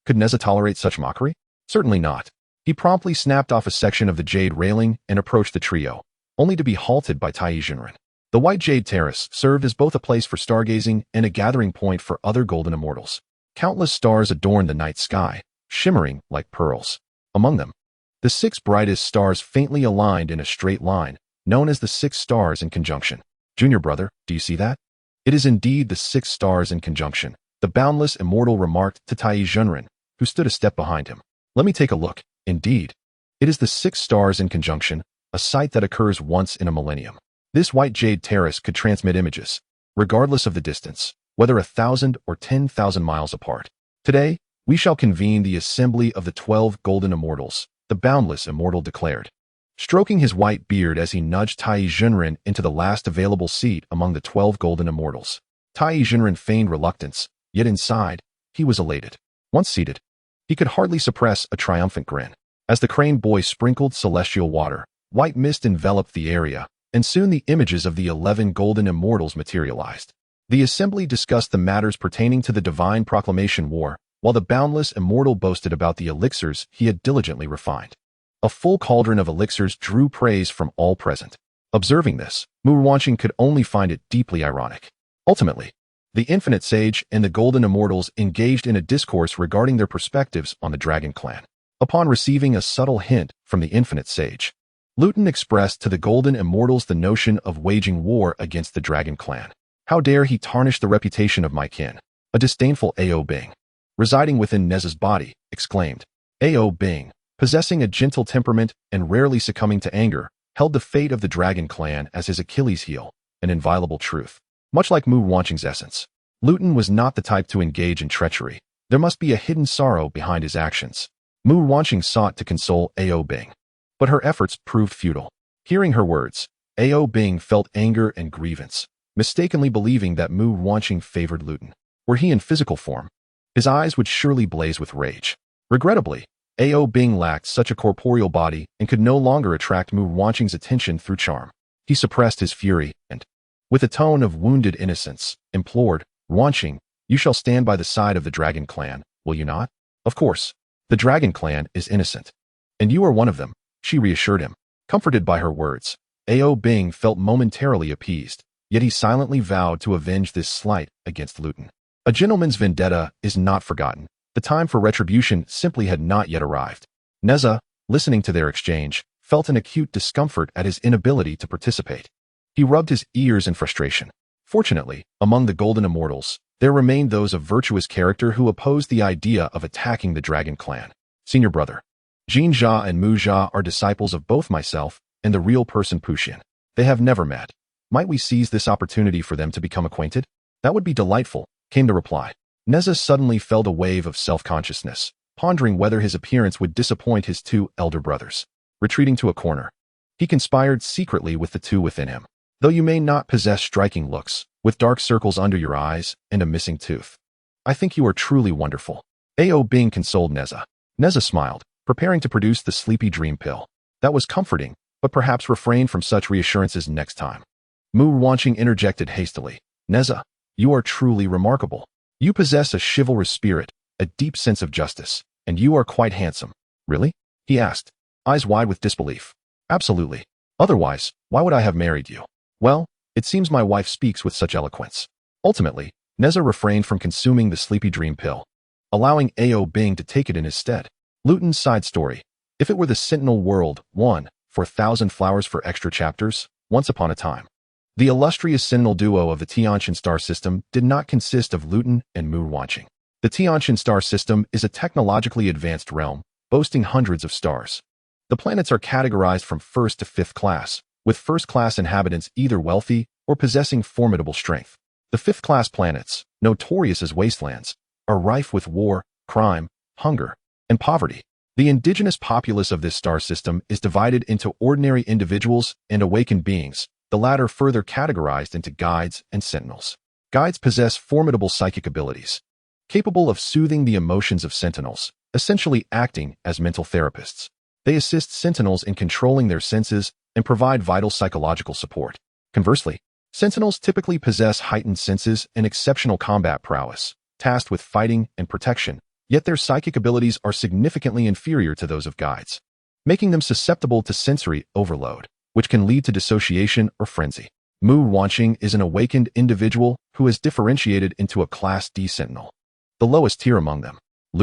S1: Could Nezha tolerate such mockery? Certainly not. He promptly snapped off a section of the jade railing and approached the trio, only to be halted by Taizhenren. The White Jade Terrace served as both a place for stargazing and a gathering point for other golden immortals. Countless stars adorned the night sky, shimmering like pearls. Among them, the 6 brightest stars faintly aligned in a straight line, known as the 6 stars in conjunction. Junior brother, do you see that? It is indeed the 6 stars in conjunction, the boundless immortal remarked to Taizhenren, who stood a step behind him. Let me take a look. Indeed, it is the 6 stars in conjunction, a sight that occurs once in a millennium. This White Jade Terrace could transmit images, regardless of the distance, whether 1,000 or 10,000 miles apart. Today, we shall convene the assembly of the 12 golden immortals, the boundless immortal declared, stroking his white beard as he nudged Taizhenren into the last available seat among the 12 golden immortals. Taizhenren feigned reluctance, yet inside, he was elated. Once seated, he could hardly suppress a triumphant grin. As the crane boy sprinkled celestial water, white mist enveloped the area, and soon the images of the 11 golden immortals materialized. The assembly discussed the matters pertaining to the divine proclamation war, while the boundless immortal boasted about the elixirs he had diligently refined. A full cauldron of elixirs drew praise from all present. Observing this, Mu Ruanqing could only find it deeply ironic. Ultimately, the Infinite Sage and the Golden Immortals engaged in a discourse regarding their perspectives on the Dragon Clan. Upon receiving a subtle hint from the Infinite Sage, Luton expressed to the Golden Immortals the notion of waging war against the Dragon Clan. How dare he tarnish the reputation of my kin? A disdainful Ao Bing, residing within Nezha's body, exclaimed. Ao Bing, possessing a gentle temperament and rarely succumbing to anger, held the fate of the Dragon Clan as his Achilles heel, an inviolable truth. Much like Mu Ruanqing's essence, Luton was not the type to engage in treachery. There must be a hidden sorrow behind his actions. Mu Ruanqing sought to console Ao Bing, but her efforts proved futile. Hearing her words, Ao Bing felt anger and grievance, mistakenly believing that Mu Ruanqing favored Luton. Were he in physical form, his eyes would surely blaze with rage. Regrettably, Ao Bing lacked such a corporeal body and could no longer attract Mu Ruanqing's attention through charm. He suppressed his fury and, with a tone of wounded innocence, implored, Ruanqing, you shall stand by the side of the Dragon Clan, will you not? Of course, the Dragon Clan is innocent. And you are one of them, she reassured him. Comforted by her words, Ao Bing felt momentarily appeased, yet he silently vowed to avenge this slight against Luton. A gentleman's vendetta is not forgotten. The time for retribution simply had not yet arrived. Nezha, listening to their exchange, felt an acute discomfort at his inability to participate. He rubbed his ears in frustration. Fortunately, among the Golden Immortals, there remained those of virtuous character who opposed the idea of attacking the Dragon Clan. Senior brother, Jin Jia and Mu Jia are disciples of both myself and the real person Puxian. They have never met. Might we seize this opportunity for them to become acquainted? That would be delightful, came the reply. Nezha suddenly felt a wave of self-consciousness, pondering whether his appearance would disappoint his 2 elder brothers. Retreating to a corner, he conspired secretly with the 2 within him. Though you may not possess striking looks, with dark circles under your eyes and a missing tooth, I think you are truly wonderful. Ao Bing consoled Nezha. Nezha smiled, preparing to produce the sleepy dream pill. That was comforting, but perhaps refrain from such reassurances next time. Mu Ruanqing interjected hastily. Nezha, you are truly remarkable. You possess a chivalrous spirit, a deep sense of justice, and you are quite handsome. Really? He asked, eyes wide with disbelief. Absolutely. Otherwise, why would I have married you? Well, it seems my wife speaks with such eloquence. Ultimately, Nezha refrained from consuming the sleepy dream pill, allowing Ao Bing to take it in his stead. Luton's side story. If it were the Sentinel World, 1, for 1,000 flowers for extra chapters, once upon a time. The illustrious Sentinel duo of the Tianqian star system did not consist of Luton and Mu Ruanqing. The Tianqian star system is a technologically advanced realm, boasting hundreds of stars. The planets are categorized from 1st to 5th class, with 1st class inhabitants either wealthy or possessing formidable strength. The 5th class planets, notorious as wastelands, are rife with war, crime, hunger, and poverty. The indigenous populace of this star system is divided into ordinary individuals and awakened beings, the latter further categorized into guides and sentinels. Guides possess formidable psychic abilities, capable of soothing the emotions of sentinels, essentially acting as mental therapists. They assist sentinels in controlling their senses and provide vital psychological support. Conversely, sentinels typically possess heightened senses and exceptional combat prowess, tasked with fighting and protection, yet their psychic abilities are significantly inferior to those of guides, making them susceptible to sensory overload, which can lead to dissociation or frenzy. Mu Ruanqing is an awakened individual who has differentiated into a Class D sentinel. The lowest tier among them,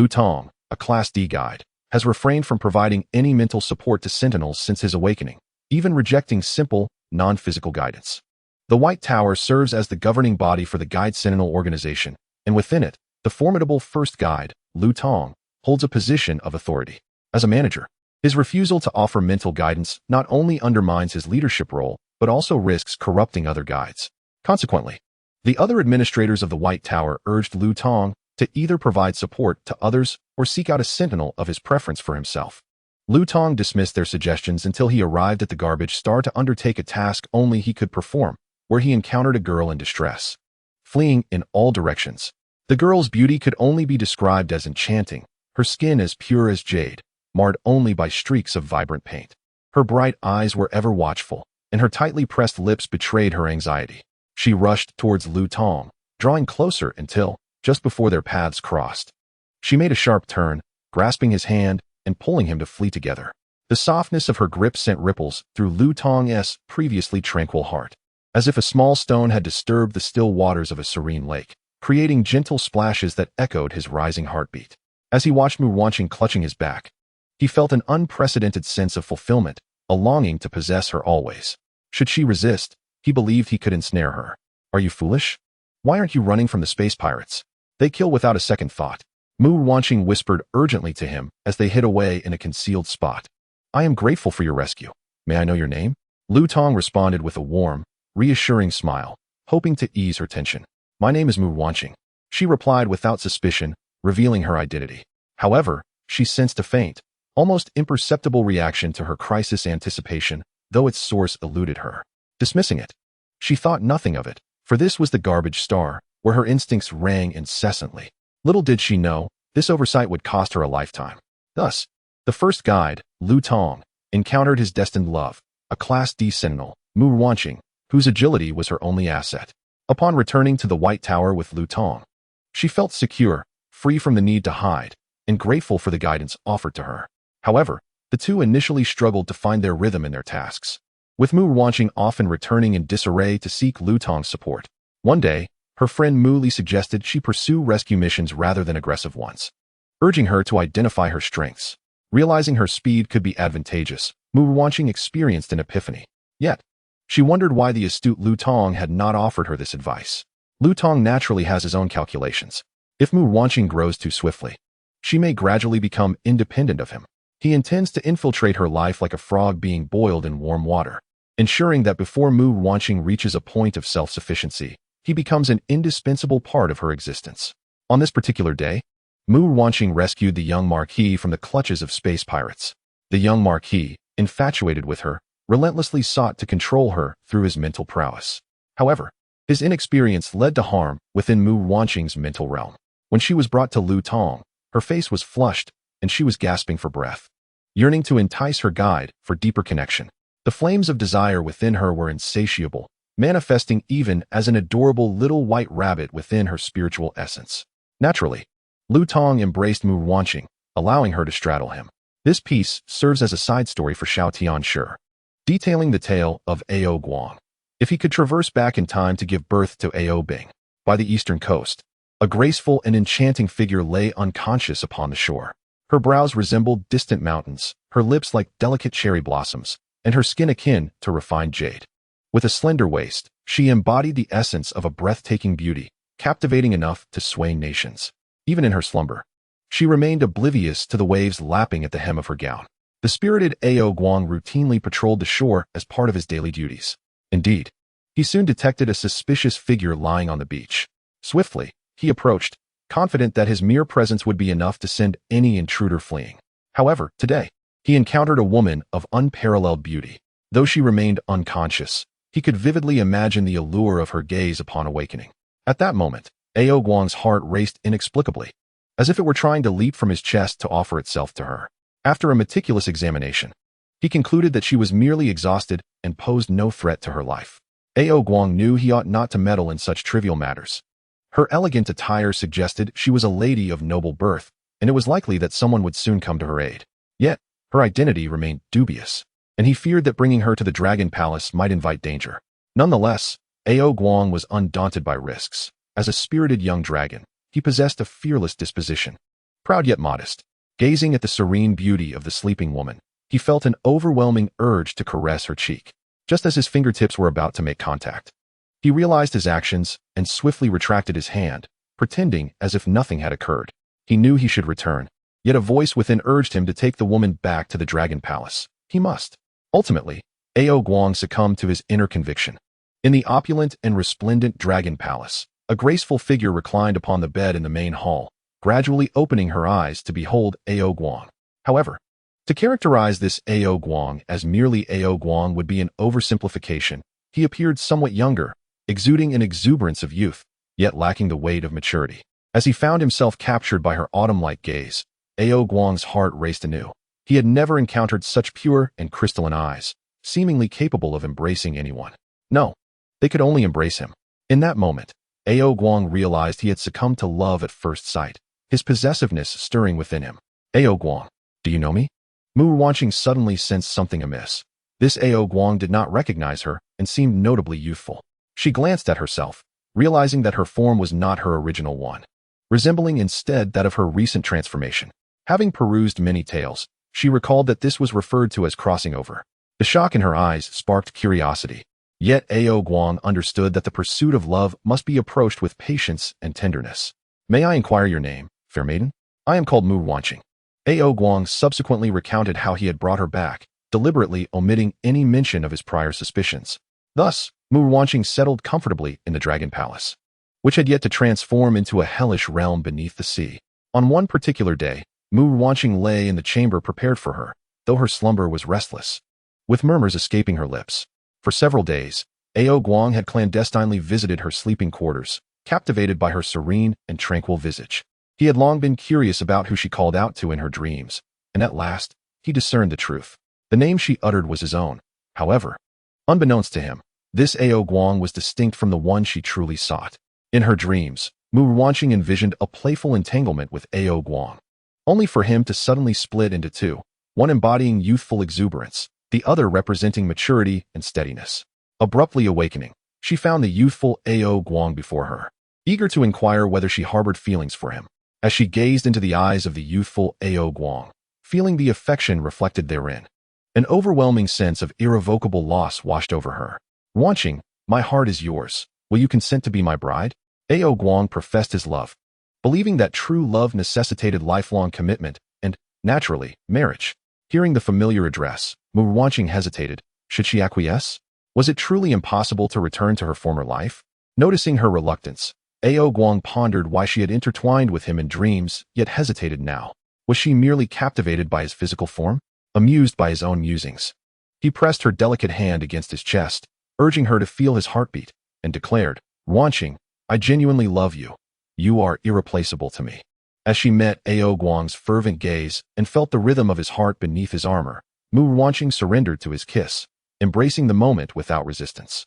S1: Tong, a Class D guide, has refrained from providing any mental support to sentinels since his awakening, even rejecting simple, non-physical guidance. The White Tower serves as the governing body for the Guide Sentinel organization, and within it, the formidable first guide, Tong, holds a position of authority. As a manager, his refusal to offer mental guidance not only undermines his leadership role, but also risks corrupting other guides. Consequently, the other administrators of the White Tower urged Tong to either provide support to others or seek out a sentinel of his preference for himself. Tong dismissed their suggestions until he arrived at the garbage star to undertake a task only he could perform, where he encountered a girl in distress, fleeing in all directions. The girl's beauty could only be described as enchanting, her skin as pure as jade, marred only by streaks of vibrant paint. Her bright eyes were ever watchful, and her tightly pressed lips betrayed her anxiety. She rushed towards Tong, drawing closer until, just before their paths crossed, she made a sharp turn, grasping his hand and pulling him to flee together. The softness of her grip sent ripples through Tong's previously tranquil heart, as if a small stone had disturbed the still waters of a serene lake, creating gentle splashes that echoed his rising heartbeat. As he watched Mu Ruanqing clutching his back, he felt an unprecedented sense of fulfillment, a longing to possess her always. Should she resist, he believed he could ensnare her. Are you foolish? Why aren't you running from the space pirates? They kill without a second thought. Mu Ruanqing whispered urgently to him as they hid away in a concealed spot. I am grateful for your rescue. May I know your name? Tong responded with a warm, reassuring smile, hoping to ease her tension. My name is Mu Ruanqing. She replied without suspicion, revealing her identity. However, she sensed a faint, almost imperceptible reaction to her crisis anticipation, though its source eluded her. Dismissing it, she thought nothing of it, for this was the garbage star, where her instincts rang incessantly. Little did she know, this oversight would cost her a lifetime. Thus, the first guide, Tong, encountered his destined love, a Class D sentinel, Mu Ruanqing, whose agility was her only asset. Upon returning to the White Tower with Tong, she felt secure, free from the need to hide, and grateful for the guidance offered to her. However, the two initially struggled to find their rhythm in their tasks, with Mu Ruanqing often returning in disarray to seek Tong's support. One day, her friend Mu Li suggested she pursue rescue missions rather than aggressive ones, urging her to identify her strengths. Realizing her speed could be advantageous, Mu Ruanqing experienced an epiphany. Yet, she wondered why the astute Tong had not offered her this advice. Tong naturally has his own calculations. If Mu Ruanqing grows too swiftly, she may gradually become independent of him. He intends to infiltrate her life like a frog being boiled in warm water, ensuring that before Mu Ruanqing reaches a point of self-sufficiency, he becomes an indispensable part of her existence. On this particular day, Mu Ruanqing rescued the young Marquis from the clutches of space pirates. The young Marquis, infatuated with her, relentlessly sought to control her through his mental prowess. However, his inexperience led to harm within Mu Ruanqing's mental realm. When she was brought to Tong, her face was flushed and she was gasping for breath, yearning to entice her guide for deeper connection. The flames of desire within her were insatiable, manifesting even as an adorable little white rabbit within her spiritual essence. Naturally, Tong embraced Mu Ruanqing, allowing her to straddle him. This piece serves as a side story for Xiao Tianshi, detailing the tale of Ao Guang. If he could traverse back in time to give birth to Ao Bing, by the eastern coast, a graceful and enchanting figure lay unconscious upon the shore. Her brows resembled distant mountains, her lips like delicate cherry blossoms, and her skin akin to refined jade. With a slender waist, she embodied the essence of a breathtaking beauty, captivating enough to sway nations. Even in her slumber, she remained oblivious to the waves lapping at the hem of her gown. The spirited Ao Guang routinely patrolled the shore as part of his daily duties. Indeed, he soon detected a suspicious figure lying on the beach. Swiftly, he approached, confident that his mere presence would be enough to send any intruder fleeing. However, today, he encountered a woman of unparalleled beauty. Though she remained unconscious, he could vividly imagine the allure of her gaze upon awakening. At that moment, Ao Guang's heart raced inexplicably, as if it were trying to leap from his chest to offer itself to her. After a meticulous examination, he concluded that she was merely exhausted and posed no threat to her life. Ao Guang knew he ought not to meddle in such trivial matters. Her elegant attire suggested she was a lady of noble birth, and it was likely that someone would soon come to her aid. Yet, her identity remained dubious, and he feared that bringing her to the Dragon Palace might invite danger. Nonetheless, Ao Guang was undaunted by risks. As a spirited young dragon, he possessed a fearless disposition. Proud yet modest, gazing at the serene beauty of the sleeping woman, he felt an overwhelming urge to caress her cheek. Just as his fingertips were about to make contact, he realized his actions and swiftly retracted his hand, pretending as if nothing had occurred. He knew he should return, yet a voice within urged him to take the woman back to the Dragon Palace. He must. Ultimately, Ao Guang succumbed to his inner conviction. In the opulent and resplendent Dragon Palace, a graceful figure reclined upon the bed in the main hall, gradually opening her eyes to behold Ao Guang. However, to characterize this Ao Guang as merely Ao Guang would be an oversimplification. He appeared somewhat younger, exuding an exuberance of youth, yet lacking the weight of maturity. As he found himself captured by her autumn-like gaze, Ao Guang's heart raced anew. He had never encountered such pure and crystalline eyes, seemingly capable of embracing anyone. No, they could only embrace him. In that moment, Ao Guang realized he had succumbed to love at first sight, his possessiveness stirring within him. Ao Guang, do you know me? Mu Ruanqing suddenly sensed something amiss. This Ao Guang did not recognize her and seemed notably youthful. She glanced at herself, realizing that her form was not her original one, resembling instead that of her recent transformation. Having perused many tales, she recalled that this was referred to as crossing over. The shock in her eyes sparked curiosity. Yet Ao Guang understood that the pursuit of love must be approached with patience and tenderness. May I inquire your name, fair maiden? I am called Mu Ruanqing. Ao Guang subsequently recounted how he had brought her back, deliberately omitting any mention of his prior suspicions. Thus, Mu Ruanqing settled comfortably in the Dragon Palace, which had yet to transform into a hellish realm beneath the sea. On one particular day, Mu Ruanqing lay in the chamber prepared for her, though her slumber was restless, with murmurs escaping her lips. For several days, Ao Guang had clandestinely visited her sleeping quarters, captivated by her serene and tranquil visage. He had long been curious about who she called out to in her dreams, and at last, he discerned the truth. The name she uttered was his own. However, unbeknownst to him, this Ao Guang was distinct from the one she truly sought. In her dreams, Mu Ruanqing envisioned a playful entanglement with Ao Guang, only for him to suddenly split into two, one embodying youthful exuberance, the other representing maturity and steadiness. Abruptly awakening, she found the youthful Ao Guang before her, eager to inquire whether she harbored feelings for him. As she gazed into the eyes of the youthful Ao Guang, feeling the affection reflected therein, an overwhelming sense of irrevocable loss washed over her. Ruanqing, my heart is yours. Will you consent to be my bride? Ao Guang professed his love, believing that true love necessitated lifelong commitment and, naturally, marriage. Hearing the familiar address, Mu Ruanqing hesitated. Should she acquiesce? Was it truly impossible to return to her former life? Noticing her reluctance, Ao Guang pondered why she had intertwined with him in dreams, yet hesitated now. Was she merely captivated by his physical form? Amused by his own musings, he pressed her delicate hand against his chest, urging her to feel his heartbeat, and declared, Ruanqing, I genuinely love you. You are irreplaceable to me. As she met Ao Guang's fervent gaze and felt the rhythm of his heart beneath his armor, Mu Ruanqing surrendered to his kiss, embracing the moment without resistance.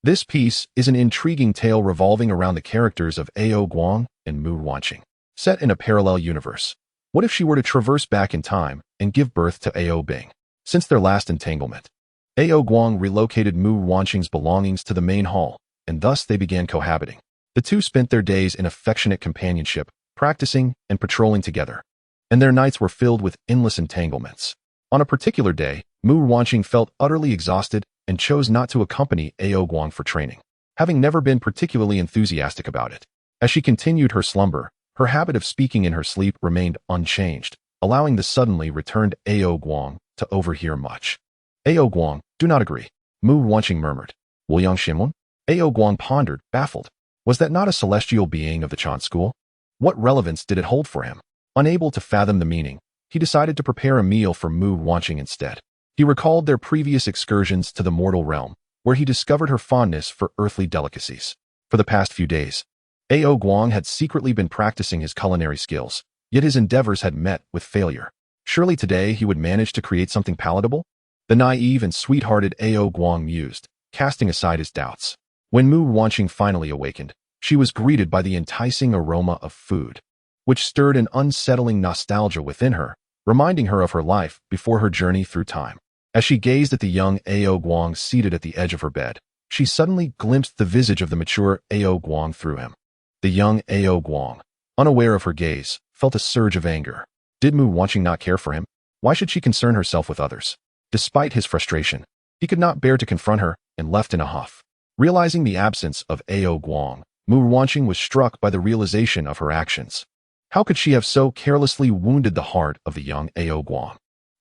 S1: This piece is an intriguing tale revolving around the characters of Ao Guang and Mu Ruanqing, set in a parallel universe. What if she were to traverse back in time and give birth to Ao Bing? Since their last entanglement, Ao Guang relocated Mu Ruanqing's belongings to the main hall, and thus they began cohabiting. The two spent their days in affectionate companionship, practicing and patrolling together, and their nights were filled with endless entanglements. On a particular day, Mu Ruanqing felt utterly exhausted and chose not to accompany Ao Guang for training, having never been particularly enthusiastic about it. As she continued her slumber, her habit of speaking in her sleep remained unchanged, allowing the suddenly returned Ao Guang to overhear much. Ao Guang, do not agree, Mu Ruanqing murmured. Yang Xinwen? Ao Guang pondered, baffled. Was that not a celestial being of the Chan school? What relevance did it hold for him? Unable to fathom the meaning, he decided to prepare a meal for Mu Ruanqing instead. He recalled their previous excursions to the mortal realm, where he discovered her fondness for earthly delicacies. For the past few days, Ao Guang had secretly been practicing his culinary skills, yet his endeavors had met with failure. Surely today he would manage to create something palatable? The naive and sweet-hearted Ao Guang mused, casting aside his doubts. When Mu Ruanqing finally awakened, she was greeted by the enticing aroma of food, which stirred an unsettling nostalgia within her, reminding her of her life before her journey through time. As she gazed at the young Ao Guang seated at the edge of her bed, she suddenly glimpsed the visage of the mature Ao Guang through him. The young Ao Guang, unaware of her gaze, felt a surge of anger. Did Mu Ruanqing not care for him? Why should she concern herself with others? Despite his frustration, he could not bear to confront her and left in a huff. Realizing the absence of Ao Guang, Mu Ruanqing was struck by the realization of her actions. How could she have so carelessly wounded the heart of the young Ao Guang?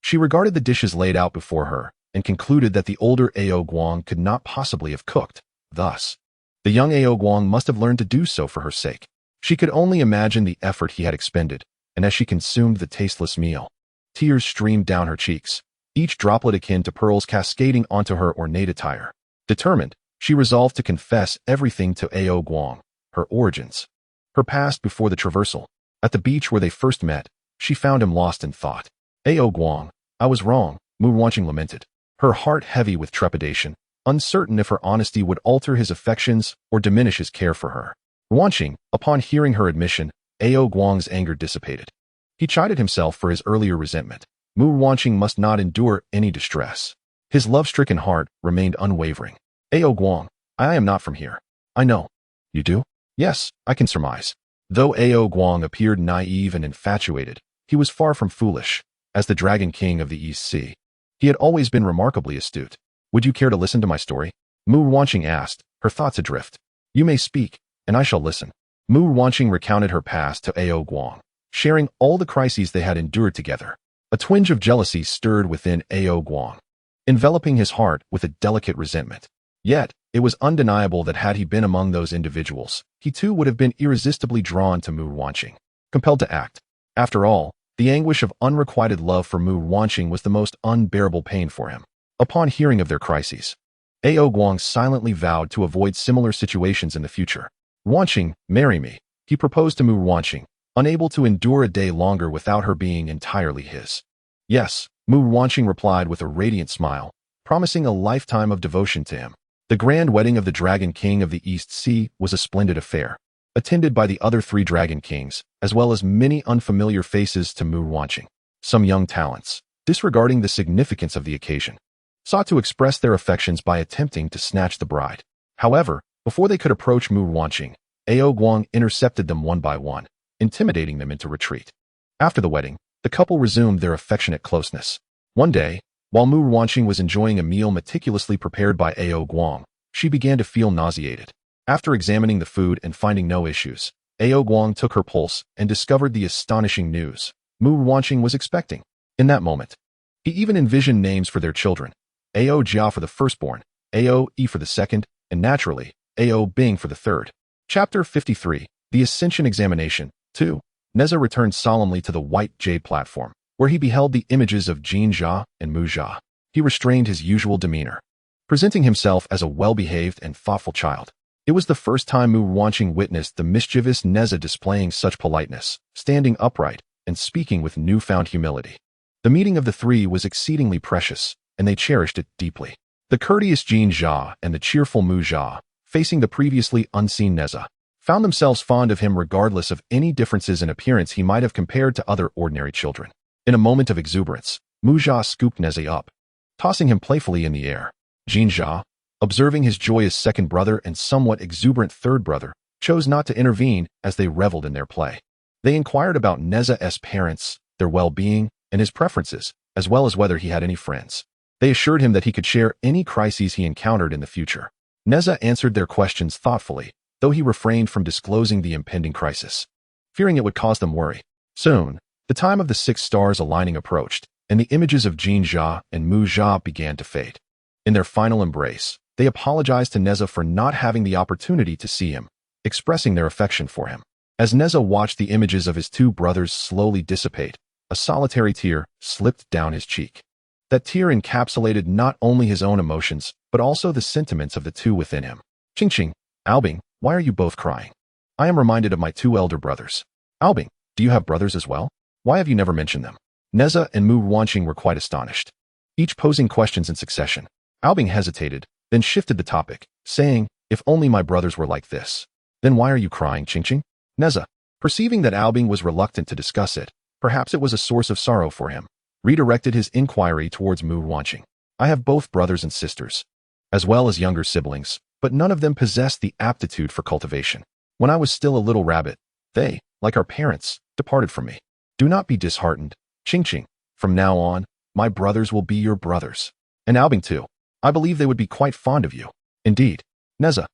S1: She regarded the dishes laid out before her and concluded that the older Ao Guang could not possibly have cooked. Thus, the young Ao Guang must have learned to do so for her sake. She could only imagine the effort he had expended, and as she consumed the tasteless meal, tears streamed down her cheeks, each droplet akin to pearls cascading onto her ornate attire. Determined, she resolved to confess everything to Ao Guang, her origins, her past before the traversal. At the beach where they first met, she found him lost in thought. Ao Guang, I was wrong, Mu Ruanqing lamented, her heart heavy with trepidation, uncertain if her honesty would alter his affections or diminish his care for her. Ruanqing, upon hearing her admission, Ao Guang's anger dissipated. He chided himself for his earlier resentment. Mu Ruanqing must not endure any distress. His love-stricken heart remained unwavering. Ao Guang, I am not from here. I know. You do? Yes, I can surmise. Though Ao Guang appeared naive and infatuated, he was far from foolish. As the Dragon King of the East Sea, he had always been remarkably astute. Would you care to listen to my story? Mu Ruanqing asked, her thoughts adrift. You may speak, and I shall listen. Mu Ruanqing recounted her past to Ao Guang, sharing all the crises they had endured together. A twinge of jealousy stirred within Ao Guang, enveloping his heart with a delicate resentment. Yet, it was undeniable that had he been among those individuals, he too would have been irresistibly drawn to Mu Ruanqing, compelled to act. After all, the anguish of unrequited love for Mu Ruanqing was the most unbearable pain for him. Upon hearing of their crises, Ao Guang silently vowed to avoid similar situations in the future. Ruanqing, marry me, he proposed to Mu Ruanqing, unable to endure a day longer without her being entirely his. Yes, Mu Ruanqing replied with a radiant smile, promising a lifetime of devotion to him. The grand wedding of the Dragon King of the East Sea was a splendid affair, attended by the other 3 Dragon Kings, as well as many unfamiliar faces to Mu Ruanqing. Some young talents, disregarding the significance of the occasion, sought to express their affections by attempting to snatch the bride. However, before they could approach Mu Ruanqing, Ao Guang intercepted them one by one, intimidating them into retreat. After the wedding, the couple resumed their affectionate closeness. One day, while Mu Ruanqing was enjoying a meal meticulously prepared by Ao Guang, she began to feel nauseated. After examining the food and finding no issues, Ao Guang took her pulse and discovered the astonishing news Mu Ruanqing was expecting. In that moment, he even envisioned names for their children: Ao Jia for the firstborn, Ao Yi for the second, and naturally, Ao Bing for the third. Chapter 53, The Ascension Examination, 2. Nezha returned solemnly to the white jade platform, where he beheld the images of Jin Jia and Mu Jia. He restrained his usual demeanor, presenting himself as a well-behaved and thoughtful child. It was the first time Mu Ruanqing witnessed the mischievous Nezha displaying such politeness, standing upright, and speaking with newfound humility. The meeting of the 3 was exceedingly precious, and they cherished it deeply. The courteous Jin Jia and the cheerful Mu Jia, facing the previously unseen Nezha, found themselves fond of him regardless of any differences in appearance he might have compared to other ordinary children. In a moment of exuberance, Mu Jia scooped Nezha up, tossing him playfully in the air. Jin Jia, observing his joyous second brother and somewhat exuberant third brother, chose not to intervene as they reveled in their play. They inquired about Nezha's parents, their well-being, and his preferences, as well as whether he had any friends. They assured him that he could share any crises he encountered in the future. Nezha answered their questions thoughtfully, though he refrained from disclosing the impending crisis, fearing it would cause them worry. Soon, the time of the 6 stars aligning approached, and the images of Jin Jia and Mu Jia began to fade. In their final embrace, they apologized to Nezha for not having the opportunity to see him, expressing their affection for him. As Nezha watched the images of his 2 brothers slowly dissipate, a solitary tear slipped down his cheek. That tear encapsulated not only his own emotions, but also the sentiments of the 2 within him. Qingqing, Albing, why are you both crying? I am reminded of my 2 elder brothers. Albing, do you have brothers as well? Why have you never mentioned them? Nezha and Mu Ruanqing were quite astonished, each posing questions in succession. Albing hesitated, then shifted the topic, saying, if only my brothers were like this. Then why are you crying, Qingqing? Nezha, perceiving that Albing was reluctant to discuss it, perhaps it was a source of sorrow for him, redirected his inquiry towards Mu Ruanqing. I have both brothers and sisters, as well as younger siblings, but none of them possessed the aptitude for cultivation. When I was still a little rabbit, they, like our parents, departed from me. Do not be disheartened, Qingqing. From now on, my brothers will be your brothers. And Albing too. I believe they would be quite fond of you. Indeed. Nezha,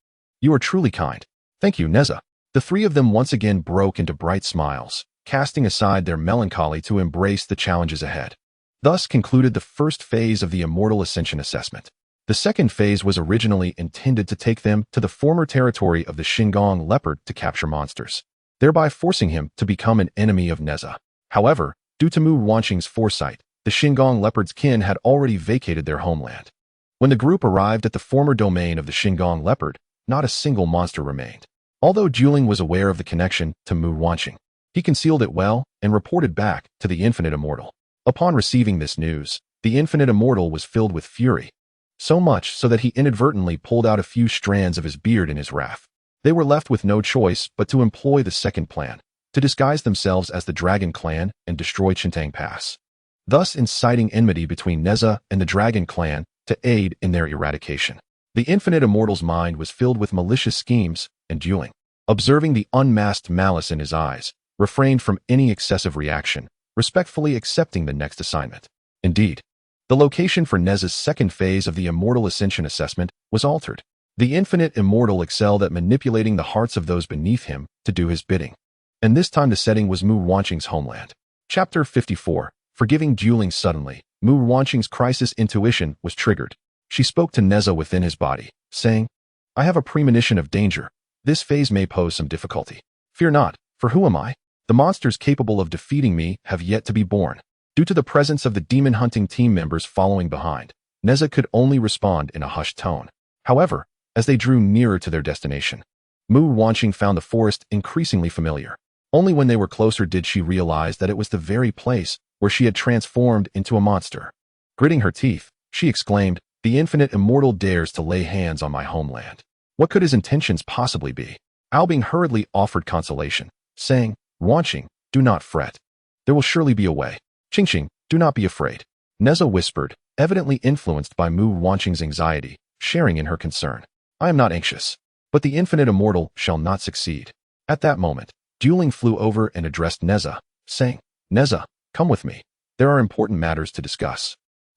S1: you are truly kind. Thank you, Nezha. The 3 of them once again broke into bright smiles, casting aside their melancholy to embrace the challenges ahead. Thus concluded the first phase of the Immortal Ascension assessment. The second phase was originally intended to take them to the former territory of the Shen Gongbao leopard to capture monsters, thereby forcing him to become an enemy of Nezha. However, due to Mu Ruanqing's foresight, the Shen Gongbao leopard's kin had already vacated their homeland. When the group arrived at the former domain of the Shen Gongbao leopard, not a single monster remained. Although Juling was aware of the connection to Mu Ruanqing, he concealed it well and reported back to the Infinite Immortal. Upon receiving this news, the Infinite Immortal was filled with fury, so much so that he inadvertently pulled out a few strands of his beard in his wrath. They were left with no choice but to employ the second plan, to disguise themselves as the Dragon Clan and destroy Qintang Pass, thus inciting enmity between Nezha and the Dragon Clan to aid in their eradication. The Infinite Immortal's mind was filled with malicious schemes, and Juling, observing the unmasked malice in his eyes, refrained from any excessive reaction, respectfully accepting the next assignment. Indeed, the location for Nezha's second phase of the Immortal Ascension assessment was altered. The Infinite Immortal excelled at manipulating the hearts of those beneath him to do his bidding. And this time the setting was Mu Ruanqing's homeland. Chapter 54. Forgiving Juling suddenly, Mu Ruanqing's crisis intuition was triggered. She spoke to Nezha within his body, saying, I have a premonition of danger. This phase may pose some difficulty. Fear not, for who am I? The monsters capable of defeating me have yet to be born. Due to the presence of the demon hunting team members following behind, Nezha could only respond in a hushed tone. However, as they drew nearer to their destination, Mu Ruanqing found the forest increasingly familiar. Only when they were closer did she realize that it was the very place where she had transformed into a monster. Gritting her teeth, she exclaimed, The Infinite Immortal dares to lay hands on my homeland. What could his intentions possibly be? Albing hurriedly offered consolation, saying, Ruanqing, do not fret. There will surely be a way. Qingqing, do not be afraid. Nezha whispered, evidently influenced by Mu Ruanqing's anxiety, sharing in her concern. I am not anxious, but the Infinite Immortal shall not succeed. At that moment, Juling flew over and addressed Nezha, saying, Nezha, come with me. There are important matters to discuss.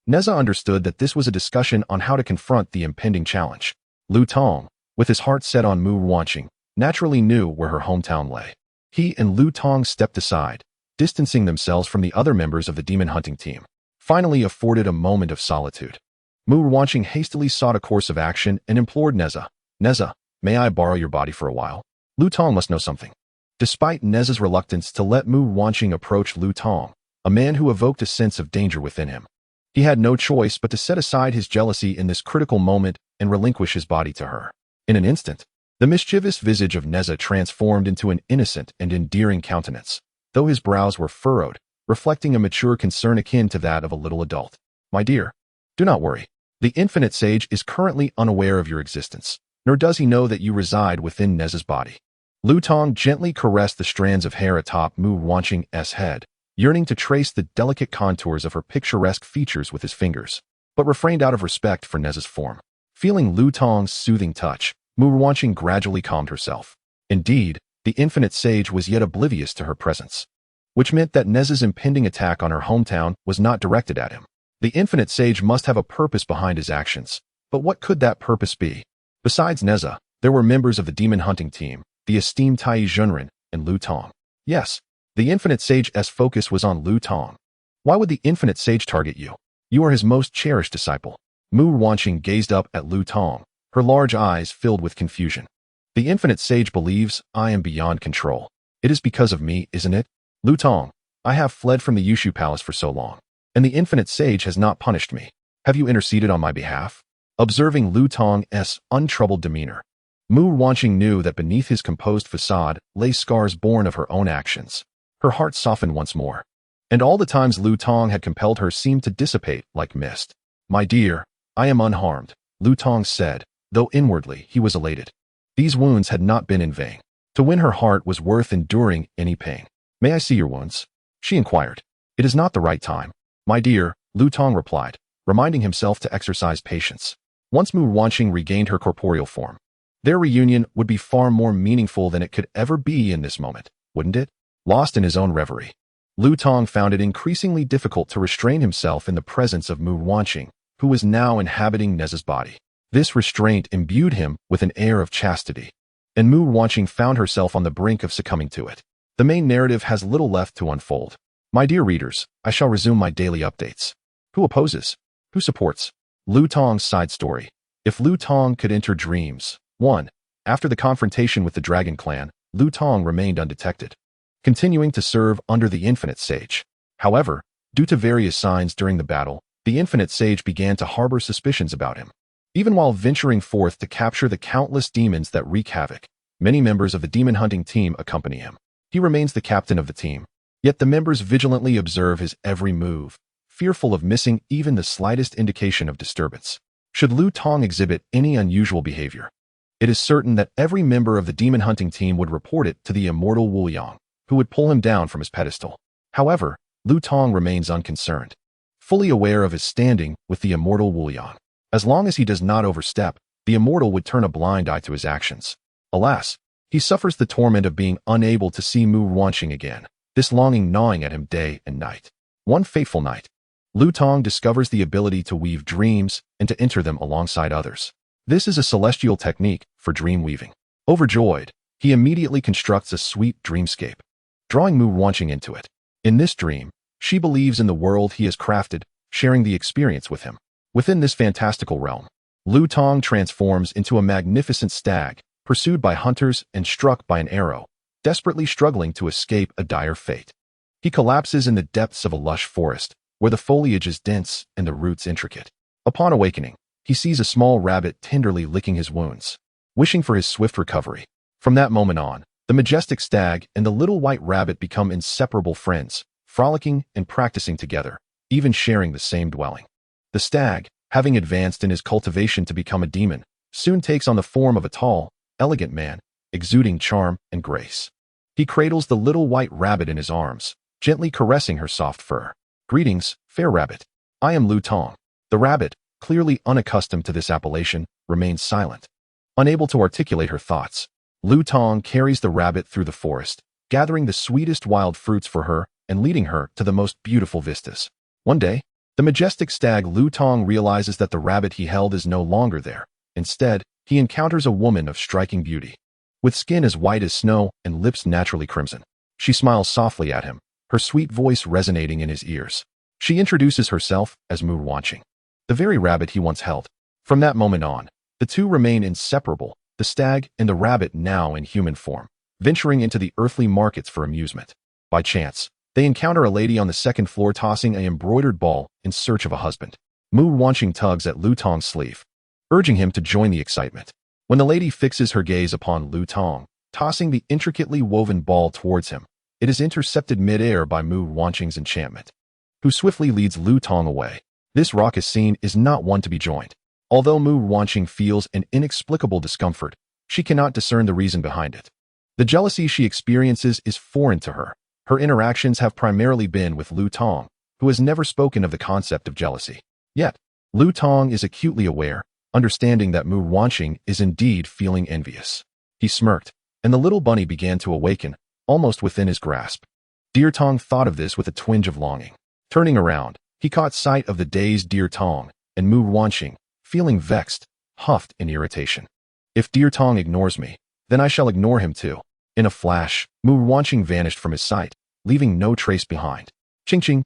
S1: Nezha understood that this was a discussion on how to confront the impending challenge. Tong, with his heart set on Mu Ruanqing, naturally knew where her hometown lay. He and Tong stepped aside, distancing themselves from the other members of the demon hunting team, finally afforded a moment of solitude. Mu Ruanqing hastily sought a course of action and implored Nezha, Nezha, may I borrow your body for a while? Tong must know something. Despite Nezha's reluctance to let Mu Ruanqing approach Tong, a man who evoked a sense of danger within him, he had no choice but to set aside his jealousy in this critical moment and relinquish his body to her. In an instant, the mischievous visage of Nezha transformed into an innocent and endearing countenance, though his brows were furrowed, reflecting a mature concern akin to that of a little adult. My dear, do not worry. The infinite sage is currently unaware of your existence, nor does he know that you reside within Nezha's body. Tong gently caressed the strands of hair atop Mu Ruanqing's head, yearning to trace the delicate contours of her picturesque features with his fingers, but refrained out of respect for Nezha's form. Feeling Tong's soothing touch, Mu Ruanqing gradually calmed herself. Indeed, the infinite sage was yet oblivious to her presence, which meant that Nezha's impending attack on her hometown was not directed at him. The infinite sage must have a purpose behind his actions, but what could that purpose be? Besides Nezha, there were members of the demon hunting team, the esteemed Tai Junren, and Tong. Yes, the infinite sage's focus was on Tong. Why would the infinite sage target you? You are his most cherished disciple. Mu Ruanqing gazed up at Tong, her large eyes filled with confusion. The infinite sage believes I am beyond control. It is because of me, isn't it? Tong, I have fled from the Yushu Palace for so long, and the infinite sage has not punished me. Have you interceded on my behalf? Observing Tong's untroubled demeanor, Mu Ruanqing knew that beneath his composed facade lay scars born of her own actions. Her heart softened once more, and all the times Tong had compelled her seemed to dissipate like mist. My dear, I am unharmed, Tong said, though inwardly he was elated. These wounds had not been in vain. To win her heart was worth enduring any pain. May I see your wounds? She inquired. It is not the right time. My dear, Tong replied, reminding himself to exercise patience. Once Mu Ruanqing regained her corporeal form, their reunion would be far more meaningful than it could ever be in this moment, wouldn't it? Lost in his own reverie, Tong found it increasingly difficult to restrain himself in the presence of Mu Ruanqing, who was now inhabiting Nezha's body. This restraint imbued him with an air of chastity, and Mu Ruanqing found herself on the brink of succumbing to it. The main narrative has little left to unfold. My dear readers, I shall resume my daily updates. Who opposes? Who supports? Tong's side story. If Tong could enter dreams. 1. After the confrontation with the Dragon Clan, Tong remained undetected, continuing to serve under the Infinite Sage. However, due to various signs during the battle, the Infinite Sage began to harbor suspicions about him. Even while venturing forth to capture the countless demons that wreak havoc, many members of the demon hunting team accompany him. He remains the captain of the team, yet the members vigilantly observe his every move, fearful of missing even the slightest indication of disturbance. Should Tong exhibit any unusual behavior, it is certain that every member of the demon hunting team would report it to the immortal Wu Yang, who would pull him down from his pedestal. However, Tong remains unconcerned, fully aware of his standing with the immortal Wu Yang. As long as he does not overstep, the immortal would turn a blind eye to his actions. Alas, he suffers the torment of being unable to see Mu Ruanqing again, this longing gnawing at him day and night. One fateful night, Tong discovers the ability to weave dreams and to enter them alongside others. This is a celestial technique for dream weaving. Overjoyed, he immediately constructs a sweet dreamscape, drawing Mu Ruanqing into it. In this dream, she believes in the world he has crafted, sharing the experience with him. Within this fantastical realm, Tong transforms into a magnificent stag, pursued by hunters and struck by an arrow, desperately struggling to escape a dire fate. He collapses in the depths of a lush forest, where the foliage is dense and the roots intricate. Upon awakening, he sees a small rabbit tenderly licking his wounds, wishing for his swift recovery. From that moment on, the majestic stag and the little white rabbit become inseparable friends, frolicking and practicing together, even sharing the same dwelling. The stag, having advanced in his cultivation to become a demon, soon takes on the form of a tall, elegant man, exuding charm and grace. He cradles the little white rabbit in his arms, gently caressing her soft fur. Greetings, fair rabbit. I am Tong. The rabbit, clearly unaccustomed to this appellation, remains silent. Unable to articulate her thoughts, Tong carries the rabbit through the forest, gathering the sweetest wild fruits for her and leading her to the most beautiful vistas. One day, the majestic stag Tong realizes that the rabbit he held is no longer there. Instead, he encounters a woman of striking beauty, with skin as white as snow and lips naturally crimson. She smiles softly at him, her sweet voice resonating in his ears. She introduces herself as Mu Ruanqing, the very rabbit he once held. From that moment on, the two remain inseparable, the stag and the rabbit now in human form, venturing into the earthly markets for amusement. By chance, they encounter a lady on the second floor tossing an embroidered ball in search of a husband. Mu Ruanqing tugs at Tong's sleeve, urging him to join the excitement. When the lady fixes her gaze upon Tong, tossing the intricately woven ball towards him, it is intercepted mid-air by Mu Ruanqing's enchantment, who swiftly leads Tong away. This raucous scene is not one to be joined. Although Mu Ruanqing feels an inexplicable discomfort, she cannot discern the reason behind it. The jealousy she experiences is foreign to her. Her interactions have primarily been with Tong, who has never spoken of the concept of jealousy. Yet, Tong is acutely aware, understanding that Mu Ruanqing is indeed feeling envious. He smirked, and the little bunny began to awaken, almost within his grasp. Dear Tong thought of this with a twinge of longing. Turning around, he caught sight of the dazed Dear Tong, and Mu Ruanqing, feeling vexed, huffed in irritation. If Dear Tong ignores me, then I shall ignore him too. In a flash, Mu Ruanqing vanished from his sight, leaving no trace behind. Ching,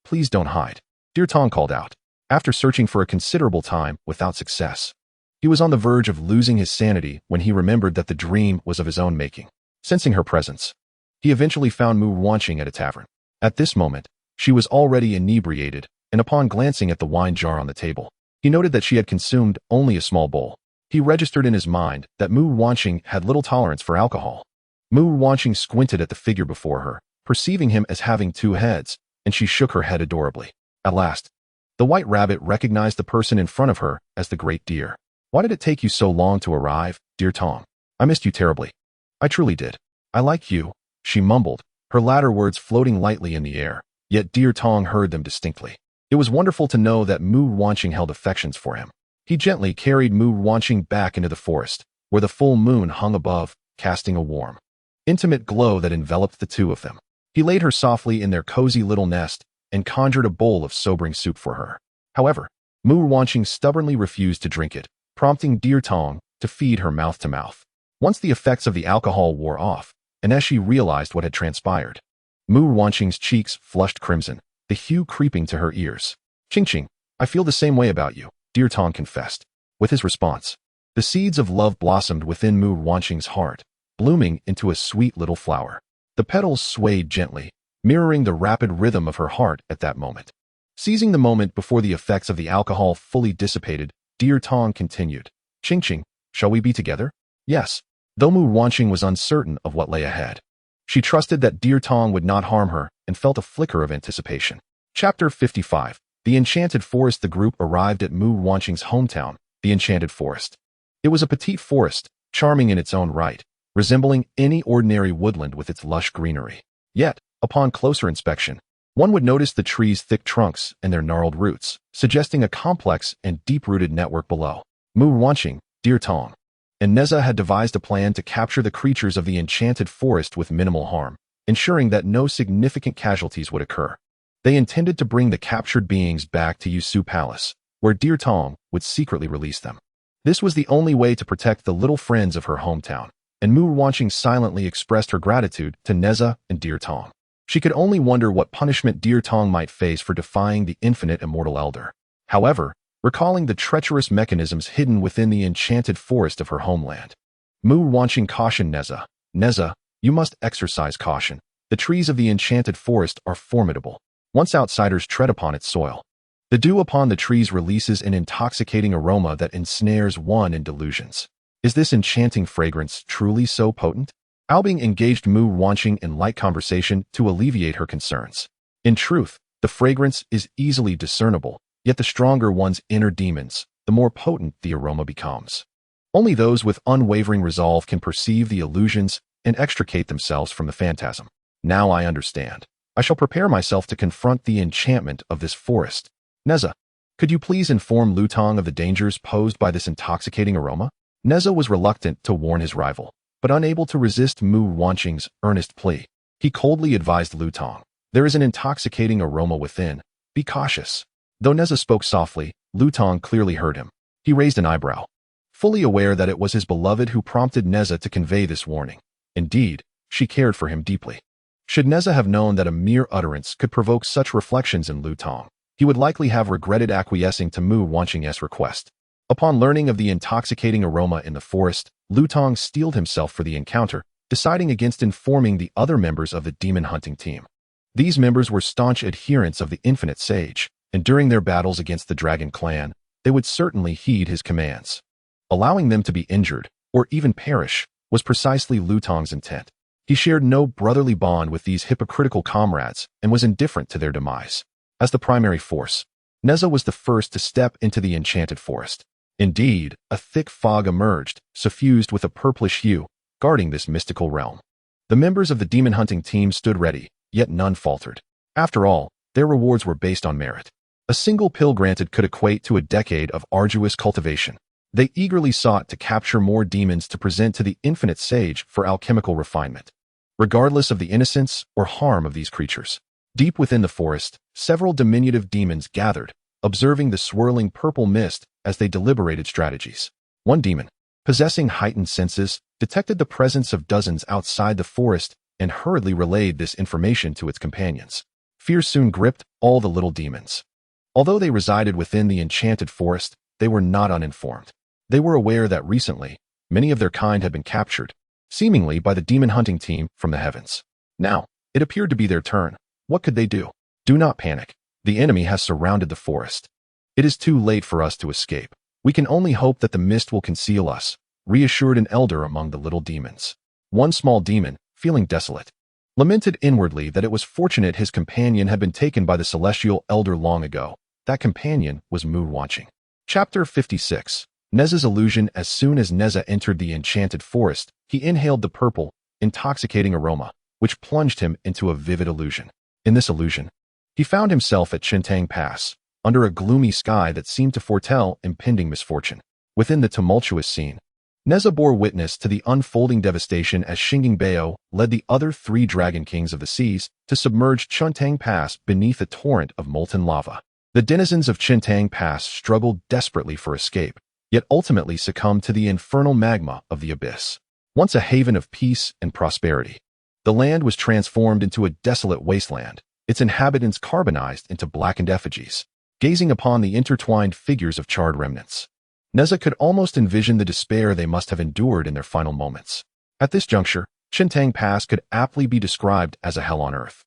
S1: please don't hide, Dear Tong called out. After searching for a considerable time without success, he was on the verge of losing his sanity when he remembered that the dream was of his own making. Sensing her presence, he eventually found Mu Ruanqing at a tavern. At this moment, she was already inebriated, and upon glancing at the wine jar on the table, he noted that she had consumed only a small bowl. He registered in his mind that Mu Ruanqing had little tolerance for alcohol. Mu Ruanqing squinted at the figure before her, perceiving him as having two heads, and she shook her head adorably. At last, the white rabbit recognized the person in front of her as the great deer. Why did it take you so long to arrive, Dear Tong? I missed you terribly. I truly did. I like you, she mumbled, her latter words floating lightly in the air, yet Dear Tong heard them distinctly. It was wonderful to know that Mu Ruanqing held affections for him. He gently carried Mu Ruanqing back into the forest, where the full moon hung above, casting a warm, intimate glow that enveloped the two of them. He laid her softly in their cozy little nest and conjured a bowl of sobering soup for her. However, Mu Ruanqing stubbornly refused to drink it, prompting Dear Tong to feed her mouth to mouth. Once the effects of the alcohol wore off, and as she realized what had transpired, Mu Ruanqing's cheeks flushed crimson, the hue creeping to her ears. Ching, I feel the same way about you, Dear Tong confessed. With his response, the seeds of love blossomed within Mu Ruanqing's heart, blooming into a sweet little flower. The petals swayed gently, mirroring the rapid rhythm of her heart at that moment. Seizing the moment before the effects of the alcohol fully dissipated, Dear Tong continued. Ching, shall we be together? Yes. Though Mu Ruanqing was uncertain of what lay ahead, she trusted that Dear Tong would not harm her and felt a flicker of anticipation. Chapter 55. The Enchanted Forest. The group arrived at Mu Ruanqing's hometown, the Enchanted Forest. It was a petite forest, charming in its own right, resembling any ordinary woodland with its lush greenery. Yet, upon closer inspection, one would notice the trees' thick trunks and their gnarled roots, suggesting a complex and deep-rooted network below. Mu Ruanqing, Dear Tong, and Nezha had devised a plan to capture the creatures of the Enchanted Forest with minimal harm, ensuring that no significant casualties would occur. They intended to bring the captured beings back to Yusu Palace, where Dear Tong would secretly release them. This was the only way to protect the little friends of her hometown, and Mu Ruanqing silently expressed her gratitude to Nezha and Dear Tong. She could only wonder what punishment Dear Tong might face for defying the infinite immortal elder. However, recalling the treacherous mechanisms hidden within the enchanted forest of her homeland, Mu Ruanqing cautioned Nezha. Nezha, you must exercise caution. The trees of the enchanted forest are formidable. Once outsiders tread upon its soil, the dew upon the trees releases an intoxicating aroma that ensnares one in delusions. Is this enchanting fragrance truly so potent? Albing engaged Mu Ruanqing in light conversation to alleviate her concerns. In truth, the fragrance is easily discernible, yet the stronger one's inner demons, the more potent the aroma becomes. Only those with unwavering resolve can perceive the illusions and extricate themselves from the phantasm. Now I understand. I shall prepare myself to confront the enchantment of this forest. Nezha, could you please inform Tong of the dangers posed by this intoxicating aroma? Nezha was reluctant to warn his rival, but unable to resist Mu Ruanqing's earnest plea. He coldly advised Tong. There is an intoxicating aroma within. Be cautious. Though Nezha spoke softly, Tong clearly heard him. He raised an eyebrow, fully aware that it was his beloved who prompted Nezha to convey this warning. Indeed, she cared for him deeply. Should Nezha have known that a mere utterance could provoke such reflections in Tong, he would likely have regretted acquiescing to Mu Ruanqing's request. Upon learning of the intoxicating aroma in the forest, Tong steeled himself for the encounter, deciding against informing the other members of the demon hunting team. These members were staunch adherents of the Infinite Sage, and during their battles against the Dragon Clan, they would certainly heed his commands. Allowing them to be injured, or even perish, was precisely Tong's intent. He shared no brotherly bond with these hypocritical comrades and was indifferent to their demise. As the primary force, Nezha was the first to step into the enchanted forest. Indeed, a thick fog emerged, suffused with a purplish hue, guarding this mystical realm. The members of the demon hunting team stood ready, yet none faltered. After all, their rewards were based on merit. A single pill granted could equate to a decade of arduous cultivation. They eagerly sought to capture more demons to present to the infinite sage for alchemical refinement. Regardless of the innocence or harm of these creatures, deep within the forest, several diminutive demons gathered, observing the swirling purple mist as they deliberated strategies. One demon, possessing heightened senses, detected the presence of dozens outside the forest and hurriedly relayed this information to its companions. Fear soon gripped all the little demons. Although they resided within the enchanted forest, they were not uninformed. They were aware that recently, many of their kind had been captured, seemingly by the demon hunting team from the heavens. Now, it appeared to be their turn. What could they do? Do not panic. The enemy has surrounded the forest. It is too late for us to escape. We can only hope that the mist will conceal us, reassured an elder among the little demons. One small demon, feeling desolate, lamented inwardly that it was fortunate his companion had been taken by the celestial elder long ago. That companion was Mu Ruanqing. Chapter 56. Nezha's illusion. As soon as Nezha entered the enchanted forest, he inhaled the purple, intoxicating aroma, which plunged him into a vivid illusion. In this illusion, he found himself at Chintang Pass, under a gloomy sky that seemed to foretell impending misfortune. Within the tumultuous scene, Nezha bore witness to the unfolding devastation as Shen Gongbao led the other 3 dragon kings of the seas to submerge Chintang Pass beneath a torrent of molten lava. The denizens of Chintang Pass struggled desperately for escape, yet ultimately succumbed to the infernal magma of the abyss. Once a haven of peace and prosperity, the land was transformed into a desolate wasteland, its inhabitants carbonized into blackened effigies. Gazing upon the intertwined figures of charred remnants, Nezha could almost envision the despair they must have endured in their final moments. At this juncture, Chintang Pass could aptly be described as a hell on earth.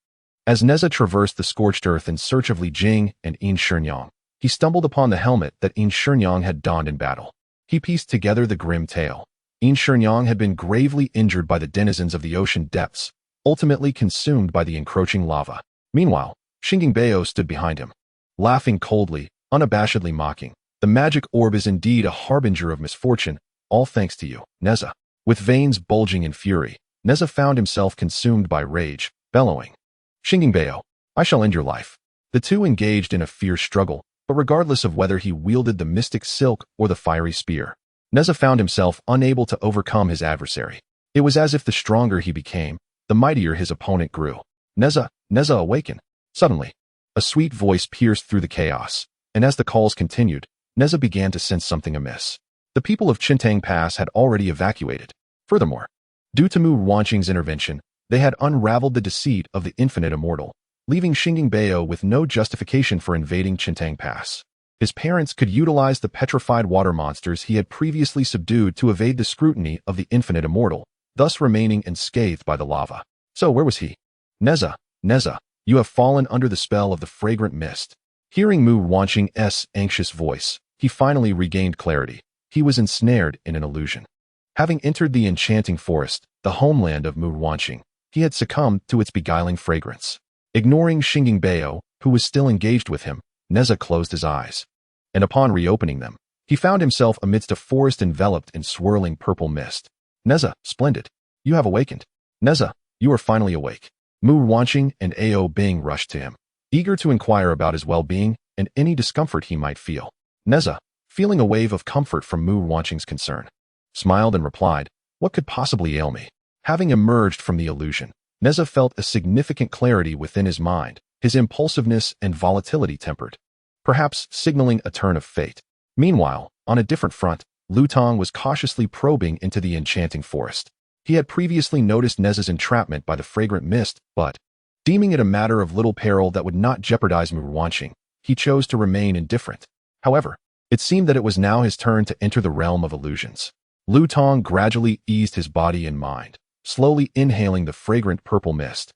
S1: As Nezha traversed the scorched earth in search of Li Jing and Yin Shenyang, he stumbled upon the helmet that Yin Shenyang had donned in battle. He pieced together the grim tale. Yin Shenyang had been gravely injured by the denizens of the ocean depths, ultimately consumed by the encroaching lava. Meanwhile, Shen Gongbao stood behind him, laughing coldly, unabashedly mocking. The magic orb is indeed a harbinger of misfortune, all thanks to you, Nezha. With veins bulging in fury, Nezha found himself consumed by rage, bellowing, Shen Gongbao, I shall end your life. The two engaged in a fierce struggle, but regardless of whether he wielded the mystic silk or the fiery spear, Nezha found himself unable to overcome his adversary. It was as if the stronger he became, the mightier his opponent grew. Nezha, awaken. Suddenly, a sweet voice pierced through the chaos, and as the calls continued, Nezha began to sense something amiss. The people of Chintang Pass had already evacuated. Furthermore, due to Mu Ruanqing's intervention, they had unraveled the deceit of the infinite immortal, leaving Shen Gongbao with no justification for invading Chintang Pass. His parents could utilize the petrified water monsters he had previously subdued to evade the scrutiny of the infinite immortal, thus remaining unscathed by the lava. So where was he? Nezha, you have fallen under the spell of the fragrant mist. Hearing Mu Ruanqing's anxious voice, he finally regained clarity. He was ensnared in an illusion. Having entered the enchanting forest, the homeland of Mu Ruanqing, he had succumbed to its beguiling fragrance. Ignoring Shen Gongbao, who was still engaged with him, Nezha closed his eyes. And upon reopening them, he found himself amidst a forest enveloped in swirling purple mist. Nezha, splendid. You have awakened. Nezha, you are finally awake. Mu Ruanqing and Ao Bing rushed to him, eager to inquire about his well-being and any discomfort he might feel. Nezha, feeling a wave of comfort from Mu Ruanqing's concern, smiled and replied, what could possibly ail me? Having emerged from the illusion, Nezha felt a significant clarity within his mind, his impulsiveness and volatility tempered, perhaps signaling a turn of fate. Meanwhile, on a different front, Tong was cautiously probing into the enchanting forest. He had previously noticed Nezha's entrapment by the fragrant mist, but, deeming it a matter of little peril that would not jeopardize Mu Ruanqing, he chose to remain indifferent. However, it seemed that it was now his turn to enter the realm of illusions. Tong gradually eased his body and mind, slowly inhaling the fragrant purple mist,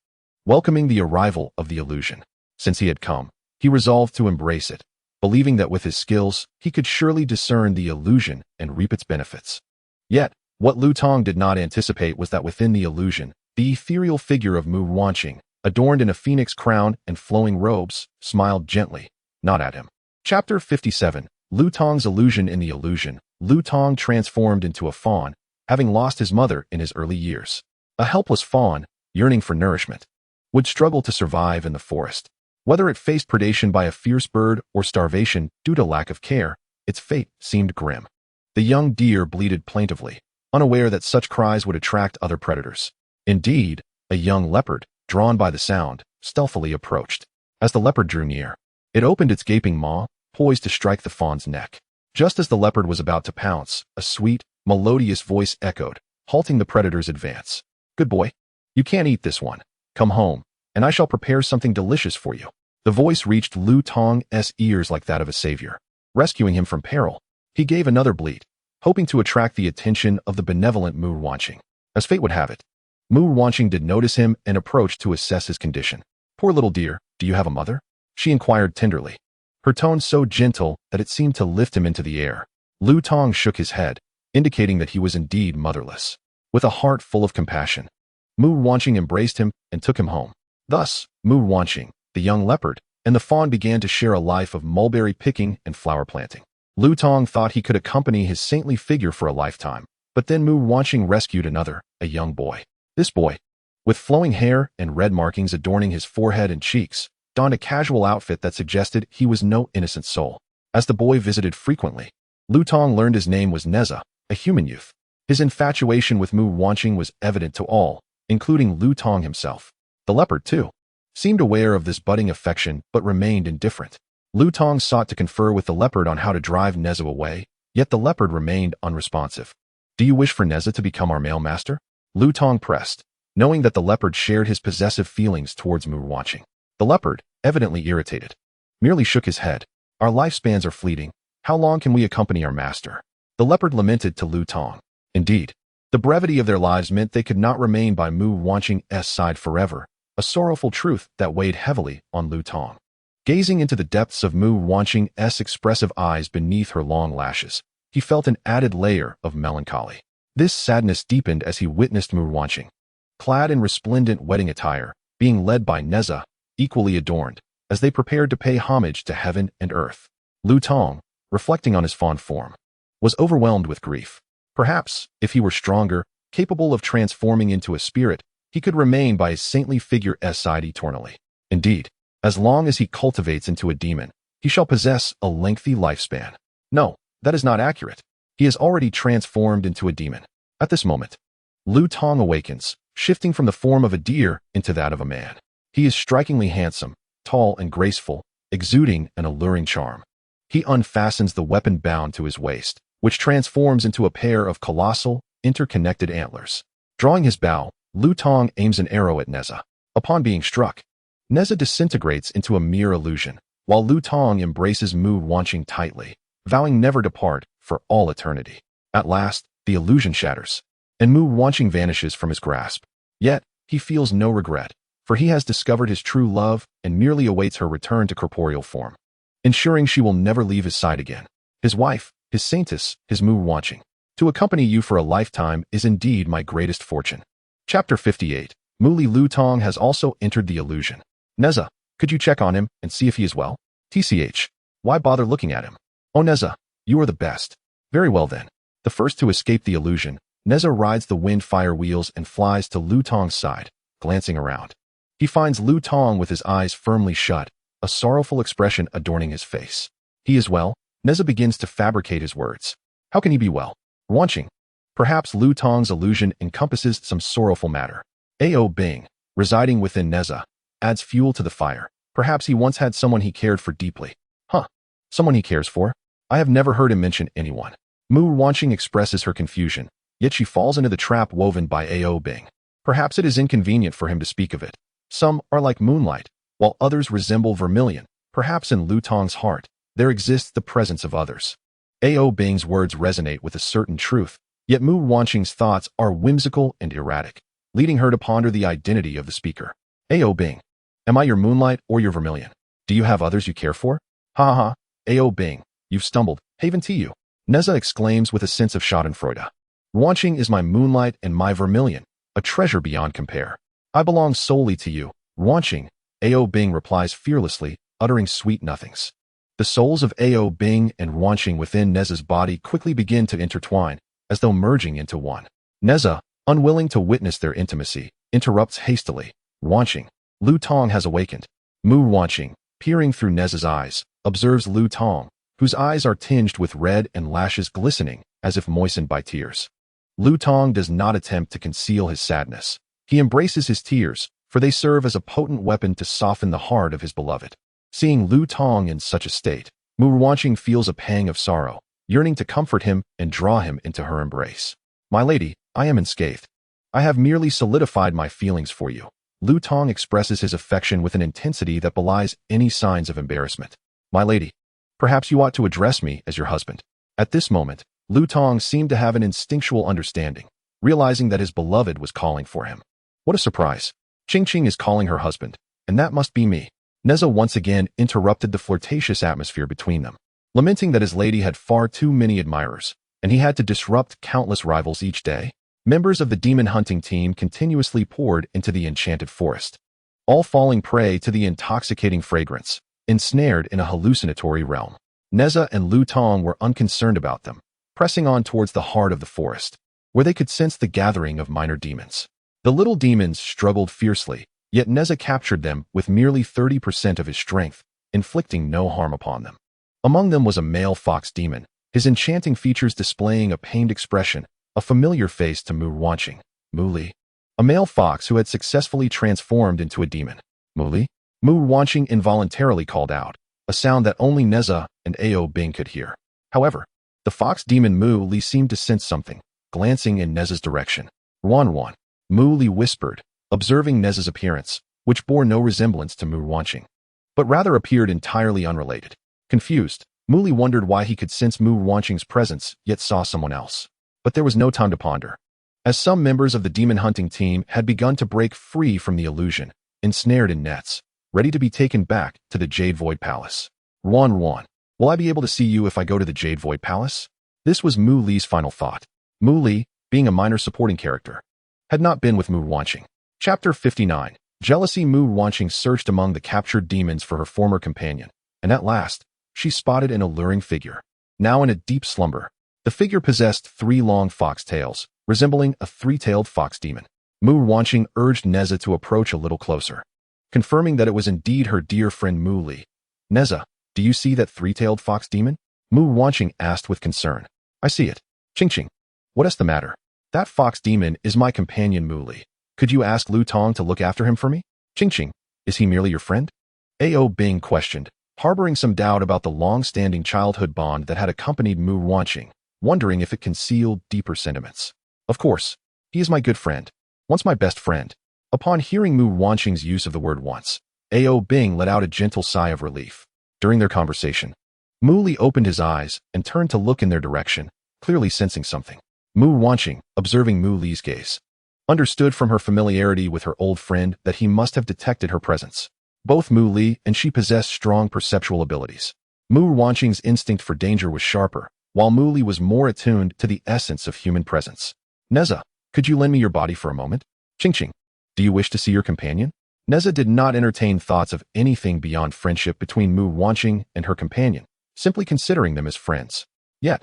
S1: welcoming the arrival of the illusion. Since he had come, he resolved to embrace it, believing that with his skills, he could surely discern the illusion and reap its benefits. Yet, what Tong did not anticipate was that within the illusion, the ethereal figure of Mu Ruanqing, adorned in a phoenix crown and flowing robes, smiled gently, not at him, Chapter 57. Lu Tong's Illusion in the Illusion. Lu Tong transformed into a fawn, having lost his mother in his early years. A helpless fawn, yearning for nourishment, would struggle to survive in the forest. Whether it faced predation by a fierce bird or starvation due to lack of care, its fate seemed grim. The young deer bleated plaintively, unaware that such cries would attract other predators. Indeed, a young leopard, drawn by the sound, stealthily approached. As the leopard drew near, it opened its gaping maw, poised to strike the fawn's neck. Just as the leopard was about to pounce, a sweet, melodious voice echoed, halting the predator's advance. "Good boy. You can't eat this one. Come home, and I shall prepare something delicious for you." The voice reached Lu Tong's ears like that of a savior, rescuing him from peril. He gave another bleat, hoping to attract the attention of the benevolent Mu Ruanqing. As fate would have it, Mu Ruanqing did notice him and approached to assess his condition. "Poor little dear, do you have a mother?" she inquired tenderly, her tone so gentle that it seemed to lift him into the air. Lu Tong shook his head, indicating that he was indeed motherless. With a heart full of compassion, Mu Ruanqing embraced him and took him home. Thus, Mu Ruanqing, the young leopard, and the fawn began to share a life of mulberry picking and flower planting. Lu Tong thought he could accompany his saintly figure for a lifetime, but then Mu Ruanqing rescued another, a young boy. This boy, with flowing hair and red markings adorning his forehead and cheeks, donned a casual outfit that suggested he was no innocent soul. As the boy visited frequently, Lu Tong learned his name was Nezha, a human youth. His infatuation with Mu Ruanqing was evident to all, including Lu Tong himself. The leopard, too, seemed aware of this budding affection but remained indifferent. Lu Tong sought to confer with the leopard on how to drive Nezha away, yet the leopard remained unresponsive. "Do you wish for Nezha to become our male master?" Lu Tong pressed, knowing that the leopard shared his possessive feelings towards Mu Ruanqing. The leopard, evidently irritated, merely shook his head. "Our lifespans are fleeting. How long can we accompany our master?" The leopard lamented to Lu Tong. Indeed, the brevity of their lives meant they could not remain by Mu Ruanqing's side forever, a sorrowful truth that weighed heavily on Lu Tong. Gazing into the depths of Mu Ruanqing's expressive eyes beneath her long lashes, he felt an added layer of melancholy. This sadness deepened as he witnessed Mu Ruanqing, clad in resplendent wedding attire, being led by Nezha, equally adorned, as they prepared to pay homage to heaven and earth. Lu Tong, reflecting on his fond form, was overwhelmed with grief. Perhaps, if he were stronger, capable of transforming into a spirit, he could remain by his saintly figure's side eternally. Indeed, as long as he cultivates into a demon, he shall possess a lengthy lifespan. No, that is not accurate. He has already transformed into a demon. At this moment, Lu Tong awakens, shifting from the form of a deer into that of a man. He is strikingly handsome, tall and graceful, exuding an alluring charm. He unfastens the weapon bound to his waist, which transforms into a pair of colossal, interconnected antlers. Drawing his bow, Lu Tong aims an arrow at Nezha. Upon being struck, Nezha disintegrates into a mere illusion, while Lu Tong embraces Mu Ruanqing tightly, vowing never to part for all eternity. At last, the illusion shatters, and Mu Ruanqing vanishes from his grasp. Yet, he feels no regret, for he has discovered his true love and merely awaits her return to corporeal form, ensuring she will never leave his side again. His wife, his saintess, his Mu Ruanqing. To accompany you for a lifetime is indeed my greatest fortune. Chapter 58. Lu Tong has also entered the illusion. Nezha, could you check on him and see if he is well? TCH. Why bother looking at him? Oh Nezha, you are the best. Very well then. The first to escape the illusion, Nezha rides the wind-fire wheels and flies to Lu Tong's side, glancing around. He finds Lu Tong with his eyes firmly shut, a sorrowful expression adorning his face. He is well. Nezha begins to fabricate his words. How can he be well? Ruanqing. Perhaps Lu Tong's illusion encompasses some sorrowful matter. Ao Bing, residing within Nezha, adds fuel to the fire. Perhaps he once had someone he cared for deeply. Huh. Someone he cares for? I have never heard him mention anyone. Mu Ruanqing expresses her confusion, yet she falls into the trap woven by Ao Bing. Perhaps it is inconvenient for him to speak of it. Some are like moonlight, while others resemble vermilion. Perhaps in Lu Tong's heart, there exists the presence of others. Ao Bing's words resonate with a certain truth, yet Mu Ruanqing's thoughts are whimsical and erratic, leading her to ponder the identity of the speaker. Ao Bing, am I your moonlight or your vermilion? Do you have others you care for? Ha ha, Ao Bing, you've stumbled. Haven to you. Nezha exclaims with a sense of schadenfreude. Ruanqing is my moonlight and my vermilion, a treasure beyond compare. I belong solely to you, Ruanqing. Ao Bing replies fearlessly, uttering sweet nothings. The souls of Ao Bing and Ruanqing within Nezha's body quickly begin to intertwine, as though merging into one. Nezha, unwilling to witness their intimacy, interrupts hastily. Ruanqing. Lu Tong has awakened. Mu Ruanqing, peering through Nezha's eyes, observes Lu Tong, whose eyes are tinged with red and lashes glistening, as if moistened by tears. Lu Tong does not attempt to conceal his sadness. He embraces his tears, for they serve as a potent weapon to soften the heart of his beloved. Seeing Lu Tong in such a state, Mu Ruanqing feels a pang of sorrow, yearning to comfort him and draw him into her embrace. My lady, I am unscathed. I have merely solidified my feelings for you. Lu Tong expresses his affection with an intensity that belies any signs of embarrassment. My lady, perhaps you ought to address me as your husband. At this moment, Lu Tong seemed to have an instinctual understanding, realizing that his beloved was calling for him. What a surprise. Qingqing is calling her husband, and that must be me. Nezha once again interrupted the flirtatious atmosphere between them, lamenting that his lady had far too many admirers, and he had to disrupt countless rivals each day. Members of the demon hunting team continuously poured into the enchanted forest, all falling prey to the intoxicating fragrance, ensnared in a hallucinatory realm. Nezha and Lu Tong were unconcerned about them, pressing on towards the heart of the forest, where they could sense the gathering of minor demons. The little demons struggled fiercely, yet Nezha captured them with merely 30% of his strength, inflicting no harm upon them. Among them was a male fox demon, his enchanting features displaying a pained expression, a familiar face to Mu Ruanqing. Mu Li, a male fox who had successfully transformed into a demon. Mu Li? Mu Ruanqing involuntarily called out, a sound that only Nezha and Ao Bing could hear. However, the fox demon Mu Li seemed to sense something, glancing in Nezha's direction. Ruan, Mu Li whispered, observing Nezha's appearance, which bore no resemblance to Mu Ruanqing, but rather appeared entirely unrelated. Confused, Mu Li wondered why he could sense Mu Ruanqing's presence yet saw someone else. But there was no time to ponder, as some members of the demon hunting team had begun to break free from the illusion, ensnared in nets, ready to be taken back to the Jade Void Palace. Ruan, will I be able to see you if I go to the Jade Void Palace? This was Mu Li's final thought. Mu Li, being a minor supporting character, had not been with Mu Ruanqing. Chapter 59. Jealousy. Mu Ruanqing searched among the captured demons for her former companion, and at last, she spotted an alluring figure. Now in a deep slumber, the figure possessed 3 long fox tails, resembling a 3-tailed fox demon. Mu Ruanqing urged Nezha to approach a little closer, confirming that it was indeed her dear friend Mu Li. Nezha, do you see that 3-tailed fox demon? Mu Ruanqing asked with concern. I see it. Qingqing, what is the matter? That fox demon is my companion Mu Li. Could you ask Lu Tong to look after him for me? Qingqing, is he merely your friend? Ao Bing questioned, harboring some doubt about the long-standing childhood bond that had accompanied Mu Ruanqing, wondering if it concealed deeper sentiments. Of course, he is my good friend, once my best friend. Upon hearing Mu Ruanqing's use of the word once, Ao Bing let out a gentle sigh of relief. During their conversation, Mu Li opened his eyes and turned to look in their direction, clearly sensing something. Mu Ruanqing, observing Mu Li's gaze, understood from her familiarity with her old friend that he must have detected her presence. Both Mu Li and she possessed strong perceptual abilities. Mu Ruanqing's instinct for danger was sharper, while Mu Li was more attuned to the essence of human presence. Nezha, could you lend me your body for a moment? Qingqing, do you wish to see your companion? Nezha did not entertain thoughts of anything beyond friendship between Mu Ruanqing and her companion, simply considering them as friends. Yet,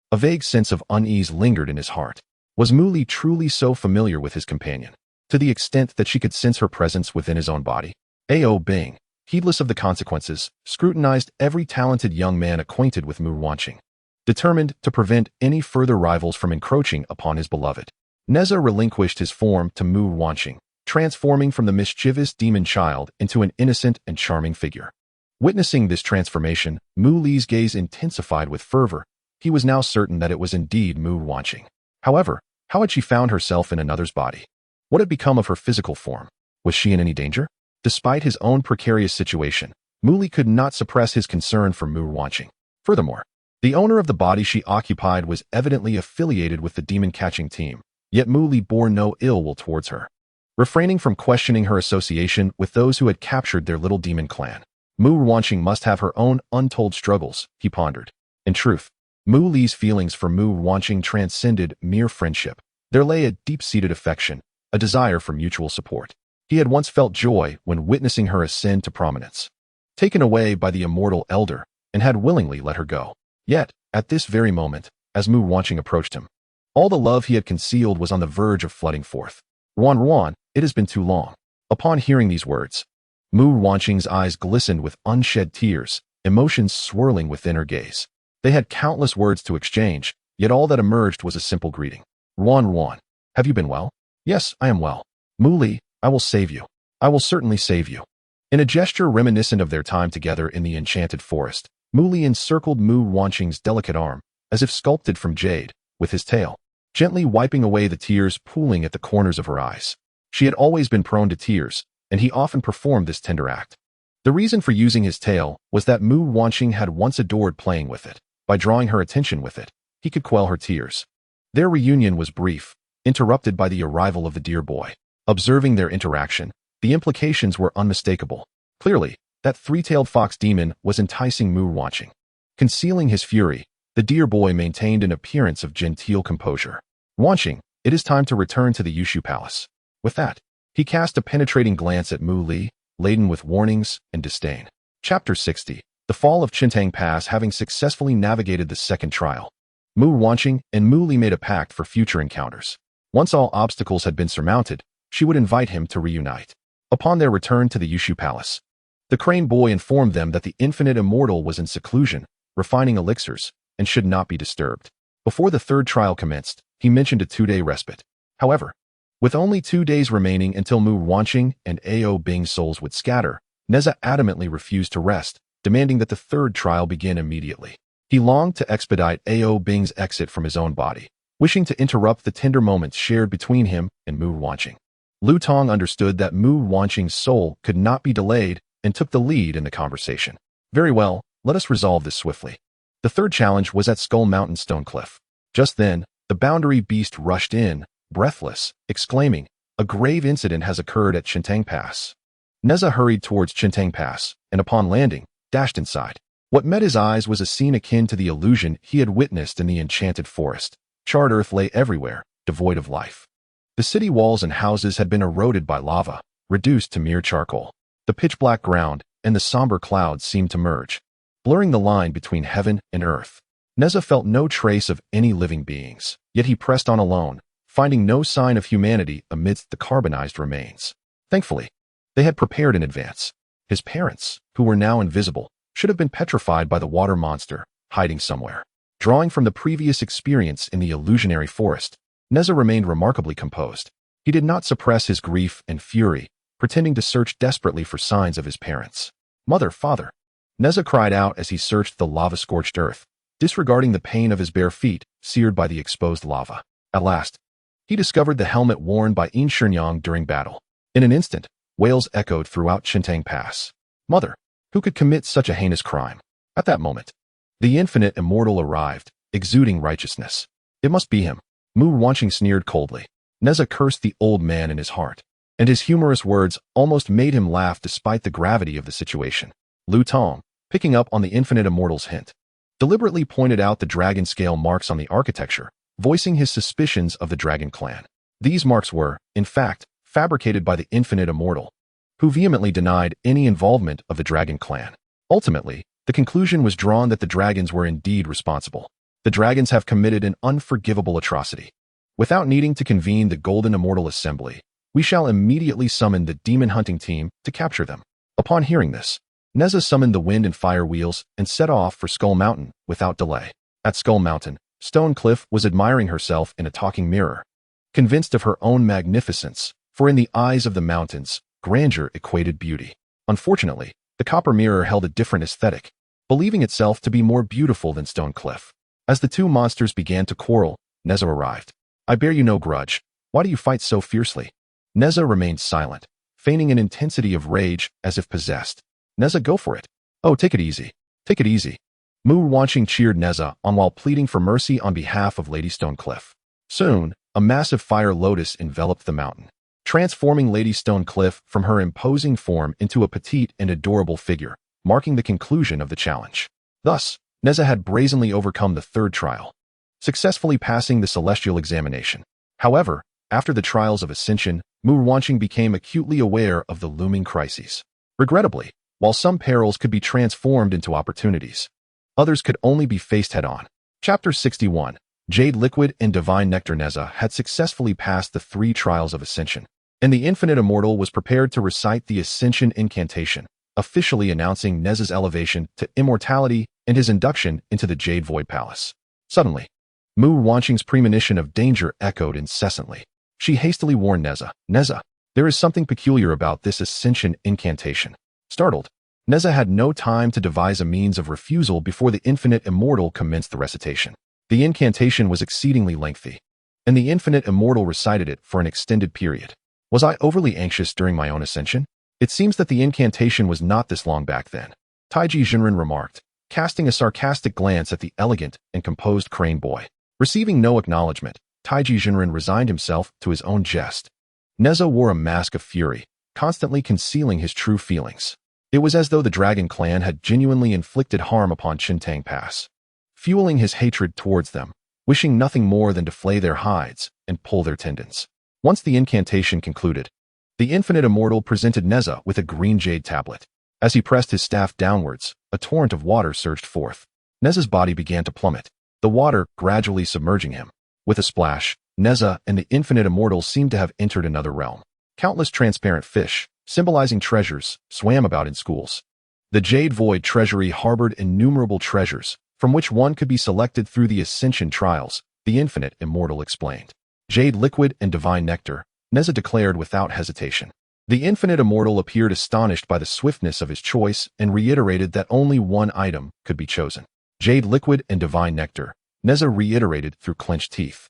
S1: a vague sense of unease lingered in his heart. Was Mu Li truly so familiar with his companion, to the extent that she could sense her presence within his own body? Ao Bing, heedless of the consequences, scrutinized every talented young man acquainted with Mu Ruanqing, determined to prevent any further rivals from encroaching upon his beloved. Nezha relinquished his form to Mu Ruanqing, transforming from the mischievous demon child into an innocent and charming figure. Witnessing this transformation, Mu Li's gaze intensified with fervor. He was now certain that it was indeed Mu Ruanqing. However, how had she found herself in another's body? What had become of her physical form? Was she in any danger? Despite his own precarious situation, Mu Li could not suppress his concern for Mu Ruanqing. Furthermore, the owner of the body she occupied was evidently affiliated with the demon-catching team, yet Mu Li bore no ill will towards her. Refraining from questioning her association with those who had captured their little demon clan, Mu Ruanqing must have her own untold struggles, he pondered. In truth, Mu Li's feelings for Mu Ruanqing transcended mere friendship. There lay a deep-seated affection, a desire for mutual support. He had once felt joy when witnessing her ascend to prominence. Taken away by the immortal elder, and had willingly let her go. Yet, at this very moment, as Mu Ruanqing approached him, all the love he had concealed was on the verge of flooding forth. Ruan, it has been too long. Upon hearing these words, Mu Ruanqing's eyes glistened with unshed tears, emotions swirling within her gaze. They had countless words to exchange, yet all that emerged was a simple greeting. Ruan, have you been well? Yes, I am well. Mu Li, I will save you. I will certainly save you. In a gesture reminiscent of their time together in the enchanted forest, Mu Li encircled Mu Ruanqing's delicate arm, as if sculpted from jade, with his tail, gently wiping away the tears pooling at the corners of her eyes. She had always been prone to tears, and he often performed this tender act. The reason for using his tail was that Mu Ruanqing had once adored playing with it. By drawing her attention with it, he could quell her tears. Their reunion was brief, interrupted by the arrival of the dear boy. Observing their interaction, the implications were unmistakable. Clearly, that three-tailed fox demon was enticing Mu Ruanqing. Concealing his fury, the dear boy maintained an appearance of genteel composure. Ruanqing, it is time to return to the Yushu Palace. With that, he cast a penetrating glance at Mu Li, laden with warnings and disdain. Chapter 60. The fall of Chintang Pass. Having successfully navigated the second trial, Mu Ruanqing and Mu Li made a pact for future encounters. Once all obstacles had been surmounted, she would invite him to reunite. Upon their return to the Yushu Palace, the Crane Boy informed them that the infinite immortal was in seclusion, refining elixirs, and should not be disturbed. Before the third trial commenced, he mentioned a 2-day respite. However, with only 2 days remaining until Mu Ruanqing and Ao Bing's souls would scatter, Nezha adamantly refused to rest, demanding that the third trial begin immediately. He longed to expedite Ao Bing's exit from his own body, wishing to interrupt the tender moments shared between him and Mu Ruanqing. Tong understood that Mu Ruanqing's soul could not be delayed and took the lead in the conversation. Very well, let us resolve this swiftly. The third challenge was at Skull Mountain Stone Cliff. Just then, the boundary beast rushed in, breathless, exclaiming, "A grave incident has occurred at Chintang Pass." Nezha hurried towards Chintang Pass, and upon landing, dashed inside. What met his eyes was a scene akin to the illusion he had witnessed in the enchanted forest. Charred earth lay everywhere, devoid of life. The city walls and houses had been eroded by lava, reduced to mere charcoal. The pitch-black ground and the somber clouds seemed to merge, blurring the line between heaven and earth. Nezha felt no trace of any living beings, yet he pressed on alone, finding no sign of humanity amidst the carbonized remains. Thankfully, they had prepared in advance. His parents, who were now invisible, should have been petrified by the water monster, hiding somewhere. Drawing from the previous experience in the illusionary forest, Nezha remained remarkably composed. He did not suppress his grief and fury, pretending to search desperately for signs of his parents. "Mother, father!" Nezha cried out as he searched the lava-scorched earth, disregarding the pain of his bare feet, seared by the exposed lava. At last, he discovered the helmet worn by Yin Shenyang during battle. In an instant, wails echoed throughout Chintang Pass. "Mother, who could commit such a heinous crime?" At that moment, the infinite immortal arrived, exuding righteousness. "It must be him." Mu Ruanqing sneered coldly. Nezha cursed the old man in his heart, and his humorous words almost made him laugh despite the gravity of the situation. Tong, picking up on the infinite immortal's hint, deliberately pointed out the dragon scale marks on the architecture, voicing his suspicions of the dragon clan. These marks were, in fact, fabricated by the infinite immortal, who vehemently denied any involvement of the dragon clan. Ultimately, the conclusion was drawn that the dragons were indeed responsible. The dragons have committed an unforgivable atrocity. Without needing to convene the Golden Immortal Assembly, we shall immediately summon the demon hunting team to capture them. Upon hearing this, Nezha summoned the wind and fire wheels and set off for Skull Mountain without delay. At Skull Mountain, Stone Cliff was admiring herself in a talking mirror, convinced of her own magnificence, for in the eyes of the mountains, grandeur equated beauty. Unfortunately, the copper mirror held a different aesthetic, believing itself to be more beautiful than Stone Cliff. As the two monsters began to quarrel, Nezha arrived. "I bear you no grudge. Why do you fight so fiercely?" Nezha remained silent, feigning an intensity of rage as if possessed. "Nezha, go for it." "Oh, take it easy. Take it easy." Mu Ruanqing cheered Nezha on while pleading for mercy on behalf of Lady Stone Cliff. Soon, a massive fire lotus enveloped the mountain, transforming Lady Stone Cliff from her imposing form into a petite and adorable figure, marking the conclusion of the challenge. Thus, Nezha had brazenly overcome the third trial, successfully passing the celestial examination. However, after the trials of ascension, Mu Ruanqing became acutely aware of the looming crises. Regrettably, while some perils could be transformed into opportunities, Others could only be faced head-on. Chapter 61. Jade Liquid and Divine Nectar. Nezha had successfully passed the 3 trials of Ascension, and the Infinite Immortal was prepared to recite the Ascension Incantation, officially announcing Nezha's elevation to immortality and his induction into the Jade Void Palace. Suddenly, Mu Ruanqing's premonition of danger echoed incessantly. She hastily warned Nezha, "Nezha, there is something peculiar about this Ascension Incantation." Startled, Nezha had no time to devise a means of refusal before the Infinite Immortal commenced the recitation. The incantation was exceedingly lengthy, and the Infinite Immortal recited it for an extended period. Was I overly anxious during my own ascension? It seems that the incantation was not this long back then, Taiji Jinren remarked, casting a sarcastic glance at the elegant and composed crane boy. Receiving no acknowledgement, Taiji Jinren resigned himself to his own jest. Nezha wore a mask of fury, constantly concealing his true feelings. It was as though the Dragon Clan had genuinely inflicted harm upon Chintang Pass, fueling his hatred towards them, wishing nothing more than to flay their hides and pull their tendons. Once the incantation concluded, the Infinite Immortal presented Nezha with a green jade tablet. As he pressed his staff downwards, a torrent of water surged forth. Nezha's body began to plummet, the water gradually submerging him. With a splash, Nezha and the Infinite Immortal seemed to have entered another realm. Countless transparent fish, symbolizing treasures, swam about in schools. The Jade Void Treasury harbored innumerable treasures, from which one could be selected through the Ascension trials, the Infinite Immortal explained. Jade Liquid and Divine Nectar, Nezha declared without hesitation. The Infinite Immortal appeared astonished by the swiftness of his choice and reiterated that only one item could be chosen. Jade Liquid and Divine Nectar, Nezha reiterated through clenched teeth.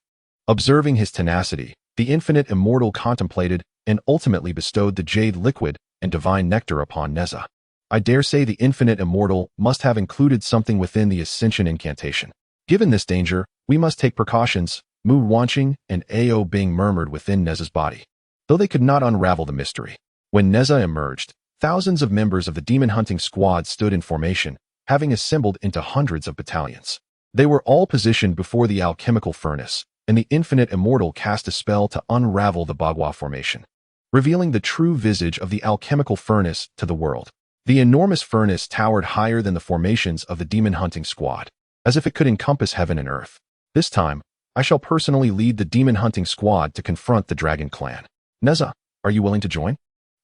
S1: Observing his tenacity, the Infinite Immortal contemplated and ultimately bestowed the Jade Liquid and Divine Nectar upon Nezha. I dare say the Infinite Immortal must have included something within the Ascension Incantation. Given this danger, we must take precautions, Mu Ruanqing and Ao Bing murmured within Nezha's body, though they could not unravel the mystery. When Nezha emerged, thousands of members of the demon hunting squad stood in formation, having assembled into hundreds of battalions. They were all positioned before the alchemical furnace, and the Infinite Immortal cast a spell to unravel the Bagua formation, revealing the true visage of the alchemical furnace to the world. The enormous furnace towered higher than the formations of the demon hunting squad, as if it could encompass heaven and earth. This time, I shall personally lead the demon hunting squad to confront the Dragon Clan. Nezha, are you willing to join?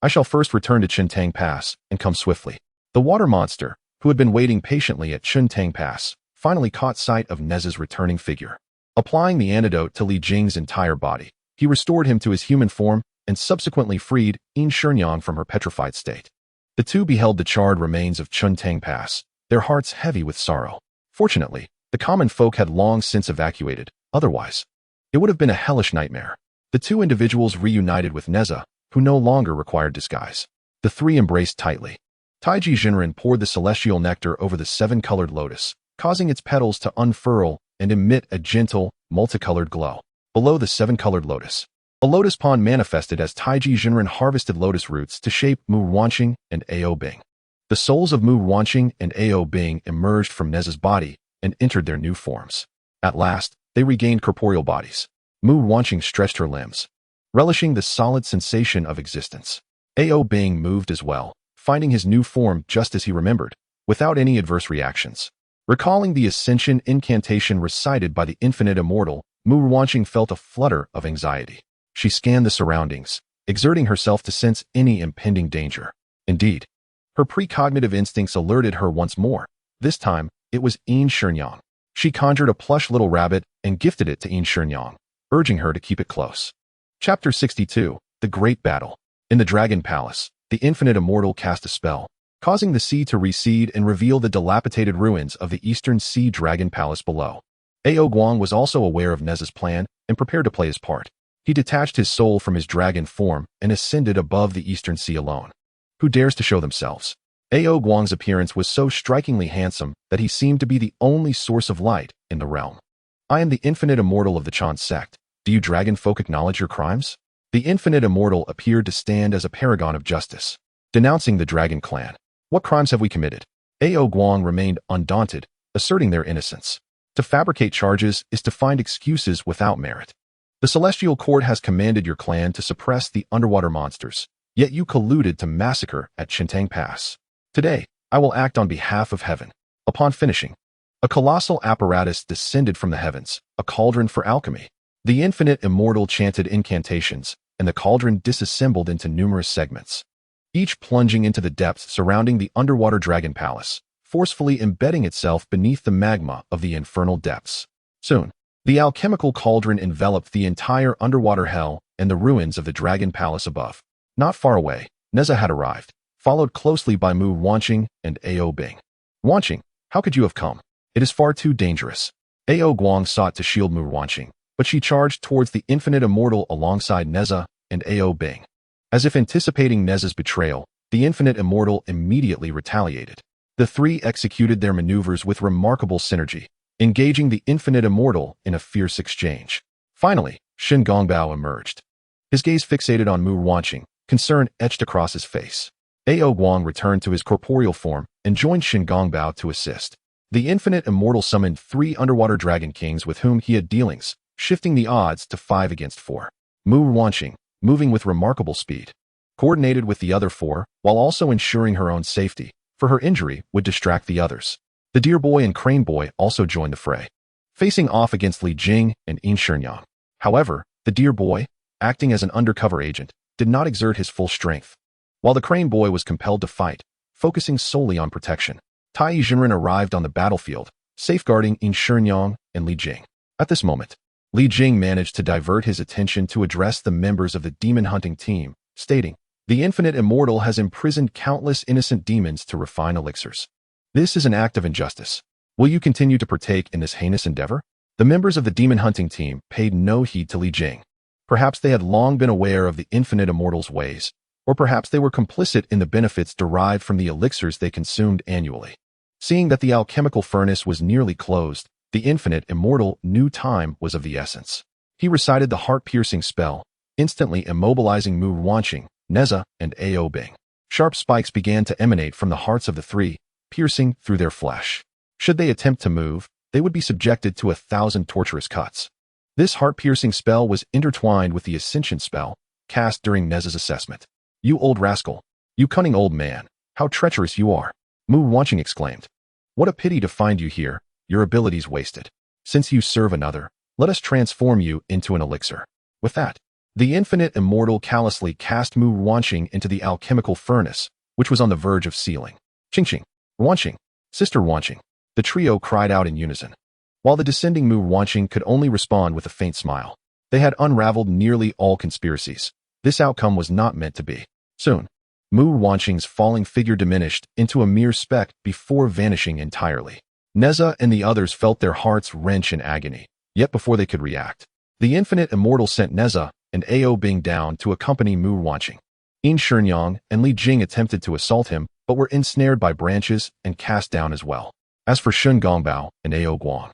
S1: I shall first return to Chintang Pass and come swiftly. The water monster, who had been waiting patiently at Chintang Pass, finally caught sight of Nezha's returning figure. Applying the antidote to Li Jing's entire body, he restored him to his human form and subsequently freed Yin Shenyang from her petrified state. The two beheld the charred remains of Chintang Pass, their hearts heavy with sorrow. Fortunately, the common folk had long since evacuated, otherwise, it would have been a hellish nightmare. The two individuals reunited with Nezha, who no longer required disguise. The three embraced tightly. Taiji Jinren poured the celestial nectar over the 7-colored lotus, causing its petals to unfurl and emit a gentle, multicolored glow. Below the 7-colored lotus, a lotus pond manifested as Taiji Jinren harvested lotus roots to shape Mu Ruanqing and Ao Bing. The souls of Mu Ruanqing and Ao Bing emerged from Nezha's body and entered their new forms. At last, they regained corporeal bodies. Mu Ruanqing stretched her limbs, relishing the solid sensation of existence. Ao Bing moved as well, finding his new form just as he remembered, without any adverse reactions. Recalling the Ascension Incantation recited by the Infinite Immortal, Mu Ruanqing felt a flutter of anxiety. She scanned the surroundings, exerting herself to sense any impending danger. Indeed, her precognitive instincts alerted her once more. This time, it was Yin Shenyang. She conjured a plush little rabbit and gifted it to Yin Shenyang, urging her to keep it close. Chapter 62. The Great Battle. In the Dragon Palace, the Infinite Immortal cast a spell, causing the sea to recede and reveal the dilapidated ruins of the Eastern Sea Dragon Palace below. Guang was also aware of Nezha's plan and prepared to play his part. He detached his soul from his dragon form and ascended above the Eastern Sea alone. Who dares to show themselves? Guang's appearance was so strikingly handsome that he seemed to be the only source of light in the realm. I am the Infinite Immortal of the Chan sect. Do you dragon folk acknowledge your crimes? The Infinite Immortal appeared to stand as a paragon of justice, denouncing the Dragon Clan. What crimes have we committed? Guang remained undaunted, asserting their innocence. To fabricate charges is to find excuses without merit. The Celestial Court has commanded your clan to suppress the underwater monsters, yet you colluded to massacre at Chintang Pass. Today, I will act on behalf of heaven. Upon finishing, A colossal apparatus descended from the heavens, a cauldron for alchemy. The infinite immortal chanted incantations, and the cauldron disassembled into numerous segments, each plunging into the depths surrounding the underwater dragon palace, forcefully embedding itself beneath the magma of the infernal depths. Soon, the alchemical cauldron enveloped the entire underwater hell and the ruins of the dragon palace above. Not far away, Nezha had arrived, followed closely by Mu Ruanqing and Ao Bing. Ruanqing, how could you have come? It is far too dangerous. Ao Guang sought to shield Mu Ruanqing, but she charged towards the infinite immortal alongside Nezha and Ao Bing. As if anticipating Nezha's betrayal, the infinite immortal immediately retaliated. The three executed their maneuvers with remarkable synergy, engaging the infinite immortal in a fierce exchange. Finally, Shen Gongbao emerged. His gaze fixated on Mu Ruanqing, concern etched across his face. Ao Guang returned to his corporeal form and joined Shen Gongbao to assist. The infinite immortal summoned 3 underwater dragon kings with whom he had dealings, shifting the odds to 5 against 4. Mu Ruanqing, moving with remarkable speed, coordinated with the other 4 while also ensuring her own safety, for her injury would distract the others. The Deer Boy and Crane Boy also joined the fray, facing off against Li Jing and Yin Shenyang. However, the Deer Boy, acting as an undercover agent, did not exert his full strength, while the Crane Boy was compelled to fight, focusing solely on protection. Tai Jinren arrived on the battlefield, safeguarding Yin Shenyang and Li Jing. At this moment, Li Jing managed to divert his attention to address the members of the demon hunting team, stating, "The infinite immortal has imprisoned countless innocent demons to refine elixirs. This is an act of injustice. Will you continue to partake in this heinous endeavor?" The members of the demon hunting team paid no heed to Li Jing. Perhaps they had long been aware of the infinite immortal's ways, or perhaps they were complicit in the benefits derived from the elixirs they consumed annually. Seeing that the alchemical furnace was nearly closed, the infinite immortal knew time was of the essence. He recited the heart-piercing spell, instantly immobilizing Mu Ruanqing, Nezha, and Ao Bing. Sharp spikes began to emanate from the hearts of the 3, piercing through their flesh. Should they attempt to move, they would be subjected to 1,000 torturous cuts. This heart-piercing spell was intertwined with the ascension spell, cast during Nezha's assessment. "You old rascal! You cunning old man! How treacherous you are!" Mu Ruanqing exclaimed. "What a pity to find you here, your abilities wasted. Since you serve another, let us transform you into an elixir." With that, the infinite immortal callously cast Mu Ruanqing into the alchemical furnace, which was on the verge of sealing. "Qingqing! Ruanqing! Sister Ruanqing!" The trio cried out in unison. While the descending Mu Ruanqing could only respond with a faint smile. They had unraveled nearly all conspiracies. This outcome was not meant to be. Soon, Mu Ruanqing's falling figure diminished into a mere speck before vanishing entirely. Nezha and the others felt their hearts wrench in agony, yet before they could react, the infinite immortal sent Nezha and Ao Bing down to accompany Mu Ruanqing. Yin Shenyang and Li Jing attempted to assault him, but were ensnared by branches and cast down as well. As for Shen Gongbao and Ao Guang,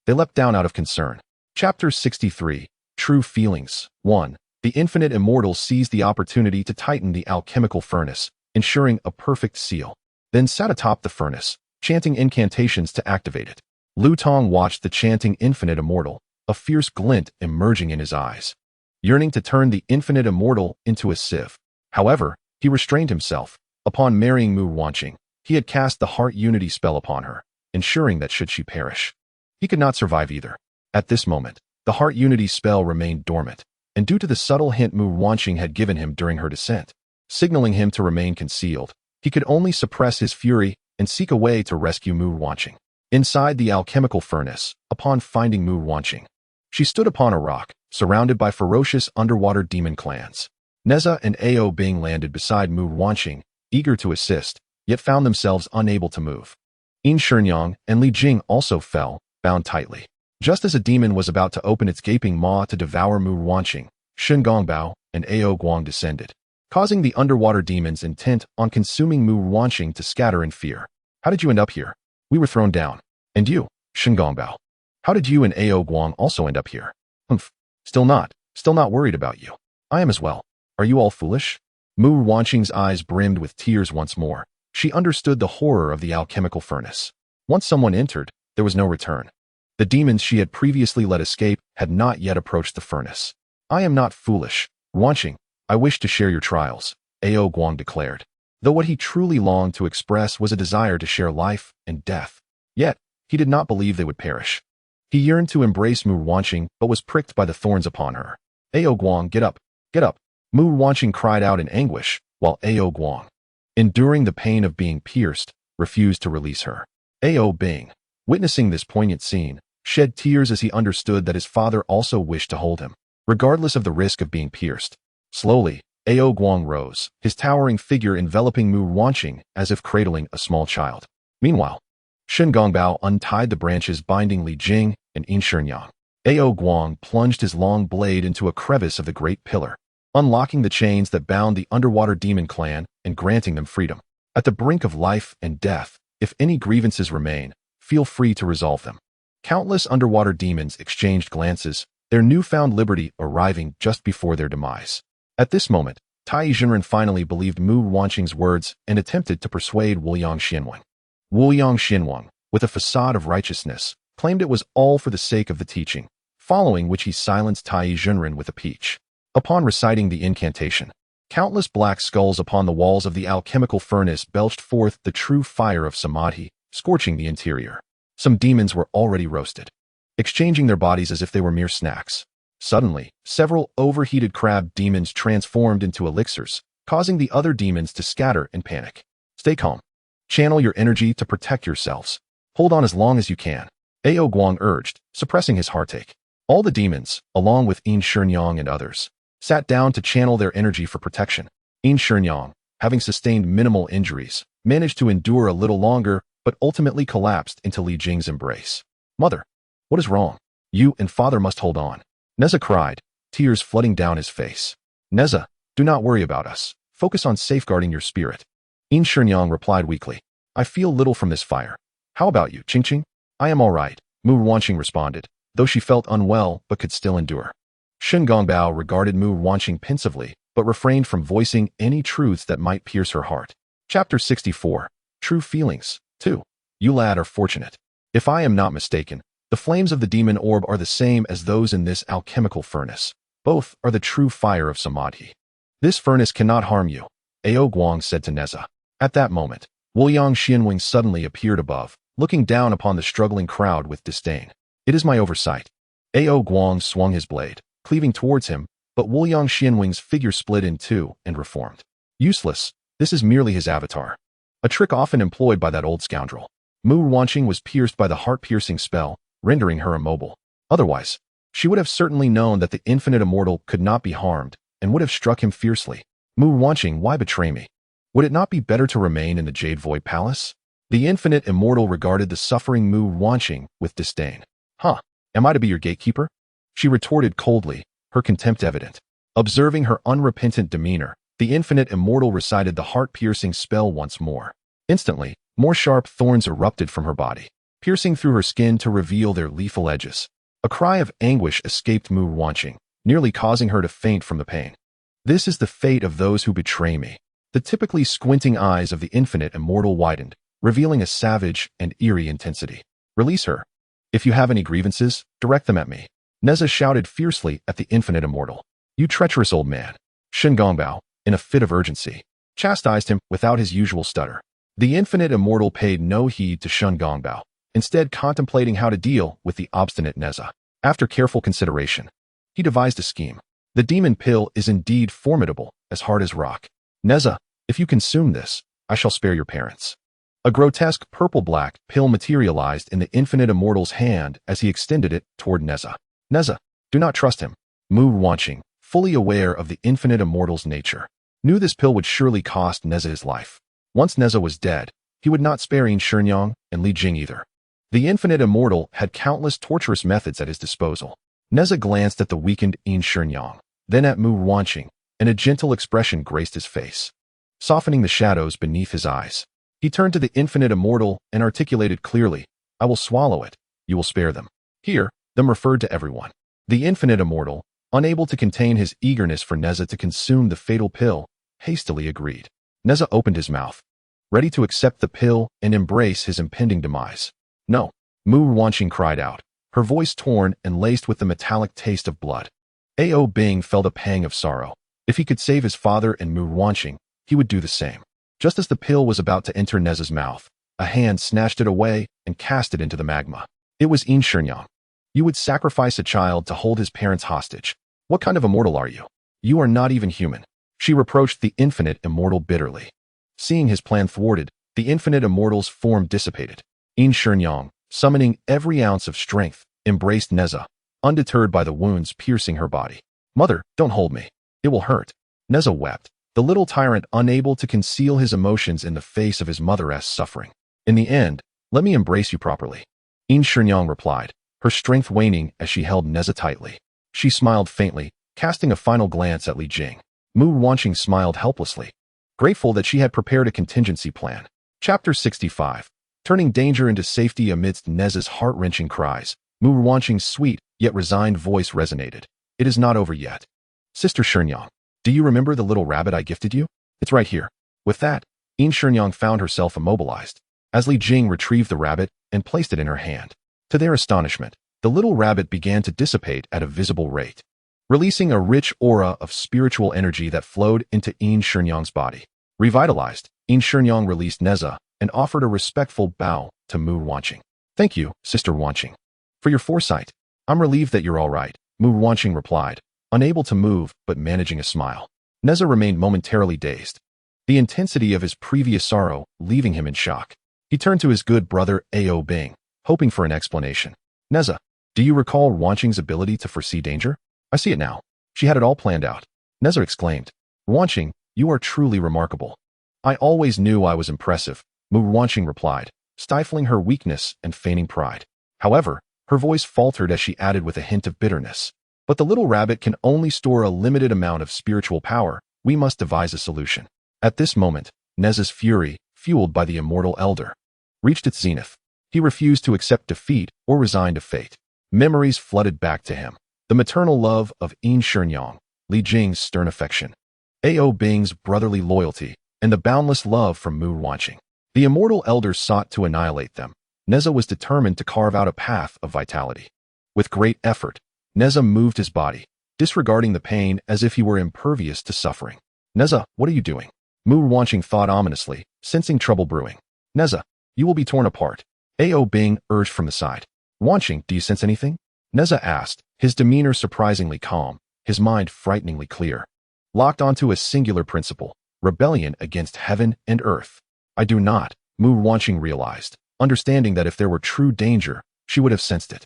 S1: they leapt down out of concern. Chapter 63, True Feelings. 1. The infinite immortal seized the opportunity to tighten the alchemical furnace, ensuring a perfect seal, then sat atop the furnace, chanting incantations to activate it. Lu Tong watched the chanting infinite immortal, a fierce glint emerging in his eyes, yearning to turn the infinite immortal into a sieve. However, he restrained himself. Upon marrying Mu Ruanqing, he had cast the heart unity spell upon her, ensuring that should she perish, he could not survive either. At this moment, the heart unity spell remained dormant, and due to the subtle hint Mu Ruanqing had given him during her descent, signaling him to remain concealed, he could only suppress his fury and seek a way to rescue Mu Ruanqing. Inside the alchemical furnace, upon finding Mu Ruanqing, she stood upon a rock, surrounded by ferocious underwater demon clans. Nezha and Ao Bing landed beside Mu Ruanqing, eager to assist, yet found themselves unable to move. Yin Shenyang and Li Jing also fell, bound tightly. Just as a demon was about to open its gaping maw to devour Mu Ruanqing, Shen Gongbao and Ao Guang descended, causing the underwater demons intent on consuming Mu Ruanqing to scatter in fear. "How did you end up here?" "We were thrown down." "And you, Shen Gongbao? How did you and Ao Guang also end up here?" "Humph. Still not worried about you. I am as well. Are you all foolish?" Mu Ruanqing's eyes brimmed with tears once more. She understood the horror of the alchemical furnace. Once someone entered, there was no return. The demons she had previously let escape had not yet approached the furnace. "I am not foolish, Ruanqing. I wish to share your trials," Ao Guang declared, though what he truly longed to express was a desire to share life and death. Yet, He did not believe they would perish. He yearned to embrace Mu Ruanqing, but was pricked by the thorns upon her. "Ao Guang, get up! Get up!" Mu Ruanqing cried out in anguish, while Ao Guang, enduring the pain of being pierced, refused to release her. Ao Bing, witnessing this poignant scene, shed tears as he understood that his father also wished to hold him, regardless of the risk of being pierced. Slowly, Ao Guang rose, his towering figure enveloping Mu Ruanqing as if cradling a small child. Meanwhile, Shen Gongbao untied the branches binding Li Jing and Yin Shenyang. Ao Guang plunged his long blade into a crevice of the great pillar, unlocking the chains that bound the underwater demon clan and granting them freedom. At the brink of life and death, if any grievances remain, feel free to resolve them. Countless underwater demons exchanged glances, their newfound liberty arriving just before their demise. At this moment, Tai Jinren finally believed Mu Ruanqing's words and attempted to persuade Wuyang Xianwang. Wuyang Xianwang, with a facade of righteousness, claimed it was all for the sake of the teaching, following which he silenced Tai Jinren with a peach. Upon reciting the incantation, countless black skulls upon the walls of the alchemical furnace belched forth the true fire of samadhi, scorching the interior. Some demons were already roasted, exchanging their bodies as if they were mere snacks. Suddenly, several overheated crab demons transformed into elixirs, causing the other demons to scatter in panic. Stay calm. Channel your energy to protect yourselves. Hold on as long as you can, Ao Guang urged, suppressing his heartache. All the demons, along with Yin Shenyang and others, sat down to channel their energy for protection. Yin Shenyang, having sustained minimal injuries, managed to endure a little longer, but ultimately collapsed into Li Jing's embrace. "Mother, what is wrong? You and father must hold on," Nezha cried, tears flooding down his face. "Nezha, do not worry about us. Focus on safeguarding your spirit." Yin Shenyang replied weakly, "I feel little from this fire. How about you, Qingqing?" "I am all right," Mu Ruanqing responded, though she felt unwell but could still endure. Shen Gongbao regarded Mu Ruanqing pensively, but refrained from voicing any truths that might pierce her heart. Chapter 64. True Feelings. 2. You lad are fortunate. If I am not mistaken, the flames of the demon orb are the same as those in this alchemical furnace. Both are the true fire of samadhi. This furnace cannot harm you, Ao Guang said to Nezha. At that moment, Wuyang Xianwang suddenly appeared above, looking down upon the struggling crowd with disdain. "It is my oversight." Ao Guang swung his blade, cleaving towards him, but Wuyang Xianwang's figure split in two and reformed. "Useless. This is merely his avatar. A trick often employed by that old scoundrel." Mu Ruanqing was pierced by the heart-piercing spell, rendering her immobile. Otherwise, she would have certainly known that the infinite immortal could not be harmed, and would have struck him fiercely. "Mu Ruanqing, why betray me? Would it not be better to remain in the Jade Void Palace?" The infinite immortal regarded the suffering Mu Ruanqing with disdain. "Huh, am I to be your gatekeeper?" She retorted coldly, her contempt evident. Observing her unrepentant demeanor, the infinite immortal recited the heart-piercing spell once more. Instantly, more sharp thorns erupted from her body, piercing through her skin to reveal their lethal edges. A cry of anguish escaped Mu Ruanqing, nearly causing her to faint from the pain. "This is the fate of those who betray me." The typically squinting eyes of the infinite immortal widened, revealing a savage and eerie intensity. "Release her. If you have any grievances, direct them at me," Nezha shouted fiercely at the infinite immortal. "You treacherous old man." Shen Gongbao, in a fit of urgency, chastised him without his usual stutter. The infinite immortal paid no heed to Shen Gongbao, instead contemplating how to deal with the obstinate Nezha. After careful consideration, he devised a scheme. The demon pill is indeed formidable, as hard as rock. "Nezha, if you consume this, I shall spare your parents." A grotesque purple-black pill materialized in the infinite immortal's hand as he extended it toward Nezha. "Nezha, do not trust him." Mu Ruanqing, fully aware of the infinite immortal's nature, knew this pill would surely cost Nezha his life. Once Nezha was dead, he would not spare Yin Shenyang and Li Jing either. The infinite immortal had countless torturous methods at his disposal. Nezha glanced at the weakened Yin Shenyang, then at Mu Ruanqing, and a gentle expression graced his face, softening the shadows beneath his eyes. He turned to the infinite immortal and articulated clearly, "I will swallow it. You will spare them." Here, them referred to everyone. The infinite immortal, unable to contain his eagerness for Nezha to consume the fatal pill, hastily agreed. Nezha opened his mouth, ready to accept the pill and embrace his impending demise. "No," Mu Ruanqing cried out, her voice torn and laced with the metallic taste of blood. Ao Bing felt a pang of sorrow. If he could save his father and Mu Ruanqing, he would do the same. Just as the pill was about to enter Nezha's mouth, A hand snatched it away and cast it into the magma. It was Yin Shenyang. You would sacrifice a child to hold his parents hostage. What kind of immortal are you? You are not even human. She reproached the infinite immortal bitterly. Seeing his plan thwarted, the infinite immortal's form dissipated. Yin Shenyang, summoning every ounce of strength, embraced Nezha, undeterred by the wounds piercing her body. Mother, don't hold me. It will hurt. Nezha wept, the little tyrant unable to conceal his emotions in the face of his mother's suffering. In the end, let me embrace you properly. Yin Shenyang replied, her strength waning as she held Nezha tightly. She smiled faintly, casting a final glance at Li Jing. Mu Ruanqing smiled helplessly, grateful that she had prepared a contingency plan. Chapter 65. Turning danger into safety amidst Nezha's heart-wrenching cries, Mu Ruanqing's sweet, yet resigned voice resonated. It is not over yet. Sister Shenyang, do you remember the little rabbit I gifted you? It's right here. With that, Yin Shenyang found herself immobilized, as Li Jing retrieved the rabbit and placed it in her hand. To their astonishment, the little rabbit began to dissipate at a visible rate, releasing a rich aura of spiritual energy that flowed into Yin Shenyang's body. Revitalized, Yin Shenyang released Nezha and offered a respectful bow to Mu Ruanqing. Thank you, Sister Ruanqing, for your foresight. I'm relieved that you're all right, Mu Ruanqing replied, unable to move but managing a smile. Nezha remained momentarily dazed, the intensity of his previous sorrow leaving him in shock. He turned to his good brother Ao Bing, hoping for an explanation. Nezha, do you recall Ruanqing's ability to foresee danger? I see it now. She had it all planned out. Nezha exclaimed. Ruanqing, you are truly remarkable. I always knew I was impressive, Mu Ruanqing replied, stifling her weakness and feigning pride. However, her voice faltered as she added with a hint of bitterness. But the little rabbit can only store a limited amount of spiritual power. We must devise a solution. At this moment, Nezha's fury, fueled by the immortal elder, reached its zenith. He refused to accept defeat or resign to fate. Memories flooded back to him. The maternal love of Yin Shenyang, Li Jing's stern affection, Ao Bing's brotherly loyalty, and the boundless love from Mu Ruanqing. The immortal elder sought to annihilate them. Nezha was determined to carve out a path of vitality. With great effort, Nezha moved his body, disregarding the pain as if he were impervious to suffering. Nezha, what are you doing? Mu Ruanqing thought ominously, sensing trouble brewing. Nezha, you will be torn apart, Ao Bing urged from the side. Ruanqing, do you sense anything? Nezha asked, his demeanor surprisingly calm, his mind frighteningly clear. Locked onto a singular principle, rebellion against heaven and earth. I do not, Mu Ruanqing realized, understanding that if there were true danger, she would have sensed it.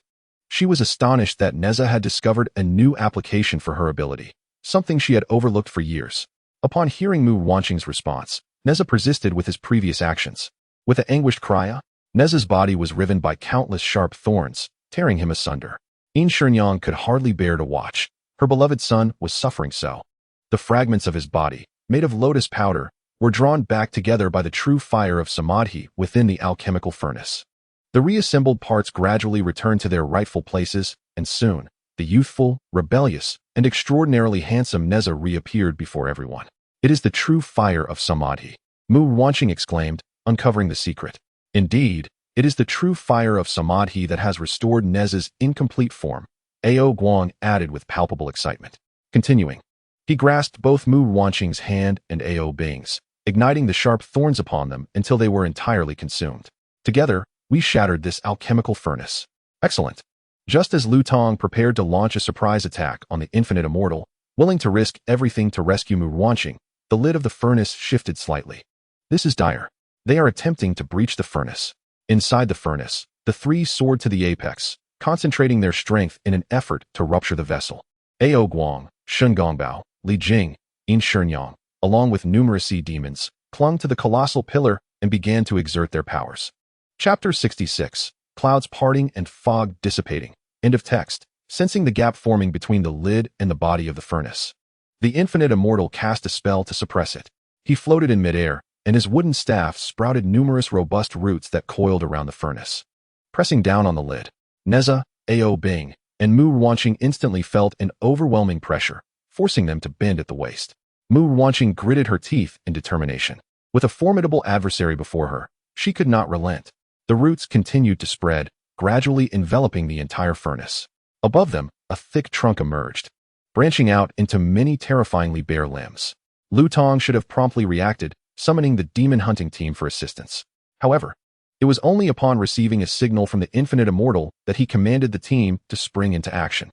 S1: She was astonished that Nezha had discovered a new application for her ability, something she had overlooked for years. Upon hearing Mu Ruanqing's response, Nezha persisted with his previous actions. With an anguished cry, Nezha's body was riven by countless sharp thorns, tearing him asunder. Yin Shenyang could hardly bear to watch. Her beloved son was suffering so. The fragments of his body, made of lotus powder, were drawn back together by the true fire of samadhi within the alchemical furnace. The reassembled parts gradually returned to their rightful places, and soon, the youthful, rebellious, and extraordinarily handsome Nezha reappeared before everyone. It is the true fire of samadhi, Mu Ruanqing exclaimed, uncovering the secret. Indeed, it is the true fire of samadhi that has restored Nezha's incomplete form, Ao Guang added with palpable excitement. Continuing, he grasped both Mu Ruanqing's hand and Ao Bing's, igniting the sharp thorns upon them until they were entirely consumed. Together, we shattered this alchemical furnace. Excellent. Just as Tong prepared to launch a surprise attack on the infinite immortal, willing to risk everything to rescue Mu Ruanqing, the lid of the furnace shifted slightly. This is dire. They are attempting to breach the furnace. Inside the furnace, the three soared to the apex, concentrating their strength in an effort to rupture the vessel. Ao Guang, Shen Gongbao, Li Jing, Yin Shenyang, along with numerous sea demons, clung to the colossal pillar and began to exert their powers. Chapter 66. Clouds parting and fog dissipating. End of text. Sensing the gap forming between the lid and the body of the furnace, the infinite immortal cast a spell to suppress it. He floated in midair, and his wooden staff sprouted numerous robust roots that coiled around the furnace. Pressing down on the lid, Nezha, Ao Bing, and Mu Ruanqing instantly felt an overwhelming pressure, forcing them to bend at the waist. Mu Ruanqing gritted her teeth in determination. With a formidable adversary before her, she could not relent. The roots continued to spread, gradually enveloping the entire furnace. Above them, a thick trunk emerged, branching out into many terrifyingly bare limbs. Tong should have promptly reacted, summoning the demon hunting team for assistance. However, It was only upon receiving a signal from the infinite immortal that he commanded the team to spring into action.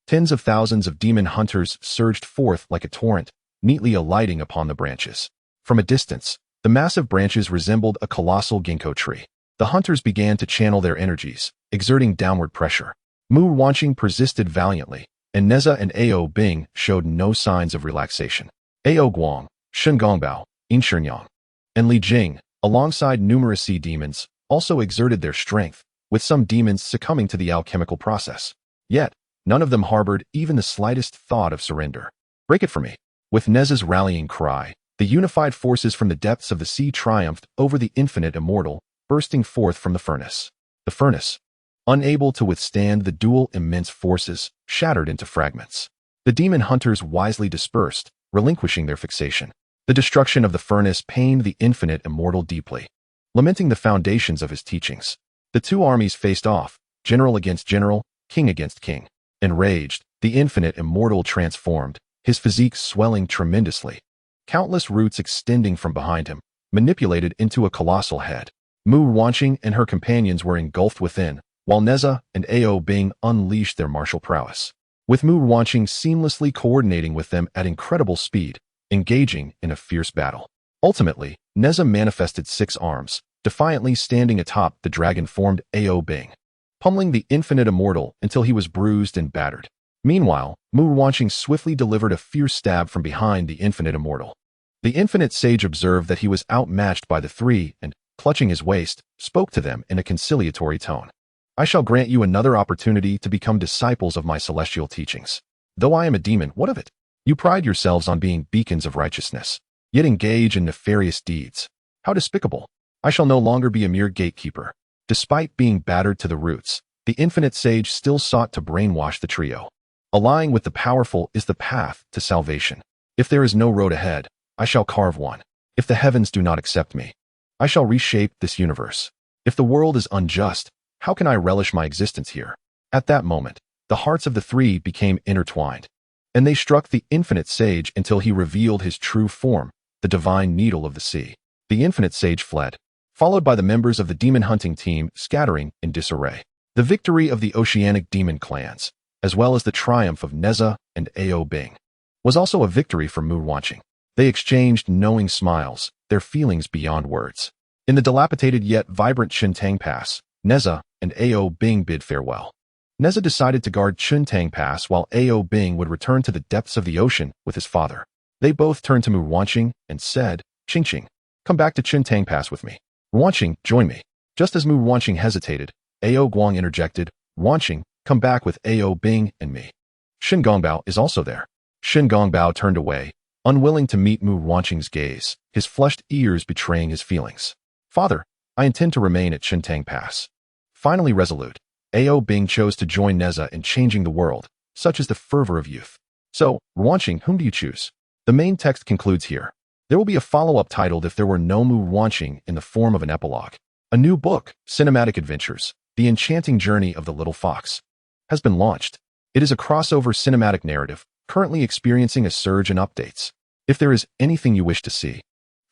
S1: Tens of thousands of demon hunters surged forth like a torrent, neatly alighting upon the branches. From a distance, the massive branches resembled a colossal ginkgo tree. The hunters began to channel their energies, exerting downward pressure. Mu Ruanqing persisted valiantly, and Nezha and Ao Bing showed no signs of relaxation. Ao Guang, Shen Gongbao, Investiture, and Li Jing, alongside numerous sea demons, also exerted their strength, with some demons succumbing to the alchemical process. Yet, none of them harbored even the slightest thought of surrender. "Break it for me." With Nezha's rallying cry, the unified forces from the depths of the sea triumphed over the infinite immortal, bursting forth from the furnace. The furnace, unable to withstand the dual immense forces, shattered into fragments. The demon hunters wisely dispersed, relinquishing their fixation. The destruction of the furnace pained the infinite immortal deeply. Lamenting the foundations of his teachings, the two armies faced off, general against general, king against king. Enraged, the infinite immortal transformed, his physique swelling tremendously. Countless roots extending from behind him, manipulated into a colossal head. Mu Ruanqing and her companions were engulfed within, while Nezha and Ao Bing unleashed their martial prowess. With Mu Ruanqing seamlessly coordinating with them at incredible speed, engaging in a fierce battle. Ultimately, Nezha manifested 6 arms, defiantly standing atop the dragon-formed Ao Bing, pummeling the infinite immortal until he was bruised and battered. Meanwhile, Mu Ruanqing swiftly delivered a fierce stab from behind the infinite immortal. The infinite sage observed that he was outmatched by the three and, clutching his waist, spoke to them in a conciliatory tone. "I shall grant you another opportunity to become disciples of my celestial teachings. Though I am a demon, what of it? You pride yourselves on being beacons of righteousness, yet engage in nefarious deeds. How despicable! I shall no longer be a mere gatekeeper." Despite being battered to the roots, the infinite sage still sought to brainwash the trio. Allying with the powerful is the path to salvation. If there is no road ahead, I shall carve one. If the heavens do not accept me, I shall reshape this universe. If the world is unjust, how can I relish my existence here? At that moment, the hearts of the three became intertwined, and they struck the infinite sage until he revealed his true form, the divine needle of the sea. The infinite sage fled, followed by the members of the demon hunting team scattering in disarray. The victory of the oceanic demon clans, as well as the triumph of Nezha and Ao Bing, was also a victory for Mu Ruanqing. They exchanged knowing smiles, their feelings beyond words. In the dilapidated yet vibrant Chuntang Pass, Nezha and Ao Bing bid farewell. Nezha decided to guard Chuntang Pass while Ao Bing would return to the depths of the ocean with his father. They both turned to Mu Ruanqing and said, "Qingqing, come back to Chuntang Pass with me. Ruanqing, join me." Just as Mu Ruanqing hesitated, Ao Guang interjected, "Ruanqing, come back with Ao Bing and me. Shen Gongbao is also there." Shen Gongbao turned away, unwilling to meet Mu Ruanqing's gaze, his flushed ears betraying his feelings. "Father, I intend to remain at Chuntang Pass." Finally resolute, Ao Bing chose to join Nezha in changing the world, such is the fervor of youth. So, Ruanqing, whom do you choose? The main text concludes here. There will be a follow-up titled If There Were No Mu Ruanqing in the form of an epilogue. A new book, Cinematic Adventures, The Enchanting Journey of the Little Fox, has been launched. It is a crossover cinematic narrative, currently experiencing a surge in updates. If there is anything you wish to see,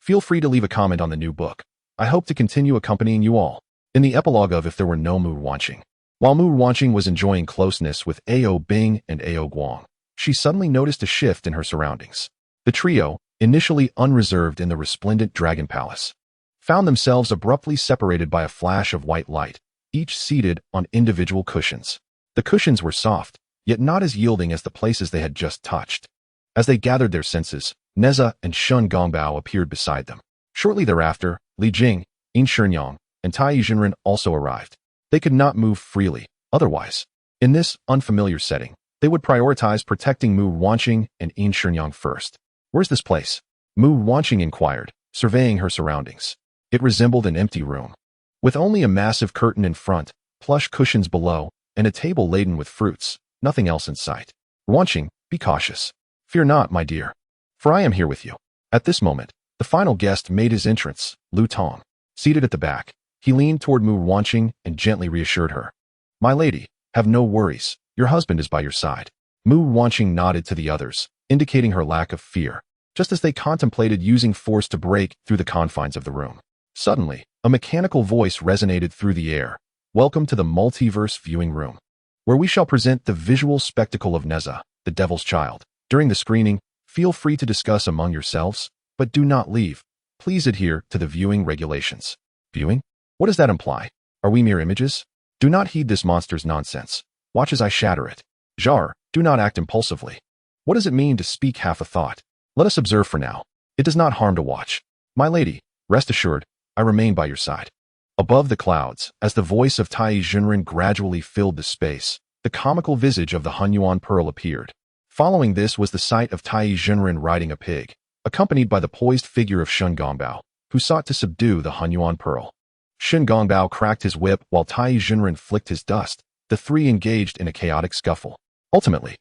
S1: feel free to leave a comment on the new book. I hope to continue accompanying you all. In the epilogue of If There Were No Mu Ruanqing. While Mu Ruanqing was enjoying closeness with Ao Bing and Ao Guang, she suddenly noticed a shift in her surroundings. The trio, initially unreserved in the resplendent Dragon Palace, found themselves abruptly separated by a flash of white light, each seated on individual cushions. The cushions were soft, yet not as yielding as the places they had just touched. As they gathered their senses, Nezha and Shen Gongbao appeared beside them. Shortly thereafter, Li Jing, Investiture, and Tai Jinren also arrived. They could not move freely, otherwise. In this unfamiliar setting, they would prioritize protecting Mu Ruanqing and Investiture first. "Where's this place?" Mu Ruanqing inquired, surveying her surroundings. It resembled an empty room, with only a massive curtain in front, plush cushions below, and a table laden with fruits, nothing else in sight. "Ruanqing, be cautious. Fear not, my dear, for I am here with you." At this moment, the final guest made his entrance, Tong. Seated at the back, he leaned toward Mu Ruanqing and gently reassured her. "My lady, have no worries. Your husband is by your side." Mu Ruanqing nodded to the others, indicating her lack of fear, just as they contemplated using force to break through the confines of the room. Suddenly, a mechanical voice resonated through the air. Welcome to the multiverse viewing room, where we shall present the visual spectacle of Nezha, the Devil's Child. During the screening, feel free to discuss among yourselves, but do not leave. Please adhere to the viewing regulations. Viewing? What does that imply? Are we mere images? Do not heed this monster's nonsense. Watch as I shatter it. Jar, do not act impulsively. What does it mean to speak half a thought? Let us observe for now. It does not harm to watch. My lady, rest assured, I remain by your side. Above the clouds, as the voice of Tai Junren gradually filled the space, the comical visage of the Hunyuan Pearl appeared. Following this was the sight of Tai Junren riding a pig, accompanied by the poised figure of Shen Gongbao, who sought to subdue the Hunyuan Pearl. Shen Gongbao cracked his whip while Tai Junren flicked his dust. The three engaged in a chaotic scuffle. Ultimately,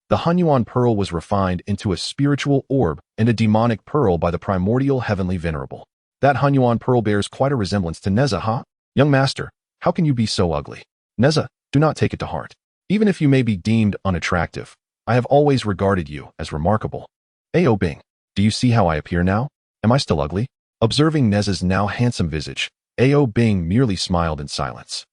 S1: the Hunyuan Pearl was refined into a spiritual orb and a demonic pearl by the primordial heavenly venerable. That Hunyuan Pearl bears quite a resemblance to Nezha, huh? Young master, how can you be so ugly? Nezha, do not take it to heart. Even if you may be deemed unattractive, I have always regarded you as remarkable. Ao Bing, do you see how I appear now? Am I still ugly? Observing Nezha's now handsome visage, Ao Bing merely smiled in silence.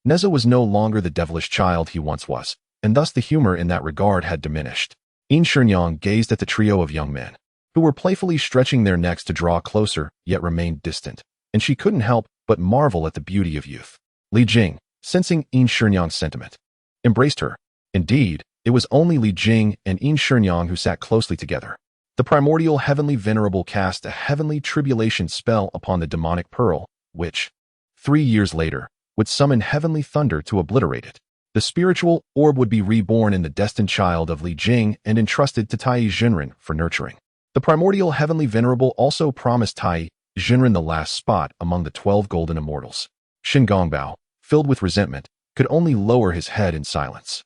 S1: Nezha was no longer the devilish child he once was, and thus the humor in that regard had diminished. In Shenyang gazed at the trio of young men, who were playfully stretching their necks to draw closer, yet remained distant, and she couldn't help but marvel at the beauty of youth. Li Jing, sensing In Shenyang's sentiment, embraced her. Indeed, it was only Li Jing and In Shenyang who sat closely together. The primordial heavenly venerable cast a heavenly tribulation spell upon the demonic pearl, which, 3 years later, would summon heavenly thunder to obliterate it. The spiritual orb would be reborn in the destined child of Li Jing and entrusted to Tai Junren for nurturing. The primordial heavenly venerable also promised Tai Junren the last spot among the 12 golden immortals. Shen Gongbao, filled with resentment, could only lower his head in silence.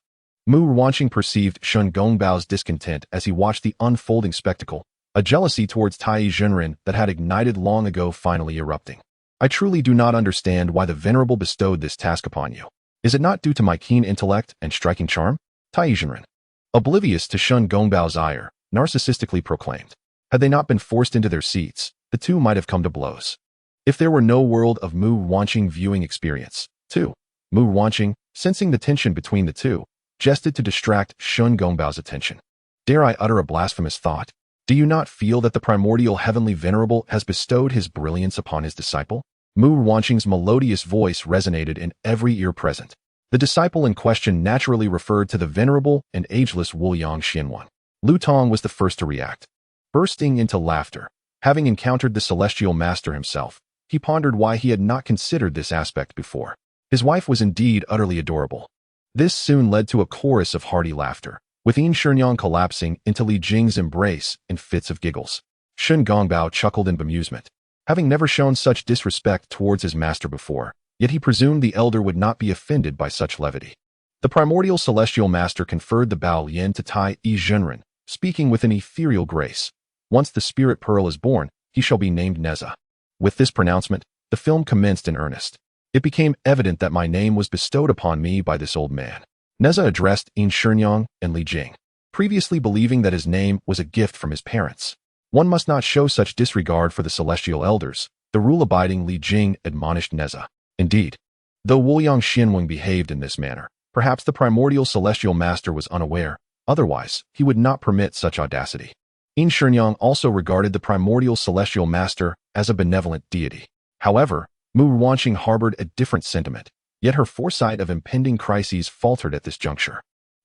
S1: Mu Ruanqing perceived Shen Gongbao's discontent as he watched the unfolding spectacle, a jealousy towards Tai Junren that had ignited long ago finally erupting. I truly do not understand why the venerable bestowed this task upon you. Is it not due to my keen intellect and striking charm? Tai Junren, oblivious to Shen Gongbao's ire, narcissistically proclaimed. Had they not been forced into their seats, the two might have come to blows. If there were no world of Mu Ruanqing viewing experience, too, Mu Ruanqing, sensing the tension between the two, jested to distract Shen Gongbao's attention. Dare I utter a blasphemous thought? Do you not feel that the primordial heavenly venerable has bestowed his brilliance upon his disciple? Mu Ruanqing's melodious voice resonated in every ear present. The disciple in question naturally referred to the venerable and ageless Wuliang Xianwan. Lu Tong was the first to react. Bursting into laughter, having encountered the celestial master himself, he pondered why he had not considered this aspect before. His wife was indeed utterly adorable. This soon led to a chorus of hearty laughter, with In Shenyang collapsing into Li Jing's embrace in fits of giggles. Shen Gongbao chuckled in bemusement. Having never shown such disrespect towards his master before, yet he presumed the elder would not be offended by such levity. The primordial celestial master conferred the Bao Yin to Tai Junren, speaking with an ethereal grace. Once the spirit pearl is born, he shall be named Nezha. With this pronouncement, the film commenced in earnest. It became evident that my name was bestowed upon me by this old man. Nezha addressed In Shenyang and Li Jing, previously believing that his name was a gift from his parents. One must not show such disregard for the celestial elders, the rule-abiding Li Jing admonished Nezha. Indeed, though Wuliang Xianwen behaved in this manner, perhaps the primordial celestial master was unaware, otherwise he would not permit such audacity. In Shenyang also regarded the primordial celestial master as a benevolent deity. However, Mu Ruanqing harbored a different sentiment, yet her foresight of impending crises faltered at this juncture,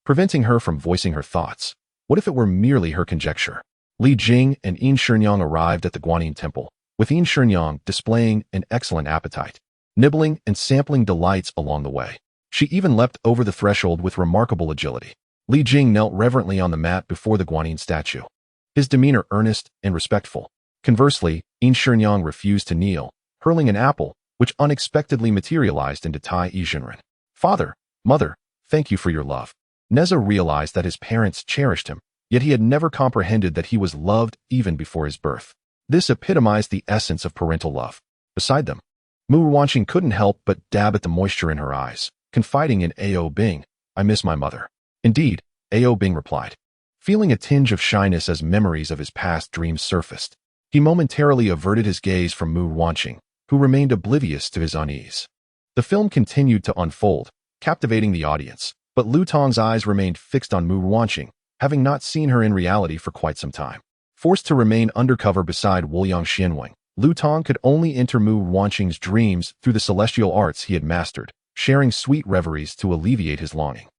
S1: preventing her from voicing her thoughts. What if it were merely her conjecture? Li Jing and In Shenyang arrived at the Guanyin temple, with In Shenyang displaying an excellent appetite, nibbling and sampling delights along the way. She even leapt over the threshold with remarkable agility. Li Jing knelt reverently on the mat before the Guanyin statue, his demeanor earnest and respectful. Conversely, In Shenyang refused to kneel, hurling an apple, which unexpectedly materialized into Tai Junren. Father, mother, thank you for your love. Nezha realized that his parents cherished him, yet he had never comprehended that he was loved even before his birth. This epitomized the essence of parental love. Beside them, Mu Ruanqing couldn't help but dab at the moisture in her eyes, confiding in Ao Bing, I miss my mother. Indeed, Ao Bing replied, feeling a tinge of shyness as memories of his past dreams surfaced. He momentarily averted his gaze from Mu Ruanqing, who remained oblivious to his unease. The film continued to unfold, captivating the audience, but Lu Tong's eyes remained fixed on Mu Ruanqing, having not seen her in reality for quite some time. Forced to remain undercover beside Wuliang Xianweng, Lu Tong could only enter Mu Ruanqing's dreams through the celestial arts he had mastered, sharing sweet reveries to alleviate his longing.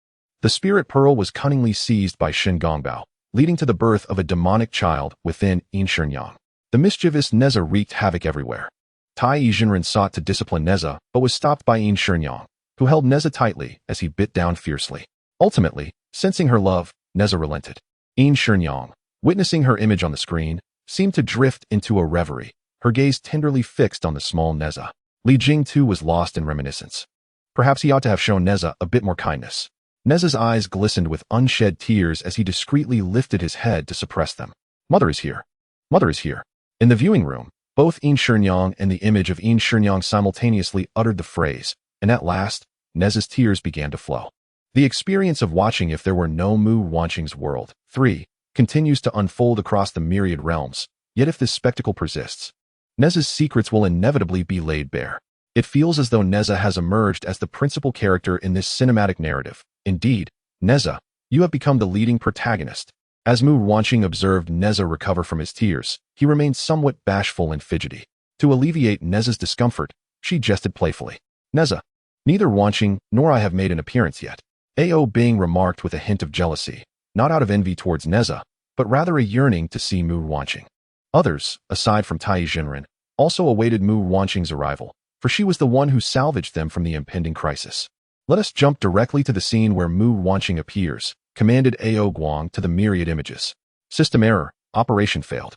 S1: The spirit pearl was cunningly seized by Shen Gongbao, leading to the birth of a demonic child within Investiture. The mischievous Nezha wreaked havoc everywhere. Tai Yizhenren sought to discipline Nezha, but was stopped by Investiture, who held Nezha tightly as he bit down fiercely. Ultimately, sensing her love, Nezha relented. Investiture, witnessing her image on the screen, seemed to drift into a reverie, her gaze tenderly fixed on the small Nezha. Li Jing too was lost in reminiscence. Perhaps he ought to have shown Nezha a bit more kindness. Nezha's eyes glistened with unshed tears as he discreetly lifted his head to suppress them. Mother is here. Mother is here. In the viewing room, both Investiture and the image of Investiture simultaneously uttered the phrase, and at last, Nezha's tears began to flow. The experience of watching If There Were No Mu Ruanqing's World 3 continues to unfold across the myriad realms, yet if this spectacle persists, Nezha's secrets will inevitably be laid bare. It feels as though Nezha has emerged as the principal character in this cinematic narrative. Indeed, Nezha, you have become the leading protagonist. As Mu Ruanqing observed Nezha recover from his tears, he remained somewhat bashful and fidgety. To alleviate Nezha's discomfort, she jested playfully. Nezha, neither Ruanqing nor I have made an appearance yet. Ao Bing remarked with a hint of jealousy, not out of envy towards Nezha, but rather a yearning to see Mu Ruanqing. Others, aside from Tai Yizhenren, also awaited Mu Ruanqing's arrival, for she was the one who salvaged them from the impending crisis. Let us jump directly to the scene where Mu Ruanqing appears, commanded Ao Guang to the myriad images. System error, operation failed.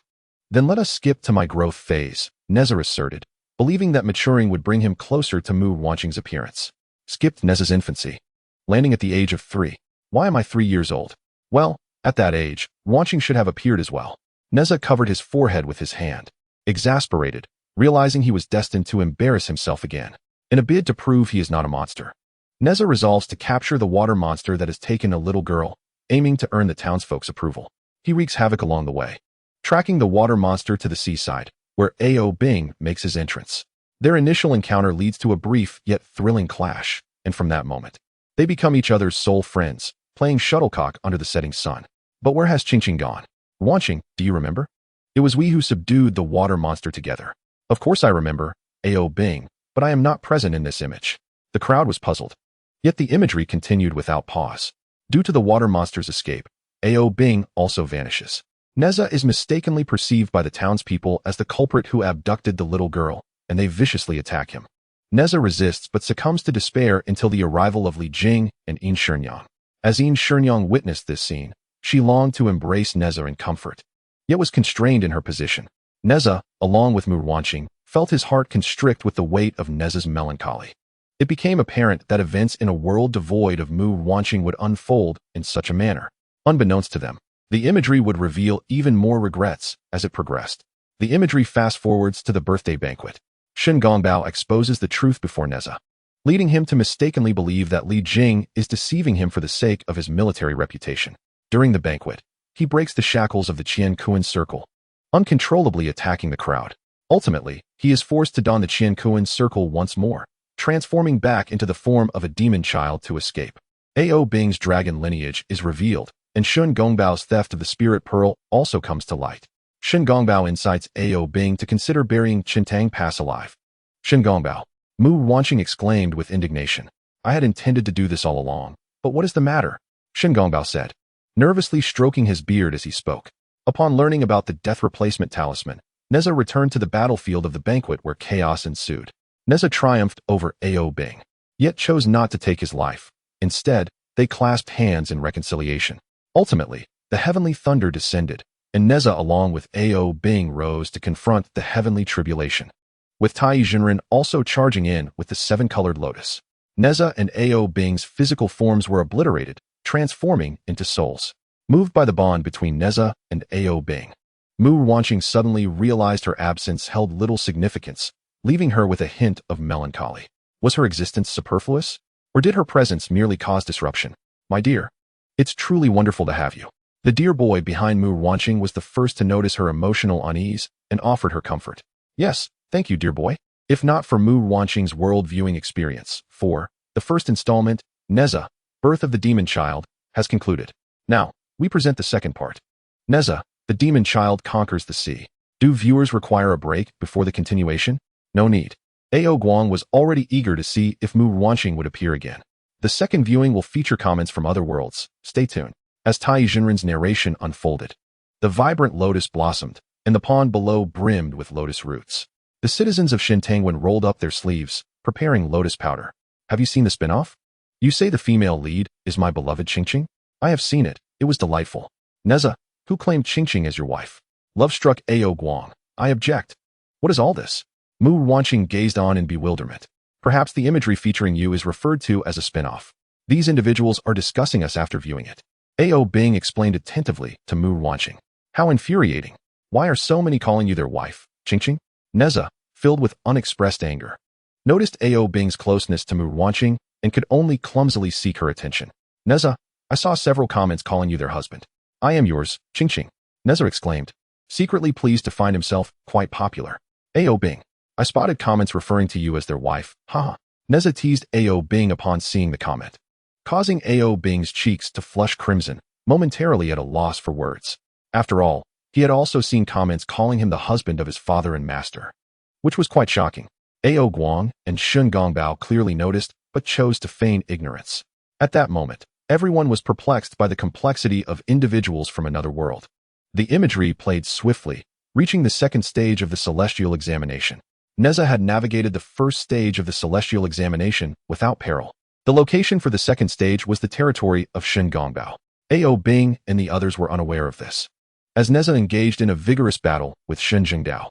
S1: Then let us skip to my growth phase, Nezha asserted, believing that maturing would bring him closer to Mu Ruanqing's appearance. Skipped Nezha's infancy. Landing at the age of 3. Why am I 3 years old? Well, at that age, Ruanqing should have appeared as well. Nezha covered his forehead with his hand. Exasperated, realizing he was destined to embarrass himself again, in a bid to prove he is not a monster. Nezha resolves to capture the water monster that has taken a little girl, aiming to earn the townsfolk's approval. He wreaks havoc along the way, tracking the water monster to the seaside, where Ao Bing makes his entrance. Their initial encounter leads to a brief yet thrilling clash, and from that moment, they become each other's sole friends, playing shuttlecock under the setting sun. But where has Qingqing gone? Ruanqing, do you remember? It was we who subdued the water monster together. Of course I remember, Ao Bing, but I am not present in this image. The crowd was puzzled. Yet the imagery continued without pause. Due to the water monster's escape, Ao Bing also vanishes. Nezha is mistakenly perceived by the townspeople as the culprit who abducted the little girl, and they viciously attack him. Nezha resists but succumbs to despair until the arrival of Li Jing and Investiture. As Investiture witnessed this scene, she longed to embrace Nezha in comfort, yet was constrained in her position. Nezha, along with Mu Ruanqing, felt his heart constrict with the weight of Nezha's melancholy. It became apparent that events in a world devoid of Mu Ruanqing would unfold in such a manner. Unbeknownst to them, the imagery would reveal even more regrets as it progressed. The imagery fast-forwards to the birthday banquet. Shen Gongbao exposes the truth before Nezha, leading him to mistakenly believe that Li Jing is deceiving him for the sake of his military reputation. During the banquet, he breaks the shackles of the Qian Kuan circle, uncontrollably attacking the crowd. Ultimately, he is forced to don the Qian Kuan circle once more, transforming back into the form of a demon child to escape. Ao Bing's dragon lineage is revealed, and Shen Gongbao's theft of the spirit pearl also comes to light. Shen Gongbao incites Ao Bing to consider burying Qintang Pass alive. Shen Gongbao, Mu Ruanqing exclaimed with indignation. I had intended to do this all along, but what is the matter? Shen Gongbao said, nervously stroking his beard as he spoke. Upon learning about the death replacement talisman, Nezha returned to the battlefield of the banquet where chaos ensued. Nezha triumphed over Ao Bing, yet chose not to take his life. Instead, they clasped hands in reconciliation. Ultimately, the heavenly thunder descended, and Nezha along with Ao Bing rose to confront the heavenly tribulation, with Tai Yizhenren also charging in with the seven-colored lotus. Nezha and Ao Bing's physical forms were obliterated, transforming into souls. Moved by the bond between Nezha and Ao Bing, Mu Ruanqing suddenly realized her absence held little significance, leaving her with a hint of melancholy. Was her existence superfluous? Or did her presence merely cause disruption? My dear, it's truly wonderful to have you. The dear boy behind Mu Ruanqing was the first to notice her emotional unease and offered her comfort. Yes, thank you, dear boy. if not for Mu Ruanqing's world viewing experience. 4. The first installment, Nezha, Birth of the Demon Child, has concluded. Now, we present the second part. Nezha, the Demon Child conquers the sea. Do viewers require a break before the continuation? No need. Guang was already eager to see if Mu Ruanqing would appear again. The second viewing will feature comments from other worlds. Stay tuned. As Tai Jinren's narration unfolded, the vibrant lotus blossomed, and the pond below brimmed with lotus roots. The citizens of Shintangwen rolled up their sleeves, preparing lotus powder. Have you seen the spin-off? You say the female lead is my beloved Qingqing? I have seen it. It was delightful. Nezha, who claimed Qingqing as your wife? Love-struck Guang. I object. What is all this? Mu Ruanqing gazed on in bewilderment. Perhaps the imagery featuring you is referred to as a spin-off. These individuals are discussing us after viewing it. Bing explained attentively to Mu Ruanqing. How infuriating. Why are so many calling you their wife, Qingqing? Nezha, filled with unexpressed anger, noticed Bing's closeness to Mu Ruanqing and could only clumsily seek her attention. Nezha, I saw several comments calling you their husband. I am yours, Qingqing. Nezha exclaimed, secretly pleased to find himself quite popular. Bing, I spotted comments referring to you as their wife, haha. Nezha teased Bing upon seeing the comment, causing Bing's cheeks to flush crimson, momentarily at a loss for words. After all, he had also seen comments calling him the husband of his father and master, which was quite shocking. Guang and Shen Gongbao clearly noticed, but chose to feign ignorance. At that moment, everyone was perplexed by the complexity of individuals from another world. The imagery played swiftly, reaching the second stage of the celestial examination. Nezha had navigated the first stage of the celestial examination without peril. The location for the second stage was the territory of Shen Gongbao. Bing and the others were unaware of this. As Nezha engaged in a vigorous battle with Shen Jingdao,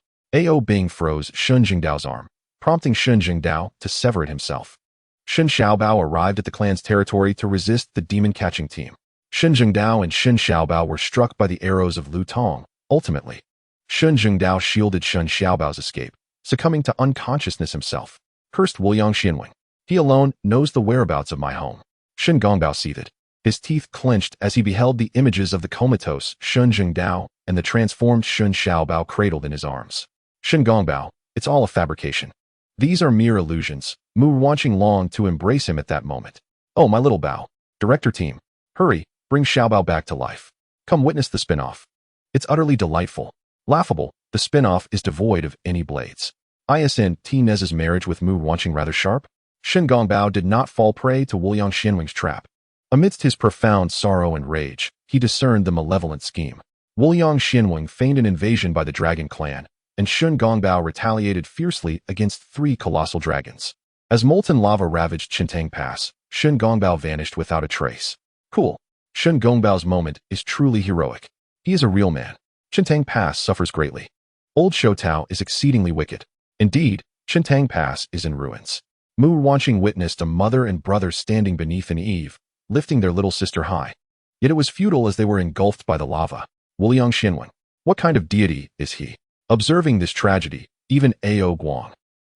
S1: Bing froze Shen Jingdao's arm, prompting Shen Jingdao to sever it himself. Shen Xiaobao arrived at the clan's territory to resist the demon-catching team. Shen Jingdao and Shen Xiaobao were struck by the arrows of Tong. Ultimately, Shen Jingdao shielded Shen Xiaobao's escape, succumbing to unconsciousness himself. Cursed Wuliang Xianwing. He alone knows the whereabouts of my home. Shen Gongbao seethed. His teeth clenched as he beheld the images of the comatose Shen Jingdao and the transformed Shen Xiaobao cradled in his arms. Shen Gongbao, it's all a fabrication. These are mere illusions. Mu Ruanqing longed to embrace him at that moment. Oh, my little Bao. Director team. Hurry, bring Xiaobao back to life. Come witness the spin-off. It's utterly delightful. Laughable, the spin-off is devoid of any blades. Isn't Nezha's marriage with Mu Ruanqing rather sharp? Shen Gongbao did not fall prey to Wuliang Xianwing's trap. Amidst his profound sorrow and rage, he discerned the malevolent scheme. Wuliang Xianwing feigned an invasion by the dragon clan, and Shen Gongbao retaliated fiercely against 3 colossal dragons. As molten lava ravaged Qintang Pass, Shen Gongbao vanished without a trace. Cool. Shen Gongbao's moment is truly heroic. He is a real man. Qintang Pass suffers greatly. Old Shoutao is exceedingly wicked. Indeed, Qintang Pass is in ruins. Mu Ruanqing witnessed a mother and brother standing beneath an eave, lifting their little sister high. Yet it was futile as they were engulfed by the lava. Wuliang Xianwing. What kind of deity is he? Observing this tragedy, even Guang,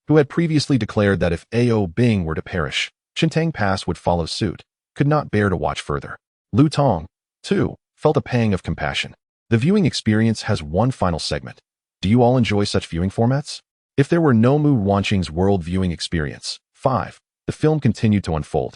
S1: who had previously declared that if Bing were to perish, Qintang Pass would follow suit, could not bear to watch further. Tong, too, felt a pang of compassion. The viewing experience has one final segment. Do you all enjoy such viewing formats? If there were no Mu Ruanqing's world viewing experience, 5. The film continued to unfold,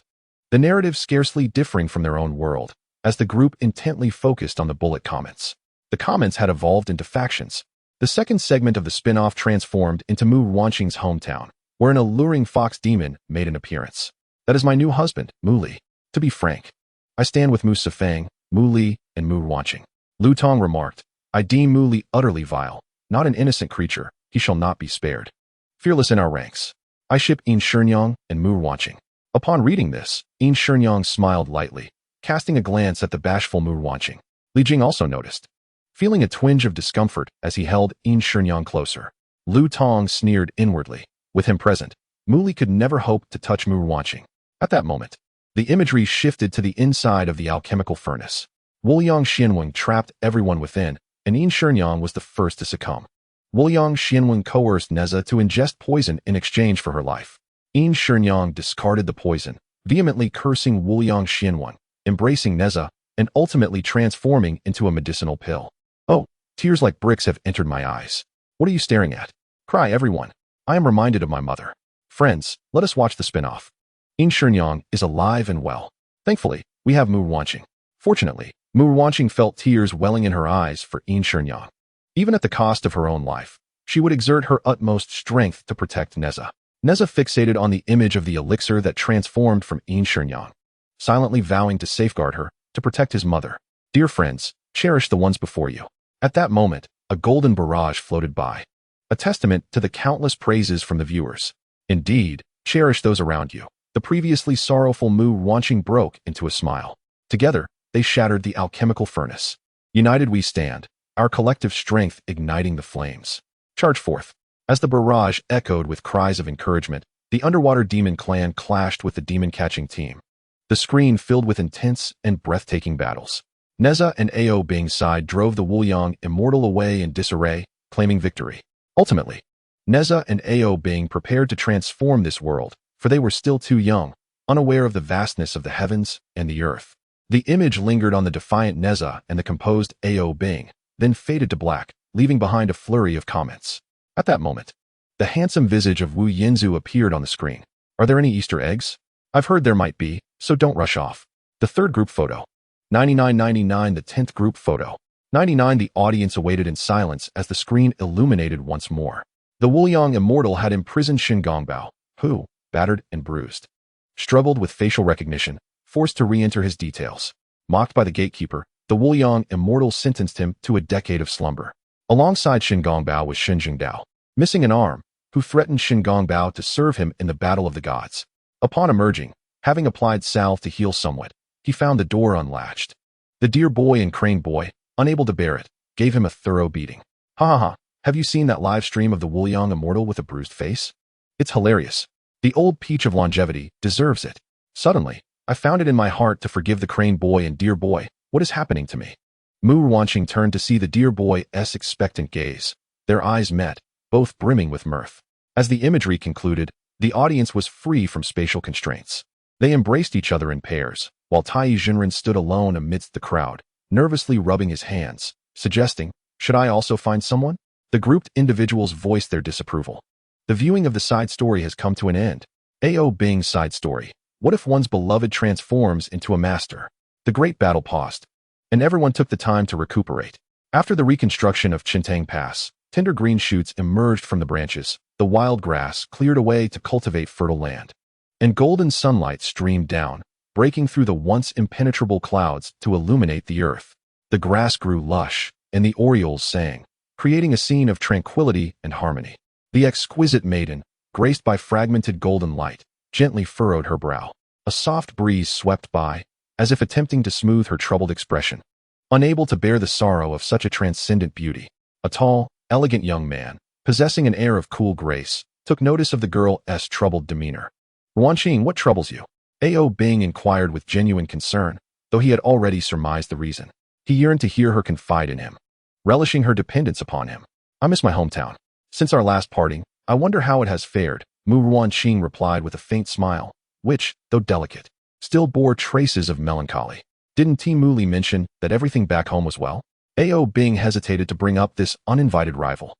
S1: the narrative scarcely differing from their own world, as the group intently focused on the bullet comments. The comments had evolved into factions. The second segment of the spin-off transformed into Mu Ruanqing's hometown, where an alluring fox demon made an appearance. That is my new husband, Mu Li. To be frank, I stand with Mu Sifeng, Mu Li, and Mu Ruanqing. Tong remarked, I deem Mu Li utterly vile, not an innocent creature, he shall not be spared. Fearless in our ranks. I ship Yin Shenyang and Mu Ruanqing. Upon reading this, Yin Shenyang smiled lightly, casting a glance at the bashful Mu Ruanqing. Li Jing also noticed, feeling a twinge of discomfort as he held Yin Shenyang closer. Tong sneered inwardly. With him present, Mu Li could never hope to touch Mu Ruanqing. At that moment, the imagery shifted to the inside of the alchemical furnace. Wuliang Xianwing trapped everyone within, and Yin Shenyang was the first to succumb. Wuliang Xianwing coerced Nezha to ingest poison in exchange for her life. Yin Shenyang discarded the poison, vehemently cursing Wuliang Xianwing, embracing Nezha, and ultimately transforming into a medicinal pill. Oh, tears like bricks have entered my eyes. What are you staring at? Cry, everyone. I am reminded of my mother. Friends, let us watch the spin-off. Shenyang is alive and well. Thankfully, we have Mu Ruanqing. Fortunately, Mu Ruanqing felt tears welling in her eyes for Shenyang. Even at the cost of her own life, she would exert her utmost strength to protect Nezha. Nezha fixated on the image of the elixir that transformed from Shenyang, silently vowing to safeguard her, to protect his mother. Dear friends, cherish the ones before you. At that moment, a golden barrage floated by, a testament to the countless praises from the viewers. Indeed, cherish those around you. The previously sorrowful Mu Ruanqing broke into a smile. Together, they shattered the alchemical furnace. United we stand, our collective strength igniting the flames. Charge forth. As the barrage echoed with cries of encouragement, the underwater demon clan clashed with the demon-catching team. The screen filled with intense and breathtaking battles. Nezha and Ao Bing's side drove the Wuliang immortal away in disarray, claiming victory. Ultimately, Nezha and Ao Bing prepared to transform this world, for they were still too young, unaware of the vastness of the heavens and the earth. The image lingered on the defiant Nezha and the composed Ao Bing, then faded to black, leaving behind a flurry of comments. At that moment, the handsome visage of Wu Yinzu appeared on the screen. Are there any Easter eggs? I've heard there might be, so don't rush off. The third group photo. 9999 the 10th group photo. 99 The audience awaited in silence as the screen illuminated once more. The Wuliang immortal had imprisoned Shen Gongbao, who, battered and bruised, struggled with facial recognition, forced to re-enter his details. Mocked by the gatekeeper, the Wuliang immortal sentenced him to a decade of slumber. Alongside Shen Gongbao was Shen Jingdao, missing an arm, who threatened Shen Gongbao to serve him in the Battle of the Gods. Upon emerging, having applied salve to heal somewhat, he found the door unlatched. The deer boy and crane boy, unable to bear it, gave him a thorough beating. Ha ha ha, have you seen that live stream of the Wuliang immortal with a bruised face? It's hilarious. The old peach of longevity deserves it. Suddenly, I found it in my heart to forgive the crane boy and deer boy. What is happening to me? Mu Ruanqing turned to see the deer boy's expectant gaze. Their eyes met, both brimming with mirth. As the imagery concluded, the audience was free from spatial constraints. They embraced each other in pairs, while Tai Jinren stood alone amidst the crowd, nervously rubbing his hands, suggesting, should I also find someone? The grouped individuals voiced their disapproval. The viewing of the side story has come to an end. Ao Bing's side story. What if one's beloved transforms into a master? The great battle paused, and everyone took the time to recuperate. After the reconstruction of Chintang Pass, tender green shoots emerged from the branches, the wild grass cleared away to cultivate fertile land, and golden sunlight streamed down, breaking through the once impenetrable clouds to illuminate the earth. The grass grew lush, and the orioles sang, creating a scene of tranquility and harmony. The exquisite maiden, graced by fragmented golden light, gently furrowed her brow. A soft breeze swept by, as if attempting to smooth her troubled expression. Unable to bear the sorrow of such a transcendent beauty, a tall, elegant young man, possessing an air of cool grace, took notice of the girl's troubled demeanor. Ruanqing, what troubles you? Ao Bing inquired with genuine concern, though he had already surmised the reason. He yearned to hear her confide in him, relishing her dependence upon him. I miss my hometown. Since our last parting, I wonder how it has fared, Mu Ruanqing replied with a faint smile, which, though delicate, still bore traces of melancholy. Didn't Timu Li mention that everything back home was well? Ao Bing hesitated to bring up this uninvited rival,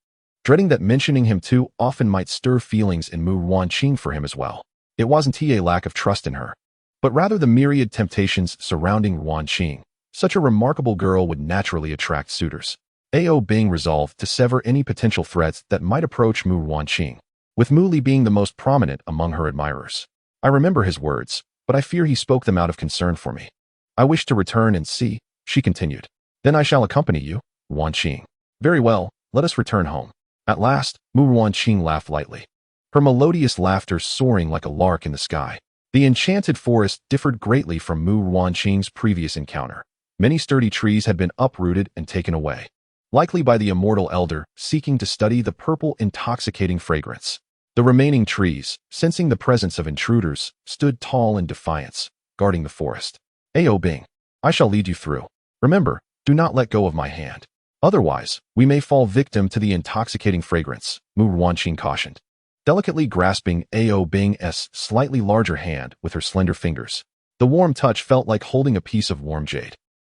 S1: dreading that mentioning him too often might stir feelings in Mu Ruanqing for him as well. It wasn't a lack of trust in her, but rather the myriad temptations surrounding Ruanqing. Such a remarkable girl would naturally attract suitors. Ao Bing resolved to sever any potential threats that might approach Mu Ruanqing, with Mu Li being the most prominent among her admirers. I remember his words, but I fear he spoke them out of concern for me. I wish to return and see, she continued. Then I shall accompany you, Ruanqing. Very well, let us return home. At last, Mu Ruanqing laughed lightly, her melodious laughter soaring like a lark in the sky. The enchanted forest differed greatly from Mu Ruanqing's previous encounter. Many sturdy trees had been uprooted and taken away, likely by the immortal elder seeking to study the purple intoxicating fragrance. The remaining trees, sensing the presence of intruders, stood tall in defiance, guarding the forest. Ao Bing, I shall lead you through. Remember, do not let go of my hand. Otherwise, we may fall victim to the intoxicating fragrance, Mu Ruanqing cautioned, delicately grasping Ao Bing's slightly larger hand with her slender fingers. The warm touch felt like holding a piece of warm jade,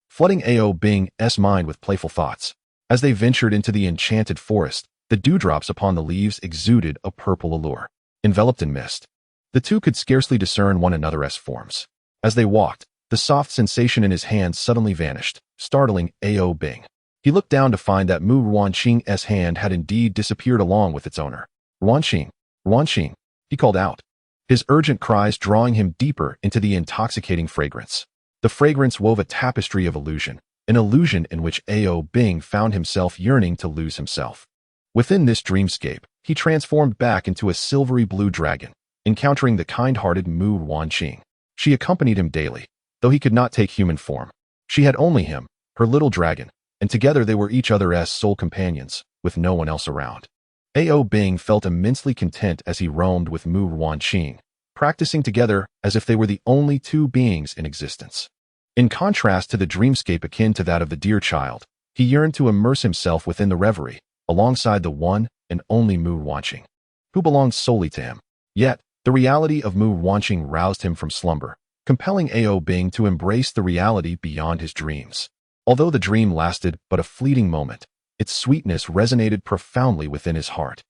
S1: flooding Ao Bing's mind with playful thoughts. As they ventured into the enchanted forest, The dewdrops upon the leaves exuded a purple allure. Enveloped in mist, the two could scarcely discern one another's forms. As they walked, the soft sensation in his hand suddenly vanished, startling A.O. Bing. He looked down to find that Mu Ruanqing's hand had indeed disappeared along with its owner. Ruanqing, Ruanqing, he called out, his urgent cries drawing him deeper into the intoxicating fragrance. The fragrance wove a tapestry of illusion, an illusion in which A.O. Bing found himself yearning to lose himself. Within this dreamscape, he transformed back into a silvery blue dragon, encountering the kind-hearted Mu Ruanqing. She accompanied him daily, though he could not take human form. She had only him, her little dragon, and together they were each other's sole companions, with no one else around. A.O. Bing felt immensely content as he roamed with Mu Ruanqing, practicing together as if they were the only two beings in existence. In contrast to the dreamscape akin to that of the dear child, he yearned to immerse himself within the reverie, alongside the one and only Mu Ruanqing, who belonged solely to him. Yet, the reality of Mu Ruanqing roused him from slumber, compelling A.O. Bing to embrace the reality beyond his dreams. Although the dream lasted but a fleeting moment, its sweetness resonated profoundly within his heart.